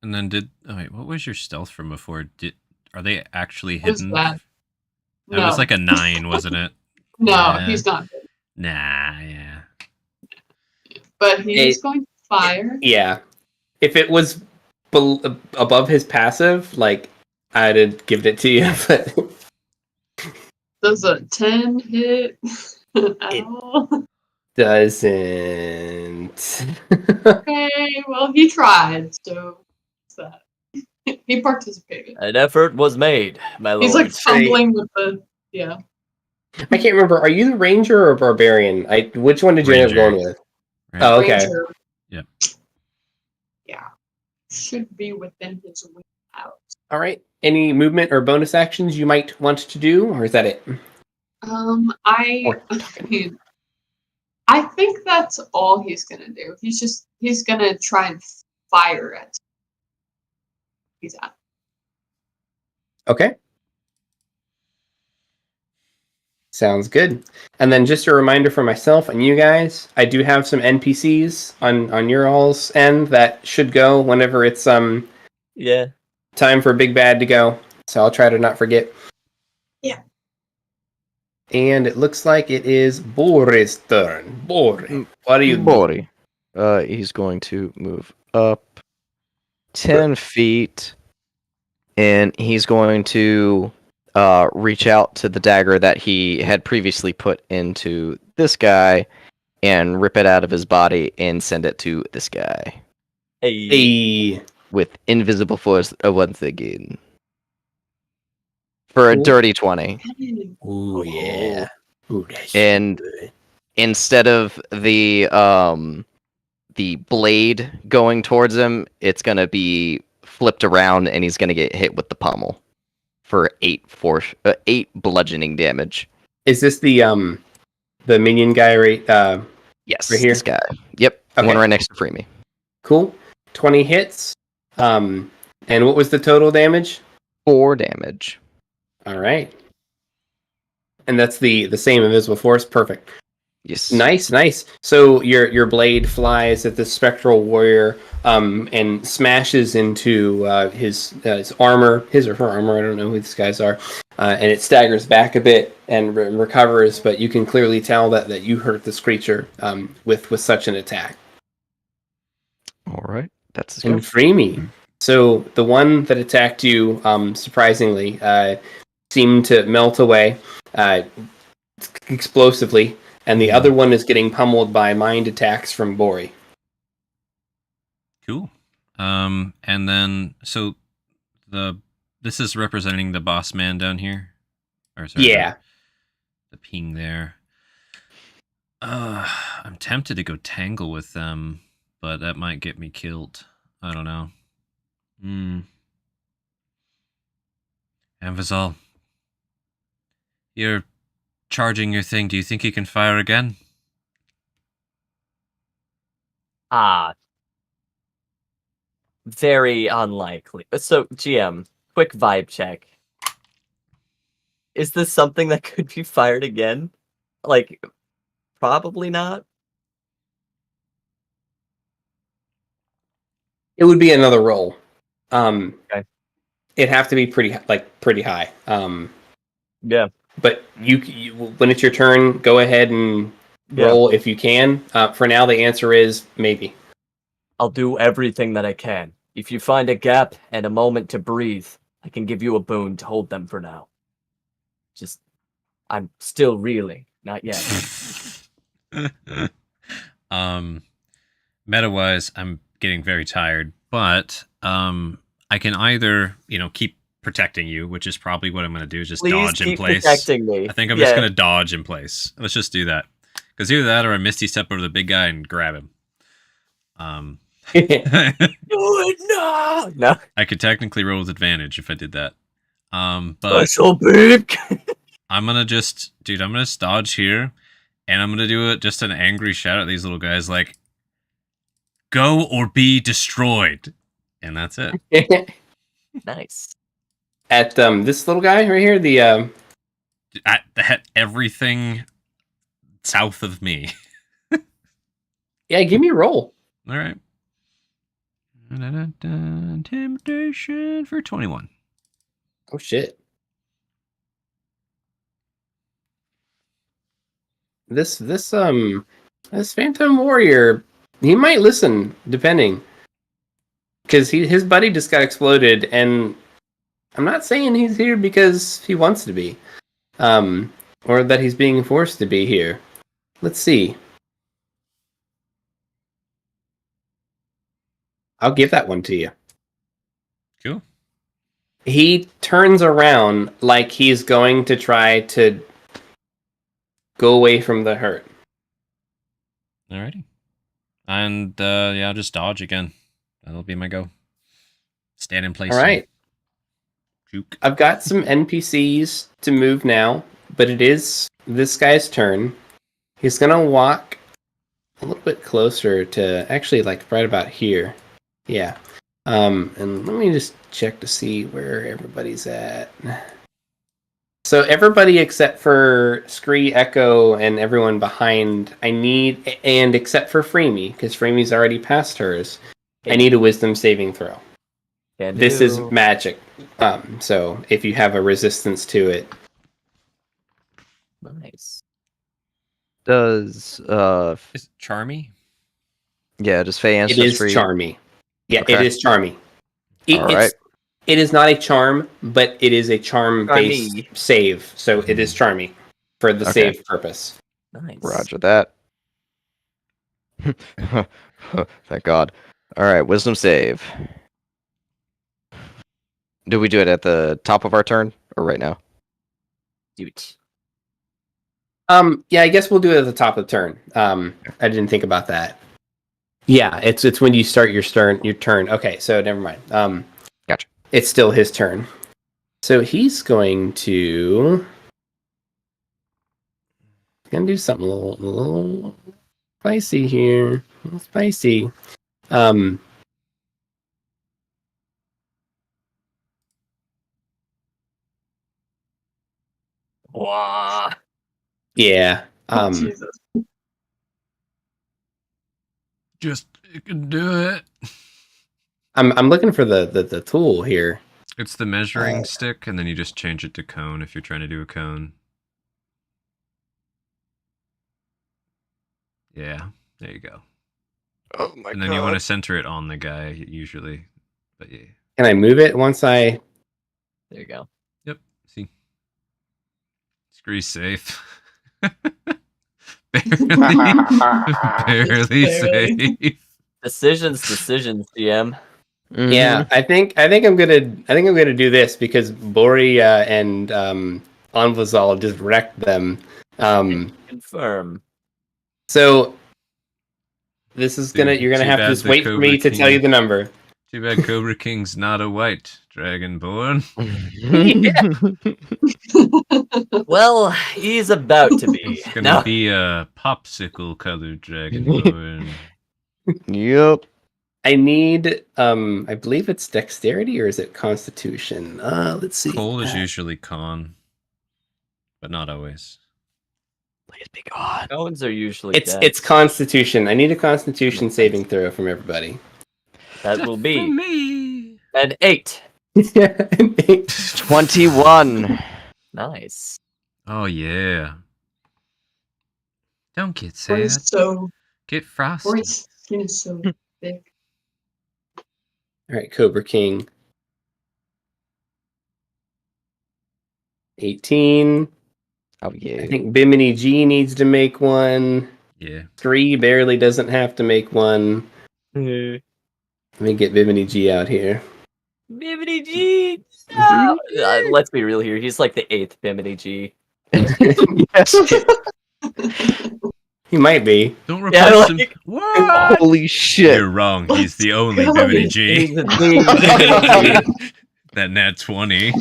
And then what was your stealth from before? Are they actually What was hidden? that? That was like a 9, wasn't it? No, Yeah. he's not. Nah, yeah. But he's going to fire. Yeah. If it was above his passive, like, I'd have given it to you. But Does a 10 hit at all? doesn't. Okay, well, he tried, so what's that? He participated. An effort was made, my lord. He's like fumbling with the, yeah. I can't remember. Are you the ranger or barbarian? Which one did you end up Ranger. going with? Right. Oh, okay. Ranger. Yep. Yeah. Should be within his wing out. All right. Any movement or bonus actions you might want to do, or is that it? I think that's all he's gonna do. He's gonna try and fire it. He's out. Okay. Sounds good. And then just a reminder for myself and you guys, I do have some NPCs on your all's end that should go whenever it's Yeah. time for Big Bad to go. So I'll try to not forget. Yeah. And it looks like it is Boris' turn. Boris, what are you doing? Bori. He's going to move up 10 feet, and he's going to reach out to the dagger that he had previously put into this guy and rip it out of his body and send it to this guy Hey. Hey. with invisible force once again. For a Cool. dirty 20. Ooh, yeah. Ooh, that's And good. instead of the blade going towards him, it's gonna be flipped around, and he's gonna get hit with the pommel for 8 bludgeoning damage. Is this the minion guy right Yes, Right here? this guy. Yep, Okay. one right next to Freemy. cool. 20 hits. And what was the total damage? 4 damage. All right. And that's the same invisible force. Perfect. Yes. Nice. So your blade flies at the spectral warrior and smashes into his armor, his or her armor. I don't know who these guys are. and it staggers back a bit and recovers. But you can clearly tell that you hurt this creature with such an attack. All right, that's his And go. free me. So the one that attacked you, surprisingly, seemed to melt away explosively, and the other one is getting pummeled by mind attacks from Bori. Cool. And then so this is representing the boss man down here, or sorry, Yeah. the ping there. I'm tempted to go tangle with them, but that might get me killed. I don't know. Anvizal, you're charging your thing. Do you think you can fire again? Very unlikely. So, GM, quick vibe check. Is this something that could be fired again? Like, probably not. It would be another roll. Okay. It'd have to be pretty high. Yeah. But you when it's your turn, go ahead and roll if you can. For now, the answer is maybe. I'll do everything that I can. If you find a gap and a moment to breathe, I can give you a boon to hold them for now. Just, I'm still reeling. Not yet. Meta-wise, I'm getting very tired, but I can either, keep protecting you, which is probably what I'm going to do, just Please dodge in keep place. protecting me. I think I'm just going to dodge in place. Let's just do that. Because either that or I Misty Step over the big guy and grab him. No. I could technically roll with advantage if I did that. But Special beak. I'm going to just dodge here, and I'm going to do just an angry shout at these little guys like, go or be destroyed. And that's it. Nice. At this little guy right here, the At everything south of me. yeah, give me a roll. All right. Intimidation for 21. Oh shit. This Phantom Warrior, he might listen, depending. Because his buddy just got exploded, and I'm not saying he's here because he wants to be. Or that he's being forced to be here. Let's see. I'll give that one to you. Cool. He turns around like he's going to try to go away from the hurt. Alrighty. And I'll just dodge again. That'll be my go. Stand in place. All right. Juke. I've got some NPCs to move now, but it is this guy's turn. He's gonna walk a little bit closer to actually like right about here. Yeah. And let me just check to see where everybody's at. So everybody except for Scree, Echo, and everyone behind, and except for Freemy, because Freemy's already past hers, I need a wisdom saving throw. This is magic. So if you have a resistance to it. Nice. Does Is it Charmy? does Faye It is Ancestry? Charmy. Yeah, Okay. it is Charmy. Alright. It is not a charm, but it is a charm-based Charmy. save. So it is Charmy for the Okay. save purpose. Nice. Roger that. Thank God. All right, wisdom save. Do we do it at the top of our turn or right now? Dude. Yeah, I guess we'll do it at the top of the turn. I didn't think about that. Yeah, it's when you start your turn. Okay, so never mind. Gotcha. It's still his turn. So he's going to do something a little spicy here. A little spicy. Wah. Yeah. Jesus. Just you can do it. I'm looking for the tool here. It's the measuring stick, and then you just change it to cone if you're trying to do a cone. Yeah, there you go. Oh my And then you want to center it on the guy, usually. But yeah. Can I move it once I... There you go. Yep, see. Screw safe. barely safe. Decisions, DM. Mhm. Yeah, I think I'm gonna do this because Boria and Anvazal just wrecked them. Confirm. So this is Too- you're gonna too have to bad just the wait for me Cobra to tell you King- the number. Too bad Cobra King's not a white dragonborn. Well, he's about to be. It's gonna be a popsicle colored dragonborn. Yep. I need I believe it's dexterity or is it constitution? Let's see. Cole is usually con, but not always. Please be God. Cones are usually It's constitution. I need a constitution saving throw from everybody. That will be From me. an 8. 21. Nice. Oh yeah. Don't get sad. Boy's so Get frosty. Boy's skin is so thick. All right, Cobra King. 18. Oh yeah. I think Bimini G needs to make one. Yeah. 3 barely doesn't have to make one. Let me get Bimini G out here. Bimini G! No! Let's be real here. He's like the 8th Bimini G. Yes. He might be. Don't Yeah, replace like- him. What? Holy shit. You're wrong. He's the only He's Bimini He's G. the Bimini G. That nat 20.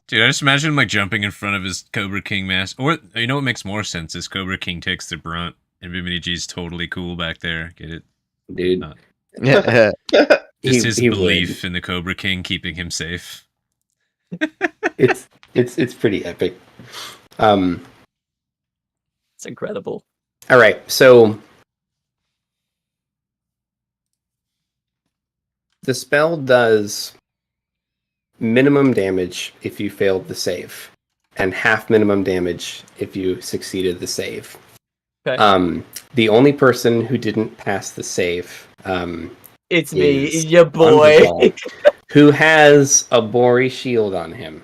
Dude, I just imagine him like jumping in front of his Cobra King mask. Or you know what makes more sense is Cobra King takes the brunt and Bimini G's totally cool back there. Get it? Dude. Just his He belief in the Cobra King keeping him safe. It's pretty epic. It's incredible. All right, so the spell does minimum damage if you failed the save, and half minimum damage if you succeeded the save. Okay. The only person who didn't pass the save, It's me, is your boy. Unresolved, who has a Bori shield on him.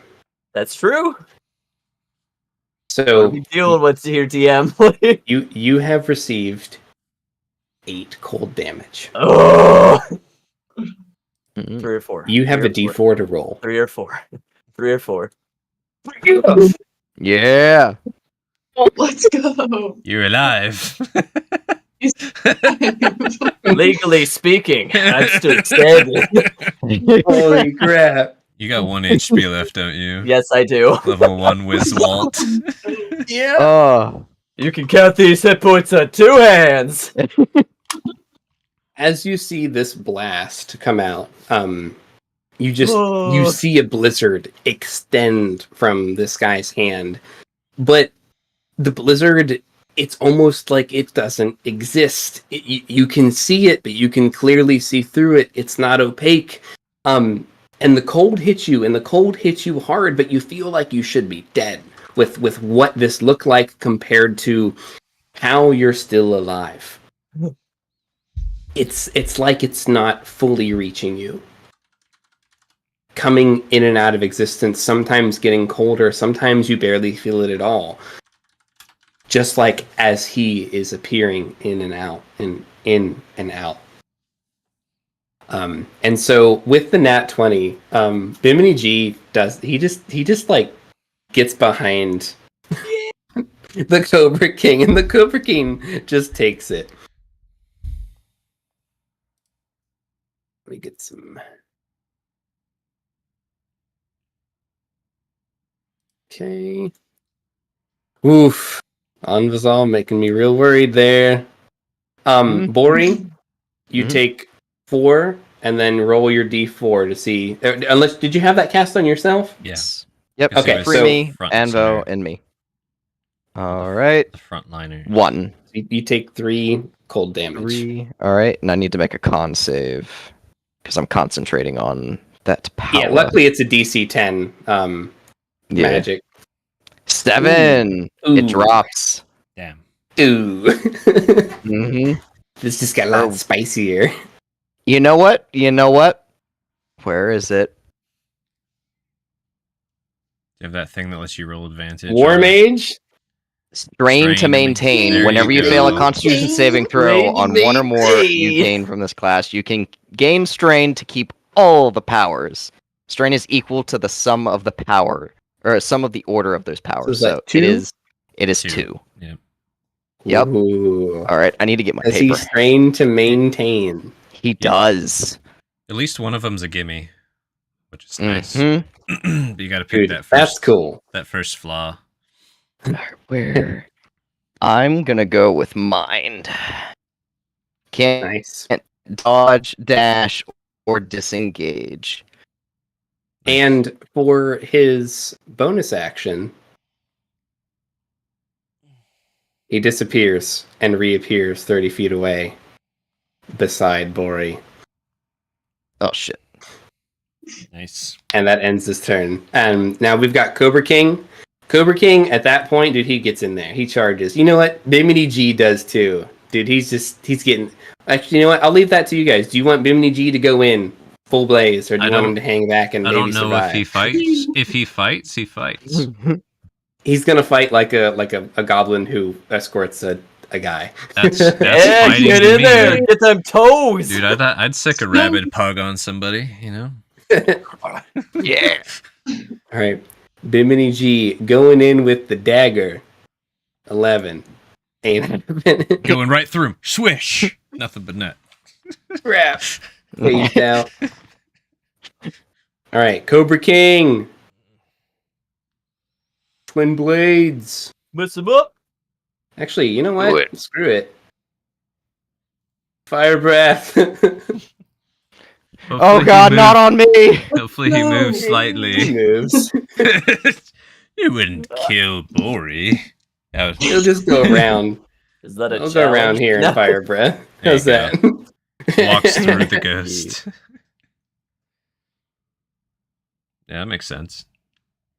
That's true. What So are we dealing with here, DM? you have received 8 cold damage. Oh! Mhm. 3 or 4. You have a 3 or 4. D4 to roll. 3 or 4. 3 or 4. Yeah. Let's go. You're alive. Legally speaking, I'm still standing. Holy crap! You got 1 HP left, don't you? Yes, I do. Level 1 Wizwalt. Yeah. Oh. You can count these hit points on 2 hands. As you see this blast come out, you just Oh. you see a blizzard extend from this guy's hand, but the blizzard, it's almost like it doesn't exist. You can see it, but you can clearly see through it. It's not opaque. And the cold hits you, and the cold hits you hard, but you feel like you should be dead with what this looked like compared to how you're still alive. It's like it's not fully reaching you. Coming in and out of existence, sometimes getting colder, sometimes you barely feel it at all. Just like as he is appearing in and out, and in and out. And so with the nat 20, Bimini G he just like gets behind the Cobra King, and the Cobra King just takes it. Let me get some. Okay. Oof. Anvazal making me real worried there. Bori, you Mhm. take 4 and then roll your D4 to see. Unless, did you have that cast on yourself? Yes. Yep. Because Okay, Okay. it For was so- me, front and Anvo, center. and me. All right. The frontliner. 1, You take 3 cold damage. 3. All right. And I need to make a con save because I'm concentrating on that power. Yeah, luckily it's a DC 10 Yeah. magic. 7. Ooh. It drops. Damn. Ooh. Mm-hmm. This just got a lot spicier. You know what? Where is it? You have that thing that lets you roll advantage. War on- Mage? Strain to maintain. There Whenever you you fail a go. Constitution saving throw on one or more you gain from this class, you can gain Strain to keep all the powers. Strain is equal to the sum of the power, or sum of the order of those powers. is that So two? it is 2. 2. Yep. Yep. Ooh. All right, I need to get my Does paper. he strain to maintain? He does. At least one of them's a gimme, which is nice. Mhm. But you got to pick Dude, that first. that's cool. That first flaw. Where? I'm gonna go with mind. Can't Nice. dodge, dash, or disengage. And for his bonus action, he disappears and reappears 30 feet away beside Bori. Oh shit. Nice. And that ends his turn. And now we've got Cobra King. Cobra King, at that point, dude, he gets in there. He charges. You know what? Bimini G does too. Dude, he's getting... Actually, you know what? I'll leave that to you guys. Do you want Bimini G to go in full blaze, or do you want him to hang back and I maybe don't know survive? if he fights. If he fights, he fights. He's gonna fight like a goblin who escorts a guy. That's Yeah, fighting get to in me, there, dude. get them toes. Dude, I'd sick a rabid pug on somebody, you know? Yeah. All right, Bimini G going in with the dagger. 11. Ain't happening. Going right through him. Swish! Nothing but net. Crap. Phased out. All right, Cobra King. Twin blades. Mess him up. Actually, you know Do what? it. Screw it. Fire breath. Oh Hopefully god, he not on me! Hopefully he moves He slightly. moves. You wouldn't kill Bori. That was- He'll just go around. Is that a He'll go around challenge? here No. and fire breath. There you How's that? walks through the ghost. Yeah, that makes sense.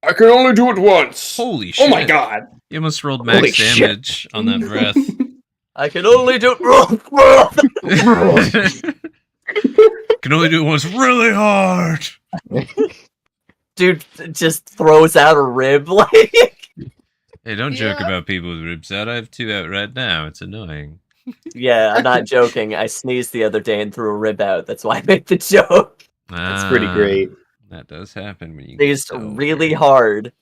I can only do it once. Holy shit. Oh my god. You almost rolled Holy max shit. damage on that breath. I can only do. Can only do it once really hard. Dude just throws out a rib like. Hey, don't joke Yeah. about people with ribs out. I have 2 out right now. It's annoying. Yeah, I'm not joking. I sneezed the other day and threw a rib out. That's why I made the joke. That's pretty Ah, great. That does happen when you Sneezed get really hard.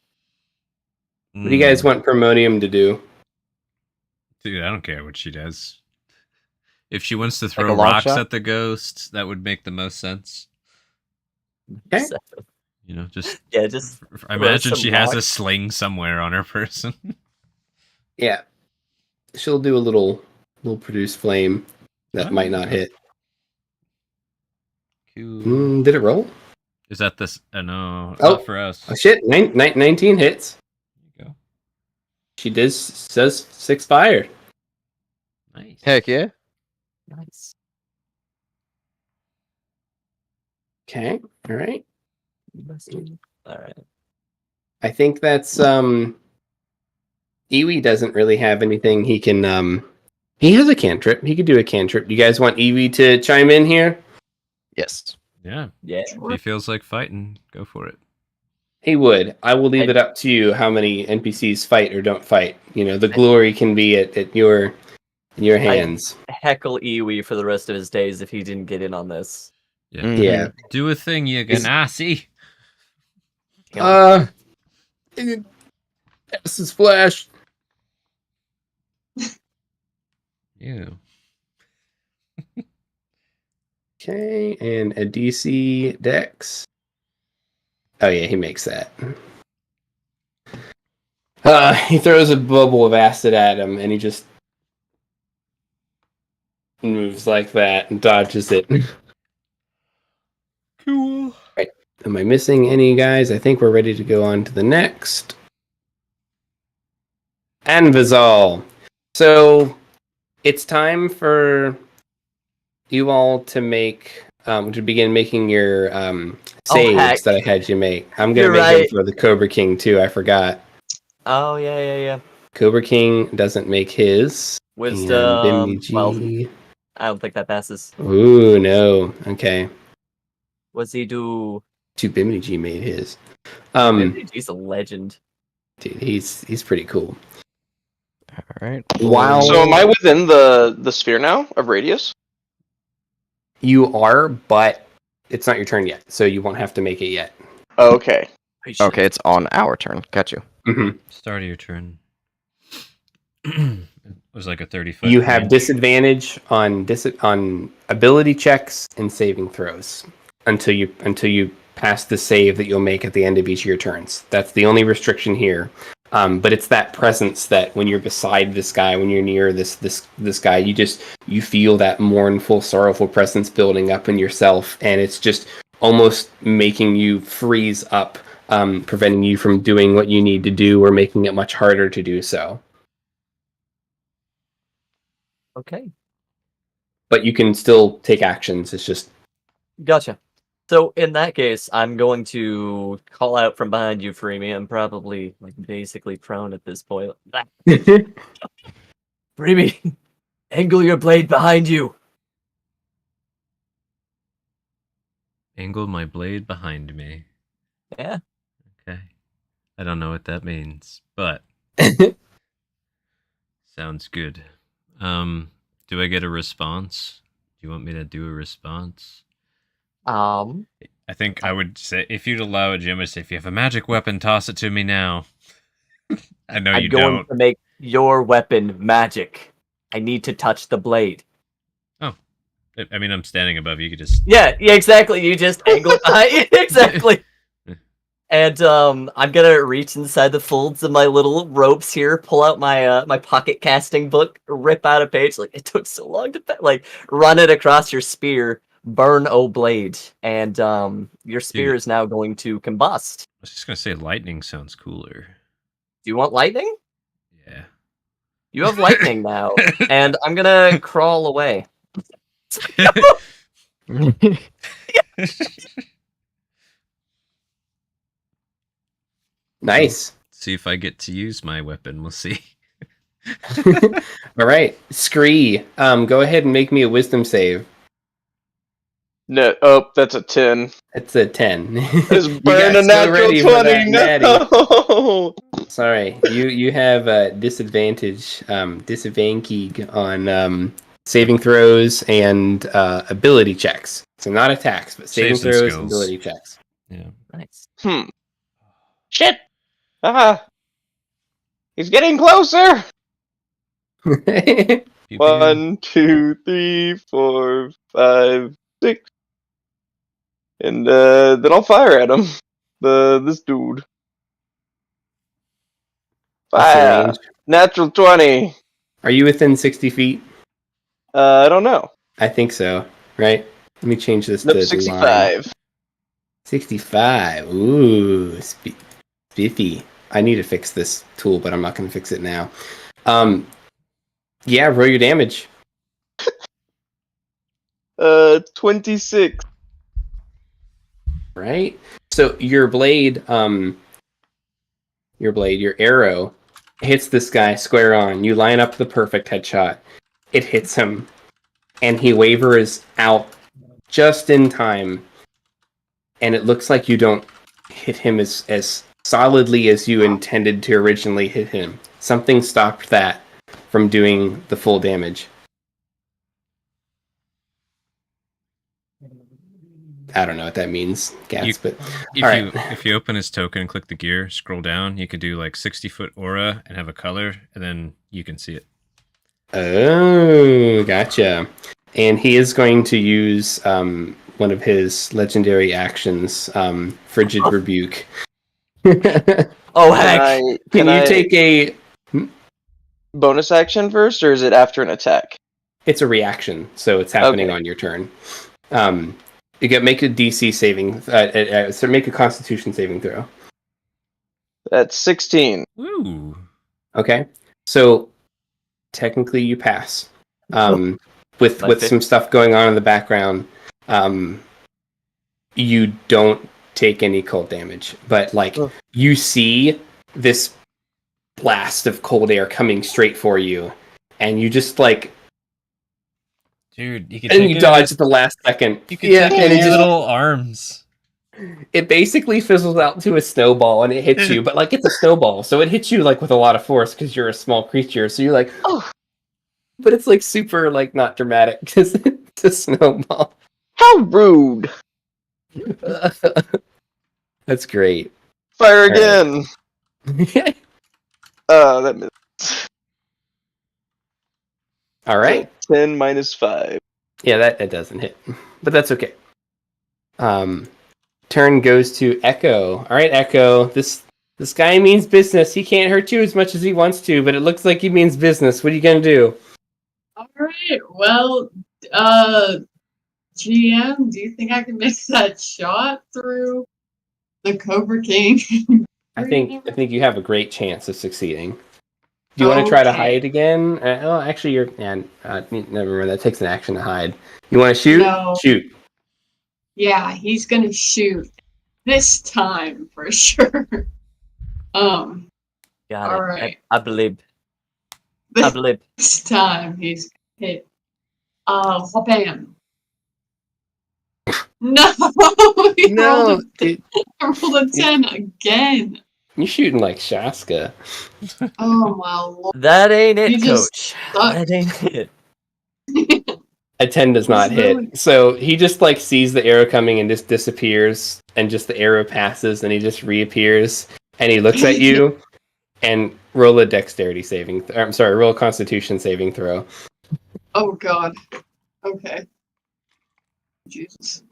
What do you guys want Primonium to do? Dude, I don't care what she does. If she wants to a throw long rocks shot? at the ghost, that would make the most sense. Okay. So, You know, just yeah, just I imagine some she has a rocks. sling somewhere on her person. Yeah. She'll do a little produce flame that might not hit. Cool. Did it roll? Is that this? No, Oh. not for us. Oh shit, 19 hits. There you go. She does 6 fire. Nice. Heck yeah. nice. Okay, all right. All right. I think that's Iwi doesn't really have anything he can he has a cantrip. He could do a cantrip. You guys want Iwi to chime in here? Yes. Yeah. Yeah. If he feels like fighting, go for it. He would. I will leave it up to you how many NPCs fight or don't fight. You know, the glory can be at your hands. Heckle Iwi for the rest of his days if he didn't get in on this. Yeah. Mhm. Yeah. Do a thing, you Is- ganassi. This is Flash. Yeah. Okay, and a DC Dex. Oh yeah, he makes that. He throws a bubble of acid at him, and he just moves like that and dodges it. Cool. Am I missing any guys? I think we're ready to go on to the next. Anvizal. So it's time for you all to make to begin making your Oh, heck. saves that I had you make. I'm gonna You're make them right. for the Cobra King too. I forgot. Oh, yeah. Cobra King doesn't make his. And Bimini Wisdom. Well, G. I don't think that passes. Ooh, no. Okay. What's he do? Bimini G made his. He's a legend. Dude, he's pretty cool. All right. Wow. So am I within the sphere now of radius? You are, but it's not your turn yet, so you won't have to make it yet. Oh, okay. Okay, it's on our turn. Got you. Mm-hmm. Start of your turn. It was like a 30-foot. You have range. disadvantage on ability checks and saving throws until you pass the save that you'll make at the end of each of your turns. That's the only restriction here. But it's that presence that when you're beside this guy, when you're near this guy, you feel that mournful, sorrowful presence building up in yourself, and it's just almost making you freeze up, preventing you from doing what you need to do or making it much harder to do so. Okay. But you can still take actions. It's just Gotcha. So in that case, I'm going to call out from behind you, Freemy. I'm probably like basically prone at this point. Freemy, angle your blade behind you. Angle my blade behind me. Yeah. Okay. I don't know what that means, but sounds good. Do I get a response? Do you want me to do a response? Um. I think I would say, if you'd allow it, Jim, I'd say, if you have a magic weapon, toss it to me now. I know you I'm going don't. to make your weapon magic. I need to touch the blade. Oh. I mean, I'm standing above you. You could just... Yeah, exactly. You just angle it behind you. Exactly. And I'm gonna reach inside the folds of my little ropes here, pull out my my pocket casting book, rip out a page. Like, it took so long to run it across your spear, burn O blade, and your spear Dude. is now going to combust. I was just going to say lightning sounds cooler. Do you want lightning? Yeah. You have lightning now, and I'm gonna crawl away. nice. See if I get to use my weapon. We'll see. All right, Scree. Go ahead and make me a wisdom save. No, oh, that's a 10. It's a 10. It's You burn got a so natural ready for 20. that natty. No. Sorry, you have disadvantage, disadvantage on saving throws and ability checks. So not attacks, but saving Saves and throws, skills. ability checks. Yeah. Nice. Shit. Ah. He's getting closer. Pew, pew. 1, 2, 3, 4, 5, 6. And then I'll fire at him. This dude. What's the Fire. range? Natural 20. Are you within 60 feet? I don't know. I think so, right? Let me change this Nope, to 65. 65. Ooh, spiffy. I need to fix this tool, but I'm not going to fix it now. Yeah, roll your damage. 26. Right? So your blade, your arrow hits this guy square on. You line up the perfect headshot. It hits him, and he wavers out just in time. And it looks like you don't hit him as solidly as you intended to originally hit him. Something stopped that from doing the full damage. I don't know what that means, Gats, but If you open his token and click the gear, scroll down, you could do like 60-foot aura and have a color, and then you can see it. Oh, gotcha. And he is going to use one of his legendary actions, Frigid Rebuke. Oh heck! Can you take a bonus action first, or is it after an attack? It's a reaction, so it's happening Okay. on your turn. You get make a DC saving, so make a Constitution saving throw. That's 16. Woo! Okay, so technically you pass. With some stuff going on in the background, you don't take any cold damage. But like Oh. you see this blast of cold air coming straight for you, and you just like Dude, you could and take you it dodge at the last second. You could take it and in it your just little arms. it basically fizzles out to a snowball and it hits you, but like it's a snowball, so it hits you like with a lot of force because you're a small creature. So you're like, Oh. but it's like super like not dramatic because it's a snowball. How rude! That's great. Fire right. again. That missed. All right. So 10 minus 5. Yeah, that doesn't hit, but that's okay. Turn goes to Echo. All right, Echo. This guy means business. He can't hurt you as much as he wants to, but it looks like he means business. What are you gonna do? All right. Well, GM, do you think I can make that shot through the Cobra King? I think you have a great chance of succeeding. Do you want to try to Okay. hide again? Oh, actually, you're. Never mind. That takes an action to hide. You want to shoot? No. Shoot. Yeah, he's gonna shoot this time for sure. Got All it. right. I believe. I believe. This time he's hit. Bam. No, he No, dude, rolled a 10 again. you're shooting like Shaska. Oh my lord. That ain't it, You just coach. suck. That ain't it. A 10 does not It's really- hit. So he just like sees the arrow coming and just disappears, and just the arrow passes and he just reappears and he looks at you and roll a dexterity saving. I'm sorry, roll a constitution saving throw. Oh god. Okay. Jesus.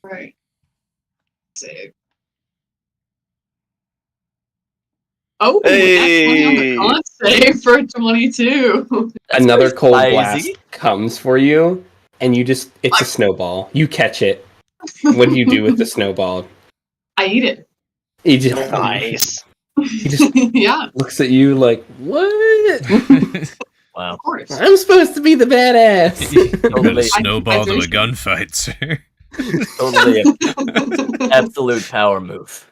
Right. Save. Oh, Hey. that's 20 on the con save for 22. That's Another pretty cold spicy. blast comes for you and it's a snowball. You catch it. What do you do with the snowball? I eat it. He just Nice. He just Yeah, looks at you like, what? Wow. of course. I'm supposed to be the badass. You got a Totally. snowball to a finished it. gunfight, sir. Totally an absolute power move.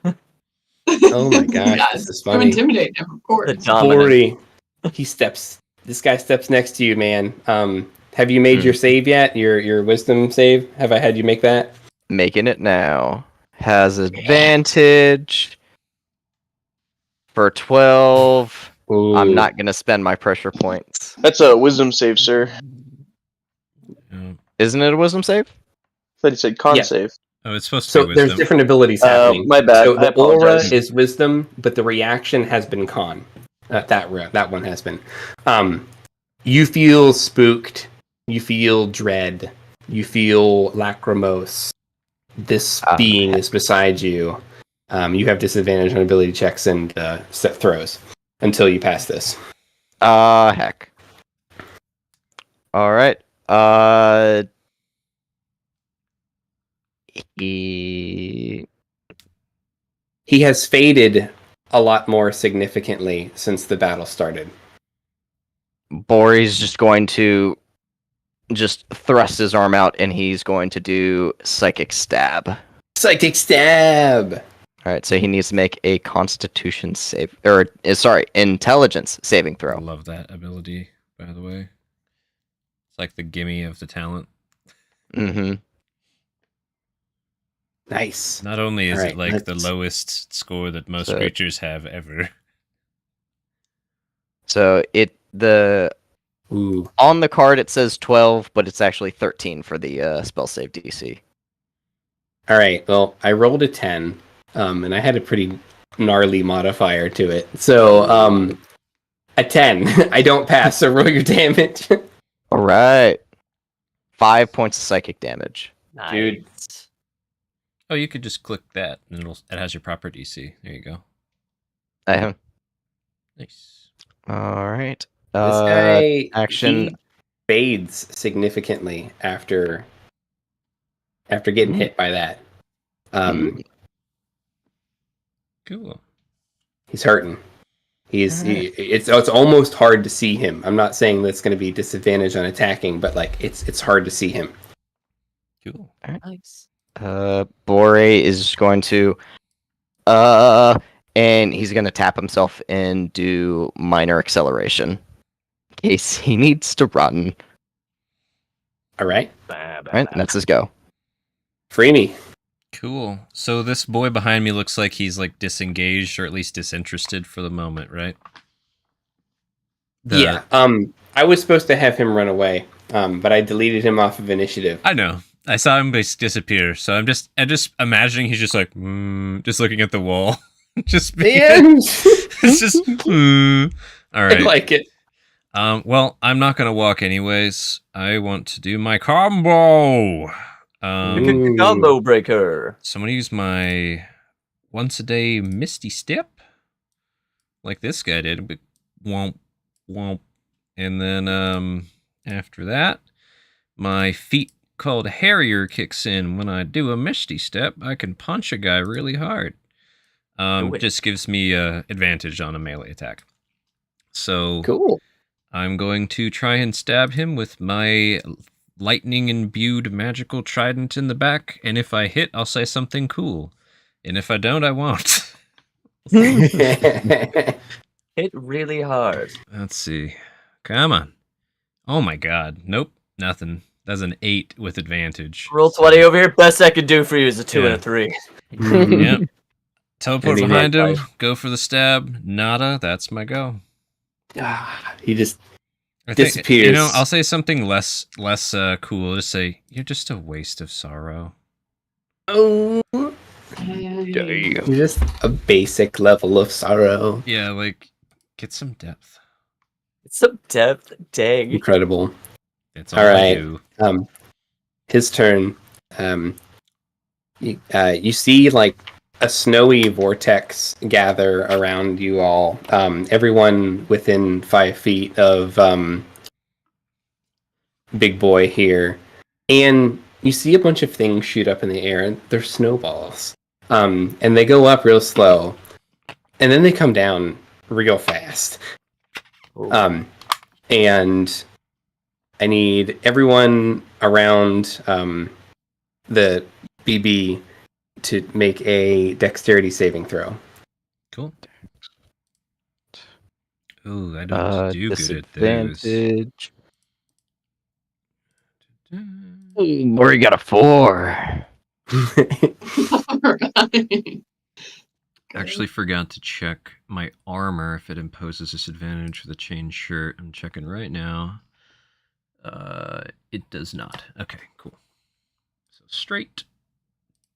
Oh my gosh, Yeah, this is to funny. intimidate him, of course. The dominant. 40. This guy steps next to you, man. Have you made your save yet? Your wisdom save? Have I had you make that? Making it now. Has advantage for 12. Ooh. I'm not gonna spend my pressure points. That's a wisdom save, sir. Isn't it a wisdom save? I thought he said con Yeah. save. Oh, it's supposed to So be there's wisdom. different abilities happening. My bad. So I the aura apologize. is wisdom, but the reaction has been con. That one has been. You feel spooked. You feel dread. You feel lachrymose. This being is beside you. You have disadvantage on ability checks and set throws until you pass this. Heck. All right. He He has faded a lot more significantly since the battle started. Bori's just going to just thrust his arm out and he's going to do psychic stab. Psychic stab. All right, so he needs to make a constitution save or intelligence saving I throw. love that ability, by the way. It's like the gimme of the talent. Mhm. Nice. Not only is All it right, like the let's- lowest score that most So- creatures have ever. So Ooh. on the card it says 12, but it's actually 13 for the spell save DC. All right. Well, I rolled a 10, and I had a pretty gnarly modifier to it. So, a 10. I don't pass, so roll your damage. All right. 5 points of psychic damage. Nice. Dude. Oh, you could just click that, and it has your proper DC. There you go. I have. Nice. All right. This guy action. he fades significantly after getting hit by that. Cool. He's hurting. It's almost hard to see him. I'm not saying that's going to be disadvantage on attacking, but like it's hard to see him. Cool. Nice. Bore is going to and he's gonna tap himself and do minor acceleration. In case he needs to run. All right, Alright, that's his go. free me. Cool. So this boy behind me looks like he's like disengaged or at least disinterested for the moment, right? Yeah. I was supposed to have him run away, but I deleted him off of initiative. I know. I saw him disappear, so I'm just imagining he's just like just looking at the wall. Just being, Man, it's just all I right. like it. Well, I'm not gonna walk anyways. I want to do my combo. Ooh. Combo breaker. So I'm gonna use my once a day Misty Step, like this guy did. But womp womp, and then after that, my feat called Harrier kicks in. When I do a Misty Step, I can punch a guy really hard. Just gives me advantage on a melee attack. So Cool. I'm going to try and stab him with my lightning imbued magical trident in the back, and if I hit, I'll say something cool. And if I don't, I won't. Hit really hard. Let's see. Come on. Oh my god. Nope. Nothing. That's an 8 with advantage. Roll 20 over here. Best I can do for you is a 2 and Yeah. a 3. Yep. Teleport And he behind ran him. Go for the stab. Nada. That's my go. He just I think, Disappears. You know, I'll say something less cool. Just say, you're just a waste of sorrow. oh, Damn. just a basic level of sorrow. Yeah, like, get some depth. It's some depth. Dang. Incredible. That's all All I right. do. His turn. You see like a snowy vortex gather around you all. Everyone within 5 feet of Big Boy here, and you see a bunch of things shoot up in the air, and they're snowballs. And they go up real slow, and then they come down real fast. Ooh. And I need everyone around the BB to make a dexterity saving throw. Cool. Ooh, I don't do good at those. Disadvantage. Or you got a 4. Alright. Actually forgot to check my armor if it imposes disadvantage for the chain shirt. I'm checking right now. It does not. Okay, cool. So straight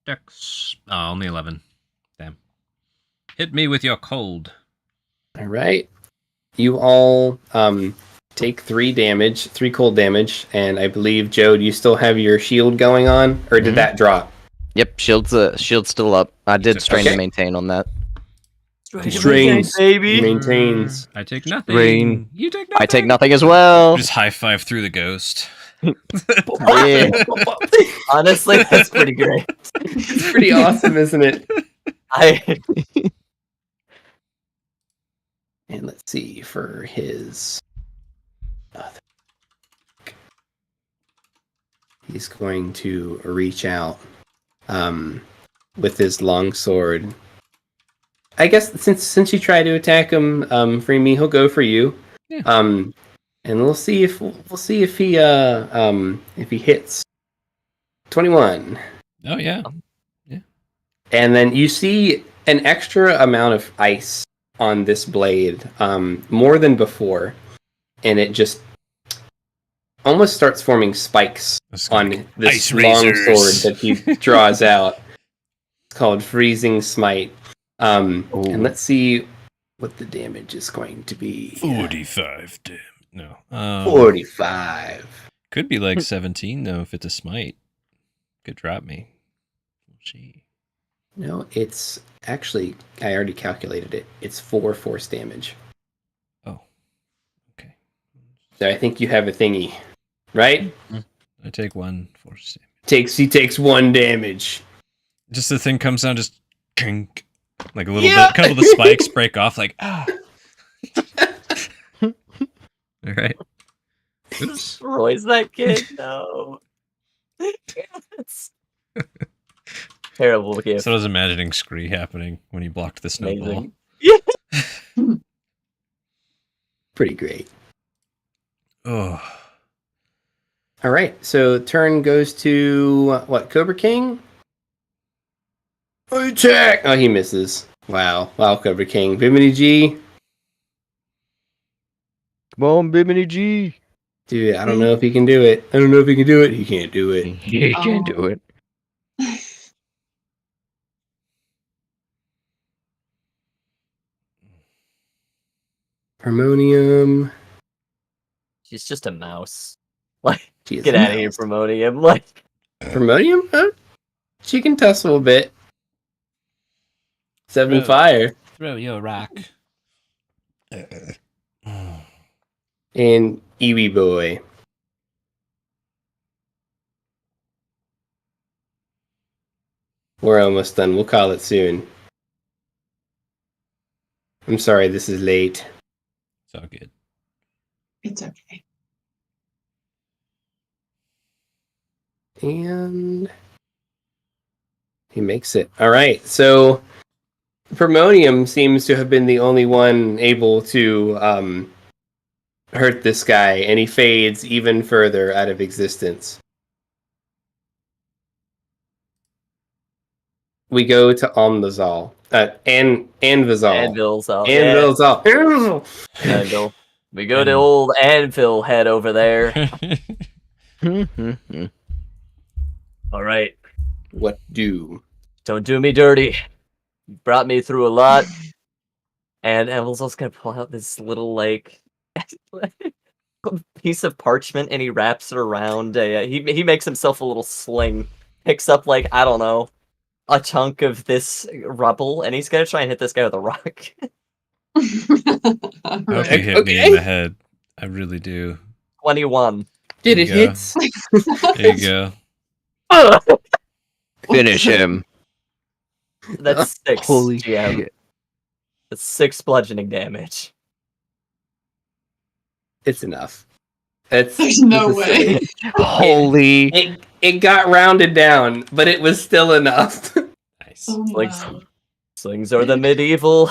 dex. Oh, only 11. Damn. Hit me with your cold. All right. You all take 3 damage, 3 cold damage, and I believe, Joe, do you still have your shield going on, or did Mhm. that drop? Yep, shield's still up. I did strain Okay. to maintain on that. Strains. baby. Maintains. I take nothing. Rain. You take nothing. I take nothing as well. Just high five through the ghost. Yeah. Honestly, that's pretty great. It's pretty awesome, isn't it? And let's see for his. He's going to reach out with his long sword. I guess since you try to attack him, Freemy, he'll go for you. Yeah. And we'll see if he hits 21. Oh yeah. And then you see an extra amount of ice on this blade, more than before, and it just almost starts forming spikes on this ice long razors. sword that he draws out. It's called Freezing Smite. And let's see what the damage is going to be. 45 damn. No. 45. Could be like 17 though if it's a smite. Could drop me. Gee. No, it's actually, I already calculated it. It's 4 force damage. Oh. Okay. So I think you have a thingy, right? I take 1 force damage. He takes 1 damage. Just the thing comes down, just kink. Like a little bit. A couple of the spikes break off, like, ah. All right. Oops. Roy's that kid? No. It's terrible gift. So I was imagining Scree happening when you blocked the snowball. Amazing. Yeah. Pretty great. Oh. All right, so turn goes to what? Cobra King. Attack! Oh, he misses. Wow, Cobra King. Bimini G. Come on, Bimini G. Dude, I don't know if he can do it. I don't know if he can do it. He can't do it. He can't do it. Harmonium. She's just a mouse. Like, She is get a out of here, mouse. Promonium. Like, Harmonium? Huh? She can tussle a bit. 7 Bro. fire. Throw your rock. And Iwi Boy. We're almost done. We'll call it soon. I'm sorry this is late. It's all good. It's okay. And he makes it. All right. So Promonium seems to have been the only one able to hurt this guy, and he fades even further out of existence. We go to Omnazal. Anvizal. Anvil's out. Anvilzal. Anvil. We go to old Anvil head over there. All right. What do? Don't do me dirty. You brought me through a lot. And Anvil's also gonna pull out this little, like, piece of parchment, and he wraps it around. He makes himself a little sling. Picks up, like, I don't know, a chunk of this rubble, and he's gonna try and hit this guy with a rock. I hope you hit me in the head. I really do. 21. Did There it you hits? There you go. Finish him. That's 6. Holy GM. shit. That's 6 bludgeoning damage. It's enough. There's no way. Holy. It got rounded down, but it was still enough. Nice. Oh, Like, wow. slings are the medieval.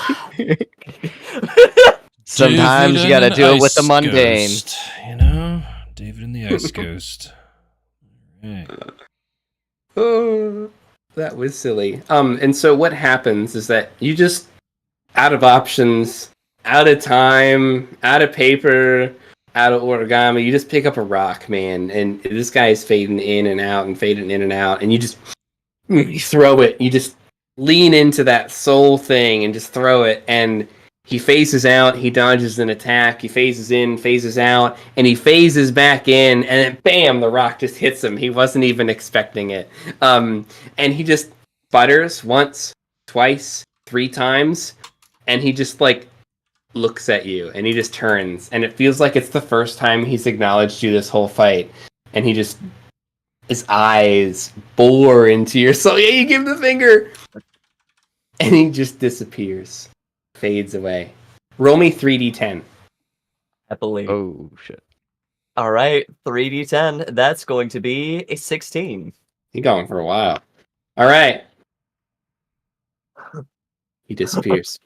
Sometimes David you gotta and do it with the Ice mundane. Ghost, you know? David and the Ice Ghost. Right. Oh, that was silly. And so what happens is that you just out of options, out of time, out of paper, out of origami, you just pick up a rock, man, and this guy is fading in and out and fading in and out, and you just throw it. You just lean into that soul thing and just throw it, and he phases out, he dodges an attack, he phases in, phases out, and he phases back in, and then bam, the rock just hits him. He wasn't even expecting it. And he just sputters once, twice, 3 times, and he just, like, looks at you, and he just turns, and it feels like it's the first time he's acknowledged you this whole fight, and he just, his eyes bore into your soul. Yeah, you give him the finger! And he just disappears. Fades away. Roll me 3d10. Happily. Oh shit. All right, 3d10. That's going to be a 16. He's going for a while. All right. He disappears.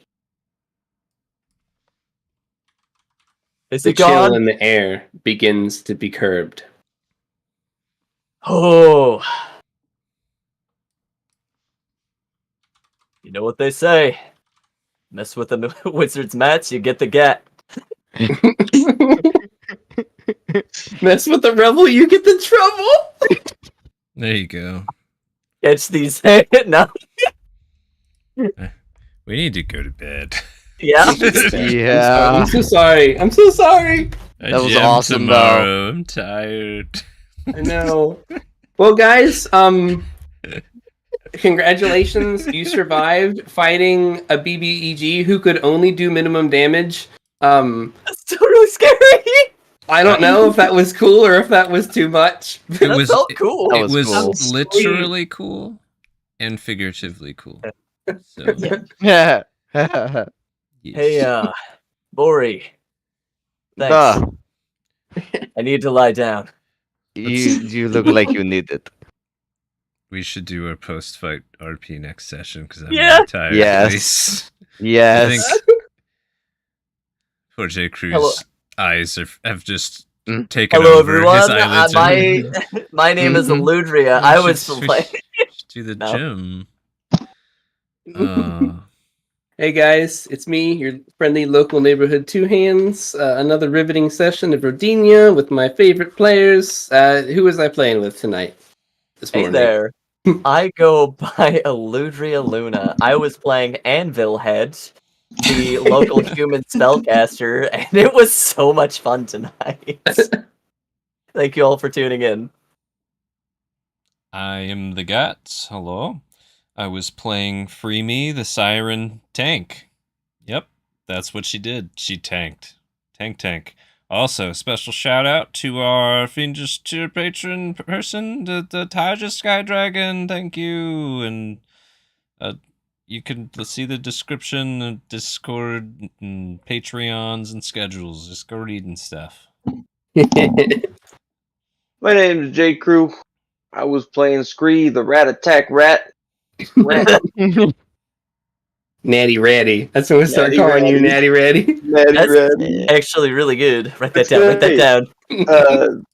Is The it chill gone? in the air begins to be curbed. Oh. You know what they say. Mess with the wizard's match, you get the get. Mess with the rebel, you get the trouble. There you go. Catch these. No. We need to go to bed. Yeah. Yeah. I'm so sorry. I'm so sorry. I That was jam awesome, tomorrow. I'm tired. I know. Well, guys, congratulations. You survived fighting a BBEG who could only do minimum damage. That's totally scary. I don't know if that was cool or if that was too much. It was felt cool. That It was was cool. literally cool and figuratively cool. So, Yeah. Yeah. yes. Hey, Bori. Thanks. Duh. I need to lie down. You look like you need it. We should do a post-fight RP next session because I'm Yeah. really tired. Yes. Please. I Yes. think poor J. Crew's eyes have just taken Hello, over. His everyone. eyelids are... My name is Mhm. Aludriea. We I should was switch- playing. do the No. gym. Uh, Hey guys, it's me, your friendly local neighborhood Two Hands. Another riveting session of Rodinia with my favorite players. Who was I playing with tonight? This Hey morning. there. I go by Aludria Luna. I was playing Anvil Head, the local human spellcaster, and it was so much fun tonight. Thank you all for tuning in. I am the Guts. Hello. I was playing Free Me, the Siren Tank. Yep, that's what she did. She tanked. Tank. Also, special shout out to our Fiendish tier patron person, the Taja Sky Dragon. Thank you. And you can see the description of Discord and Patreons and schedules. Just go reading stuff. My name is J. Crew. I was playing Scree, the Rat Attack Rat. Natty Ratty. That's what we start Natty calling you, Ratty. Natty Ratty. Natty That's Rat. actually really good. Write that That's down. Write that right. down.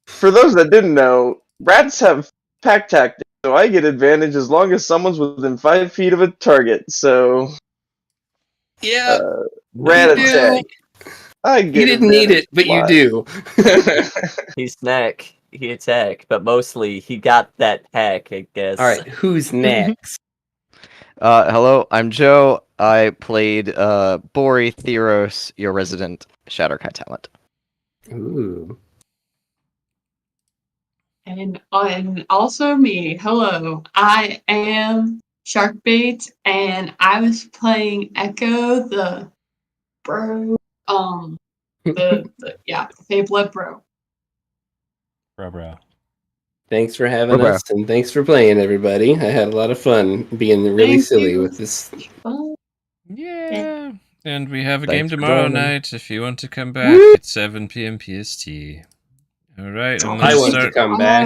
For those that didn't know, rats have pack tactics, so I get advantage as long as someone's within 5 feet of a target. So, Yeah. rat you attack. I get You didn't need it, but you Why? do. He snack. He attack, but mostly he got that hack, I guess. All right, who's next? Hello, I'm Joe. I played Bori Theros, your resident Shatterkai talent. Ooh. And also me. Hello, I am Sharkbait, and I was playing Echo, the bro. The Fabled bro. Bro. Thanks for having Bye-bye. us, and thanks for playing, everybody. I had a lot of fun being really Thank silly you. with this. Well, Yeah. And we have a Thanks game for tomorrow joining. night if you want to come back Woo! at 7 p.m. PST. All right, I'm I gonna want to start. come back.